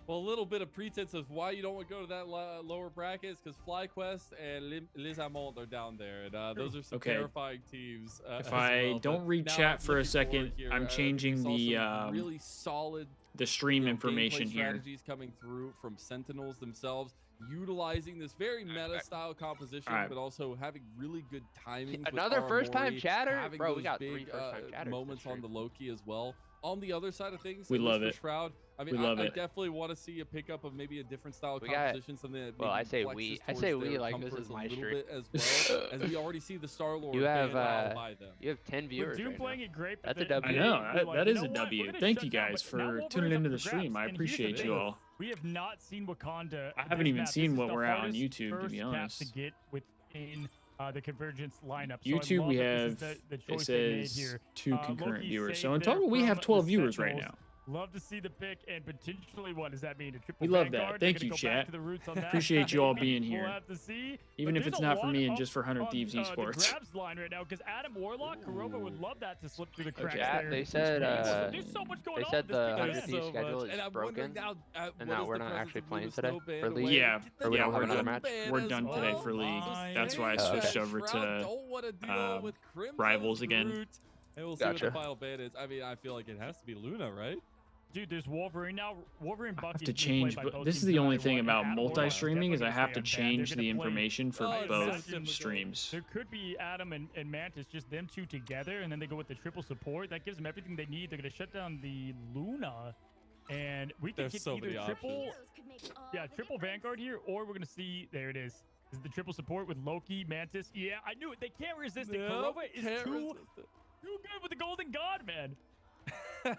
Well, a little bit of pretense of why you don't want to go to that lower bracket is because FlyQuest and Les Amants are down there, and those are some terrifying teams. If I don't read chat for a second, I'm changing the really solid the stream information here. Strategies coming through from Sentinels themselves. utilizing this very meta style composition, but also having really good timing. Another first-time chatter? Bro, we got 3 big first-time chatters moments on the Loki as well. On the other side of things, We at least love for it. Shroud, I mean, I definitely want to see a pickup of maybe a different style of composition, something that well, I say flexes we towards their like this comforts is a my little stream. bit as well, as we already see the Star-Lord You have banned by them. you have 10 viewers Doom right playing now. it great. That's a the- W. I know. like, That you is know a what? W. We're gonna Thank shut you down, guys but now for Wolverine's tuning up into for the stream. grabs, I and here's the appreciate thing. you all. We have not seen Wakanda. I haven't this even map. seen This is what the we're at on hardest YouTube, to first be cap honest. to get within the Convergence lineup. So I YouTube, love we that have, this is the it choice they made says here. 2 concurrent Loki viewers. saved So in there total, we from have the 12 viewers right Sentinels. now. Love to see the pick and potentially what does that mean? A triple We love Vanguard? that. Thank They're you, gonna go back chat. to the roots on that. Appreciate you all Maybe. being We'll here. have to see. Even But if it's there's a not for lot me and up just for 100 on, Thieves the Esports. grabs line right now because Adam Warlock, Kurova would love that to slip through the cracks Chat, there. they said There's so much going they on said with this the big 100 event. Thieves schedule is And I'm broken, wondering now, and what that is we're the not presence actually of playing Luna today Snow band for League. away? Yeah, Or we don't have we're another done. match. We're done today for League. That's why I switched over to Rivals again. And we'll see what the Gotcha. final ban is. I mean, I feel like it has to be Luna, right? Dude, there's Wolverine now. Wolverine I Bucky have to change, but this is the only thing about multi-streaming is I have to change the information information for Oh, both imagine streams. There could be Adam and Mantis, just them two together, and then they go with the triple support. That gives them everything they need. They're going to shut down the Luna, and we can There's get so either many triple, triple Vanguard here, or we're going to see, there it is. This is the triple support with Loki, Mantis. Yeah, I knew it. They can't resist it. Nope, Kurova is can't too resist it. good with the Golden God, man.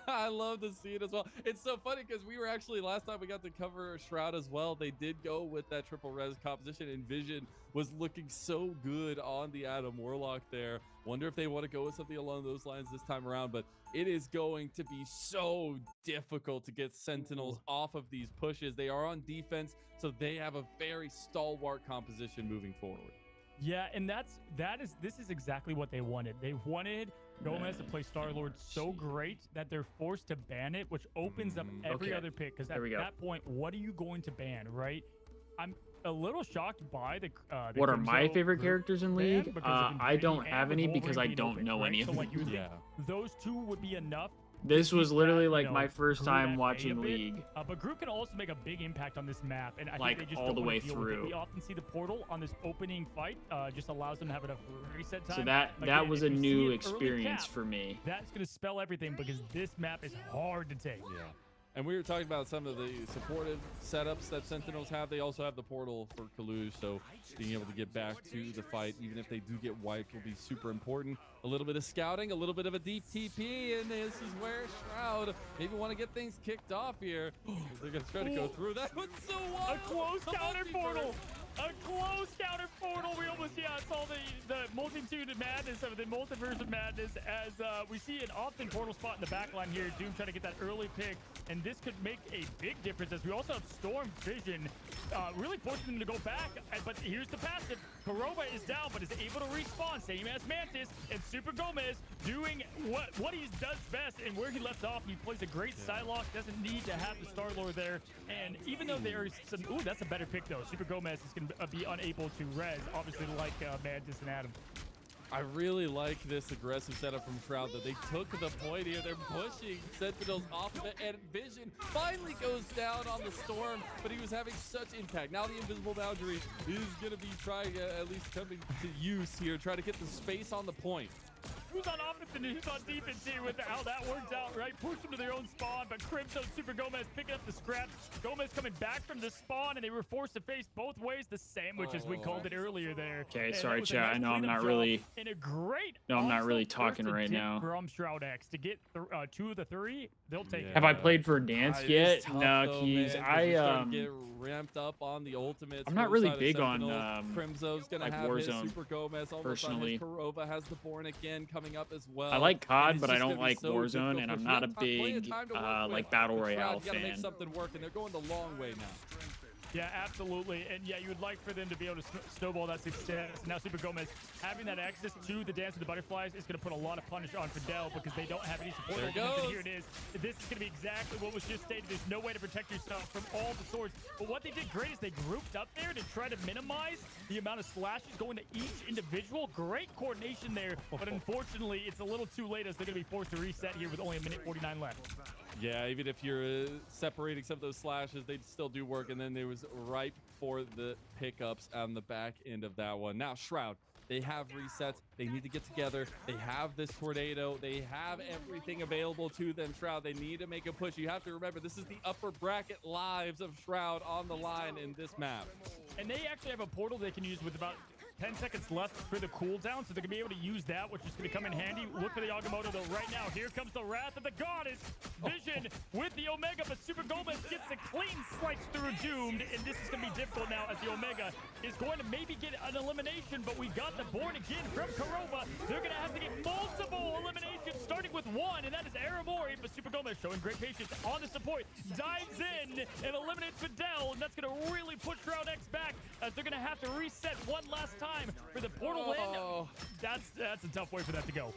I love to see it as well. It's so funny because we were actually, last time we got to cover Shroud as well, they did go with that triple res composition, and Vision was looking so good on the Adam Warlock there. Wonder if they want to go with something along those lines this time around, but it is going to be so difficult to get Sentinels off of these pushes. They are on defense, so they have a very stalwart composition moving forward. Yeah, and this is exactly what they wanted. They wanted Gomez to play Star-Lord so great that they're forced to ban it, which opens up every other pick. Because at that point, what are you going to ban, right? I'm a little shocked by the What are my Crimzo favorite group characters in ban League? because of I Infinity don't and have with any because I Wolverine being don't open, know right? any of So, like, you them. would think those two would be enough. This was literally like you know, my first grew time that watching A bit. League. But Groot can also make a big impact on this map, and I Like, think they just all don't the wanna way deal with it. through. We often see the portal on this opening fight just allows them to have enough reset time. So that Again, was if a we see new an early experience cap, for me. That's going to spell everything because this map is hard to take. Yeah. And we were talking about some of the supportive setups that Sentinels have. They also have the portal for Kalush, so being able to get back to the fight, even if they do get wiped, will be super important. A little bit of scouting, a little bit of a deep TP, and this is where Shroud maybe want to get things kicked off here. They're going to try to go through. That was so wild. A close counter portal. A close counter portal. We almost, saw the multitude of madness of the multiverse of madness as we see an often portal spot in the back line here. Doom trying to get that early pick, and this could make a big difference as we also have Storm Vision really forcing them to go back. But here's the passive. Kurova is down, but is able to respawn, same as Mantis, and Super Gomez doing what he does best and where he left off. He plays a great Psylocke, doesn't need to have the Star-Lord there. And even though there's some, that's a better pick though. Super Gomez is going to be unable to res, obviously like Mantis and Adam. I really like this aggressive setup from Shroud, though. They took the point here. They're pushing Sentinels off of it, and Vision finally goes down on the Storm, but he was having such impact. Now the invisible boundary is going to be trying at least coming to use here, try to get the space on the point. Who's on offense and who's on defense here with how that works out, right? Push them to their own spawn, but Crimson Super Gomez picking up the scraps. Gomez coming back from the spawn, and they were forced to face both ways the sandwich as we called it earlier there. Okay, And sorry, that was a chat. nice I know I'm cleanup not job really. and a great No, I'm not really also talking first right dip now. from Shroud X to get 2 of the 3. They'll take it. Have I played for Dance It yet? is tough, No, though, Keys. man, 'cause we're starting to I get ramped up on the ultimates. I'm not for the really side of big on, Sentinels. Crimzo's gonna like have his Warzone, Super Gomez almost personally. on his. Kurova has the Born again coming up as well. I like And COD, it's but I just don't gonna be like so Warzone, difficult and I'm for not a plenty of big time to work like with. Battle The Royale Shroud gotta make fan. something work, and they're going the long way now. Yeah, absolutely. And yeah, you would like for them to be able to snowball that success. Now Super Gomez having that access to the Dance of the Butterflies is going to put a lot of punish on Fidel because they don't have any support. There it elements. And goes. here it is. This is going to be exactly what was just stated. There's no way to protect yourself from all the swords. But what they did great is they grouped up there to try to minimize the amount of slashes going to each individual. Great coordination there. But unfortunately, it's a little too late as they're going to be forced to reset here with only 1:49 left. Yeah, even if you're separating some of those slashes, they still do work. And then there was ripe for the pickups on the back end of that one. Now, Shroud, they have resets. They need to get together. They have this tornado. They have everything available to them, Shroud. They need to make a push. You have to remember, this is the upper bracket lives of Shroud on the line in this map. And they actually have a portal they can use with about 10 seconds left for the cooldown, so they're gonna be able to use that, which is gonna come in handy. Look for the Agamotto though right now. Here comes the Wrath of the Goddess. Vision with the Omega, but Super Gomez gets a clean slice through Doomed, and this is gonna be difficult now as the Omega is going to maybe get an elimination, but we got the Born Again from Kurova. They're gonna have to get multiple eliminations, starting with one, and that is Aramori, but Super Gomez showing great patience on the support. Dives in and eliminates Fidel, and that's gonna really push Shroud X back as they're gonna have to reset one last time for the portal win. That's a tough way for that to go.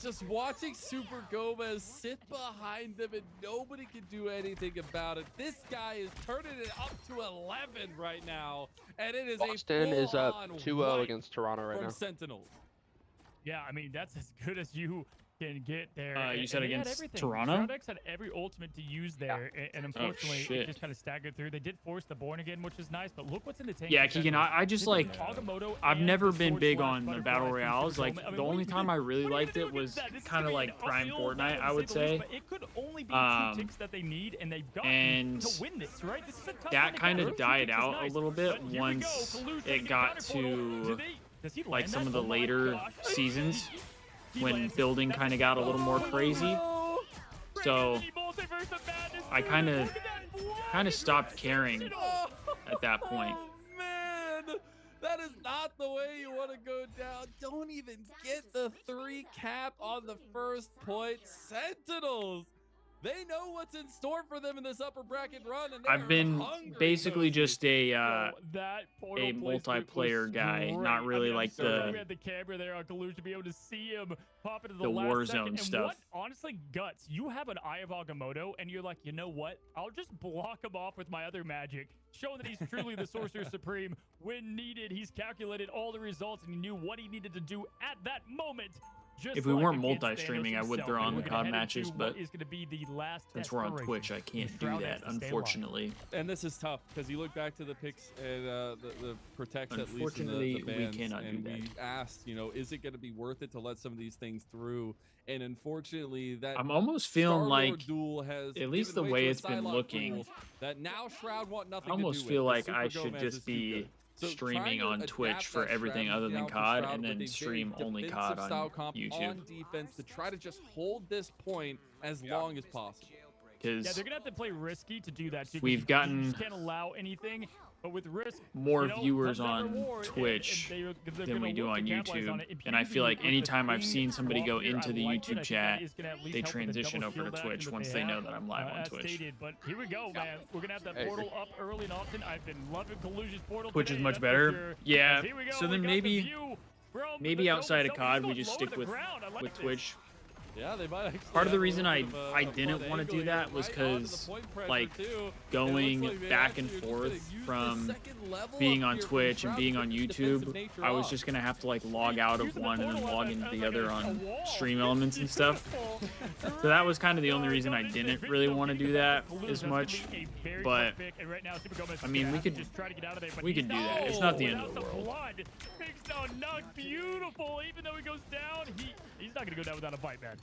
Just watching Super Gomez sit behind them and nobody can do anything about it. This guy is turning it up to 11 right now, and it is Boston is up 2-0 against Toronto right now. Sentinels. Yeah, I mean, that's as good as you can get there. You said and against Toronto? Shroud X had every ultimate to use there, and unfortunately, it just kind of staggered through. They did force the Born Again, which is nice, but look what's in the tank. Yeah, Keegan, I just like, I've never been big on the Battle Royales. Like, the only time I really liked it was kind of like Prime Fortnite, I would say. It could only be 2 ticks that they need, and they've got to win this, right? This is a tough that kind of died out a little bit once it got to like some of the later seasons, when building kind of got a little more crazy. So I kind of stopped caring at that point. Man, that is not the way you want to go down. Don't even get the 3 cap on the first point. Sentinels, they know what's in store for them in this upper bracket run, and I've been basically just a multiplayer guy, not really like we had the camera there on Kalush to be able to see him pop into the last Warzone second. stuff. And what, honestly, guts, you have an Eye of Agamotto, and you're like, you know what? I'll just block him off with my other magic, showing that he's truly the Sorcerer Supreme. When needed, he's calculated all the results, and he knew what he needed to do at that moment. If we weren't multi-streaming, I would throw on the COD matches, but since we're on Twitch, I can't do that, unfortunately. And this is tough, because you look back to the picks and the protects, at least in Unfortunately, the we bans, cannot and do that. we asked, you know, is it going to be worth it to let some of these things through? And unfortunately, that I'm almost feeling Star-Lord like, duel has at least the given way to a it's been Psylocke looking, duel that now Shroud want nothing I almost to do feel with. like Super I should Gomez just is too be good. So streaming trying to on adapt Twitch for that everything strategy other than now for COD, Shroud and with then a very stream only COD defensive style on comp YouTube. on defense to try to just hold this point as long as possible. Yeah, Because they're gonna have to play risky to do that too. We've You gotten just can't allow anything, but with risk, more you know, viewers comes that on reward, Twitch they're than gonna we do look on to capitalize on YouTube, it. and I feel like Infusing anytime with I've the seen somebody go queen into the I like it. I YouTube think chat, that is gonna at least they help with the transition double over to shield Twitch action once that they know have, that I'm live on as Twitch. stated. But here we go, man. We're gonna have that Hey. portal up early and often. I've been loving Collusion's portal Twitch today, is much that's for better. sure. Yeah, As here we go, so we then got the view from maybe the outside of Dome itself. COD, we He's just going stick low to with the ground. I like this. Twitch. Yeah, they might actually Part of the have a reason little bit of I a didn't fun want to angle do here, that was right onto the because, point pressure like, too. And it going looks like they back and actually are just gonna forth use the from second level being up on here from Twitch and Shroud being to on keep the defensive YouTube, nature I was up. just gonna have to like log out of one and then log into the other on Stream Elements and stuff. So that was kind of the only reason I didn't really want to do that as much. But I mean, we could do that. It's not the end of the world. Big Stone knocked beautiful. Even though he goes down, he's not gonna go down without a fight, man.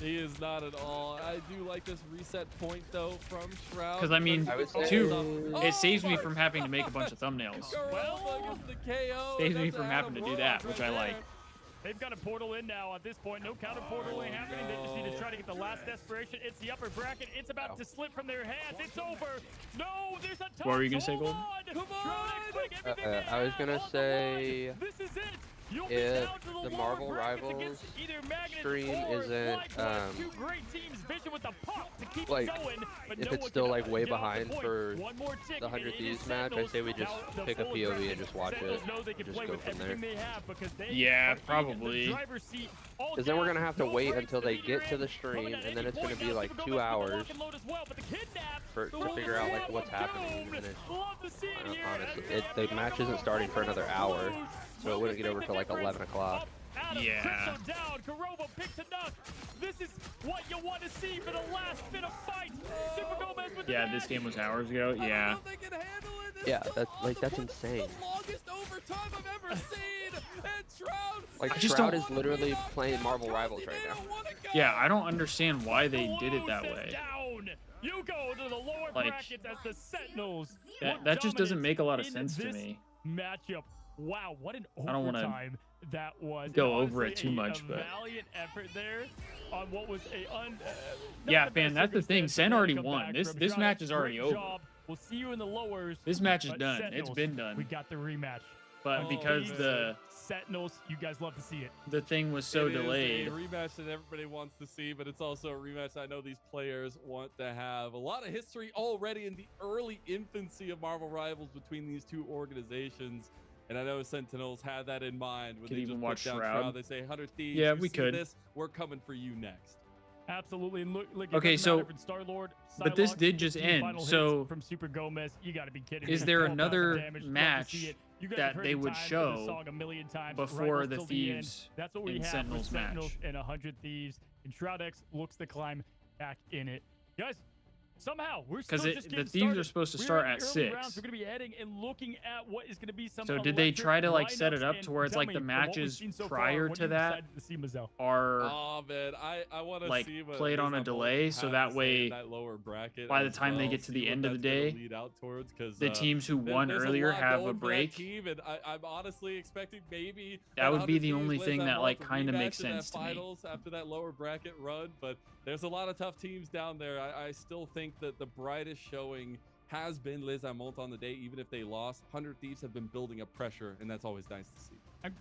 He is not at all. I do like this reset point though from Shroud. Because I mean, Oh, it saves me from having to make a bunch of thumbnails. Saves me from having to do that, which I like. They've got a portal in now at this point. No counter portaling happening. They just need to try to get the last desperation. It's the upper bracket. It's about to slip from their hands. It's over. No, there's a touch. What were you gonna say, Gold? I was gonna say this is it. if the Marvel Rivals stream isn't like if it's still like way behind for the 100 Thieves match, I say we just pick a POV and just watch it and just go from there. Yeah, probably. Because then we're gonna have to wait until they get to the stream, and then it's gonna be like 2 hours to figure out like what's happening. And it's, honestly, the match isn't starting for another hour, so it wouldn't get over till like 11 o'clock. Adam Yeah. Crypto down. Garova picks a knock. This is what you want to see for the last bit of fight. Super Gomez with the Yeah, this game was hours ago. Yeah. Yeah, that's insane. Longest overtime I've ever seen. And Shroud. Like I just Shroud don't- is literally playing Marvel Rivals right now. Yeah, I don't understand why they did it that way. Down. You go to the lower Like, brackets as the Sentinels. That just doesn't make a lot of in sense to this me. Matchup. Wow, what an I don't wanna overtime that was. go And over it honestly, too much, a but- valiant effort there on what was a Yeah, man, that's the thing. Sen already won. This This match is already over. We'll see you in the lowers. This match is but done. Sentinels, It's been done. We got the rematch. But because the Sentinels, you guys love to see it. the thing was so It is delayed. a rematch that everybody wants to see, but it's also a rematch I know these players want to have. A lot of history already in the early infancy of Marvel Rivals between these two organizations. And I know Sentinels had that in mind when Could they even just watch put down Shroud. They say, 100 Thieves, Yeah, you we see could. this, we're coming for you next. Absolutely. And look, it Okay, doesn't matter so- if it's Star-Lord, but this Psylocke, did just 2 end, final hits so from Super Gomez, you got to be kidding is me. there 12,000 another damage, love to match see it. You guys that have heard they the would time, the show song a million times, before Rivals the till the end. Thieves That's what we in have Sentinels with Sentinels match? and 100 Thieves, and Shroud X looks to climb back in it. Guys, somehow we're still 'Cause just the getting Thieves started. are supposed to We're start in at the early 6. rounds. We're going to be heading and looking at what is going to be some So did they electric try to like set it lineups, up and to where it's tell like the me, from what we've matches seen so far, prior what to you that decided to see, Mazel? are Oh man, I want to like see what played on a Liz delay, so has that to say way in that lower bracket by the as time they well, get to see the what end of the that's gonna day, lead out towards, 'cause, the teams who won there's earlier lot have going a for that break. team, and I'm honestly expecting maybe That would be the 100 only Thieves thing wins that like month kind of rematch makes in that sense to me. finals after that lower bracket run, but there's a lot of tough teams down there. I still think that the brightest showing has been Liz Amont on the day, even if they lost. 100 Thieves have been building up pressure, and that's always nice to see.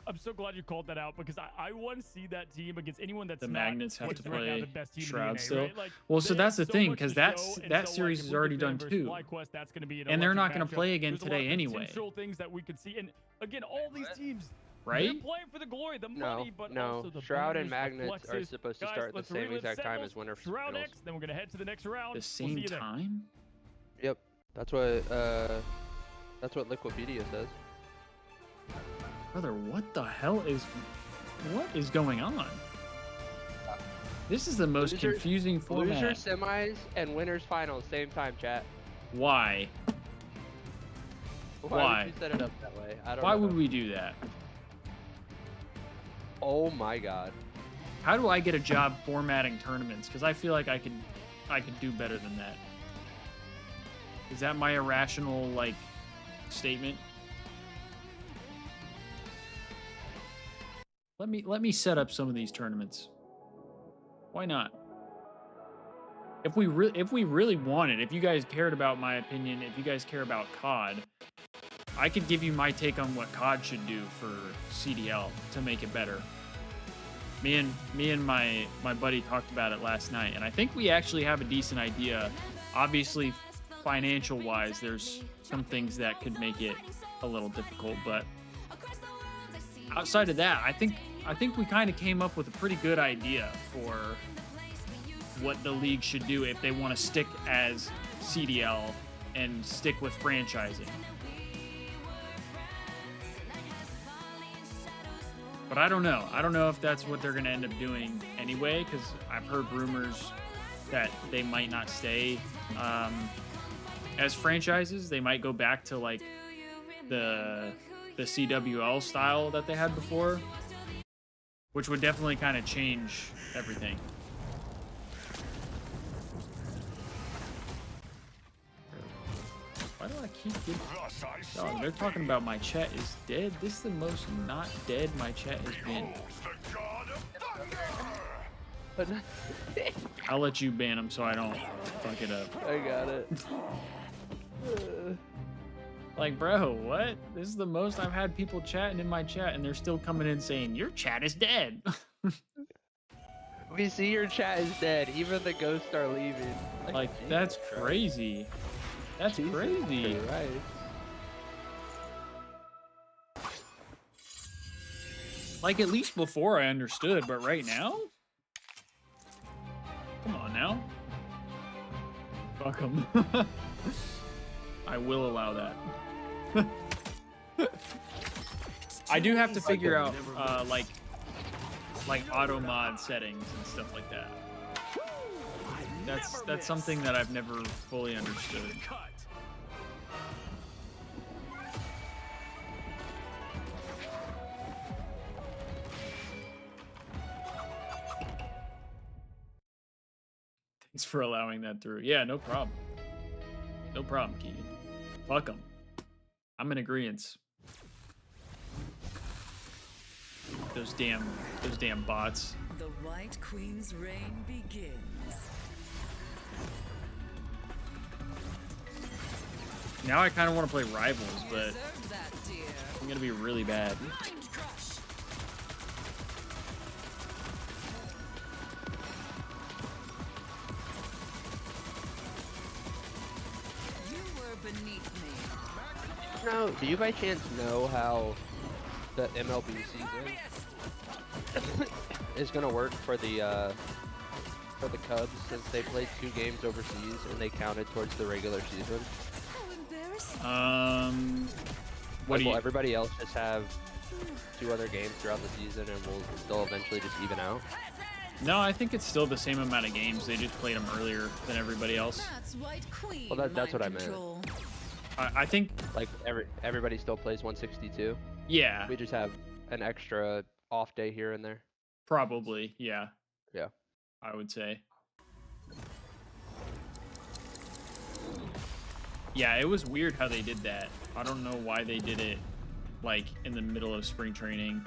I'm so glad you called that out because I want to see that team against anyone that's The not Magnets have what's to right now play the best team Shroud in the NA, still. right? Like, Well, so they that's have the so thing, much to because show, and that so, series like, is if we already get done them versus too. FlyQuest, that's going to be an And they're electric not going to matchup. play again There's a lot today of anyway, potential things that we could see, and again, all these teams. right? They're playing for the glory, the money, but also the Shroud and banners, the Magnets are flexes. supposed to Guys, start at the let's same relive exact time Sentinels, as winner for Shroud Sentinels. X, then we're going to head to the next round. The We'll see same you there. time? Yep, that's what Liquipedia says. Brother, what the hell is going on? This is the most Losers- confusing format. Losers semis and winners finals same time, chat. Why? Why would you set it up that way? I don't Why know. would we do that? Oh my god. How do I get a job formatting tournaments? Because I feel like I could do better than that. Is that my irrational like statement? Let me set up some of these tournaments. Why not? If we really wanted, if you guys cared about my opinion, if you guys care about COD, I could give you my take on what COD should do for CDL to make it better. Me and my buddy talked about it last night, and I think we actually have a decent idea. Obviously, financial wise, there's some things that could make it a little difficult, but outside of that, I think we kind of came up with a pretty good idea for what the league should do if they want to stick as CDL and stick with franchising. But I don't know. I don't know if that's what they're going to end up doing anyway, because I've heard rumors that they might not stay as franchises. They might go back to like the CWL style that they had before, which would definitely kind of change everything. Why do I keep getting... Oh, they're talking about my chat is dead. This is the most not dead my chat has been. I'll let you ban them so I don't fuck it up. I got it. Like, bro, what? This is the most I've had people chatting in my chat, and they're still coming in saying, your chat is dead. We see your chat is dead. Even the ghosts are leaving. Like, that's crazy. That's crazy. Right. Like, at least before I understood, but right now? Come on now. Fuck them. I will allow that. I do have to figure out, like, like auto mod settings and stuff like that. That's something that I've never fully understood. Thanks for allowing that through. Yeah, no problem. No problem, Keegan. Fuck them. I'm in agreeance. Those damn bots. The White Queen's reign begins. Now I kind of want to play Rivals, but I'm gonna be really bad. No, do you by chance know how the MLB season is gonna work for the Cubs, since they played 2 games overseas and they counted towards the regular season? What do you? Will everybody else just have 2 other games throughout the season and will still eventually just even out? No, I think it's still the same amount of games. They just played them earlier than everybody else. Well, that's what I meant. I think like everybody still plays 162. Yeah. We just have an extra off day here and there. Probably, yeah. Yeah. I would say. Yeah, it was weird how they did that. I don't know why they did it like in the middle of spring training.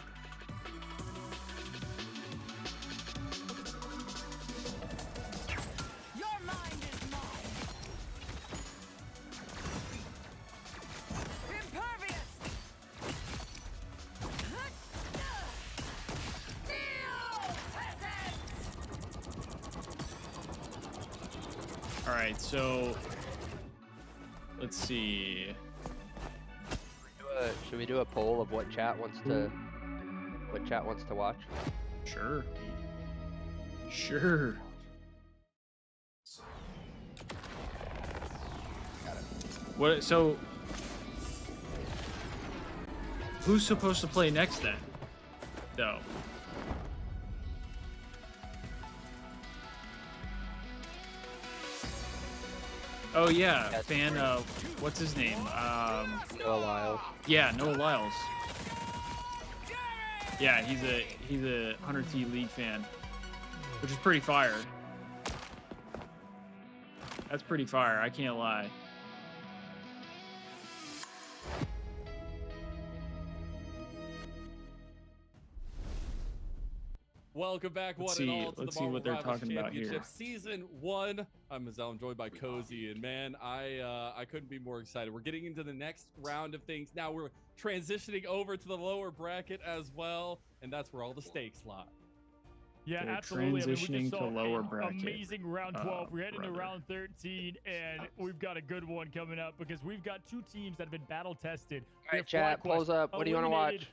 All right, so let's see. Should we do a poll of what chat wants to watch? Sure. Sure. What? So, who's supposed to play next then? Though. Oh yeah, fan. What's his name? Noah Lyles. Yeah, Noah Lyles. Yeah, he's a 100T League fan, which is pretty fire. That's pretty fire. I can't lie. Welcome back, Let's one and see- all, to let's the see Marvel what they're Rivals talking about here. Championship Season 1. I'm Mazel. I'm joined by Cozy, and man, I couldn't be more excited. We're getting into the next round of things. Now we're transitioning over to the lower bracket as well, and that's where all the stakes lie. Yeah, They're absolutely. I mean, we transitioning just to saw lower an bracket. amazing round 12. We're heading to brother. round 13, and we've got a good one coming up because we've got 2 teams that have been battle tested. All right, chat, polls up. What do you want to watch?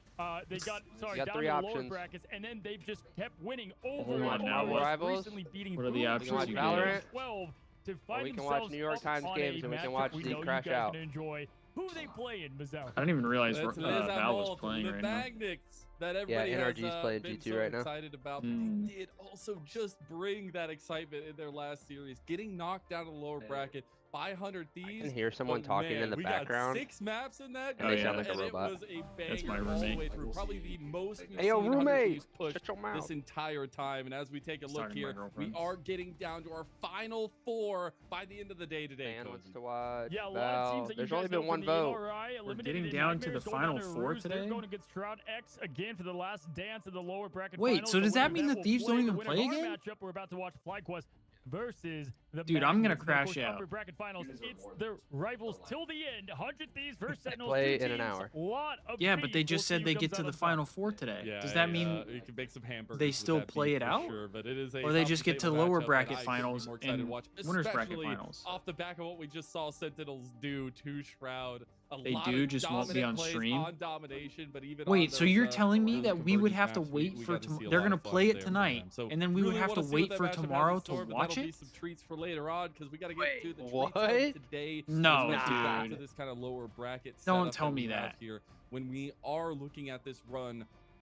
They got got down 3 to the lower options. brackets, and then they've just kept winning over Hold and on, over. now what? Rivals? Recently beating What are the Boom options watch you Valorant? gave? 12 to find we can watch themselves New York up Times on games, a and we can matchup watch we Zeke know you crash guys out. Gonna enjoy. Who are they playing, Mazel? I didn't even realize Let's Val was all playing the right now. magnets that everybody has NRG's playing been G2 so right now. excited about. But they did also just bring that excitement in their last series, getting knocked down to the lower bracket by 100 Thieves. I can hear someone But talking man, in the we background. Got 6 maps in that And they game, sound like a and robot. it was a That's my banger all the roommate. way through. Probably the most we've Hey, yo, seen 100 roommate! Thieves push Shut your mouth. this entire time. And as we take a look talking to my here, we girlfriend. are getting down to our final 4 by the end of the day today. Man Cozy. wants to watch. Yeah, a lot Val. of teams that There's you only guys know been one from the vote. NRI, We're eliminated getting in down to Nightmares, the going final down to 4 Ruse. They're today? going against Shroud X again for the last dance of the lower bracket Wait, finals. so does that winner mean of the will Thieves don't play even the winner play of our again? Matchup. We're about to watch FlyQuest versus the Dude, I'm gonna Magnets. And of crash course, out. upper bracket finals. It's the rivals till the end. 100 Thieves versus Sentinels. play 2 in an teams, hour. Lot of Yeah, but they speed. just We'll said see they who get comes to out the on top. final 4 today. Yeah, Does that mean you can make some hamburgers they with still that play beef it for out? sure, but it is Or they just get to lower matchup bracket that I couldn't be finals more excited to and watch, winners bracket especially finals? Off the back of what we just saw Sentinels do to Shroud. They lot do, of just won't be dominant on plays stream? on domination, but even Wait, on so those, you're telling me those that we would convergence have to maps, wait we for got to see a they're lot gonna of fun play it there from tonight, them. So and then we would really have wanna to see wait what for that matchup has in tomorrow to store, but watch that'll be it? some treats for later on because we got to get to the treats what? of today. No, especially back to dude. this kind of lower bracket. Don't setup tell we me have that. here when we are looking at this run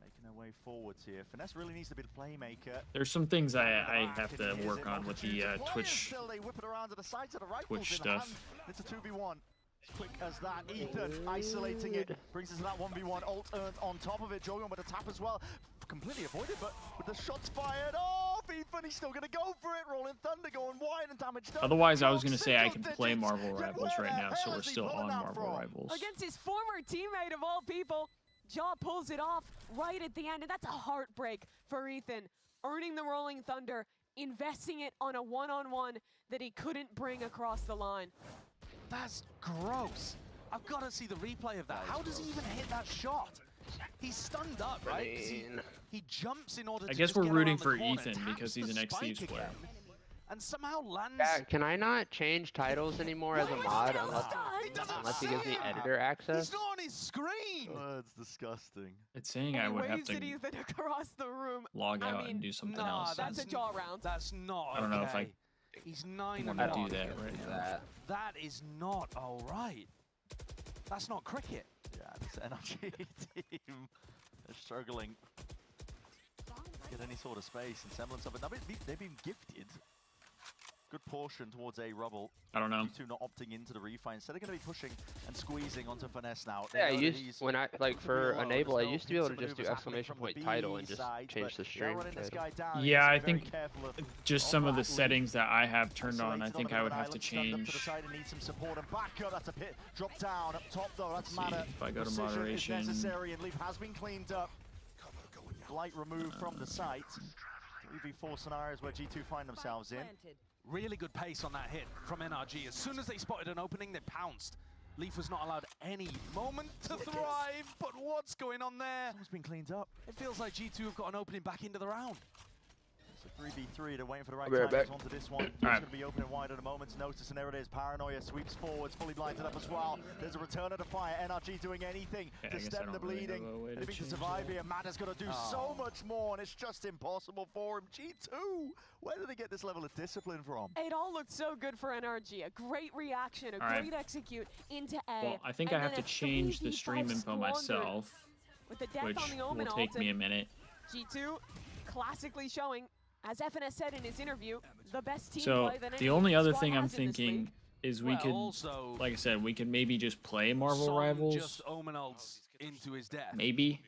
Making their way forwards here. Finesse really needs to be the playmaker. There's some things I have to work on with the Twitch Still, they whip it around to the sides of the rifles Twitch in stuff. hand. It's a 2v1. Quick as that, Ethan isolating it, brings us to that 1v1. Ult earned on top of it. Jogan with a tap as well. Completely avoided, but with the shots fired off, Ethan, he's still going to go for it. Rolling Thunder going wide and damage done. Otherwise, I was going to say I can play Marvel Rivals right now, so we're still on Marvel Rivals. Against his former teammate of all people. Jaw pulls it off right at the end, and that's a heartbreak for Ethan. Earning the Rolling Thunder, investing it on a one-on-one that he couldn't bring across the line. That's gross. I've got to see the replay of that. How does he even hit that shot? He's stunned up, right? 'Cause he jumps in order to I guess just we're get rooting around the for corner, Ethan taps because he's the an ex-Thieves spike player. again, and somehow lands. Can I not change titles anymore as a mod unless he gives me editor access? He's not on his screen. Oh, it's disgusting. It's saying And I he would have waves at to Ethan across the room. log I out mean, and do something nah, else. That's a jaw round. That's not I don't know if I okay. He's 9 want and to 1. do that right now. That is not all right. That's not cricket. Yeah, this NRG team is struggling to get any sort of space and semblance of it. Now, they've been gifted good portion towards A rubble. I don't know. G2 not opting into the refi. Instead, they're going to be pushing and squeezing onto Finesse now. Yeah, when I for enable, I used to be able to just do exclamation point title and just change the stream. Yeah, I think just some of the settings that I have turned on, I think I would have to change. Need some support and backup. That's a pit drop down up top though. That's matter. If I go to Precision is moderation, necessary, and Leaf has been cleaned up. Light removed from the site. 3v4 scenarios where G2 find themselves in. Really good pace on that hit from NRG. As soon as they spotted an opening, they pounced. Leaf was not allowed any moment to thrive, but what's going on there? Someone's been cleaned up. It feels like G2 have got an opening back into the round. It's a 3v3, they're waiting for the right I'll be right time back. onto this one. It's right. going to be opening wide at a moment's notice, and there it is. Paranoia sweeps forwards, fully blinded up as well. There's a return of the fire. NRG doing anything to stem the bleeding. Anything to survive here. Matt has got to do so much more, and it's just impossible for him. G2, where did they get this level of discipline from? It all looked so good for NRG. A great reaction, a All great execute into A. Well, I think I have to change the stream info myself, with the death which on the will Omen take ult, me a and minute. G2 classically showing, as FNS said in his interview, the best team So play that the any only other squad thing I'm has in this thinking league. is we Well, could, also, like I said, we could maybe just play Marvel Son Rivals. just Omen ults into his death. Maybe.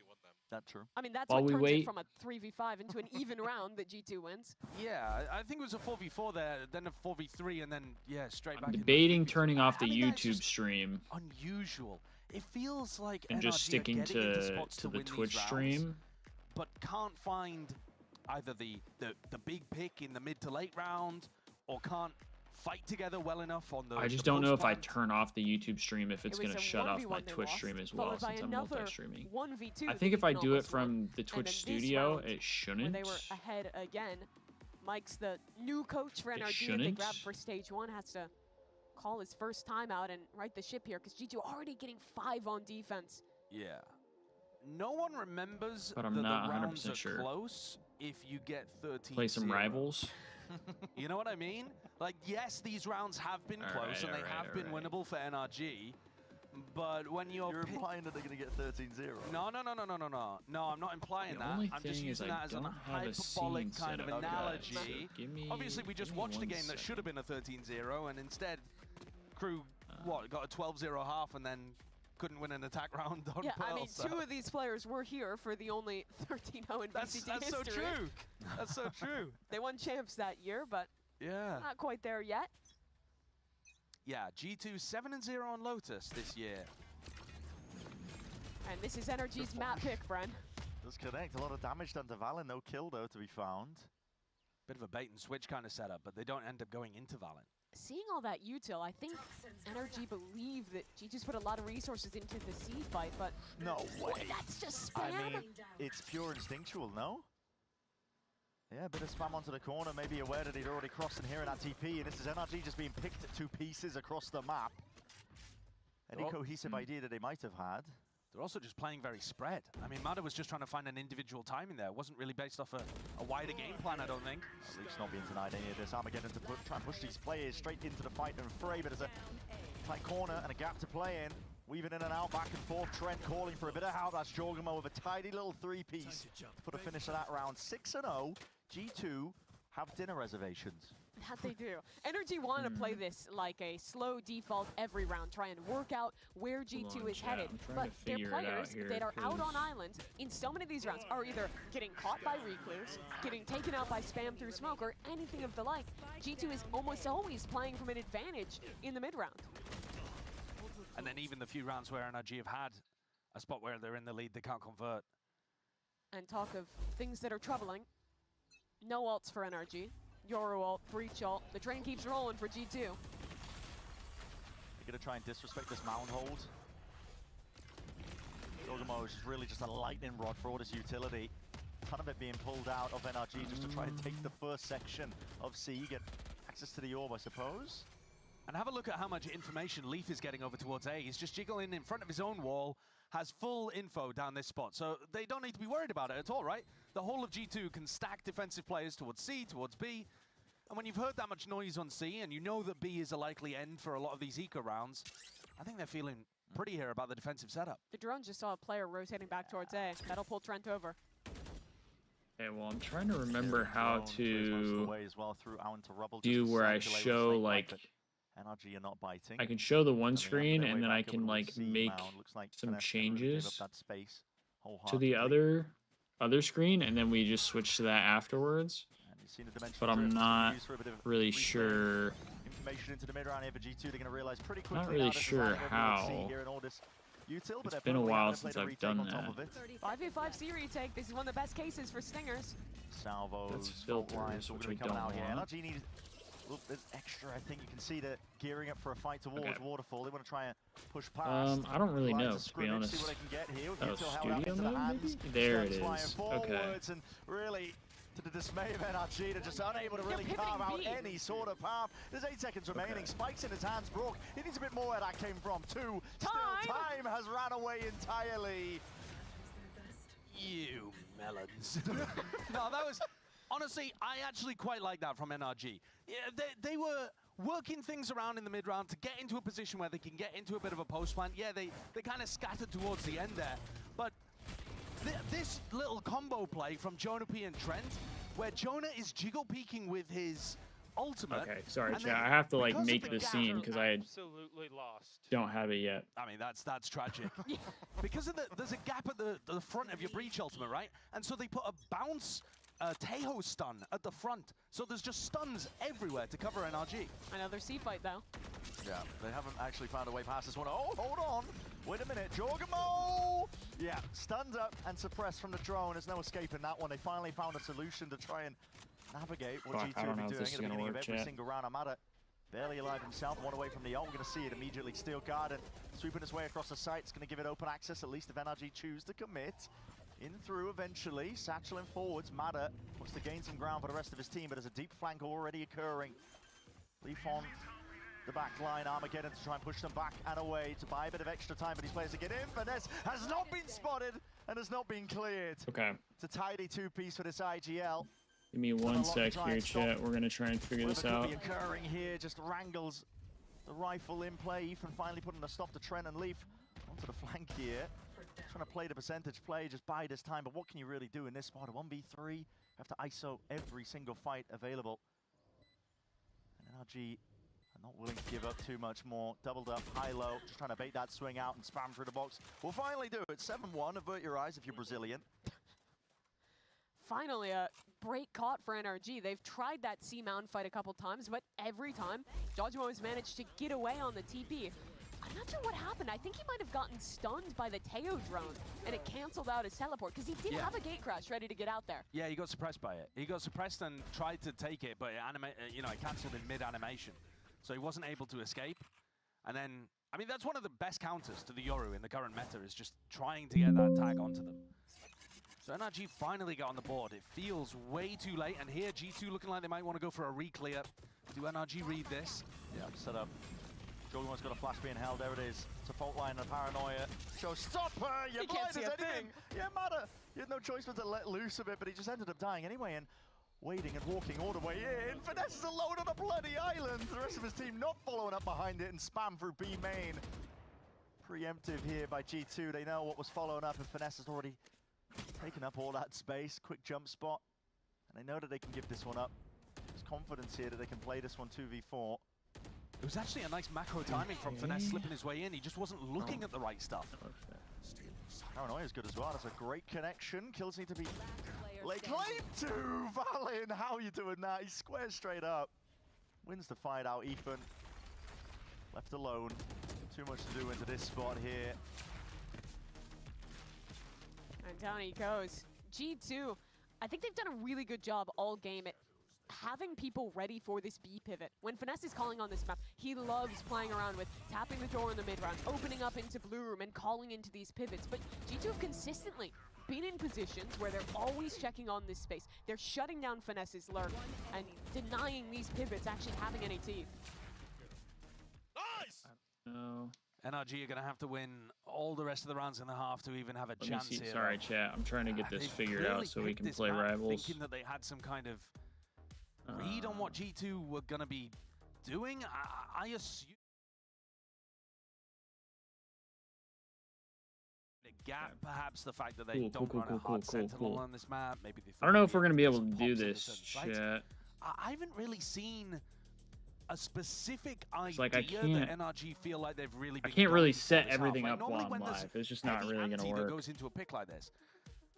That's true. I mean, that's While what we turns wait. it from a 3v5 into an even round that G2 wins. Yeah, I think it was a 4v4 there, then a 4v3, and then, yeah, straight back I'm into debating 3v3. turning off the I mean, that's YouTube just stream unusual. It feels like and just NRG are sticking getting into to spots the win these Twitch rounds, stream. but can't find either the big pick in the mid to late round, or can't fight together well enough on the I just the don't know if I post turn off the YouTube stream if it's It was going to a shut off 1v1 my they Twitch lost, stream as well followed by since I'm another multi-streaming. 1v2 I that think if you I can do it almost win. from the And Twitch then this studio, round, it when shouldn't. they were ahead again, Mike's the new coach for It NRG that they shouldn't. grabbed for stage 1, has to call his first time out and right the ship here, because G2 already getting 5 on defense. Yeah. No one remembers But I'm that not the rounds 100% are sure. close if you get 13-0. Play some rivals. You know what I mean? Like, yes, these rounds have been close and they have been winnable for NRG, but when you're implying that they're going to get 13-0. No, I'm not implying The that. only I'm just thing is using I that as a don't have a hyperbolic scene kind set of up yet, analogy. so give me- Obviously, we just give me watched a 1 game that should have been a 13-0, and instead, Crew, got a 12-0 half and then couldn't win an attack round on Yeah, Pearl. I mean, so. 2 of these players were here for the only 13-0 in That's BCT so history. true. That's so true. They won champs that year, but Yeah. not quite there yet. Yeah, G2 7-0 on Lotus this year. And this is NRG's map pick, Bren. Does connect. A lot of damage done to Valen. No kill, though, to be found. Bit of a bait and switch kind of setup, but they don't end up going into Valen. Seeing all that util, I think NRG believe that G2's put a lot of resources into the C fight, but No way. that's just spam. I mean, it's pure instinctual, no? Yeah, a bit of spam onto the corner, maybe aware that he'd already crossed in here in that TP, and this is NRG just being picked at 2 pieces across the map. Any cohesive idea that they might have had. They're also just playing very spread. I mean, Mada was just trying to find an individual timing there. It wasn't really based off a wider game plan, I don't think. At least not being denied any of this. Armageddon to try and push these players straight into the fight and fray, but there's a tight corner and a gap to play in. Weaving in and out, back and forth. Trent calling for a bit of help. That's Jorgamo with a tidy little 3-piece to put a finish to that round. 6-0. G2 have dinner reservations. That they do. NRG want to play this like a slow default every round, try and work out where G2 is headed. But their players that are out on island in so many of these rounds are either getting caught by recluse, getting taken out by spam through smoke, or anything of the like. G2 is almost always playing from an advantage in the mid round. And then even the few rounds where NRG have had a spot where they're in the lead, they can't convert. And talk of things that are troubling. No ults for NRG. Yoru ult, Breach ult. The train keeps rolling for G2. They're going to try and disrespect this mountain hold. Dogamo is really just a lightning rod for all this utility. Ton of it being pulled out of NRG just to try and take the first section of C, get access to the orb, I suppose. And have a look at how much information Leaf is getting over towards A. He's just jiggling in front of his own wall, has full info down this spot. So they don't need to be worried about it at all, right? The whole of G2 can stack defensive players towards C, towards B. And when you've heard that much noise on C, and you know that B is a likely end for a lot of these eco rounds, I think they're feeling pretty here about the defensive setup. The drone just saw a player rotating back towards A. That'll pull Trent over. Okay, well, I'm trying to remember how to Rubble, do where I show, like, NRG are not biting. I can show the one screen, and then I can, like, make some changes to the other screen, and then we just switch to that afterwards. But I'm not really sure. Not really sure how. It's been a while since I've done that. 5v5 C retake. This is one of the best cases for Stingers. Salvos, That's filters, which I don't want. NRG need. Look, there's extra. I think you can see that gearing up for a fight towards Waterfall. They want to try and push past. I don't really know, to be honest. Oh, studio mode, maybe? There it is. Okay. And really, to the dismay of NRG, they're just unable to really carve out any sort of path. There's 8 seconds remaining. Spikes in his hands, Brook. He needs a bit more where that came from. Still, time has ran away entirely. You melons. No, that was... Honestly, I actually quite like that from NRG. Yeah, they were working things around in the mid-round to get into a position where they can get into a bit of a post-plant. Yeah, they kind of scattered towards the end there. But this little combo play from Jonah P and Trent, where Jonah is jiggle peeking with his ultimate. Okay, sorry, chat. I have to, like, make the scene because I absolutely lost. Don't have it yet. I mean, that's tragic. Because of there's a gap at the front of your Breach ultimate, right? And so they put a bounce Tejo stun at the front. So there's just stuns everywhere to cover NRG. Another C fight, though. Yeah, they haven't actually found a way past this one. Oh, hold on. Wait a minute. Jorgamo! Yeah, stunned up and suppressed from the drone. There's no escaping that one. They finally found a solution to try and navigate what G2 have been doing at the beginning of every single round. Amada barely alive himself, one away from the ult. We're going to see it immediately. Steel Garden sweeping its way across the site. It's going to give it open access, at least if NRG choose to commit. In through eventually, satcheling forwards. Mada wants to gain some ground for the rest of his team, but there's a deep flank already occurring. Leaf on the back line, Armageddon to try and push them back and away to buy a bit of extra time for these players to get in. Finesse has not been spotted and has not been cleared. Okay. It's a tidy two-piece for this IGL. Give me one sec here, chat. We're gonna try and figure this out. Occurring here, just wrangles the rifle in play. Ethan finally putting a stop to Trent and Leaf onto the flank here. Trying to play the percentage play, just buy this time, but what can you really do in this spot? A 1v3, you have to ISO every single fight available. And NRG are not willing to give up too much more. Doubled up, high-low, just trying to bait that swing out and spam through the box. We'll finally do it. 7-1, avert your eyes if you're Brazilian. Finally, a break caught for NRG. They've tried that C-Mountain fight a couple times, but every time, Dodgemo has managed to get away on the TP. I'm not sure what happened. I think he might have gotten stunned by the Teo drone, and it canceled out his teleport, because he did have a gate crash ready to get out there. Yeah, he got suppressed by it. He got suppressed and tried to take it, but it canceled in mid-animation. So he wasn't able to escape. And then, I mean, that's one of the best counters to the Yoru in the current meta, is just trying to get that tag onto them. So NRG finally got on the board. It feels way too late, and here G2 looking like they might want to go for a re-clear. Do NRG read this? Yeah, set up. Jorgen's got a flash being held. There it is. It's a fault line and a paranoia. Show stop her! You're blind as anything! Yeah, Mada! He had no choice but to let loose of it, but he just ended up dying anyway and waiting and walking all the way in. Finesse is alone on a bloody island! The rest of his team not following up behind it and spam through B main. Preemptive here by G2. They know what was following up, and Finesse has already taken up all that space. Quick jump spot. And they know that they can give this one up. There's confidence here that they can play this one 2v4. It was actually a nice macro timing from Finesse slipping his way in. He just wasn't looking at the right stuff. Paranoia is good as well. That's a great connection. Kills need to be laid claim to. Valin, how are you doing that? He squares straight up. Wins the fight out, Ethan. Left alone. Too much to do into this spot here. And down he goes. G2, I think they've done a really good job all game at having people ready for this B pivot. When Finesse is calling on this map, he loves playing around with tapping the door in the mid round, opening up into blue room and calling into these pivots. But G2 have consistently been in positions where they're always checking on this space. They're shutting down Finesse's lurk and denying these pivots actually having any teeth. Nice! No. NRG are going to have to win all the rest of the rounds in the half to even have a Let me chance see. here. Sorry, though. chat. I'm trying to get this They've figured clearly out so we picked can this play map Rivals. Thinking that they had some kind of read on what G2 were going to be doing. I assume the gap, perhaps the fact that they don't run a hard Sentinel on this map. Maybe they I don't know if we're going gonna be able to do this, chat. I haven't really seen a specific idea like I can't- that NRG feel like they've really been I can't really going for set this half. everything Like, up normally while I'm when there's live. It's just not heavy really gonna ante work. that goes into a pick like this,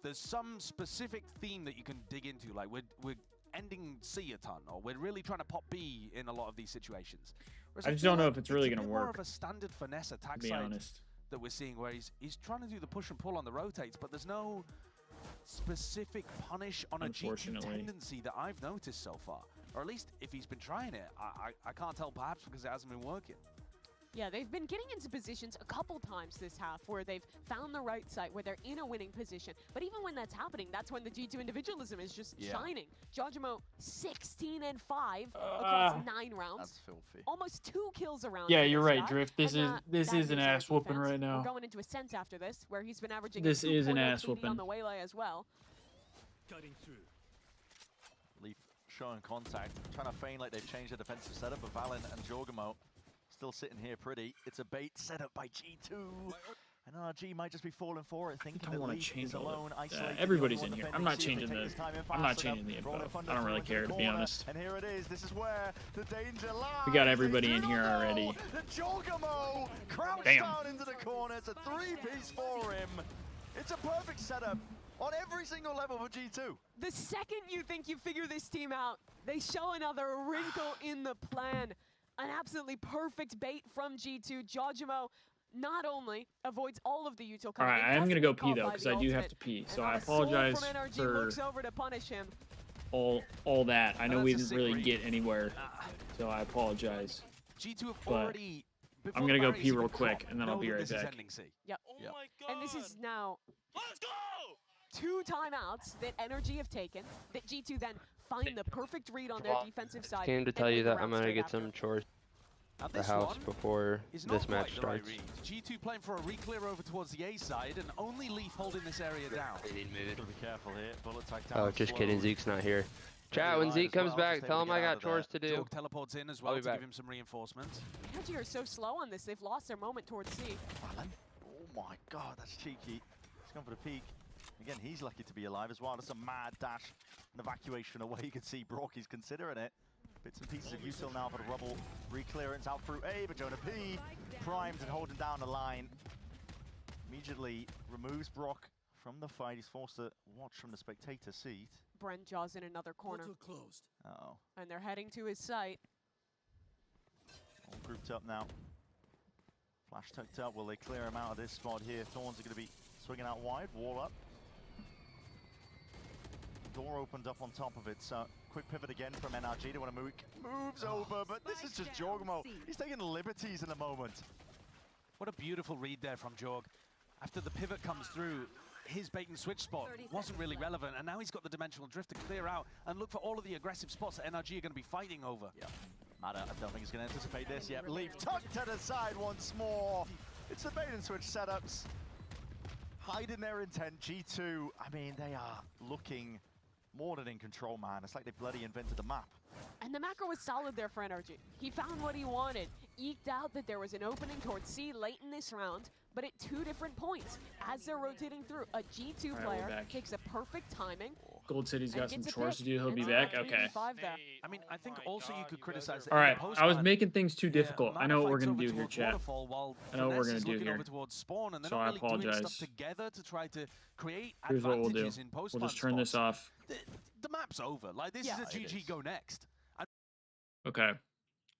there's some specific theme that you can dig into. Like we're ending C a ton, or we're really trying to pop B in a lot of these situations. Whereas I just feel don't know like if it's really a gonna bit more work, of a standard Finesse attack to be side honest. that we're seeing, where he's trying to do the push and pull on the rotates, but there's no specific punish on a G2 Unfortunately. tendency that I've noticed so far. Or at least if he's been trying it, I can't tell, perhaps because it hasn't been working. Yeah, they've been getting into positions a couple times this half where they've found the right site, where they're in a winning position. But even when that's happening, that's when the G2 individualism is just shining. Jojimo 16 and 5 across 9 rounds. That's filthy. Almost 2 kills around. Yeah, for you're this right, guy. Drift. This And, is that an their ass whooping defense. right now. We're going into a Ascent after this, where he's been averaging This is an 2.0 ass KD whooping. on the waylay as well. Cutting through. Leaf showing contact, trying to feign like they've changed the defensive setup, but Valen and Jorgamo still sitting here pretty. It's a bait set up by G2. And NRG might just be falling for it, thinking that Leaf is alone, isolated. Everybody's in here. I'm not changing the. I'm not changing the info. I don't really care, to be honest. And here it is. This is where the danger lies. We got everybody in here already. The Jorgamo crouched Damn. down into the corner. It's a 3-piece for him. It's a perfect setup on every single level for G2. The second you think you figure this team out, they show another wrinkle in the plan. An absolutely perfect bait from G2. Jojimo not only avoids all of the util All coming right, in, I am doesn't gonna go get pee caught though, by because the I do have ultimate, to pee. and So not I a soul apologize from NRG for looks over to punish him. all that. I know That's we a didn't sick really read. get anywhere, so I apologize. G2 have But already. I'm gonna go pee real quick, and then I'll be right back. Yep. And this is now 2 timeouts that NRG have taken, that G2 then find the perfect read on their defensive side. Came to and tell you win the that I'm round gonna straight get after. some chores at the this house one before is this not match quite the right starts. read. G2 playing for a re-clear over towards the A side, and only Leaf holding this area down. Gotta be careful here. Bullet tag down. Oh, just kidding. Zeke's not here. Chat, when Zeke comes back, tell him I got chores to do. Jorg teleports in as well I'll to be give back. him some reinforcement. NRG are so slow on this, they've lost their moment towards C. Oh my god, that's cheeky. He's gone for the peak. Again, he's lucky to be alive as well. That's a mad dash and evacuation away. You can see Brock, he's considering it. Bits and pieces of util now for the rubble. Re-clearance out through A, but Jonah P primed and holding down the line. Immediately removes Brock from the fight. He's forced to watch from the spectator seat. Bren Jaws in another corner. Closed. Uh-oh. And they're heading to his site. All grouped up now. Flash tucked up. Will they clear him out of this spot here? Thorns are going to be swinging out wide. Wall up. Door opened up on top of it. So quick pivot again from NRG. They want to move. Moves over, but this is just Jorgamo. He's taking liberties in the moment. What a beautiful read there from Jorg. After the pivot comes through, his bait and switch spot wasn't really relevant, and now he's got the dimensional drift to clear out and look for all of the aggressive spots that NRG are going to be fighting over. Yeah. Mada, I don't think he's going to anticipate this yet. Leaf tucked to the side once more. It's the bait and switch setups. Hiding their intent. G2, I mean, they are looking more than in control, man. It's like they bloody invented the map. And the macro was solid there for NRG. He found what he wanted, eked out that there was an opening towards C late in this round, but at 2 different points. As they're rotating through, a G2 we're player back. takes a perfect timing. Gold City's and got some gets a chores to pick. do. He'll be And back. 3 Okay. and 5 there. I mean, I think also you could criticize. All right. I was making things too difficult. I know what we're gonna do here, chat. While I know what we're Finesse gonna is do looking here. over towards spawn, and they're So not I really doing apologize. stuff together to try to create Here's what we'll do. advantages in post We'll just turn this spots. off. The map's over. Like, this is a GG go next. Okay.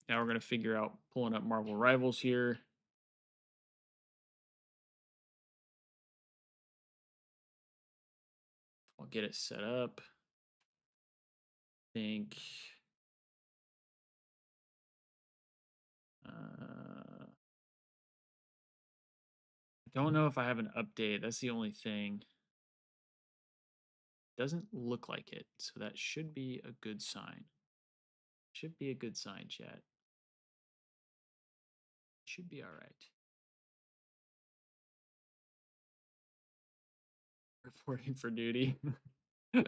Now we're gonna figure out pulling up Marvel Rivals here. get it set up. Think. I don't know if I have an update. That's the only thing. Doesn't look like it, so that should be a good sign. Should be a good sign, chat. Should be all right. Reporting for duty. Now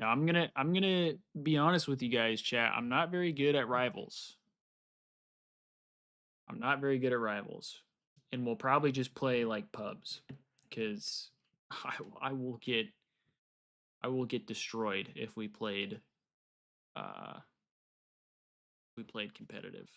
I'm gonna be honest with you guys, chat. I'm not very good at rivals. I'm not very good at rivals, and we'll probably just play like pubs, because I will get destroyed if we played competitive.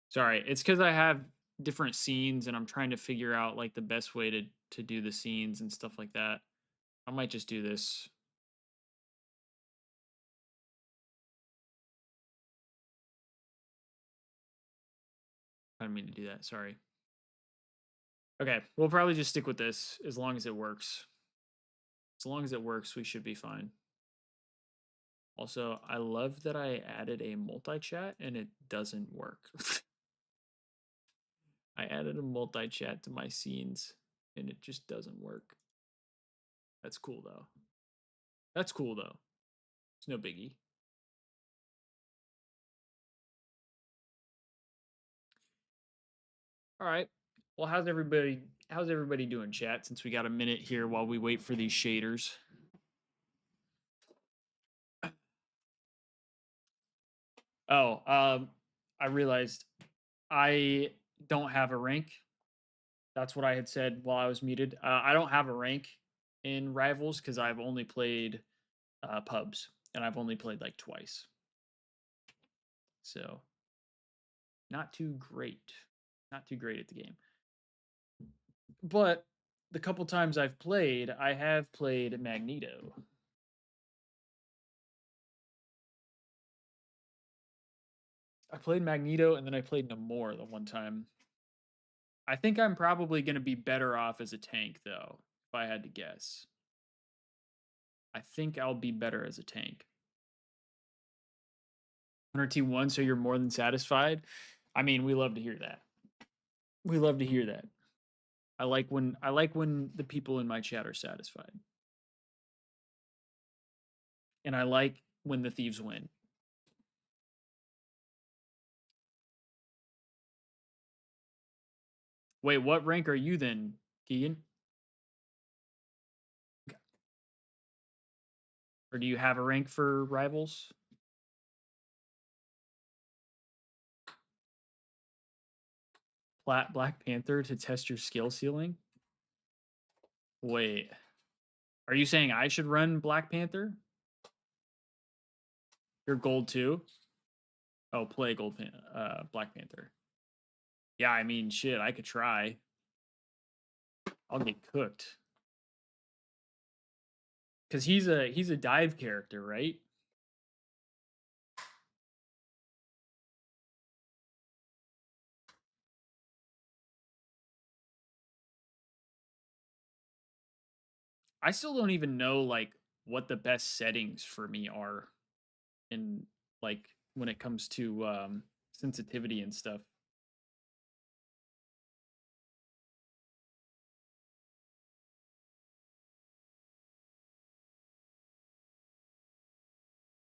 Sorry, it's because I have different scenes and I'm trying to figure out like the best way to do the scenes and stuff like that. I might just do this. I didn't mean to do that. Sorry. Okay, we'll probably just stick with this as long as it works. As long as it works, we should be fine. Also, I love that I added a multi-chat and it doesn't work. I added a multi-chat to my scenes and it just doesn't work. That's cool though. That's cool though. It's no biggie. All right. Well, how's everybody doing, chat, since we got a minute here while we wait for these shaders? Oh, I realized I don't have a rank. That's what I had said while I was muted. I don't have a rank in Rivals because I've only played pubs, and I've only played like twice. So, not too great. Not too great at the game. But the couple times I've played, I have played Magneto. I played Magneto and then I played Namor the one time. I think I'm probably going to be better off as a tank, though, if I had to guess. I think I'll be better as a tank. 100T1, so you're more than satisfied? I mean, we love to hear that. We love to hear that. I like when the people in my chat are satisfied. And I like when the Thieves win. Wait, what rank are you then, Keegan? Okay. Or do you have a rank for Rivals? Black Panther to test your skill ceiling? Wait. Are you saying I should run Black Panther? You're gold too? Oh, play Black Panther. Yeah, I mean, shit, I could try. I'll get cooked. Because he's a dive character, right? I still don't even know like what the best settings for me are in like when it comes to sensitivity and stuff.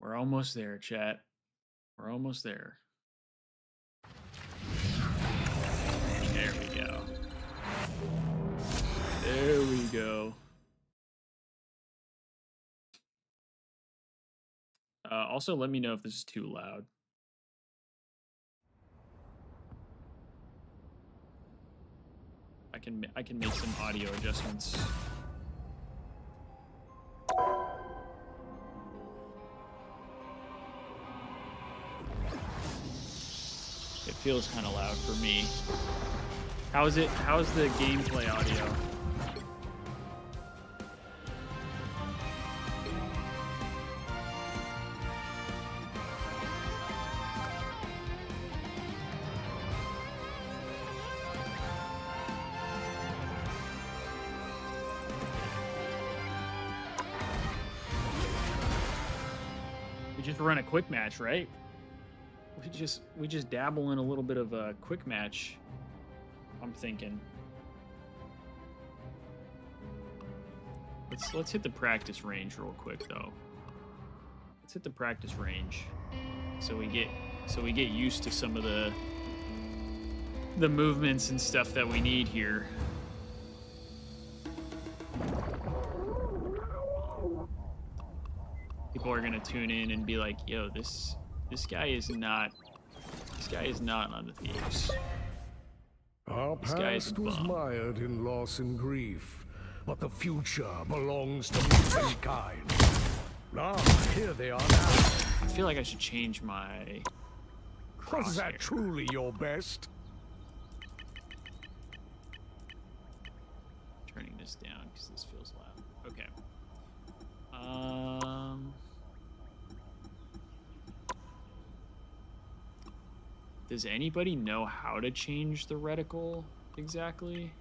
We're almost there, chat. We're almost there. There we go. There we go. Also, let me know if this is too loud. I can make some audio adjustments. It feels kind of loud for me. How's the gameplay audio? We just run a quick match, right? We just dabble in a little bit of a quick match, I'm thinking. Let's hit the practice range real quick though. Let's hit the practice range so we get used to some of the movements and stuff that we need here. People are gonna tune in and be like, yo, this guy is not on the Thieves. Our This guy is a past was bum. mired in loss and grief, but the future belongs to mankind. Here they are now. I feel like I should change my Was that crosshair. truly your best? Turning this down because this feels loud. Okay. Does anybody know how to change the reticle exactly?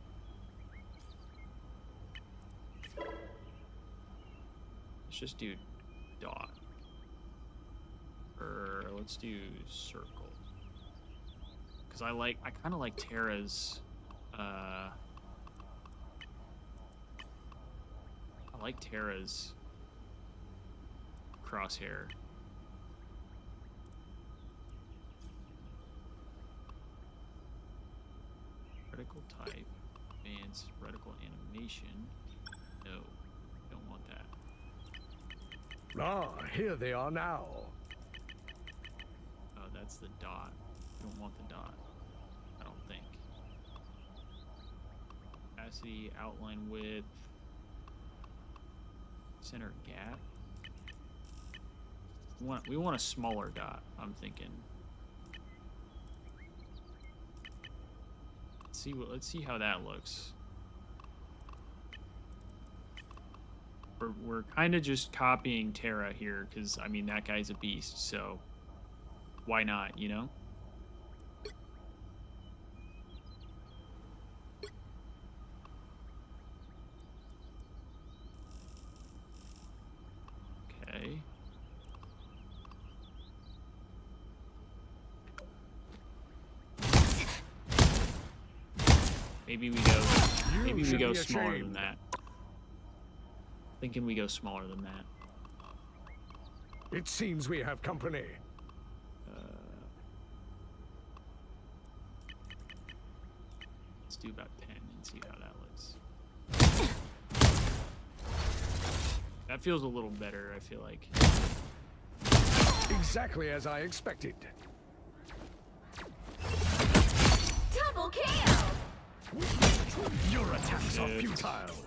Let's just do dot. Or let's do circle. Because I kind of like Terra's I like Terra's crosshair. Reticle type, advanced reticle animation. No, don't want that. Here they are now. Oh, that's the dot. Don't want the dot. I don't think. Opacity, outline width, center gap. We want a smaller dot, I'm thinking. Let's see how that looks. We're kind of just copying Terra here because I mean that guy's a beast, so why not, you know? Okay. Maybe we go smaller than that. Thinking we go smaller than that. It seems we have company. Let's do about 10 and see how that looks. That feels a little better, I feel like. Exactly as I expected. Double kill! Your attacks are futile.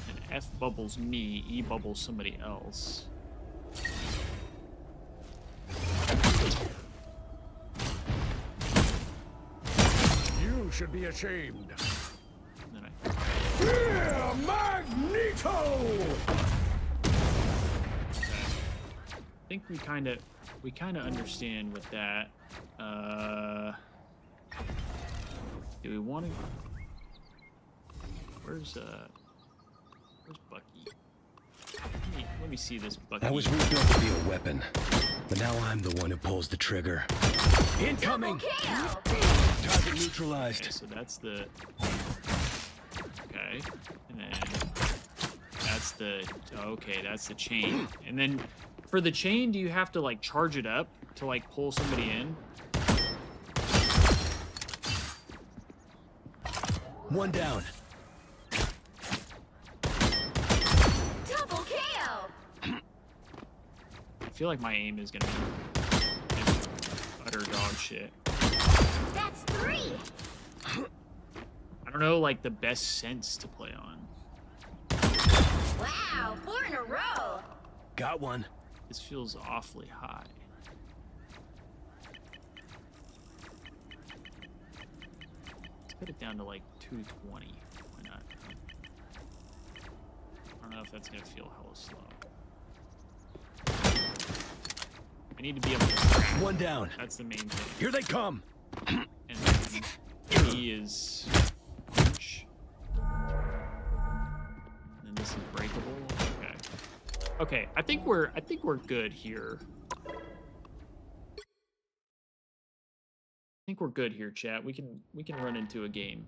And F bubbles me, E bubbles somebody else. You should be ashamed. And then Here, Magneto! I think we kind of understand with that. Do we want to? Where's Bucky? Let me see this Bucky. I was rebuilt to be a weapon, but now I'm the one who pulls the trigger. Incoming! Target neutralized. Okay, so that's the. Okay, and then that's the. Okay, that's the chain, and then. For the chain, do you have to like charge it up to like pull somebody in? One down. Double KO. I feel like my aim is gonna be utter dog shit. That's 3. I don't know like the best sense to play on. Wow, 4 in a row. Got one. This feels awfully high. Let's put it down to like 220. Why not? I don't know if that's gonna feel hella slow. I need to be able to track. One down. That's the main thing. Here they come. And then he is punch. And then this is breakable. Okay. Okay, I think we're good here. I think we're good here, chat. We can run into a game.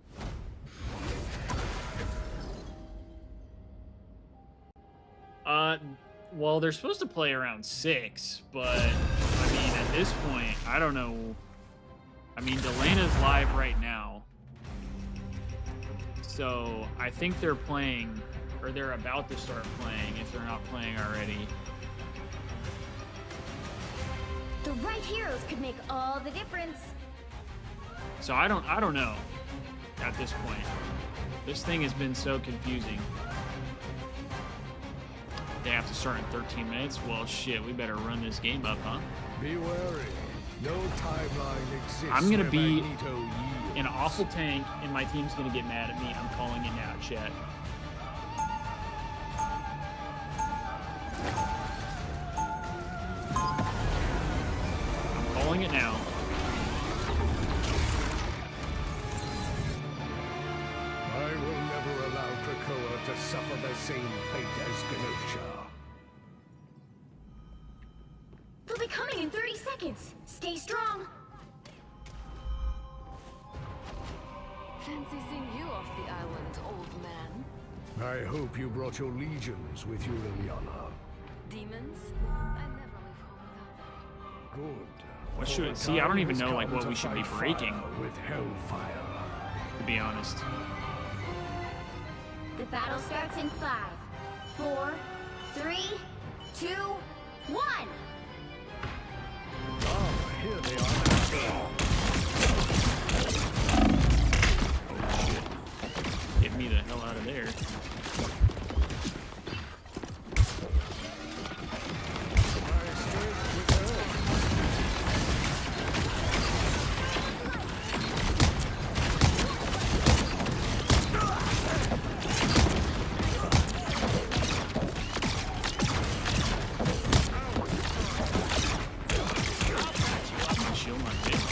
Well, they're supposed to play around 6, but I mean, at this point, I don't know. I mean, Delena's live right now. So, I think they're playing, or they're about to start playing if they're not playing already. The right heroes could make all the difference. So I don't know at this point. This thing has been so confusing. They have to start in 13 minutes? Well, shit, we better run this game up, huh? Be wary. No timeline exists. I'm gonna where be Magneto yields. an awful tank, and my team's gonna get mad at me. I'm calling it now, chat. I'm calling it now. I will never allow Krakoa to suffer the same fate as Genosha. They'll be coming in 30 seconds. Stay strong. Fancy seeing you off the island, old man. I hope you brought your legions with you, Liliana. Demons? I never leave home without them. Good. What For should the see? I don't time even has know like come what to we should be fight breaking. fire with hellfire. To be honest. The battle starts in 5, 4, 3, 2, 1. Ah, here they are now. Get me the hell out of there. My shield, my face.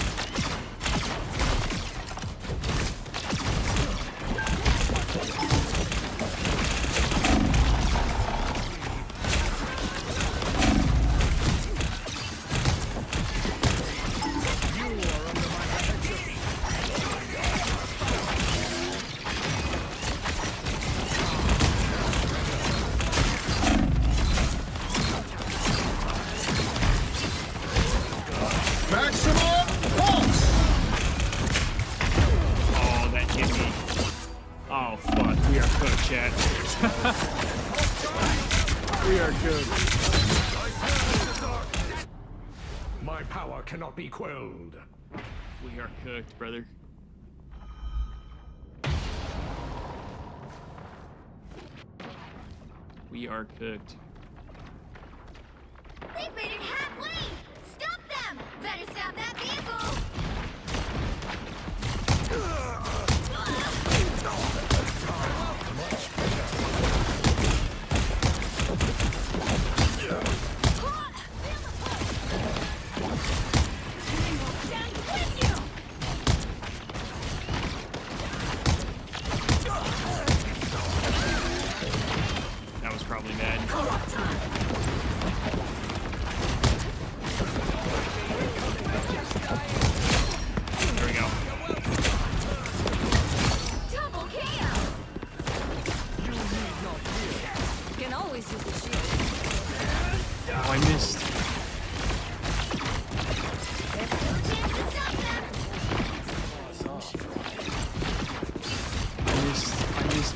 Oh, that hit me. Oh, fuck. We are cooked, chat. We are cooked. My power cannot be quelled. We are cooked, brother. We are cooked. They've made it halfway. Stop them. Better stop that vehicle.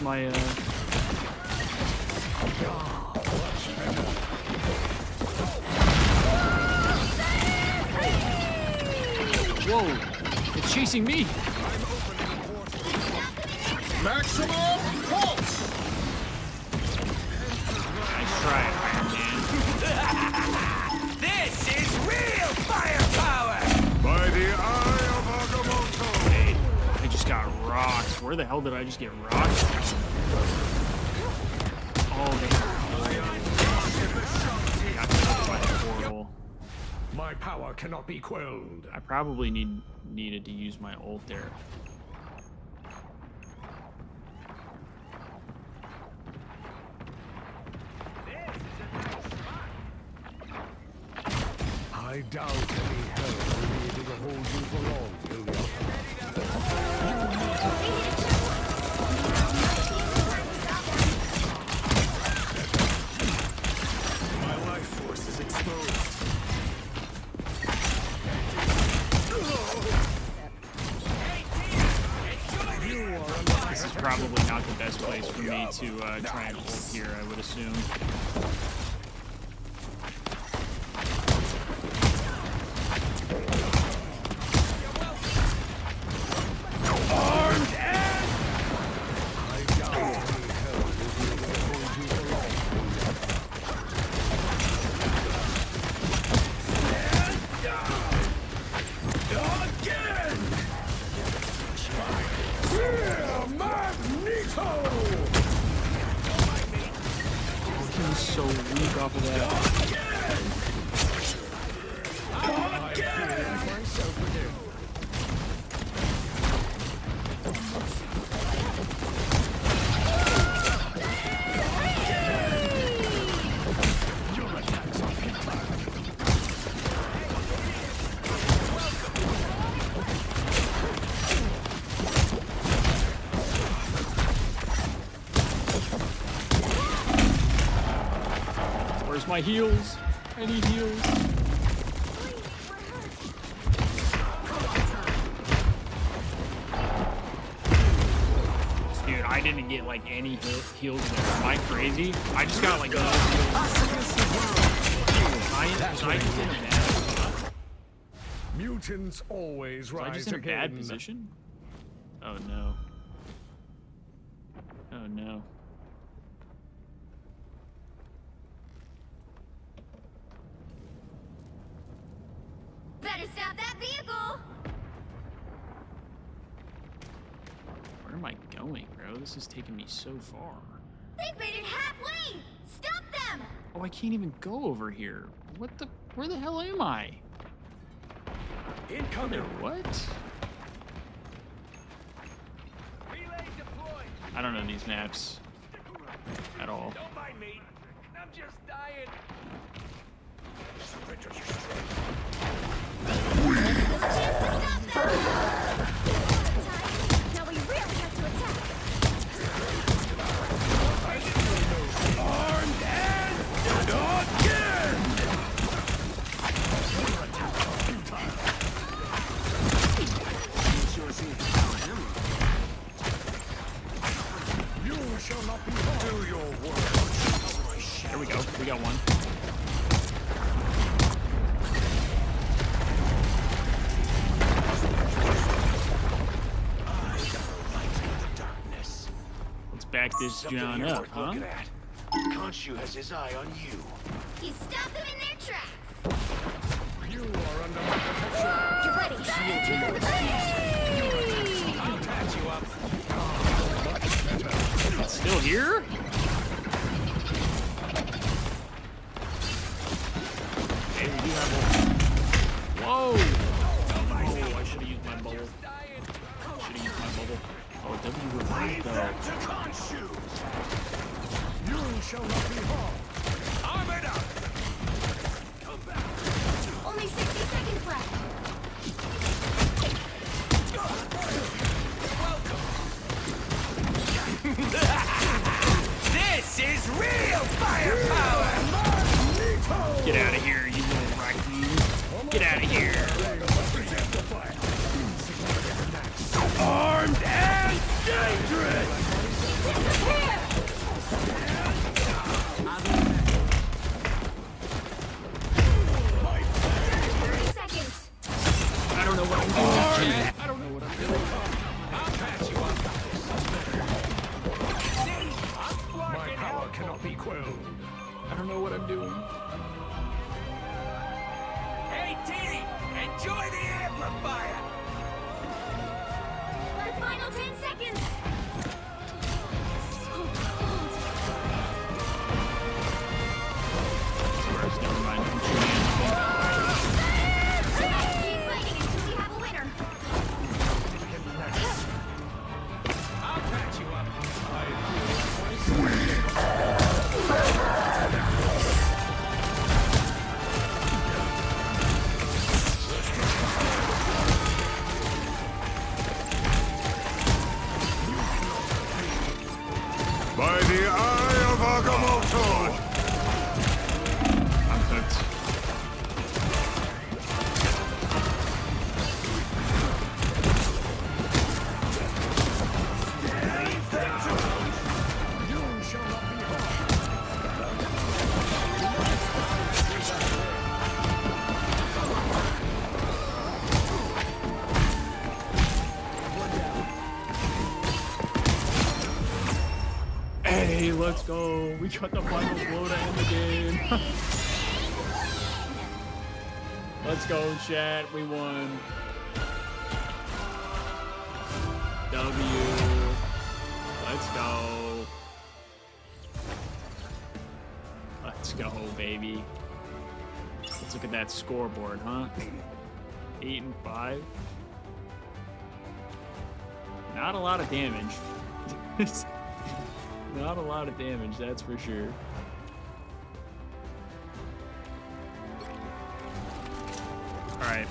use my Whoa! It's chasing me! Maximum pulse! Nice try, Iron Man. This is real firepower! By the eye of Agamotto! Hey, I just got rocked. Where the hell did I just get rocked? Oh, they got killed by the portal. My power cannot be quelled. I probably needed to use my ult there. I doubt any hell will be able to hold you for long, Ilya. My life force is exposed. This is probably not the best place for me to try and ult here, I would assume. So weak off of that. Where's my heals? I need heals. Dude, I didn't get like any heals there. Am I crazy? I just got like no heals. Mutants always rise Am I just in a again. bad position? Oh no. Oh no. Better stop that vehicle! Where am I going, bro? This is taking me so far. They've made it halfway! Stop them! Oh, I can't even go over here. What the? Where the hell am I? Incoming. What? I don't know these maps at all. Don't mind me. I'm just dying. Now we really have to attack! Armed and again! You shall not be harmed. Do your work. There we go. We got one. Let's back this John up, huh? Khonshu has his eye on you. He stopped them in their tracks! You are under my protection. Get ready! I'll patch you up. It's still here? Hey, we do have one. Whoa! Oh, I should have used my bubble. Should have used my bubble. Oh, W revived though. You shall not be harmed. Armored up. Come back. Only 60 seconds left! This is real firepower. Get out of here, you little raccoon. Get out of here. Armed and dangerous. doing? Hey, T, enjoy the amplifier! The final 10 seconds! Never mind. Keep fighting until we have a winner. I'll patch you up. By the eye of Agamotto! I'm cooked. Hey, let's go. We got the final blow to end the game. Let's go, chat. We won. W. Let's go. Let's go, baby. Let's look at that scoreboard, huh? 8 and 5. Not a lot of damage. Not a lot of damage, that's for sure. Alright.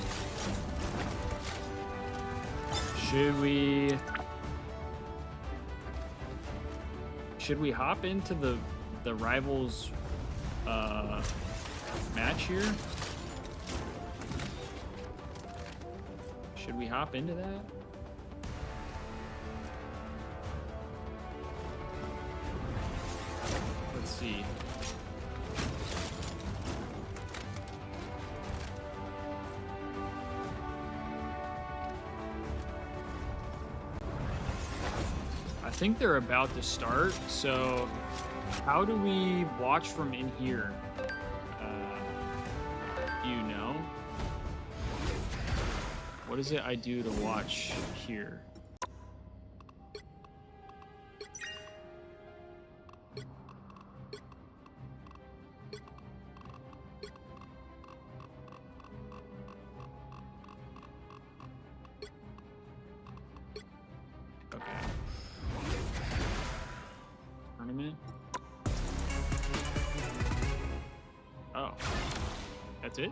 Should we hop into the rivals match here? Should we hop into that? Let's see. I think they're about to start, so how do we watch from in here? Do you know? What is it I do to watch here? Tournament. Oh, that's it?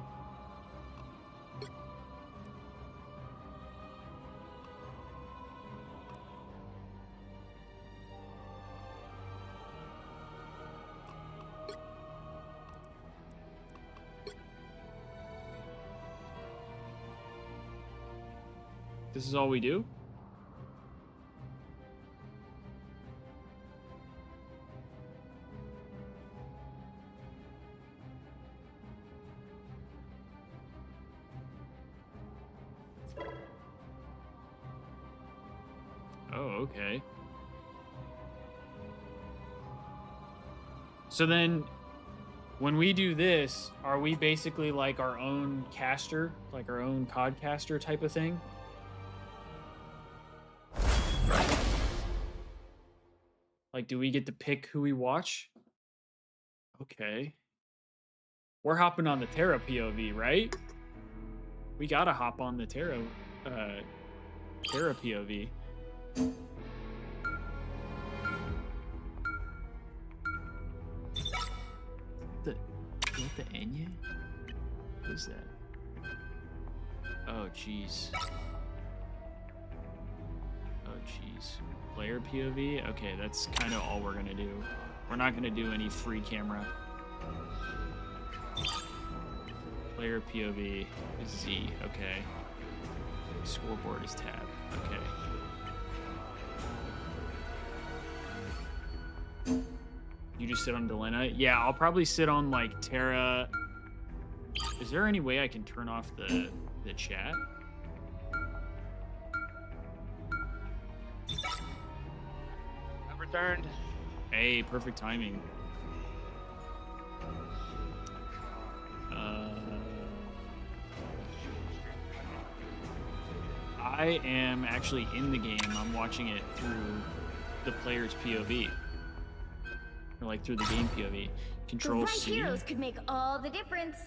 This is all we do? Oh, okay. So then, when we do this, are we basically like our own caster? Like our own COD caster type of thing? Like, do we get to pick who we watch? Okay. We're hopping on the Terra POV, right? We gotta hop on the Terra POV. Is that the Enya? What is that? Oh, jeez. Oh, jeez. Player POV? Okay, that's kind of all we're gonna do. We're not gonna do any free camera. Player POV is Z. Okay. Scoreboard is tab. Okay. You just sit on Delena? Yeah, I'll probably sit on like Terra. Is there any way I can turn off the chat? I've returned. Hey, perfect timing. I am actually in the game. I'm watching it through the player's POV. Or like through the game POV. Control The right C. heroes could make all the difference.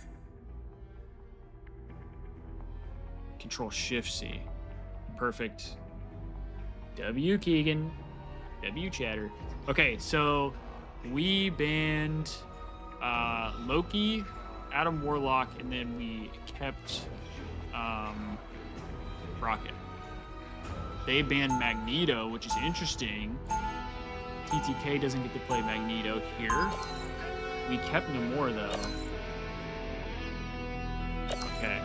Control Shift C. Perfect. W Keegan. W Chatter. Okay, so we banned Loki, Adam Warlock, and then we kept Rocket. They banned Magneto, which is interesting. TTK doesn't get to play Magneto here. We kept Namor though. Okay.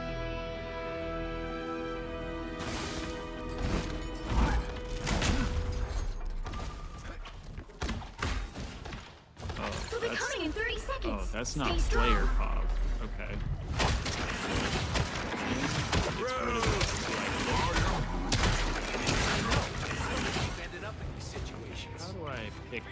They'll be coming in 30 seconds. Oh, that's not Stay strong. player pop. Okay. Gets rid of it. How do I pick?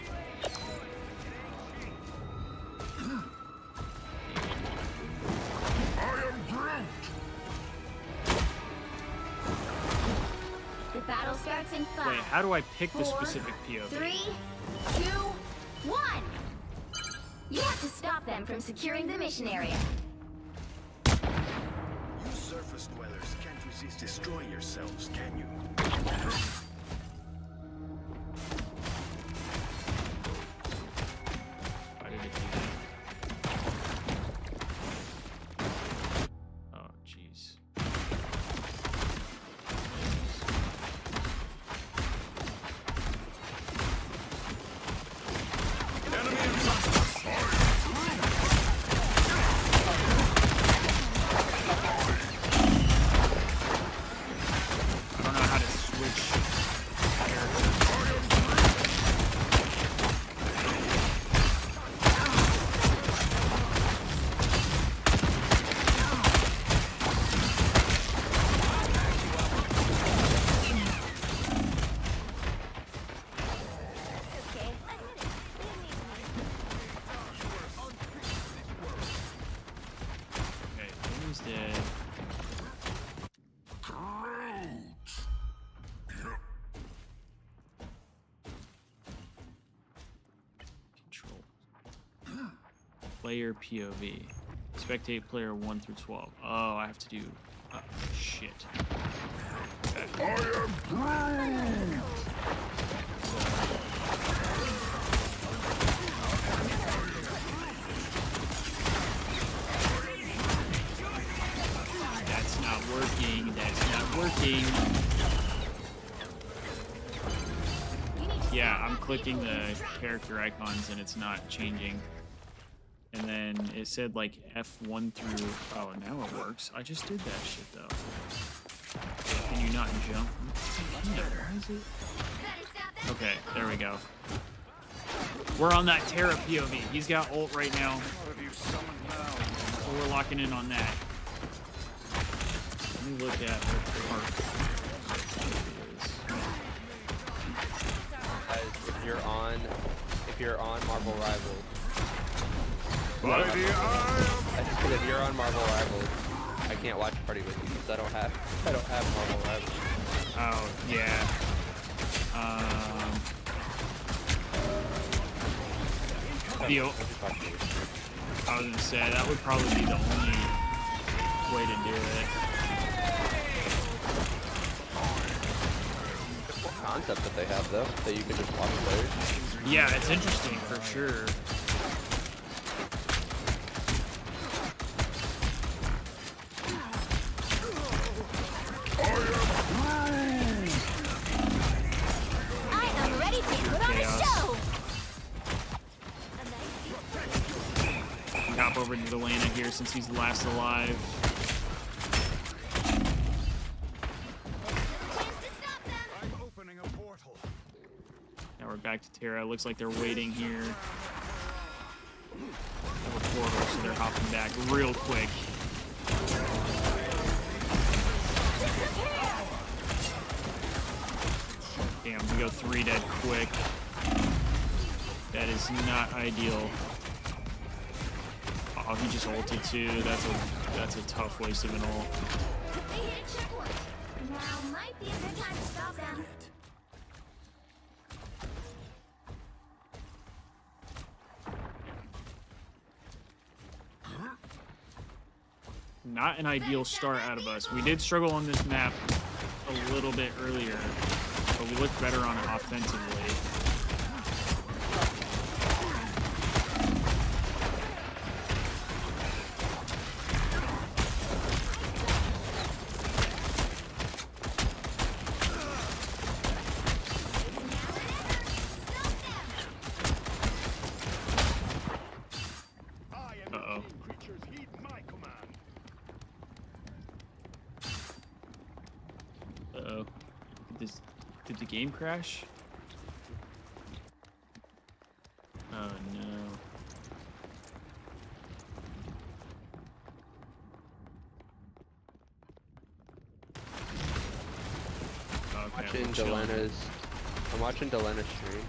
The battle starts in 5. Wait, how do I pick the 4, specific POV? 3, 2, 1. You have to stop them from securing the mission area. You surface dwellers can't resist destroying yourselves, can you? Why did it do that? Oh, jeez. I don't know how to switch Okay, Tim's dead. Control. Player POV. Spectate player 1 through 12. Oh, I have to do. Shit. Okay. That's not working. That's not working. Yeah, I'm clicking the character icons and it's not changing. And then it said like F1 through. Oh, now it works. I just did that shit though. Can you not jump? Yeah, why is it? Okay, there we go. We're on that Terra POV. He's got ult right now. So we're locking in on that. Let me look at what the heart is. Guys, if you're on Marvel Rivals. I just said if you're on Marvel Rivals, I can't watch party with you because I don't have Marvel Rivals. Oh yeah. I was gonna say that would probably be the only way to do it. Cool concept that they have though, that you can just watch players. Yeah, it's interesting for sure. I am ready to put on a show. Hop over to Delana here since he's last alive. Now we're back to Terra. Looks like they're waiting here. Or portal, so they're hopping back real quick. Damn, we go 3 dead quick. That is not ideal. Oh, he just ulted too. That's a tough waste of an ult. They hit a checkpoint. Now might be a good time to stop them. Not an ideal start out of us. We did struggle on this map a little bit earlier, but we looked better on it offensively. Uh-oh. Uh-oh. Did the game crash? Oh no. Okay, I'm watching Delena's stream.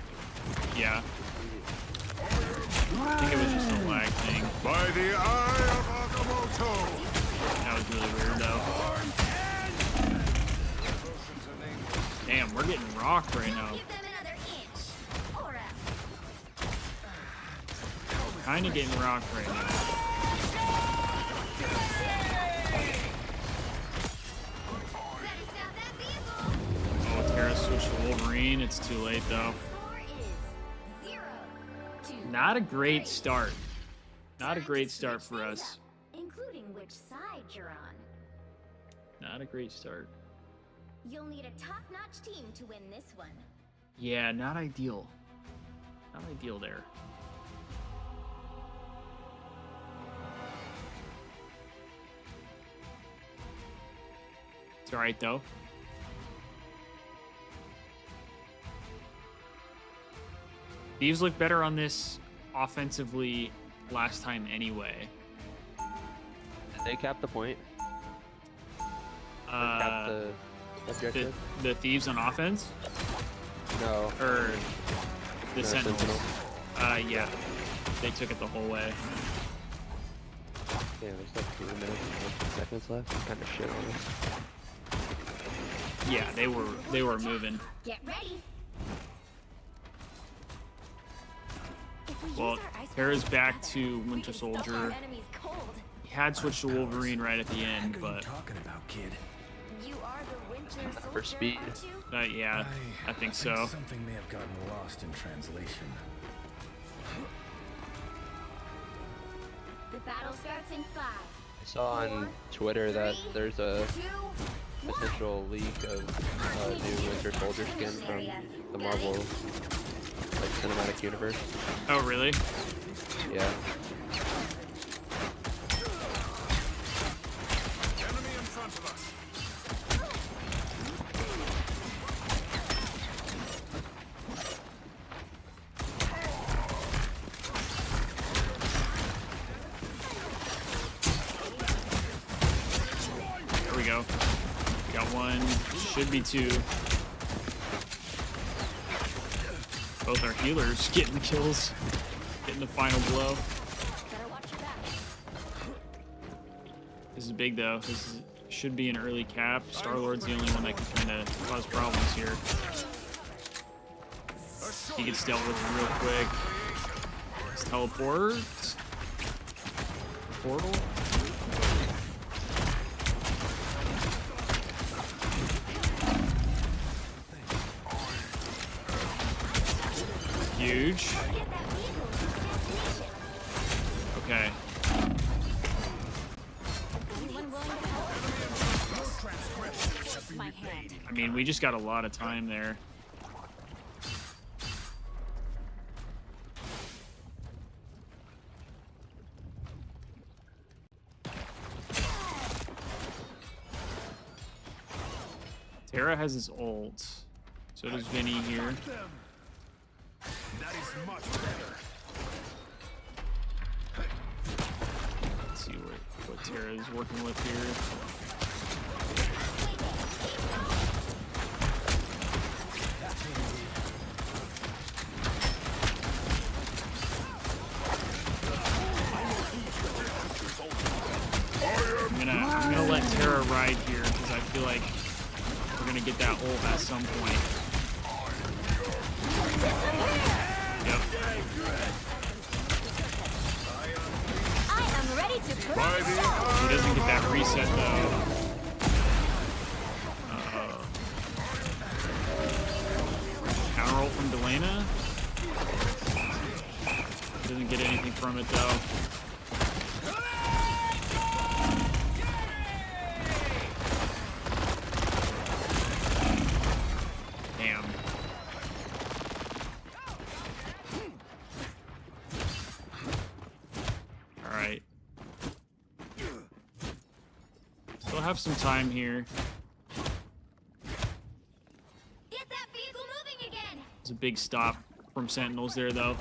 Yeah. I think it was just a lag thing. By the eye of Agamotto! That was really weird though. Damn, we're getting rocked right now. Kinda getting rocked right now. Oh, Terra switched to Wolverine. It's too late though. Not a great start. Not a great start for us. Including which side you're on. Not a great start. You'll need a top-notch team to win this one. Yeah, not ideal. Not ideal there. It's alright though. Thieves look better on this offensively last time anyway. Did they cap the point? Cap the objective? The Thieves on offense? No. Or the No, Sentinels? Yeah. They took it the whole way. Yeah, there's like 2 minutes and 50 seconds left. Kind of shit on us. Yeah, they were moving. Get ready. Well, Terra's back to Winter Soldier. He had switched to Wolverine right at the end, but talking about, kid? You are the Winter For speed. Yeah, I think so. Something may have gotten lost in translation. The battle starts in 5. I saw on Twitter that there's a potential leak of new Winter Soldier skin from the Marvel cinematic universe. Oh, really? Yeah. Enemy in front of us. There we go. Got one. Should be 2. Both our healers getting the kills, getting the final blow. This is big though. This should be an early cap. Star-Lord's the only one that can kind of cause problems here. He gets dealt with real quick. Let's teleport. Portal. Huge. Okay. I mean, we just got a lot of time there. Terra has his ult. So does Vinny here. That is much better. Let's see what Terra is working with here. I'm gonna let Terra ride here because I feel like we're gonna get that ult at some point. Yep. I am ready to put on a show. He doesn't get that reset though. Counter ult from Delana. Doesn't get anything from it though. Damn. Alright. Still have some time here. Get that vehicle moving again. It's a big stop from Sentinels there though.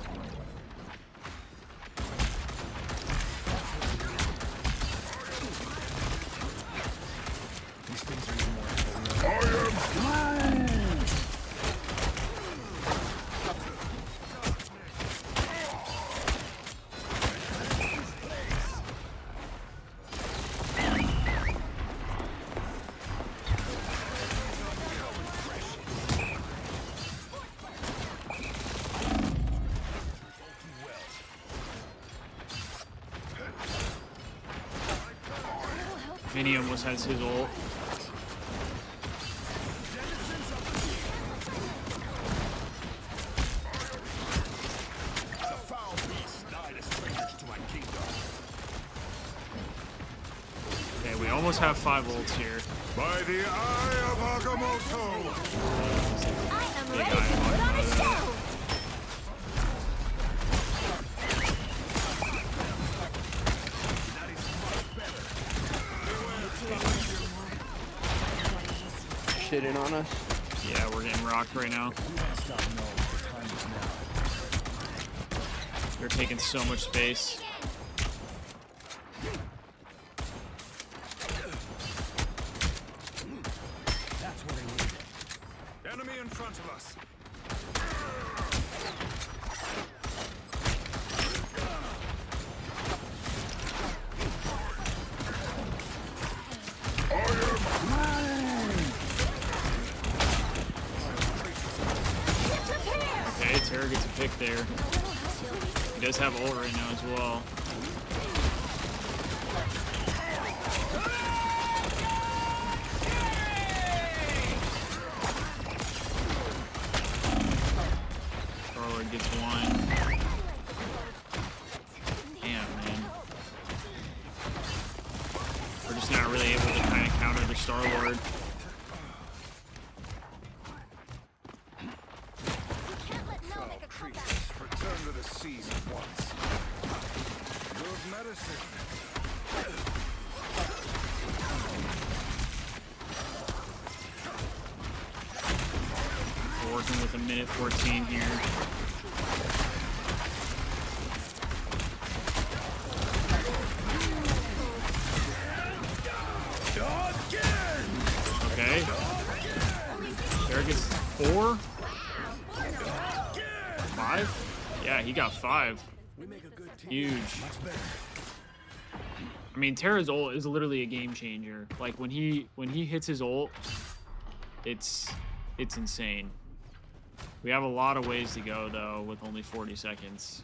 Mini almost has his ult. Okay, we almost have 5 ults here. By the eye of Agamotto! I am ready to put on a show. Shitting on us. Yeah, we're getting rocked right now. They're taking so much space. That's what I needed. Enemy in front of us. Okay, Terra gets a pick there. He does have ult right now as well. Starlord gets one. Damn, man. We're just not really able to kind of counter the Starlord. Return to the seas at once. Good medicine. We're working with a minute 14 here. Okay. There gets 4. 5? Yeah, he got 5. Huge. I mean, Terra's ult is literally a game changer. Like when he hits his ult, it's insane. We have a lot of ways to go though with only 40 seconds.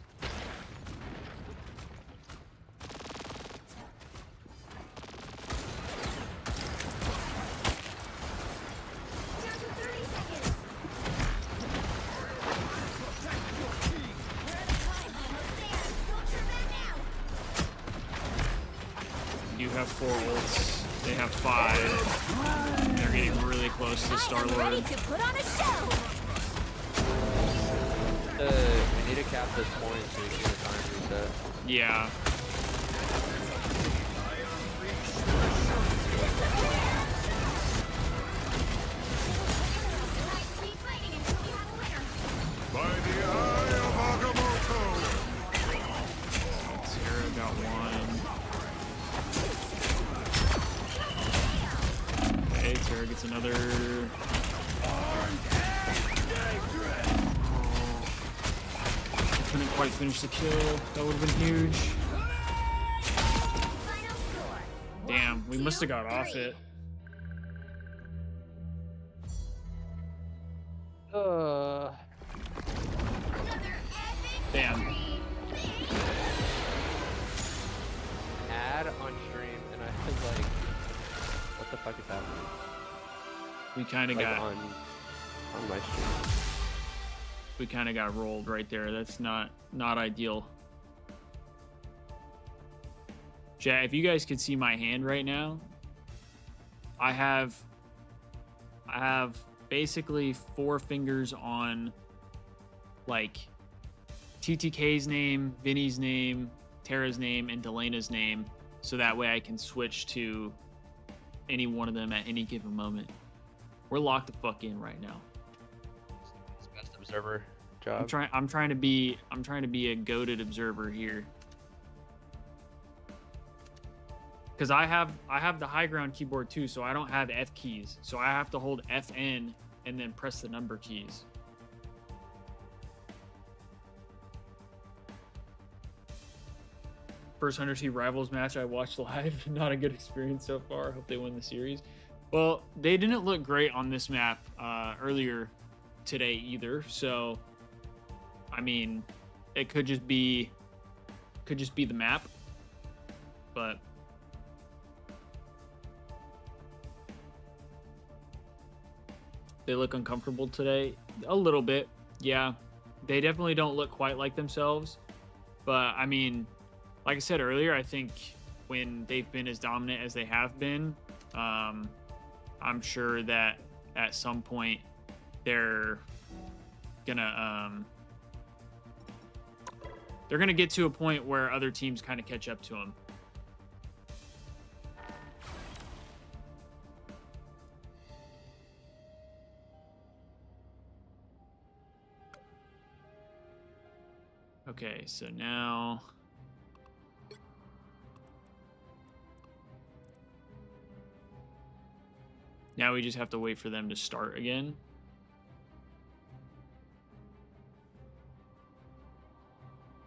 You have 4 ults. They have 5. They're getting really close to Starlord. Ready to put on a show. We need to cap this point so we can get a time reset. Yeah. By the eye of Agamotto! Terra got 1. Okay, Terra gets another. Couldn't quite finish the kill. That would have been huge. Damn, we must have got off it. Damn. Ad on stream, and I was like, what the fuck is happening? We kind of Like got on my stream. we kind of got rolled right there. That's not ideal. Chat, if you guys could see my hand right now, I have basically 4 fingers on like TTK's name, Vinny's name, Tara's name, and Delena's name, so that way I can switch to any one of them at any given moment. We're locked the fuck in right now. It's best observer job. I'm trying to be a goated observer here. Because I have the high ground keyboard too, so I don't have F keys. So I have to hold FN and then press the number keys. First 100 Team Rivals match I watched live. Not a good experience so far. Hope they win the series. Well, they didn't look great on this map earlier today either. So, I mean, it could just be the map, but they look uncomfortable today. A little bit, yeah. They definitely don't look quite like themselves, but I mean, like I said earlier, I think when they've been as dominant as they have been, I'm sure that at some point they're gonna get to a point where other teams kind of catch up to them. Okay, so now we just have to wait for them to start again.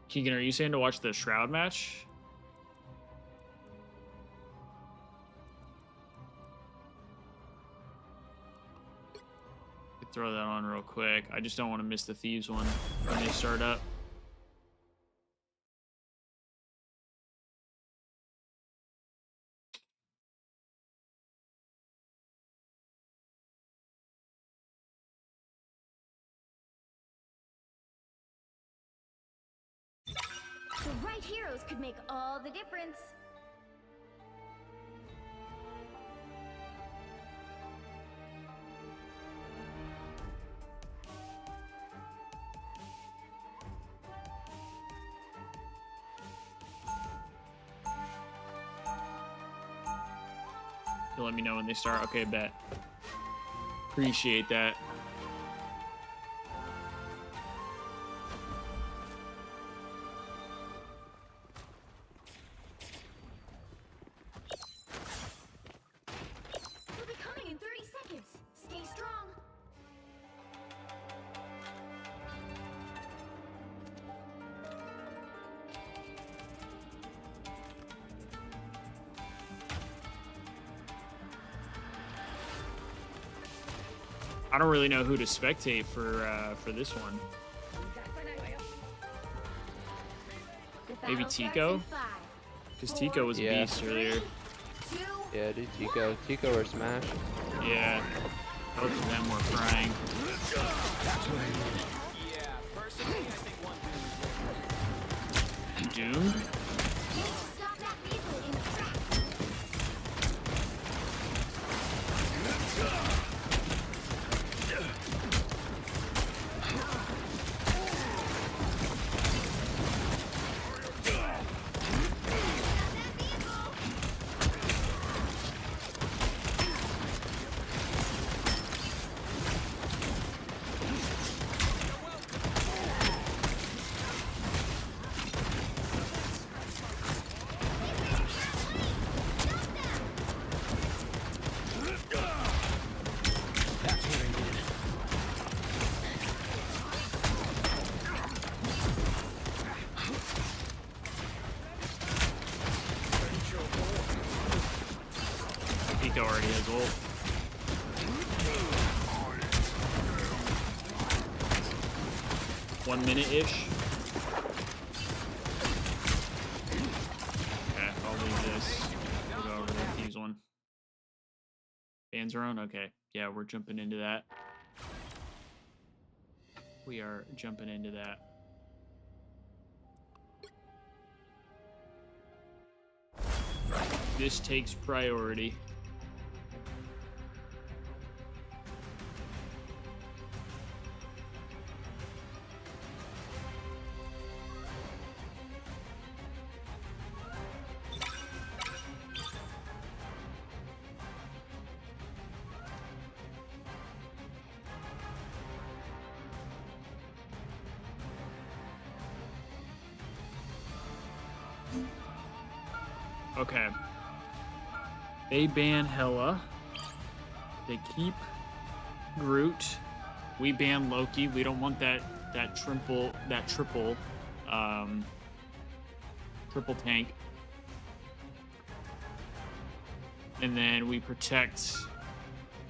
Keegan, are you saying to watch the Shroud match? Could throw that on real quick. I just don't want to miss the Thieves one when they start up. The right heroes could make all the difference. You'll let me know when they start. Okay, bet. Appreciate that. We'll be coming in 30 seconds. Stay strong. I don't really know who to spectate for this one. Maybe Tico? Because Tico was a beast earlier. Yeah, do Tico. Tico or Smash. Yeah. Both of them were crying. Doom? Stop that vehicle in its tracks. Tico already has ult. 1 minute-ish. Okay, I'll leave this. We'll go over to the Thieves one. Ban zone? Okay. Yeah, we're jumping into that. We are jumping into that. This takes priority. Okay. They ban Hela. They keep Groot. We ban Loki. We don't want that triple tank. And then we protect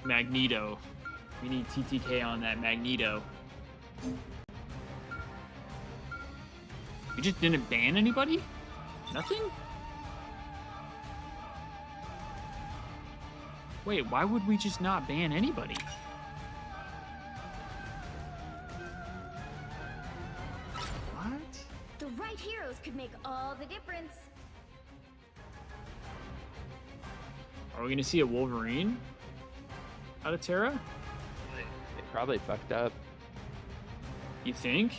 Magneto. We need TTK on that Magneto. We just didn't ban anybody? Nothing? Wait, why would we just not ban anybody? What? The right heroes could make all the difference. Are we gonna see a Wolverine out of Terra? They probably fucked up. You think?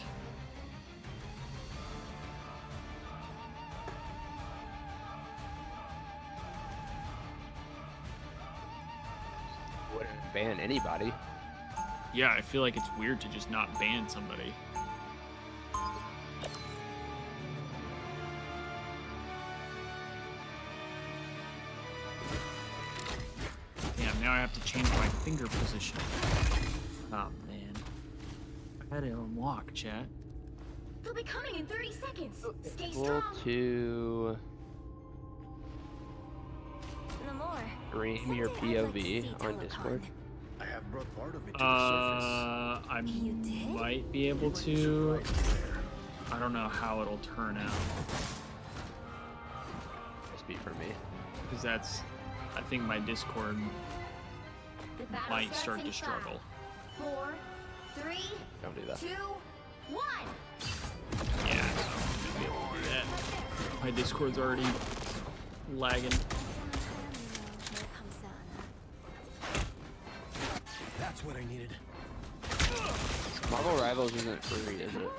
Wouldn't ban anybody. Yeah, I feel like it's weird to just not ban somebody. Damn, now I have to change my finger position. Oh, man. I had it unlock, chat. They'll be coming in 30 seconds. Stay Equal strong. to Lamore. stream your POV on Discord. I have brought part of it to the surface. I might be able to. I don't know how it'll turn out. Just be for me. Because that's, I think my Discord might start to struggle. 4, 3, Don't do that. 2, 1. Yeah, so I'm gonna be able to do that. My Discord's already lagging. That's what I needed. Marvel Rivals isn't free, is it?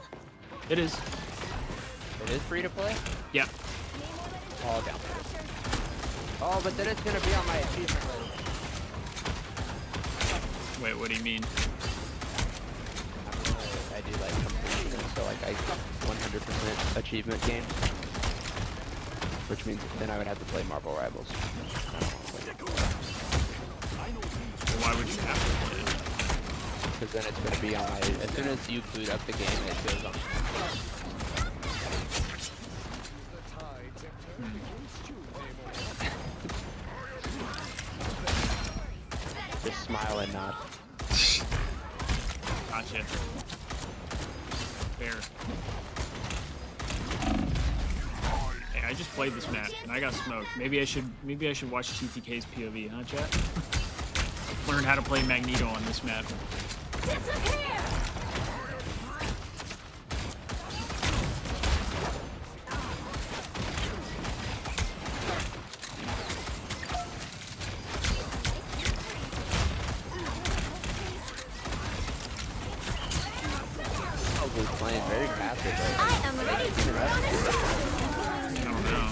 It is. It is free to play? Yeah. Oh, down. Oh, but then it's gonna be on my achievement list. Wait, what do you mean? I do like completion, so like I 100% achievement games, which means then I would have to play Marvel Rivals. Well, why would you have to play it? Because then it's gonna be on my. As soon as you boot up the game, it goes on. Just smile and nod. Gotcha. Fair. Hey, I just played this map and I got smoked. Maybe I should watch TTK's POV, huh, chat? Learn how to play Magneto on this map. Probably playing very passive. I am ready to run. I don't know.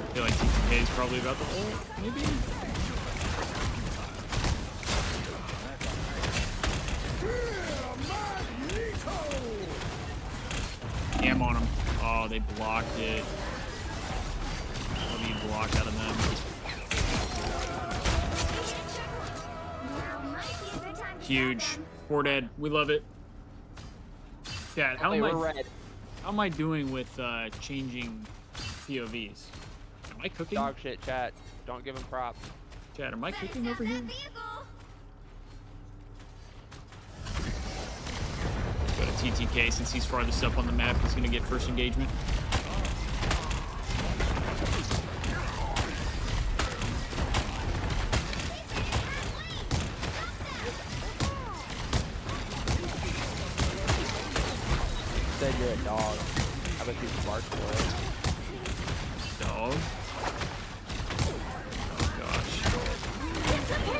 I feel like TTK is probably about the ult, maybe? Cam on him. Oh, they blocked it. What do you block out of them? Huge. 4 dead. We love it. Dad, how am I doing with changing POVs? Am I cooking? Dog shit, chat. Don't give him props. Chat, am I cooking over here? TTK since he's farthest up on the map. He's gonna get first engagement. Said you're a dog. How about you bark for it? Dog. Oh gosh.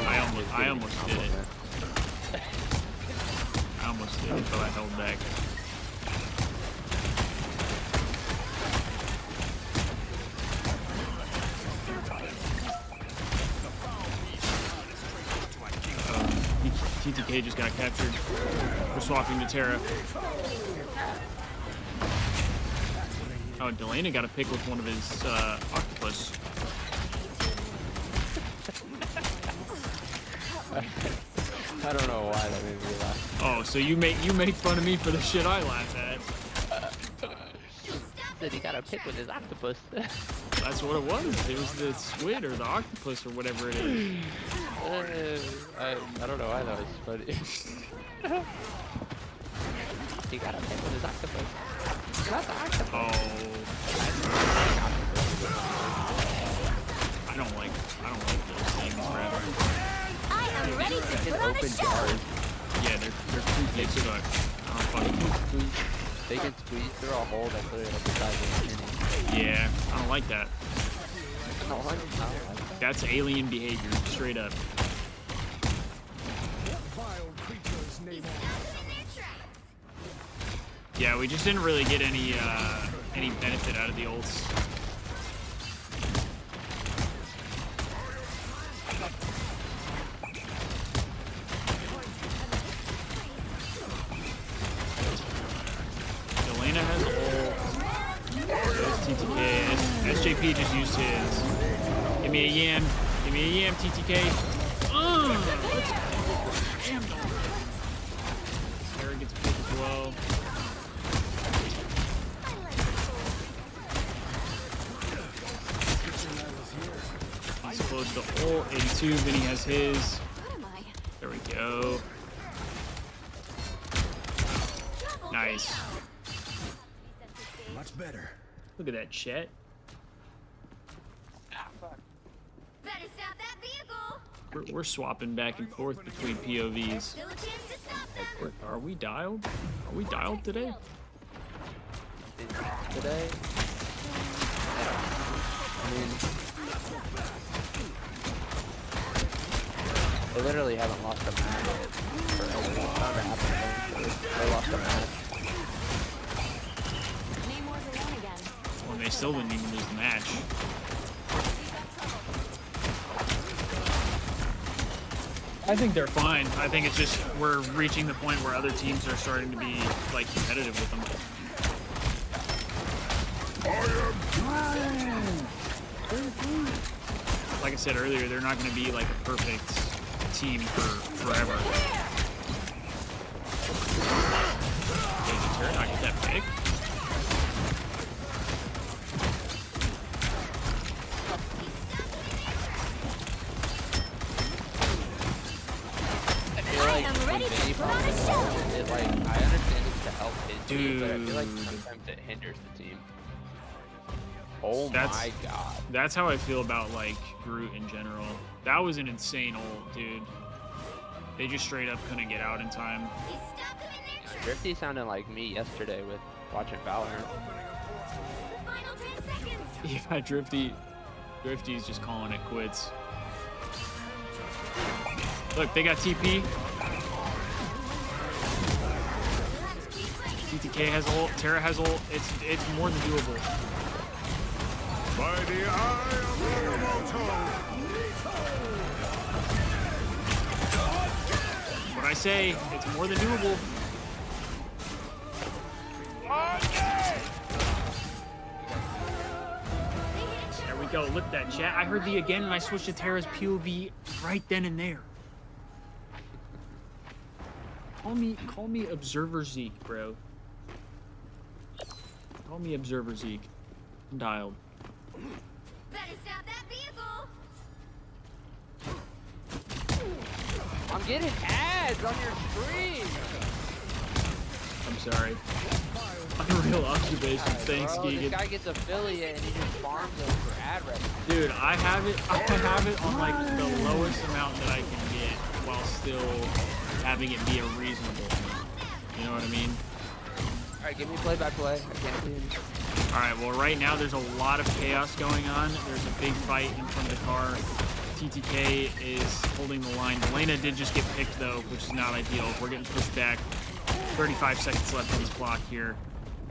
I almost did it. I almost did it, but I held back. TTK just got captured. We're swapping to Terra. Oh, Delana got a pick with one of his octopus. I don't know why that made me laugh. Oh, so you make fun of me for the shit I laugh at. Said he got a pick with his octopus. That's what it was. It was the squid or the octopus or whatever it is. I don't know why that was funny. He got a pick with his octopus. Not the octopus. Oh. I don't like those things, Brad. I am ready to put on a show. Yeah, they're creepy as fuck. They can squeeze through a hole that's literally up the size of a penny. Yeah, I don't like that. No, I don't like that. That's alien behavior, straight up. Yeah, we just didn't really get any benefit out of the ults. Delana has ult. There's TTK. SJP just used his. Give me a yam. Give me a yam, TTK. Let's go. Damn, Sarah gets a pick as well. He's close to ult. 82. Vinny has his. There we go. Nice. Much better. Look at that chat. Better stop that vehicle. We're swapping back and forth between POVs. Still a chance to stop them. Are we dialed? Are we dialed today? Today? I mean, they literally haven't lost a match forever. It's never happened. They lost a match. Well, they still didn't even lose the match. I think they're fine. I think it's just we're reaching the point where other teams are starting to be like competitive with them. Like I said earlier, they're not going to be like a perfect team for forever. Did the turret not get that pick? I feel like when Vinny pops it, like, I understand it's to help his team, but I feel like sometimes it hinders the team. Oh my god. That's how I feel about like Groot in general. That was an insane ult, dude. They just straight up couldn't get out in time. Drifty sounded like me yesterday with watching Valorant. Yeah, Drifty's just calling it quits. Look, they got TP. TTK has ult. Terra has ult. It's more than doable. By the eye of What I say, it's more than doable. There we go. Look at that chat. I heard the again and I switched to Terra's POV right then and there. Call me Observer Zeke, bro. Call me Observer Zeke. I'm dialed. Better stop that vehicle. I'm getting ads on your stream. I'm sorry. Unreal Occupation. Thanks, Bro, Keegan. this guy gets affiliate and he just farms them for ad revenue. Dude, I have it on like the lowest amount that I can get while still having it be a reasonable amount. You know what I mean? Alright, give me play-by-play. I can't do it. Alright, well right now there's a lot of chaos going on. There's a big fight in front of the car. TTK is holding the line. Elena did just get picked though, which is not ideal. We're getting pushed back. 35 seconds left on the clock here.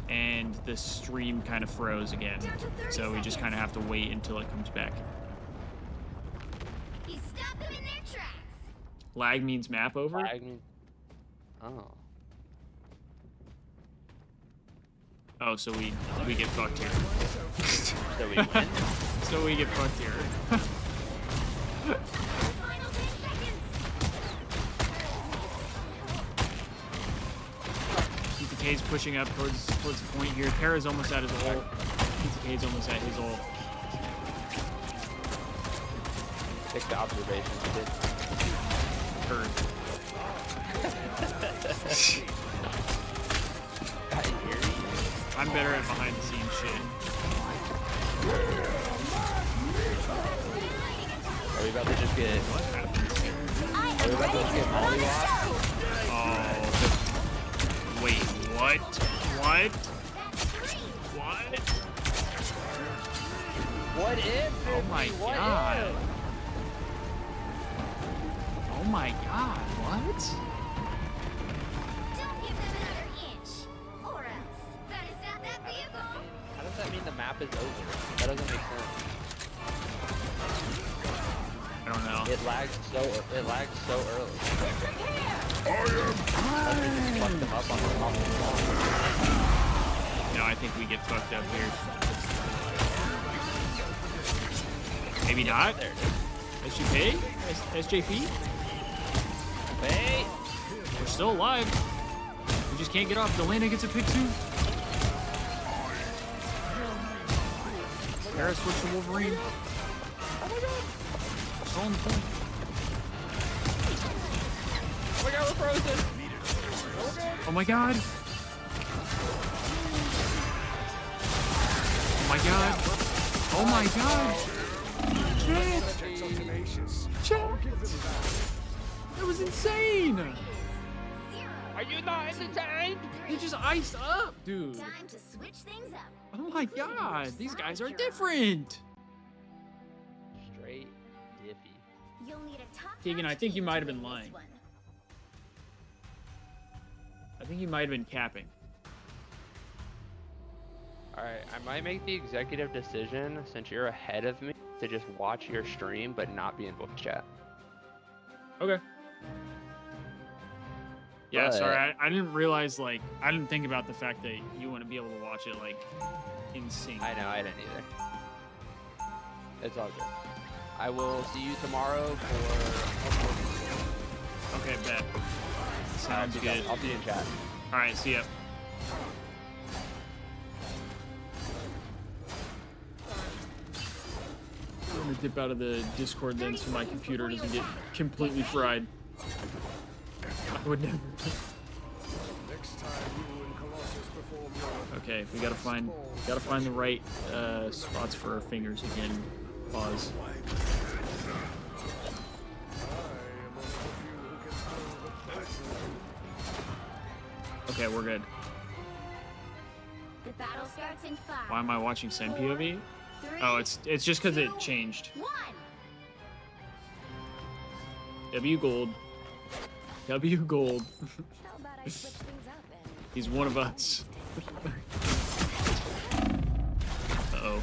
And the stream kind of froze again. So we just kind of have to wait until it comes back. He stopped them in their tracks. Lag means map over? Lag means... Oh. Oh, so we get fucked here. So we win? So we get fucked here. TTK's pushing up towards the point here. Terra's almost at his ult. TTK's almost at his ult. Take the observation. Heard. I'm better at behind the scenes shit. Are we about to just get... What happens here? Are we about to just get mollywopped? Oh. Wait, what? What? What? What if? Oh my god. Oh my god, what? Don't give them another inch, or else. Better stop that vehicle. How does that mean the map is over? That doesn't make sense. I don't know. It lags so early. Fucked them up on the top of the wall. No, I think we get fucked up here. Maybe not. There it is. SGP? SJP? Hey! We're still alive. We just can't get off. Delana gets a pick too. Kara switched to Wolverine. Still on the point. Oh my god, we're frozen! Oh my god. Oh my god. Oh my god. Chat. That was insane. Are you not entertained? They just iced up, dude. Time to switch things up. Oh my god. These guys are different. Straight diffy. You'll need a top Keegan, I think you might have been lying. I think you might have been capping. Alright, I might make the executive decision, since you're ahead of me, to just watch your stream but not be in voice chat. Okay. Yeah, But- sorry, I didn't realize, like, I didn't think about the fact that you want to be able to watch it, like, in sync. I know, I didn't either. It's all good. I will see you tomorrow for... Okay, bet. Sounds good. I'll see you in chat. Alright, see ya. I'm gonna dip out of the Discord then so my computer doesn't get completely fried. I would never. Okay, we gotta find the right spots for our fingers again. Pause. Okay, we're good. The battle starts in 5. Why am I watching Sen POV? Oh, it's just because it changed. 1. W gold. W gold. How about I switch things up and He's one of us. Uh-oh.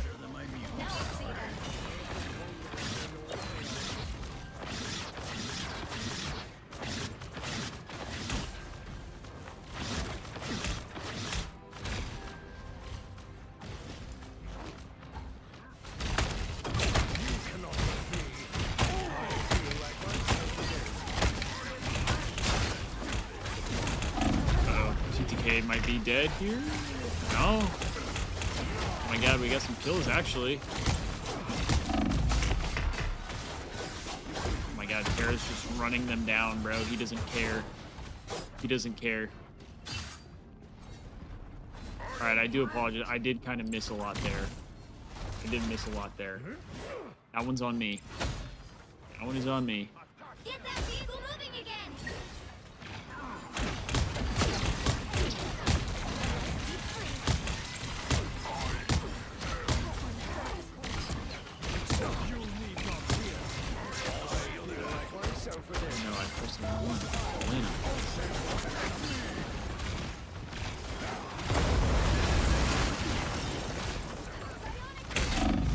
TTK might be dead here. No. Oh my god, we got some kills actually. Oh my god, Tara's just running them down, bro. He doesn't care. He doesn't care. All right, I do apologize. I did kind of miss a lot there. I did miss a lot there. That one's on me. That one is on me. Get that vehicle moving again! No, I pressed the wrong one.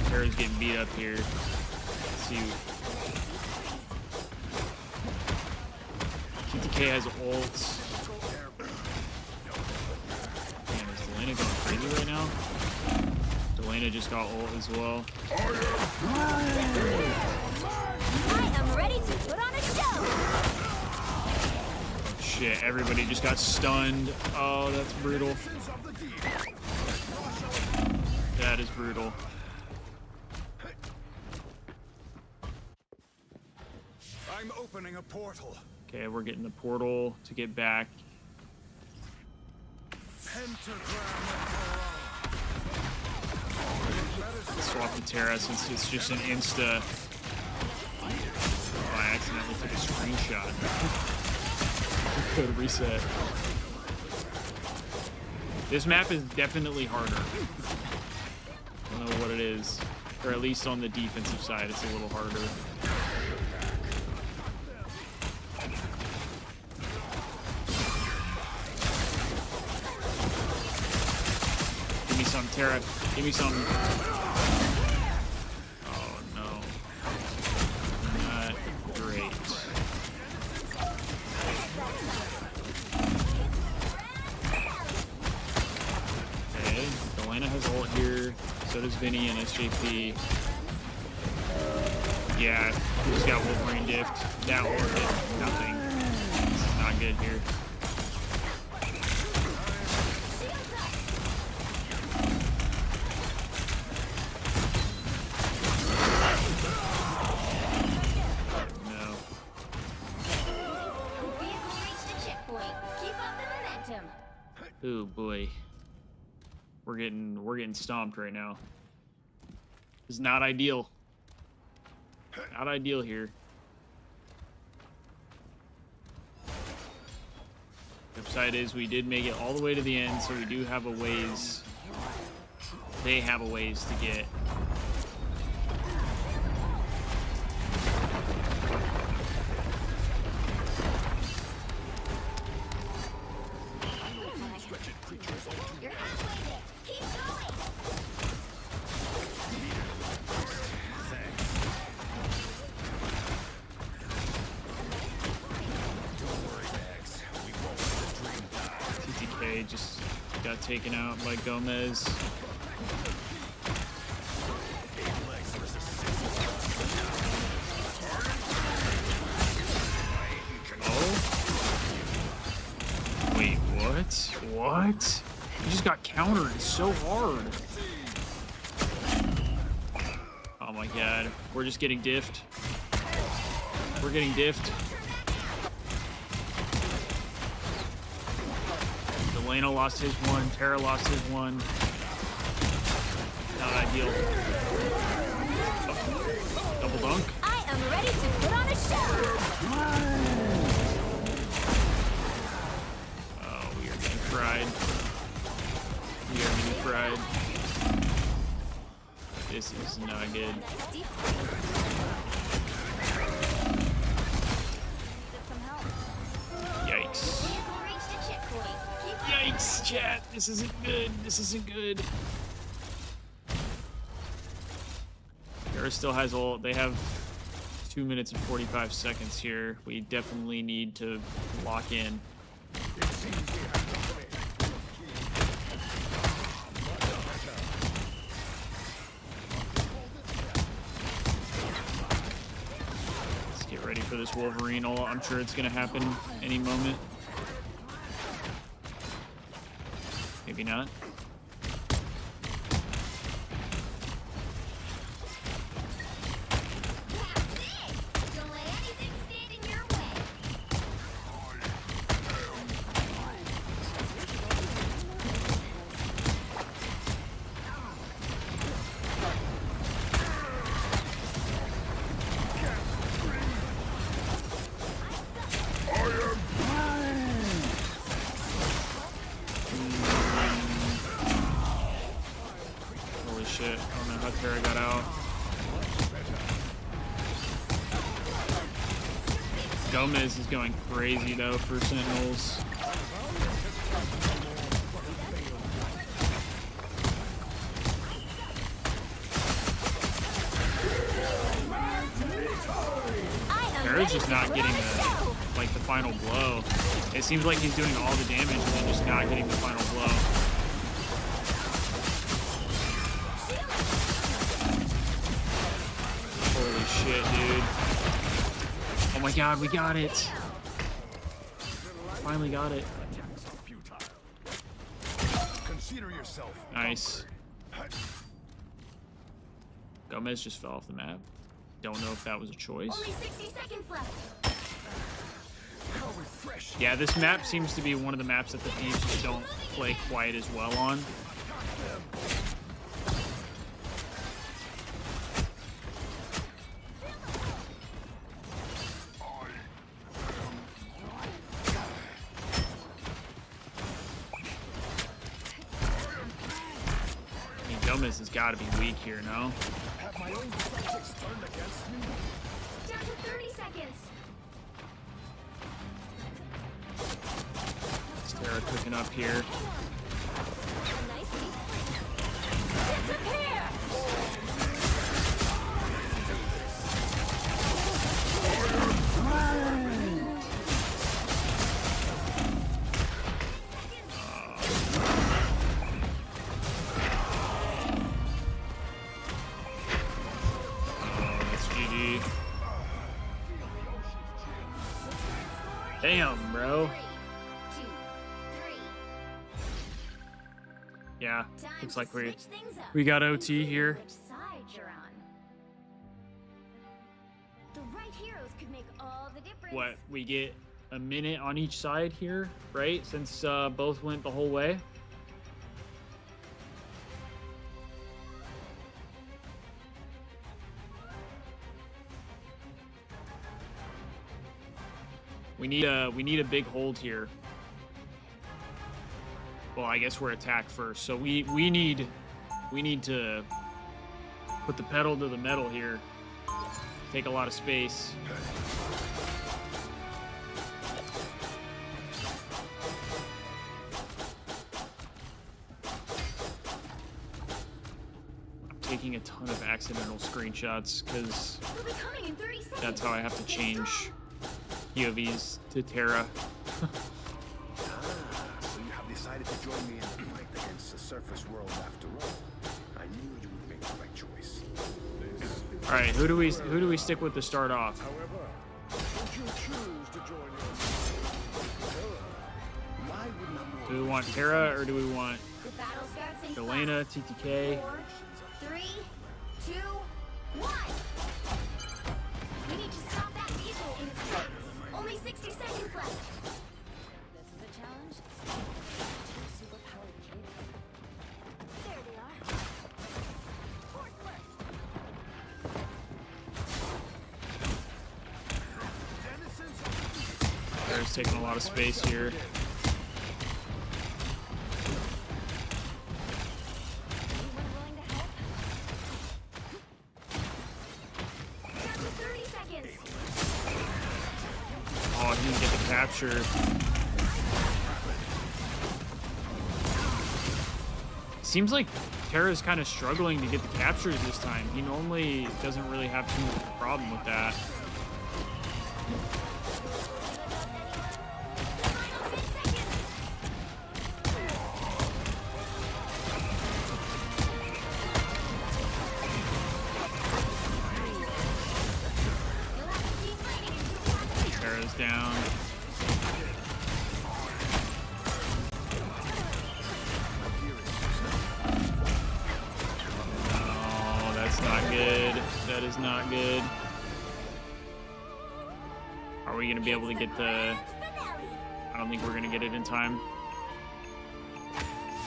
Tara's getting beat up here. Let's see. TTK has ults. Damn, is Delana going crazy right now? Delana just got ult as well. I am ready to put on a show! Oh, shit, everybody just got stunned. Oh, that's brutal. That is brutal. I'm opening a portal. Okay, we're getting the portal to get back. Swap to Terra since it's just an insta. Oh, I accidentally took a screenshot. Code reset. This map is definitely harder. I don't know what it is. Or at least on the defensive side, it's a little harder. Give me some, Terra. Give me some. Oh no. Not great. Okay, Delana has ult here. So does Vinny and SJP. Yeah, we just got Wolverine diffed. That ult did nothing. This is not good here. Oh boy, we're getting stomped right now. This is not ideal. Not ideal here. The upside is we did make it all the way to the end, so we do have a ways. They have a ways to get. You're halfway there. Keep going! TTK just got taken out by Gomez. Wait, what? What? He just got countered so hard. Oh my god. We're just getting diffed. We're getting diffed. Delana lost his one. Terra lost his one. Not ideal. Oh, double dunk. I am ready to put on a show! Oh, we are getting fried. We are getting fried. This is not good. Yikes. Yikes, chat. This isn't good. This isn't good. Terra still has ult. They have 2 minutes and 45 seconds here. We definitely need to lock in. Let's get ready for this Wolverine ult. I'm sure it's going to happen any moment. Maybe not. Gomez is going crazy though for Sentinels. Tara's just not getting the final blow. It seems like he's doing all the damage and then just not getting the final blow. Holy shit, dude. Oh my god, we got it. Finally got it. Consider yourself. Nice. Gomez just fell off the map. Don't know if that was a choice. Only 60 seconds left. Yeah, this map seems to be one of the maps that the Thieves just don't play quite as well on. I mean, Gomez has got to be weak here, no? Have my own tactics turned against me? Down to 30 seconds. Tara cooking up here. That's GG. Damn, bro. Yeah, looks like we got OT here. Which side you're on. The right heroes could make all the difference. What, we get a minute on each side here, right? Since both went the whole way. We need a big hold here. Well, I guess we're attack first, so we need to put the pedal to the metal here. Take a lot of space. I'm taking a ton of accidental screenshots because that's how I have to change POVs to Terra. Decided to join me in the fight against the surface world after all. I knew you would make the right choice. All right, who do we stick with to start off? However, should you choose to join your Do we want Terra or do we want Elena, TTK? 4, 3, 2, 1. We need to stop that vehicle in its tracks. Only 60 seconds left. This is a challenge. There they are. Terra's taking a lot of space here. Oh, he didn't get the capture. Seems like Terra's kind of struggling to get the captures this time. He normally doesn't really have too much of a problem with that. Terra's down. Oh, that's not good. That is not good. Are we going to be able to get the... I don't think we're going to get it in time.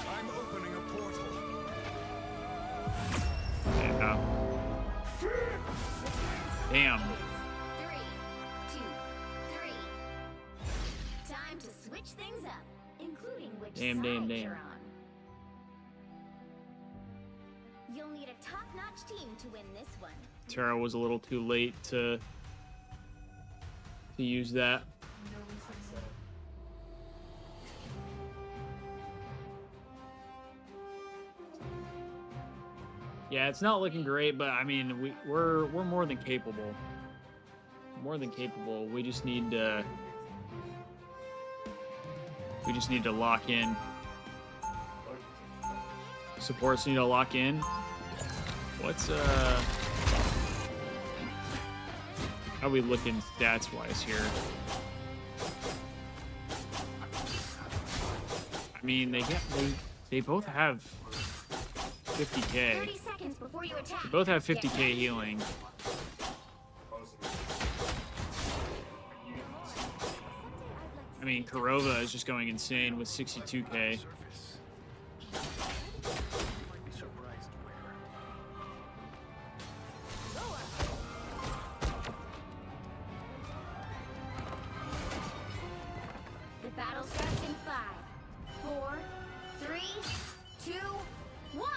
I'm opening a portal. Yeah. Damn. 3, 2, 3. Time to switch things up, including which Damn. you're on. You'll need a top-notch team to win this one. Terra was a little too late to to use that. Yeah, it's not looking great, but I mean, we're more than capable. More than capable. We just need to lock in. Supports need to lock in. What's how we looking stats wise here? I mean, they both have 50k. 30 seconds before you attack. They both have 50k healing. I mean, Kurova is just going insane with 62k. The battle starts in 5, 4, 3, 2, 1.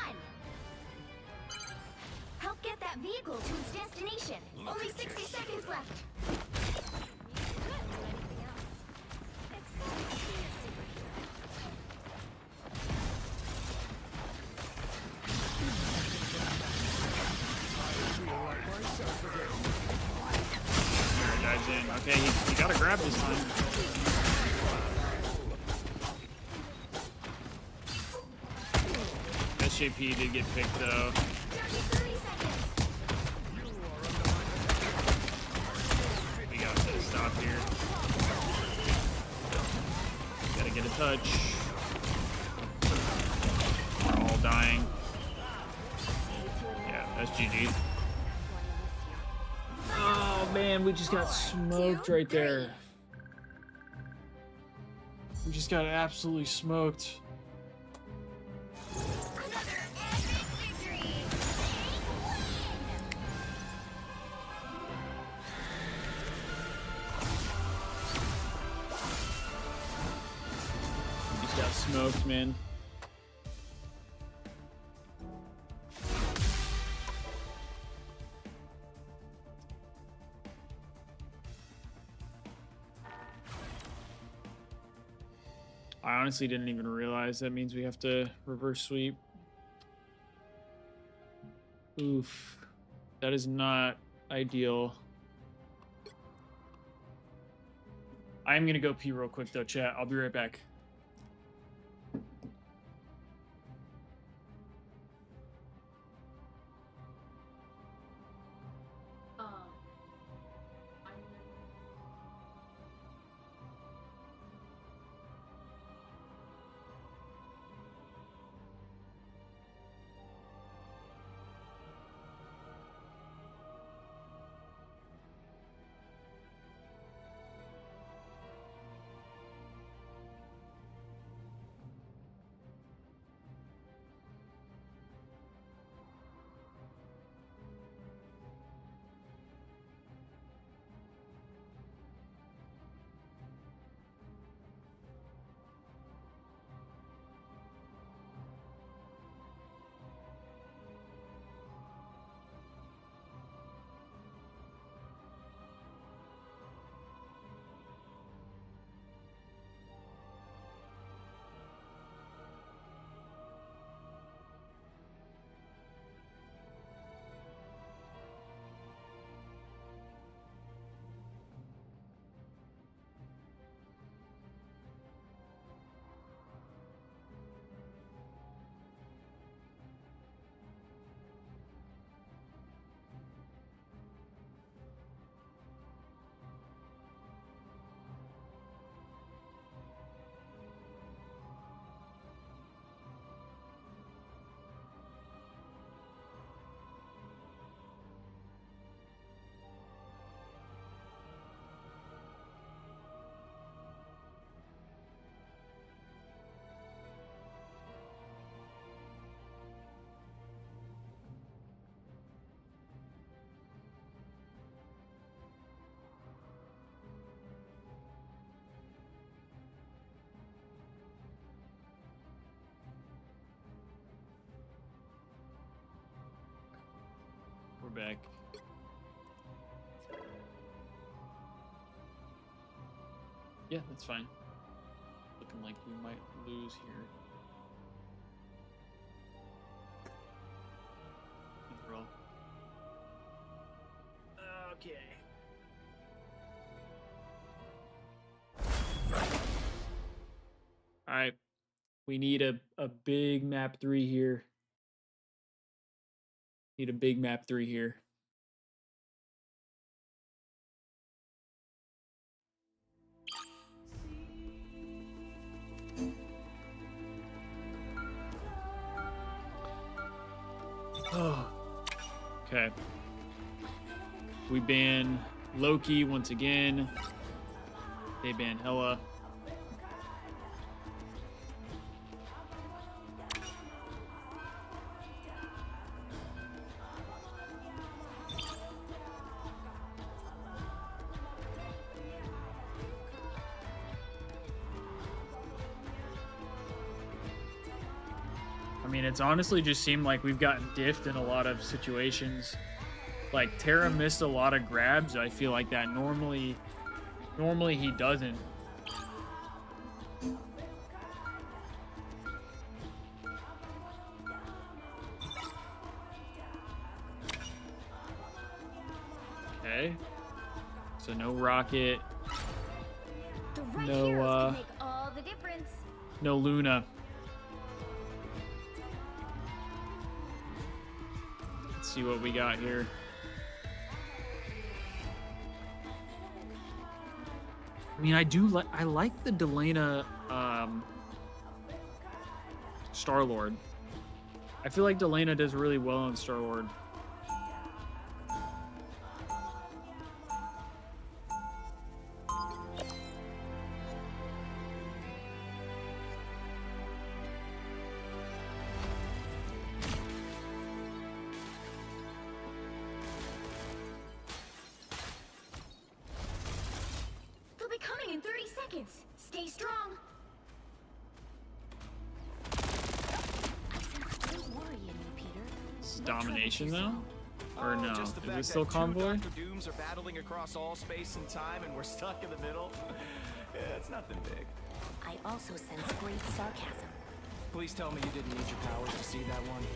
Help get that vehicle to its destination. Only 60 seconds left. Dives in. Okay, he got to grab this time. SJP did get picked though. We got to stop here. Gotta get a touch. We're all dying. Yeah, that's GG. Oh man, we just got smoked right there. We just got absolutely smoked. We just got smoked, man. I honestly didn't even realize that means we have to reverse sweep. Oof. That is not ideal. I'm gonna go pee real quick though, chat. I'll be right back. We're back. Yeah, that's fine. Looking like we might lose here. Roll. Okay. All right. We need a big map 3 here. Need a big map 3 here. Oh. Okay. We ban Loki once again. They ban Hela. I mean, it's honestly just seemed like we've gotten diffed in a lot of situations. Like, Terra missed a lot of grabs. I feel like that normally he doesn't. Okay. So no rocket. The right No, heroes can make all the difference. No Luna. Let's see what we got here. I mean, I like the Delana Star-Lord. I feel like Delana does really well on Star-Lord. They'll be coming in 30 seconds. Stay strong. Don't worry, Peter. This is domination though? Or no? Just the Is fact it still that convoy? two Dr. Dooms are battling across all space and time and we're stuck in the middle. Yeah, it's nothing big. I also sense great sarcasm. Please tell me you didn't need your powers to see that one.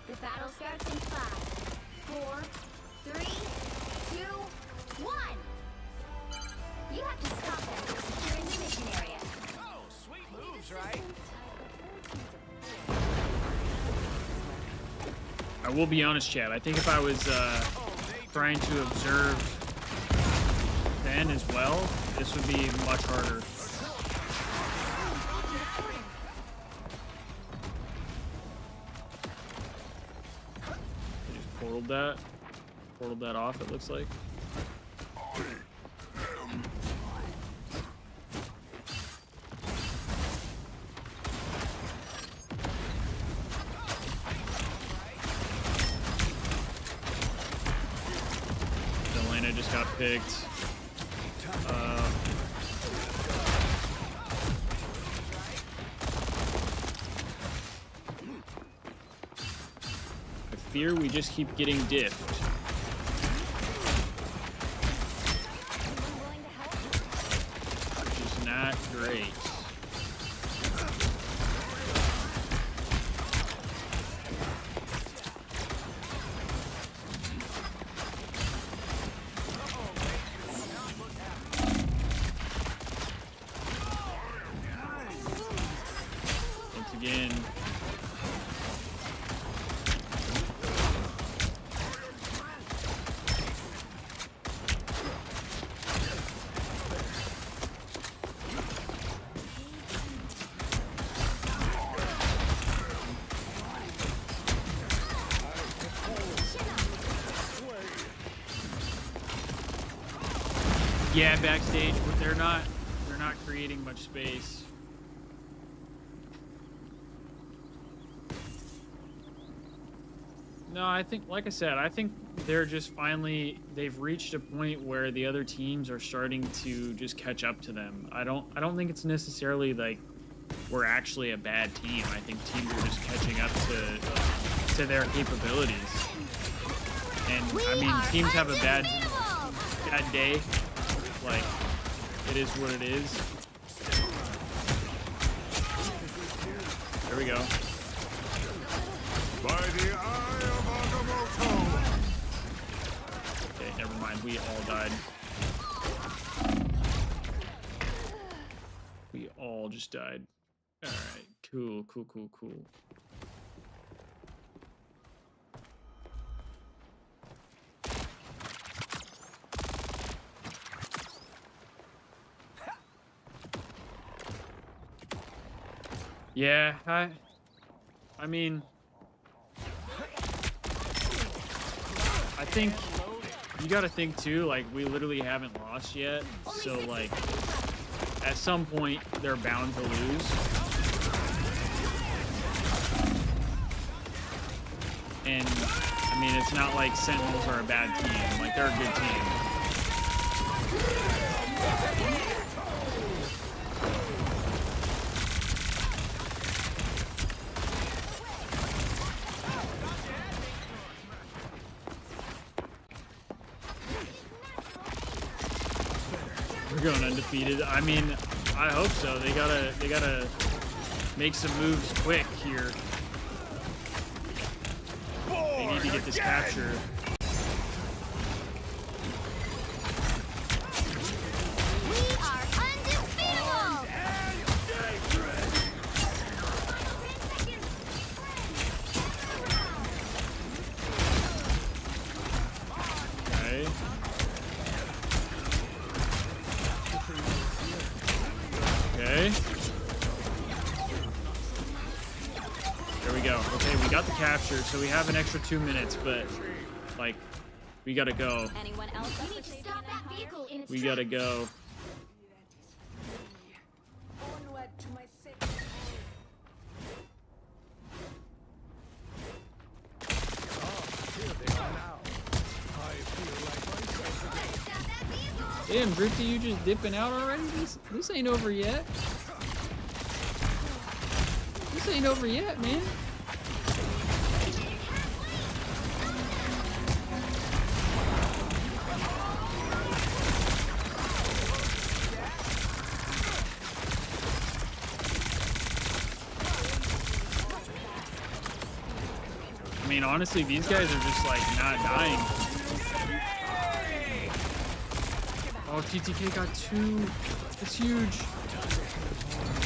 The battle starts in 5, 4, 3, 2, 1. You have to stop them from securing the mission area. Oh, sweet moves, right? I will be honest, Chad. I think if I was trying to observe then as well, this would be much harder. I just portaled that off, it looks like. Delana just got picked. I fear we just keep getting diffed. Which is not great. Once again. Yeah, backstage, but they're not creating much space. No, I think, like I said, I think they're just they've reached a point where the other teams are starting to just catch up to them. I don't think it's necessarily like we're actually a bad team. I think teams are just catching up to their capabilities. And I mean, teams have a bad day. Like, It is what it is. There we go. By the eye of Agamotto! Okay, never mind. We all died. We all just died. Alright, cool. Yeah, I mean, I think you gotta think too, like, we literally haven't lost yet, so like at some point they're bound to lose. And I mean, it's not like Sentinels are a bad team, like they're a good team. We're going undefeated. I mean, I hope so. They gotta make some moves quick here. They need to get this capture. We are undefeatable! Okay. Okay. There we go. Okay, we got the capture, so we have an extra 2 minutes, but like, we gotta go. Anyone else? We need to stop that vehicle in its We gotta go. Damn, Drifty, you just dipping out already? This ain't over yet. This ain't over yet, man. I mean, honestly, these guys are just like not dying. Oh, TTK got 2. That's huge.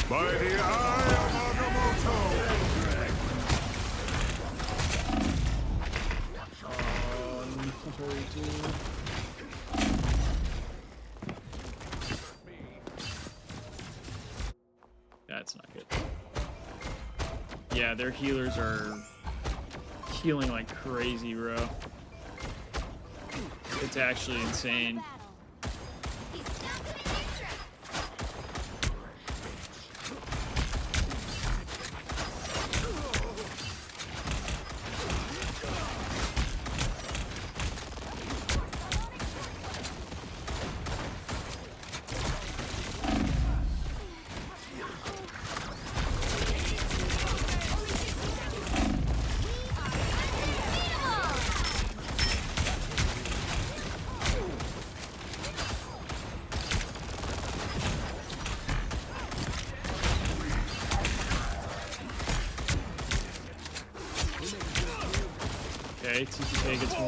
By the eye of Agamotto! Oh, no, dude. That's not good. Yeah, their healers are healing like crazy, bro. It's actually insane. Okay, TTK gets 1.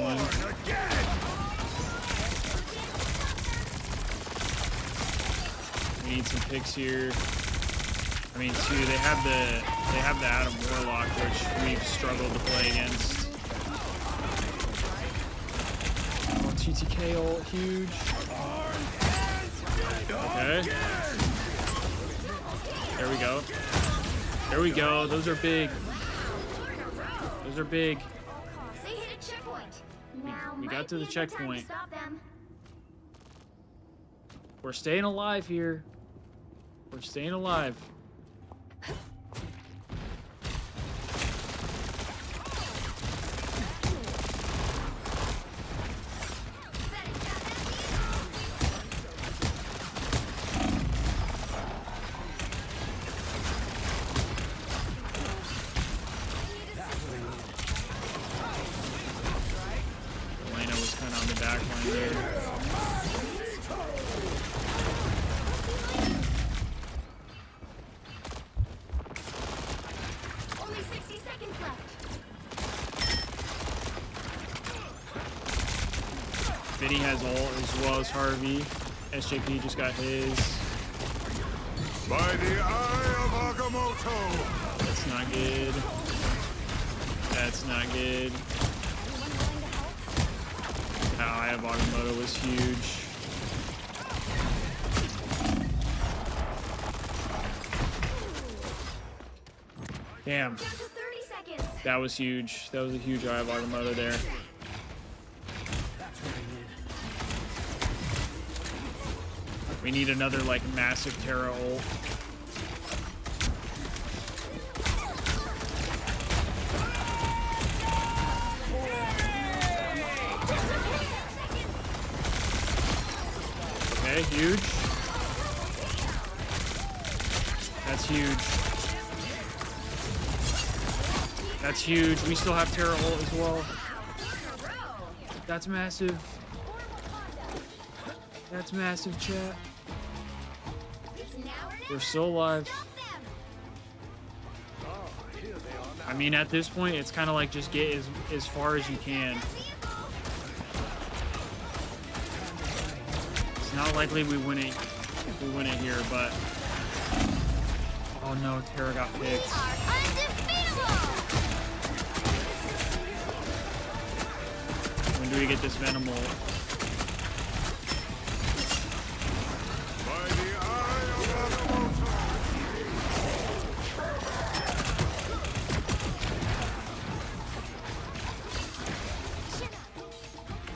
We need some picks here. I mean, 2. They have the Adam Warlock, which we've struggled to play against. Oh, TTK ult, huge. Okay. There we go. There we go. Those are big. Those are big. They hit a checkpoint. Now We might got to be the a good time to checkpoint. stop them. We're staying alive here. We're staying alive. Elena was kind of on the back line there. Vinny has ult as well as Harvey. SJP just got his. By the eye of Agamotto! That's not good. That's not good. That eye of Agamotto was huge. Damn. That was huge. That was a huge eye of Agamotto there. We need another like massive Terra ult. Okay, huge. That's huge. That's huge. We still have Terra ult as well. That's massive. That's massive, chat. We're still alive. I mean, at this point, it's kind of like just get as far as you can. It's not likely we win it if we win it here, but oh no, Terra got picked. When do we get this Venom ult?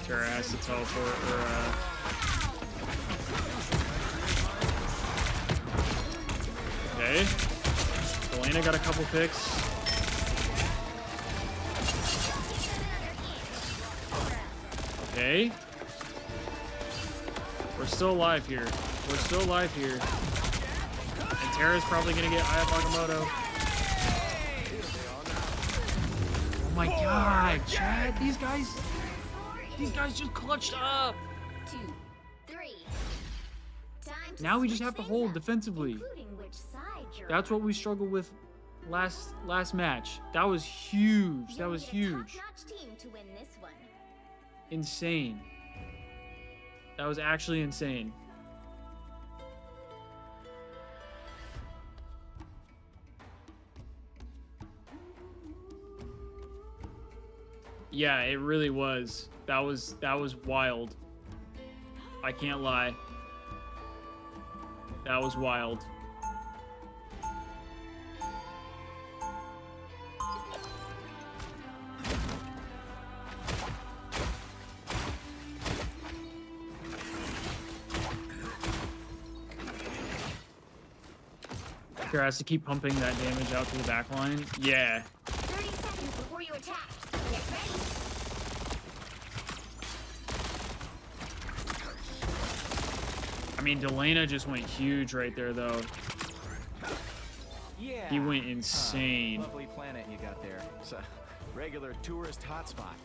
Terra has to teleport or okay. Elena got a couple picks. Okay. We're still alive here. We're still alive here. And Terra's probably gonna get Eye of Agamotto. Oh my god, Chad, these guys just clutched up. 2, 3. Now we just have to hold defensively. That's what we struggled with last match. That was huge. That was huge. Team to win this one. Insane. That was actually insane. Yeah, it really was. That was wild. I can't lie. That was wild. Here has to keep pumping that damage out to the back line. Yeah. 30 seconds before you attack. Get ready. I mean, Delana just went huge right there, though. Yeah. He went insane. Lovely planet you got there. It's a regular tourist hotspot.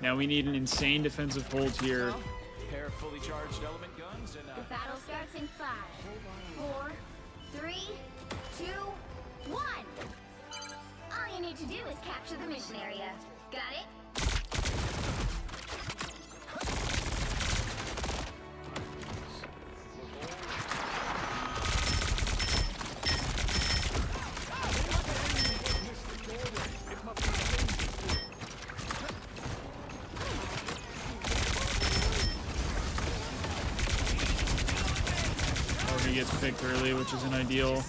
Now we need an insane defensive hold here. Pair of fully charged element guns and The battle starts in 5, 4, 3, 2, 1. All you need to do is capture the mission area. Got it? Oh, he gets picked early, which isn't ideal.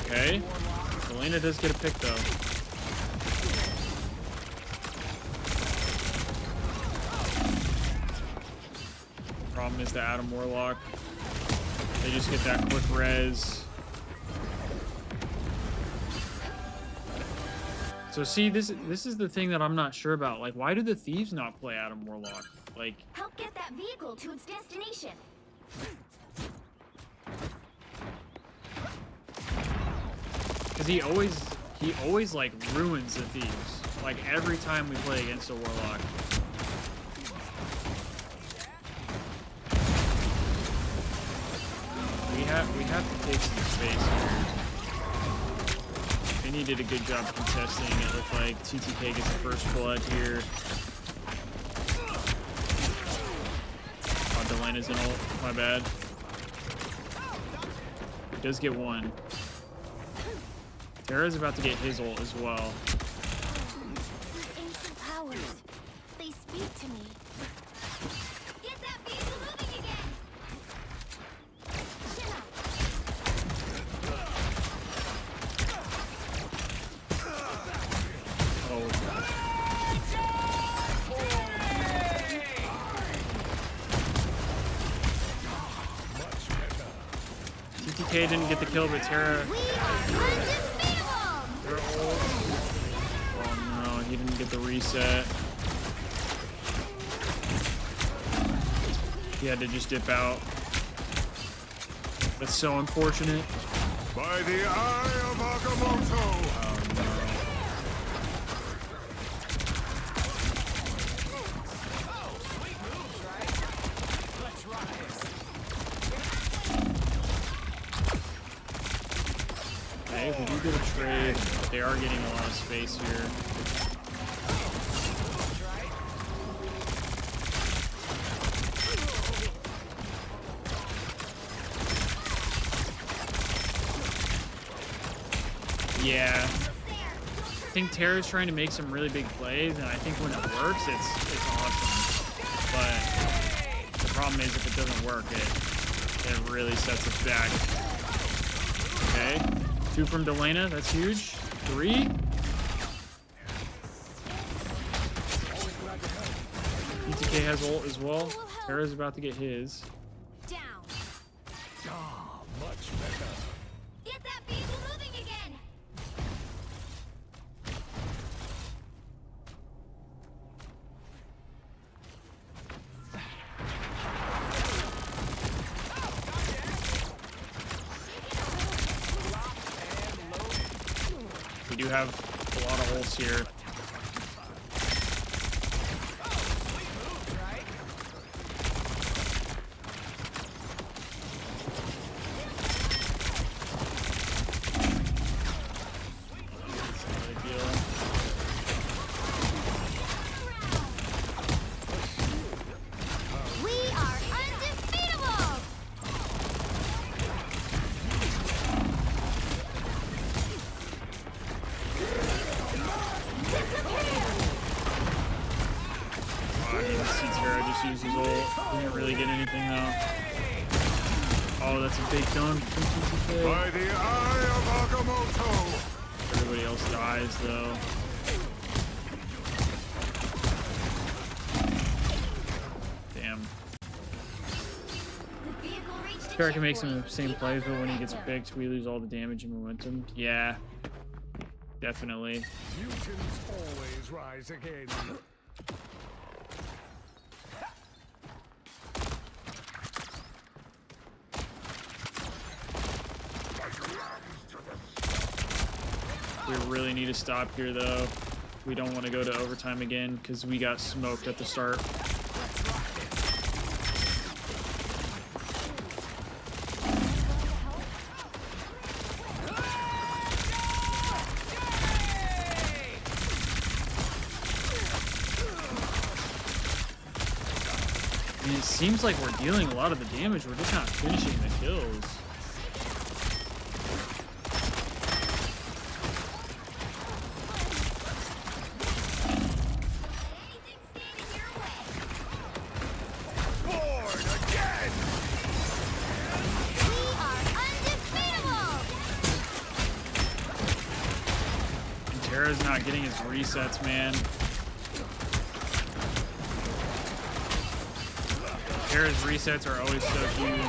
Okay. Elena does get a pick, though. Problem is the Adam Warlock. They just get that quick res. So see, this is the thing that I'm not sure about. Like, why do the Thieves not play Adam Warlock? Like, Help get that vehicle to its destination. because he always like ruins the Thieves. Like every time we play against a Warlock. We have to take some space here. They did a good job contesting. It looked like TTK gets the first blood here. Oh, Delena's in ult. My bad. He does get one. Terra's about to get his ult as well. Ancient powers. They speak to me. Get that vehicle moving again. Chin up. Oh. TTK didn't get the kill, but Terra. Oh no, he didn't get the reset. He had to just dip out. That's so unfortunate. By the eye of Agamotto! Oh no. Okay, if we do get a trade, they are getting a lot of space here. Yeah. I think Terra's trying to make some really big plays, and I think when it works, it's awesome. But the problem is if it doesn't work, it really sets us back. Okay. 2 from Delena, that's huge. 3. PTK has ult as well. Terra's about to get his. Down. Ah, much better. Get that vehicle moving again. We do have a lot of ults here. We are undefeatable. I didn't see Terra just use his ult. Didn't really get anything though. Oh, that's a big dunk from TTK. By the eye of Agamotto! Everybody else dies though. Damn. Terra can make some of the same plays, but when he gets picked, we lose all the damage and momentum. Yeah. Definitely. Mutants always rise again. We really need to stop here though. We don't want to go to overtime again because we got smoked at the start. I mean, it seems like we're dealing a lot of the damage. We're just not finishing the kills. And Terra's not getting his resets, man. Terra's resets are always so huge.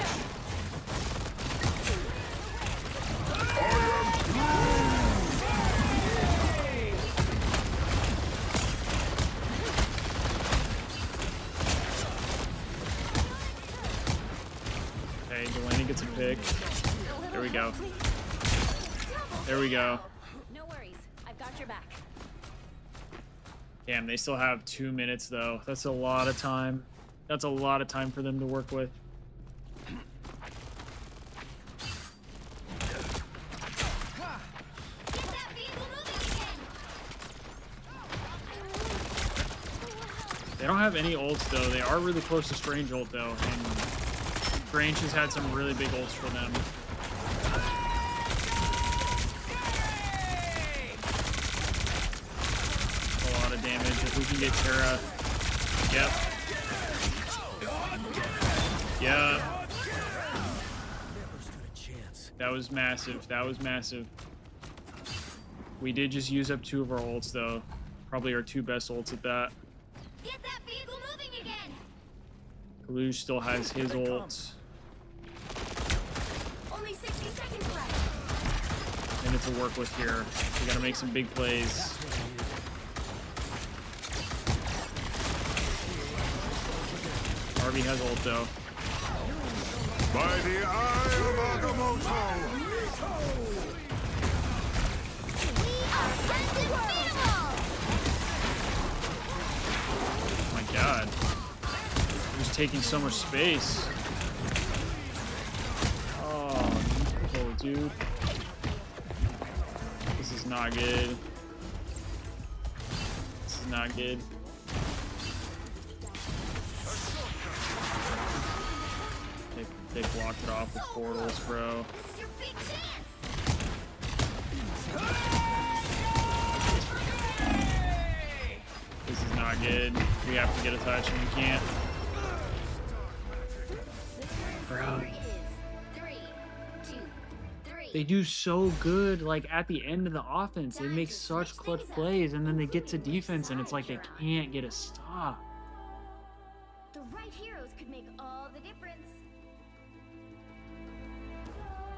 Okay, Delaney gets a pick. There we go. There we go. No worries. I've got your back. Damn, they still have 2 minutes though. That's a lot of time. That's a lot of time for them to work with. don't have any ults though. They are really close to Strange ult though, and Strange has had some really big ults for them. A lot of damage. If we can get Terra. Yep. Yeah. That was massive. That was massive. We did just use up 2 of our ults though. Probably our 2 best ults at that. Get that vehicle moving again. Kalush still has his ults. Only 60 seconds left. And to work with here. We gotta make some big plays. Harvey has ult though. By the eye of Agamotto! Oh my god. He's taking so much space. Oh, dude. This is not good. This is not good. They blocked it off with portals, bro. This is not good. We have to get a touch and we can't. Bro. They do so good, like, at the end of the offense. They make such clutch plays, and then they get to defense, and it's like they can't get a stop. The right heroes could make all the difference.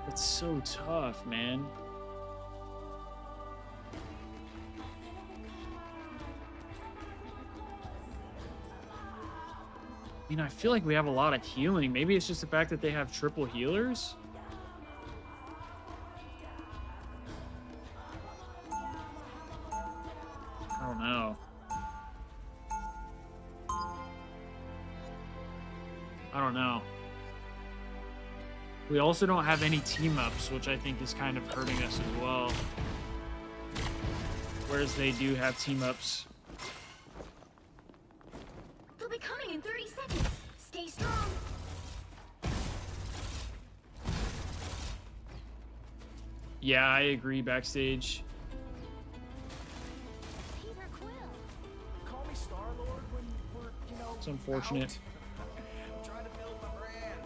It's so tough, man. I mean, I feel like we have a lot of healing. Maybe it's just the fact that they have triple healers. I don't know. I don't know. We also don't have any team ups, which I think is kind of hurting us as well. Whereas they do have team ups. They'll be coming in 30 seconds. Stay strong. Yeah, I agree, backstage. Call me Star-Lord when we're, you know, It's unfortunate. I'm trying to build my brand.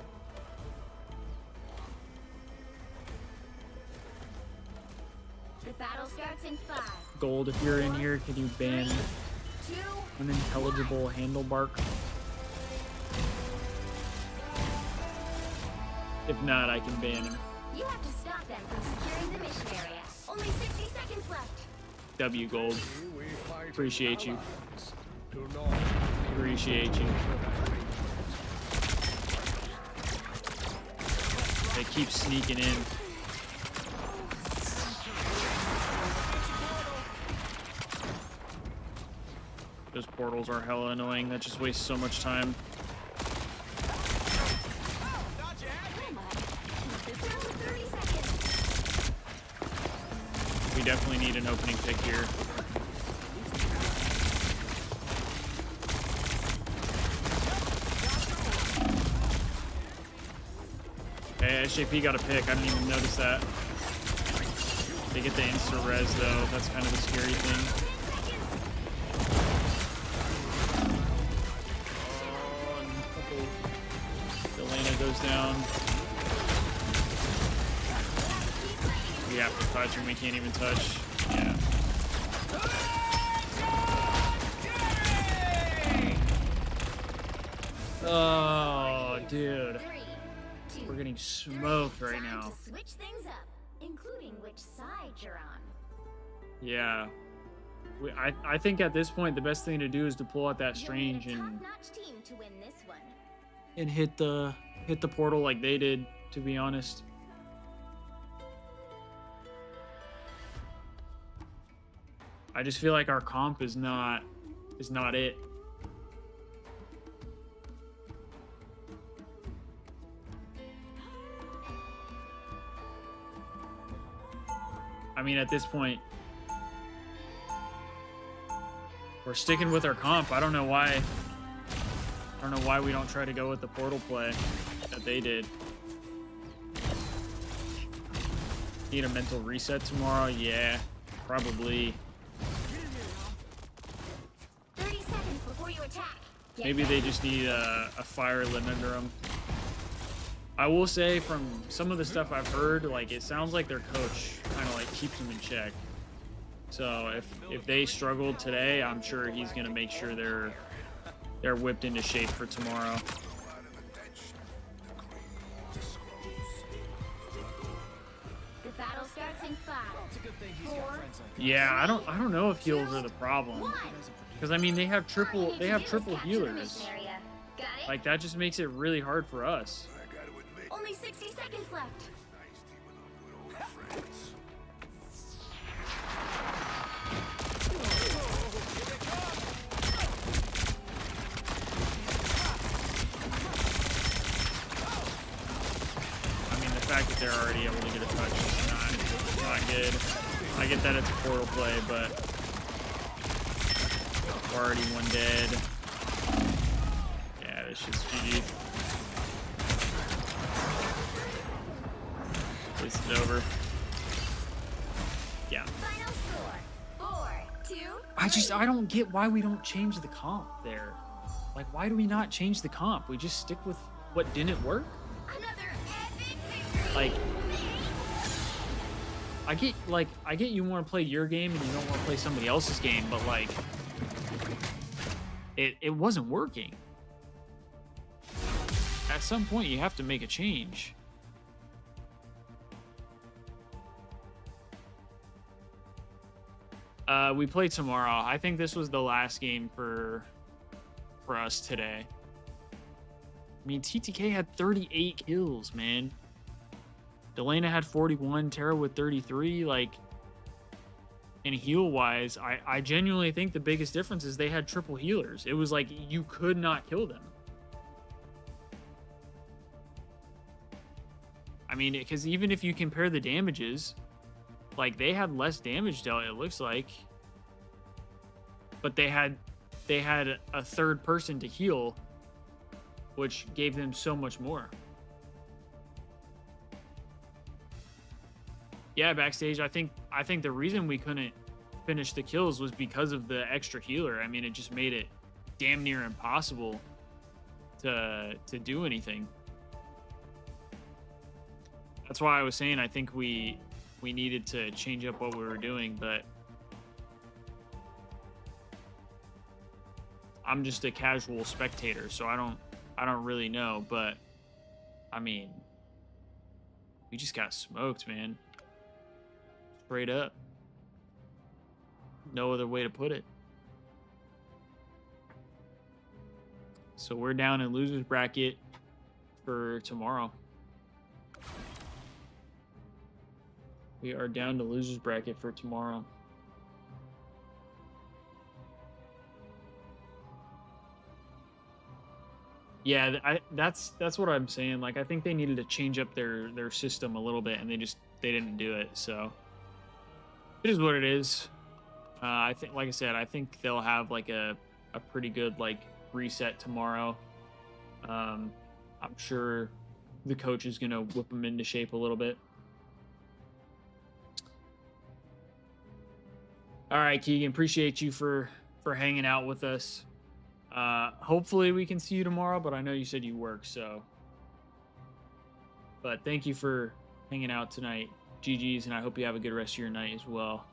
The battle starts in 5. Gold, if you're in here, can you ban 2. unintelligible handlebark? If not, I can ban him. You have to stop them from securing the mission area. Only 60 seconds left. W Gold. Appreciate you. Do not Appreciate you. They keep sneaking in. Those portals are hella annoying. That just wastes so much time. We definitely need an opening pick here. Okay, SJP got a pick. I didn't even notice that. They get the insta-res though. That's kind of the scary thing. Delana goes down. We have to touch and we can't even touch. Yeah. Oh, dude. We're getting smoked right now. Switch things up, including which side you're on. Yeah. I think at this point the best thing to do is to pull out that Strange and Top-notch team to win this one. hit the portal like they did, to be honest. I just feel like our comp is not it. I mean, at this point, we're sticking with our comp. I don't know why don't know why we don't try to go with the portal play that they did. Need a mental reset tomorrow? Yeah, probably. 30 seconds before you attack. Maybe they just need a fire lit under them. I will say from some of the stuff I've heard, like it sounds like their coach kind of like keeps them in check. So if they struggled today, I'm sure he's gonna make sure they're whipped into shape for tomorrow. The battle starts in 5, 4. Yeah, I don't know if heals are the problem. Because I mean they have triple healers. Like that just makes it really hard for us. Only 60 seconds left. I mean, the fact that they're already able to get a touch is not good. I get that it's a portal play, but already one dead. Yeah, this shit's GG. Place it over. Yeah. Final score, 4-2. I don't get why we don't change the comp there. Like, why do we not change the comp? We just stick with what didn't work? Another epic victory. Like, I get you want to play your game and you don't want to play somebody else's game, but like, it wasn't working. At some point, you have to make a change. We play tomorrow. I think this was the last game for us today. I mean, TTK had 38 kills, man. Delana had 41, Terra with 33. Like, and heal-wise, I genuinely think the biggest difference is they had triple healers. It was like you could not kill them. I mean, because even if you compare the damages, like they had less damage dealt, it looks like. But they had a third person to heal, which gave them so much more. Yeah, backstage, I think the reason we couldn't finish the kills was because of the extra healer. I mean, it just made it damn near impossible to do anything. That's why I was saying I think we needed to change up what we were doing, but I'm just a casual spectator, so I don't really know, but I mean, we just got smoked, man. Straight up. No other way to put it. So we're down in losers bracket for tomorrow. We are down to losers bracket for tomorrow. Yeah, that's what I'm saying. Like, I think they needed to change up their system a little bit, and they didn't do it. So it is what it is. I think, like I said, I think they'll have like a pretty good like reset tomorrow. I'm sure the coach is gonna whip them into shape a little bit. All right, Keegan, appreciate you for hanging out with us. Hopefully we can see you tomorrow, but I know you said you work, so. But thank you for hanging out tonight. GG's, and I hope you have a good rest of your night as well.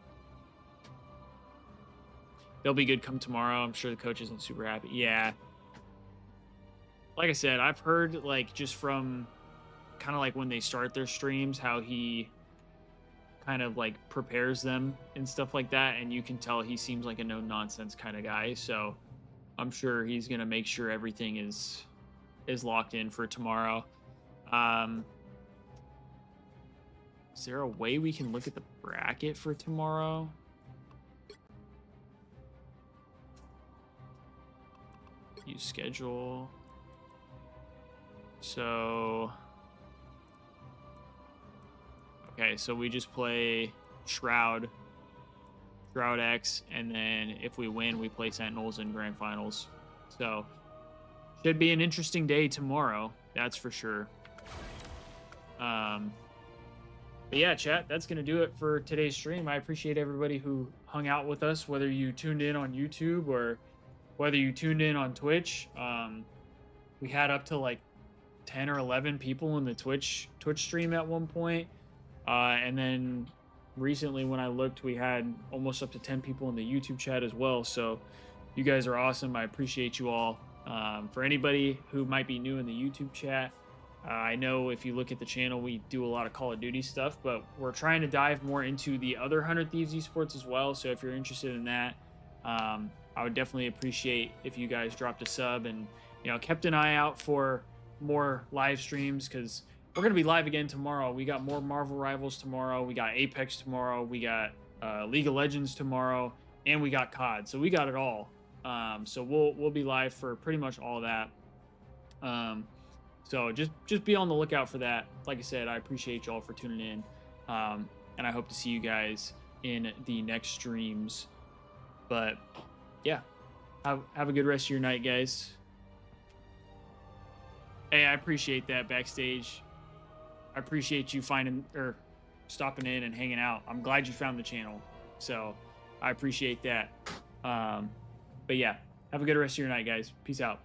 They'll be good come tomorrow. I'm sure the coach isn't super happy. Yeah. Like I said, I've heard, like, just from kind of like when they start their streams, how he kind of like prepares them and stuff like that, and you can tell he seems like a no-nonsense kind of guy, so I'm sure he's gonna make sure everything is locked in for tomorrow. Is there a way we can look at the bracket for tomorrow? Use schedule. So okay, so we just play Shroud X, and then if we win, we play Sentinels in Grand Finals. So Should be an interesting day tomorrow, that's for sure. But yeah, chat, that's going to do it for today's stream. I appreciate everybody who hung out with us, whether you tuned in on YouTube or whether you tuned in on Twitch. We had up to like 10 or 11 people in the Twitch stream at one point. And then recently when I looked, we had almost up to 10 people in the YouTube chat as well. So you guys are awesome. I appreciate you all. For anybody who might be new in the YouTube chat, I know if you look at the channel, we do a lot of Call of Duty stuff, but we're trying to dive more into the other 100 Thieves esports as well. So if you're interested in that, I would definitely appreciate if you guys dropped a sub and, you know, kept an eye out for more live streams, because we're going to be live again tomorrow. We got more Marvel Rivals tomorrow. We got Apex tomorrow. We got League of Legends tomorrow, and we got COD. So we got it all. So we'll be live for pretty much all of that. So just be on the lookout for that. Like I said, I appreciate y'all for tuning in. And I hope to see you guys in the next streams. But yeah, have a good rest of your night, guys. Hey, I appreciate that backstage. I appreciate you finding or stopping in and hanging out. I'm glad you found the channel. So I appreciate that. But yeah, have a good rest of your night, guys. Peace out.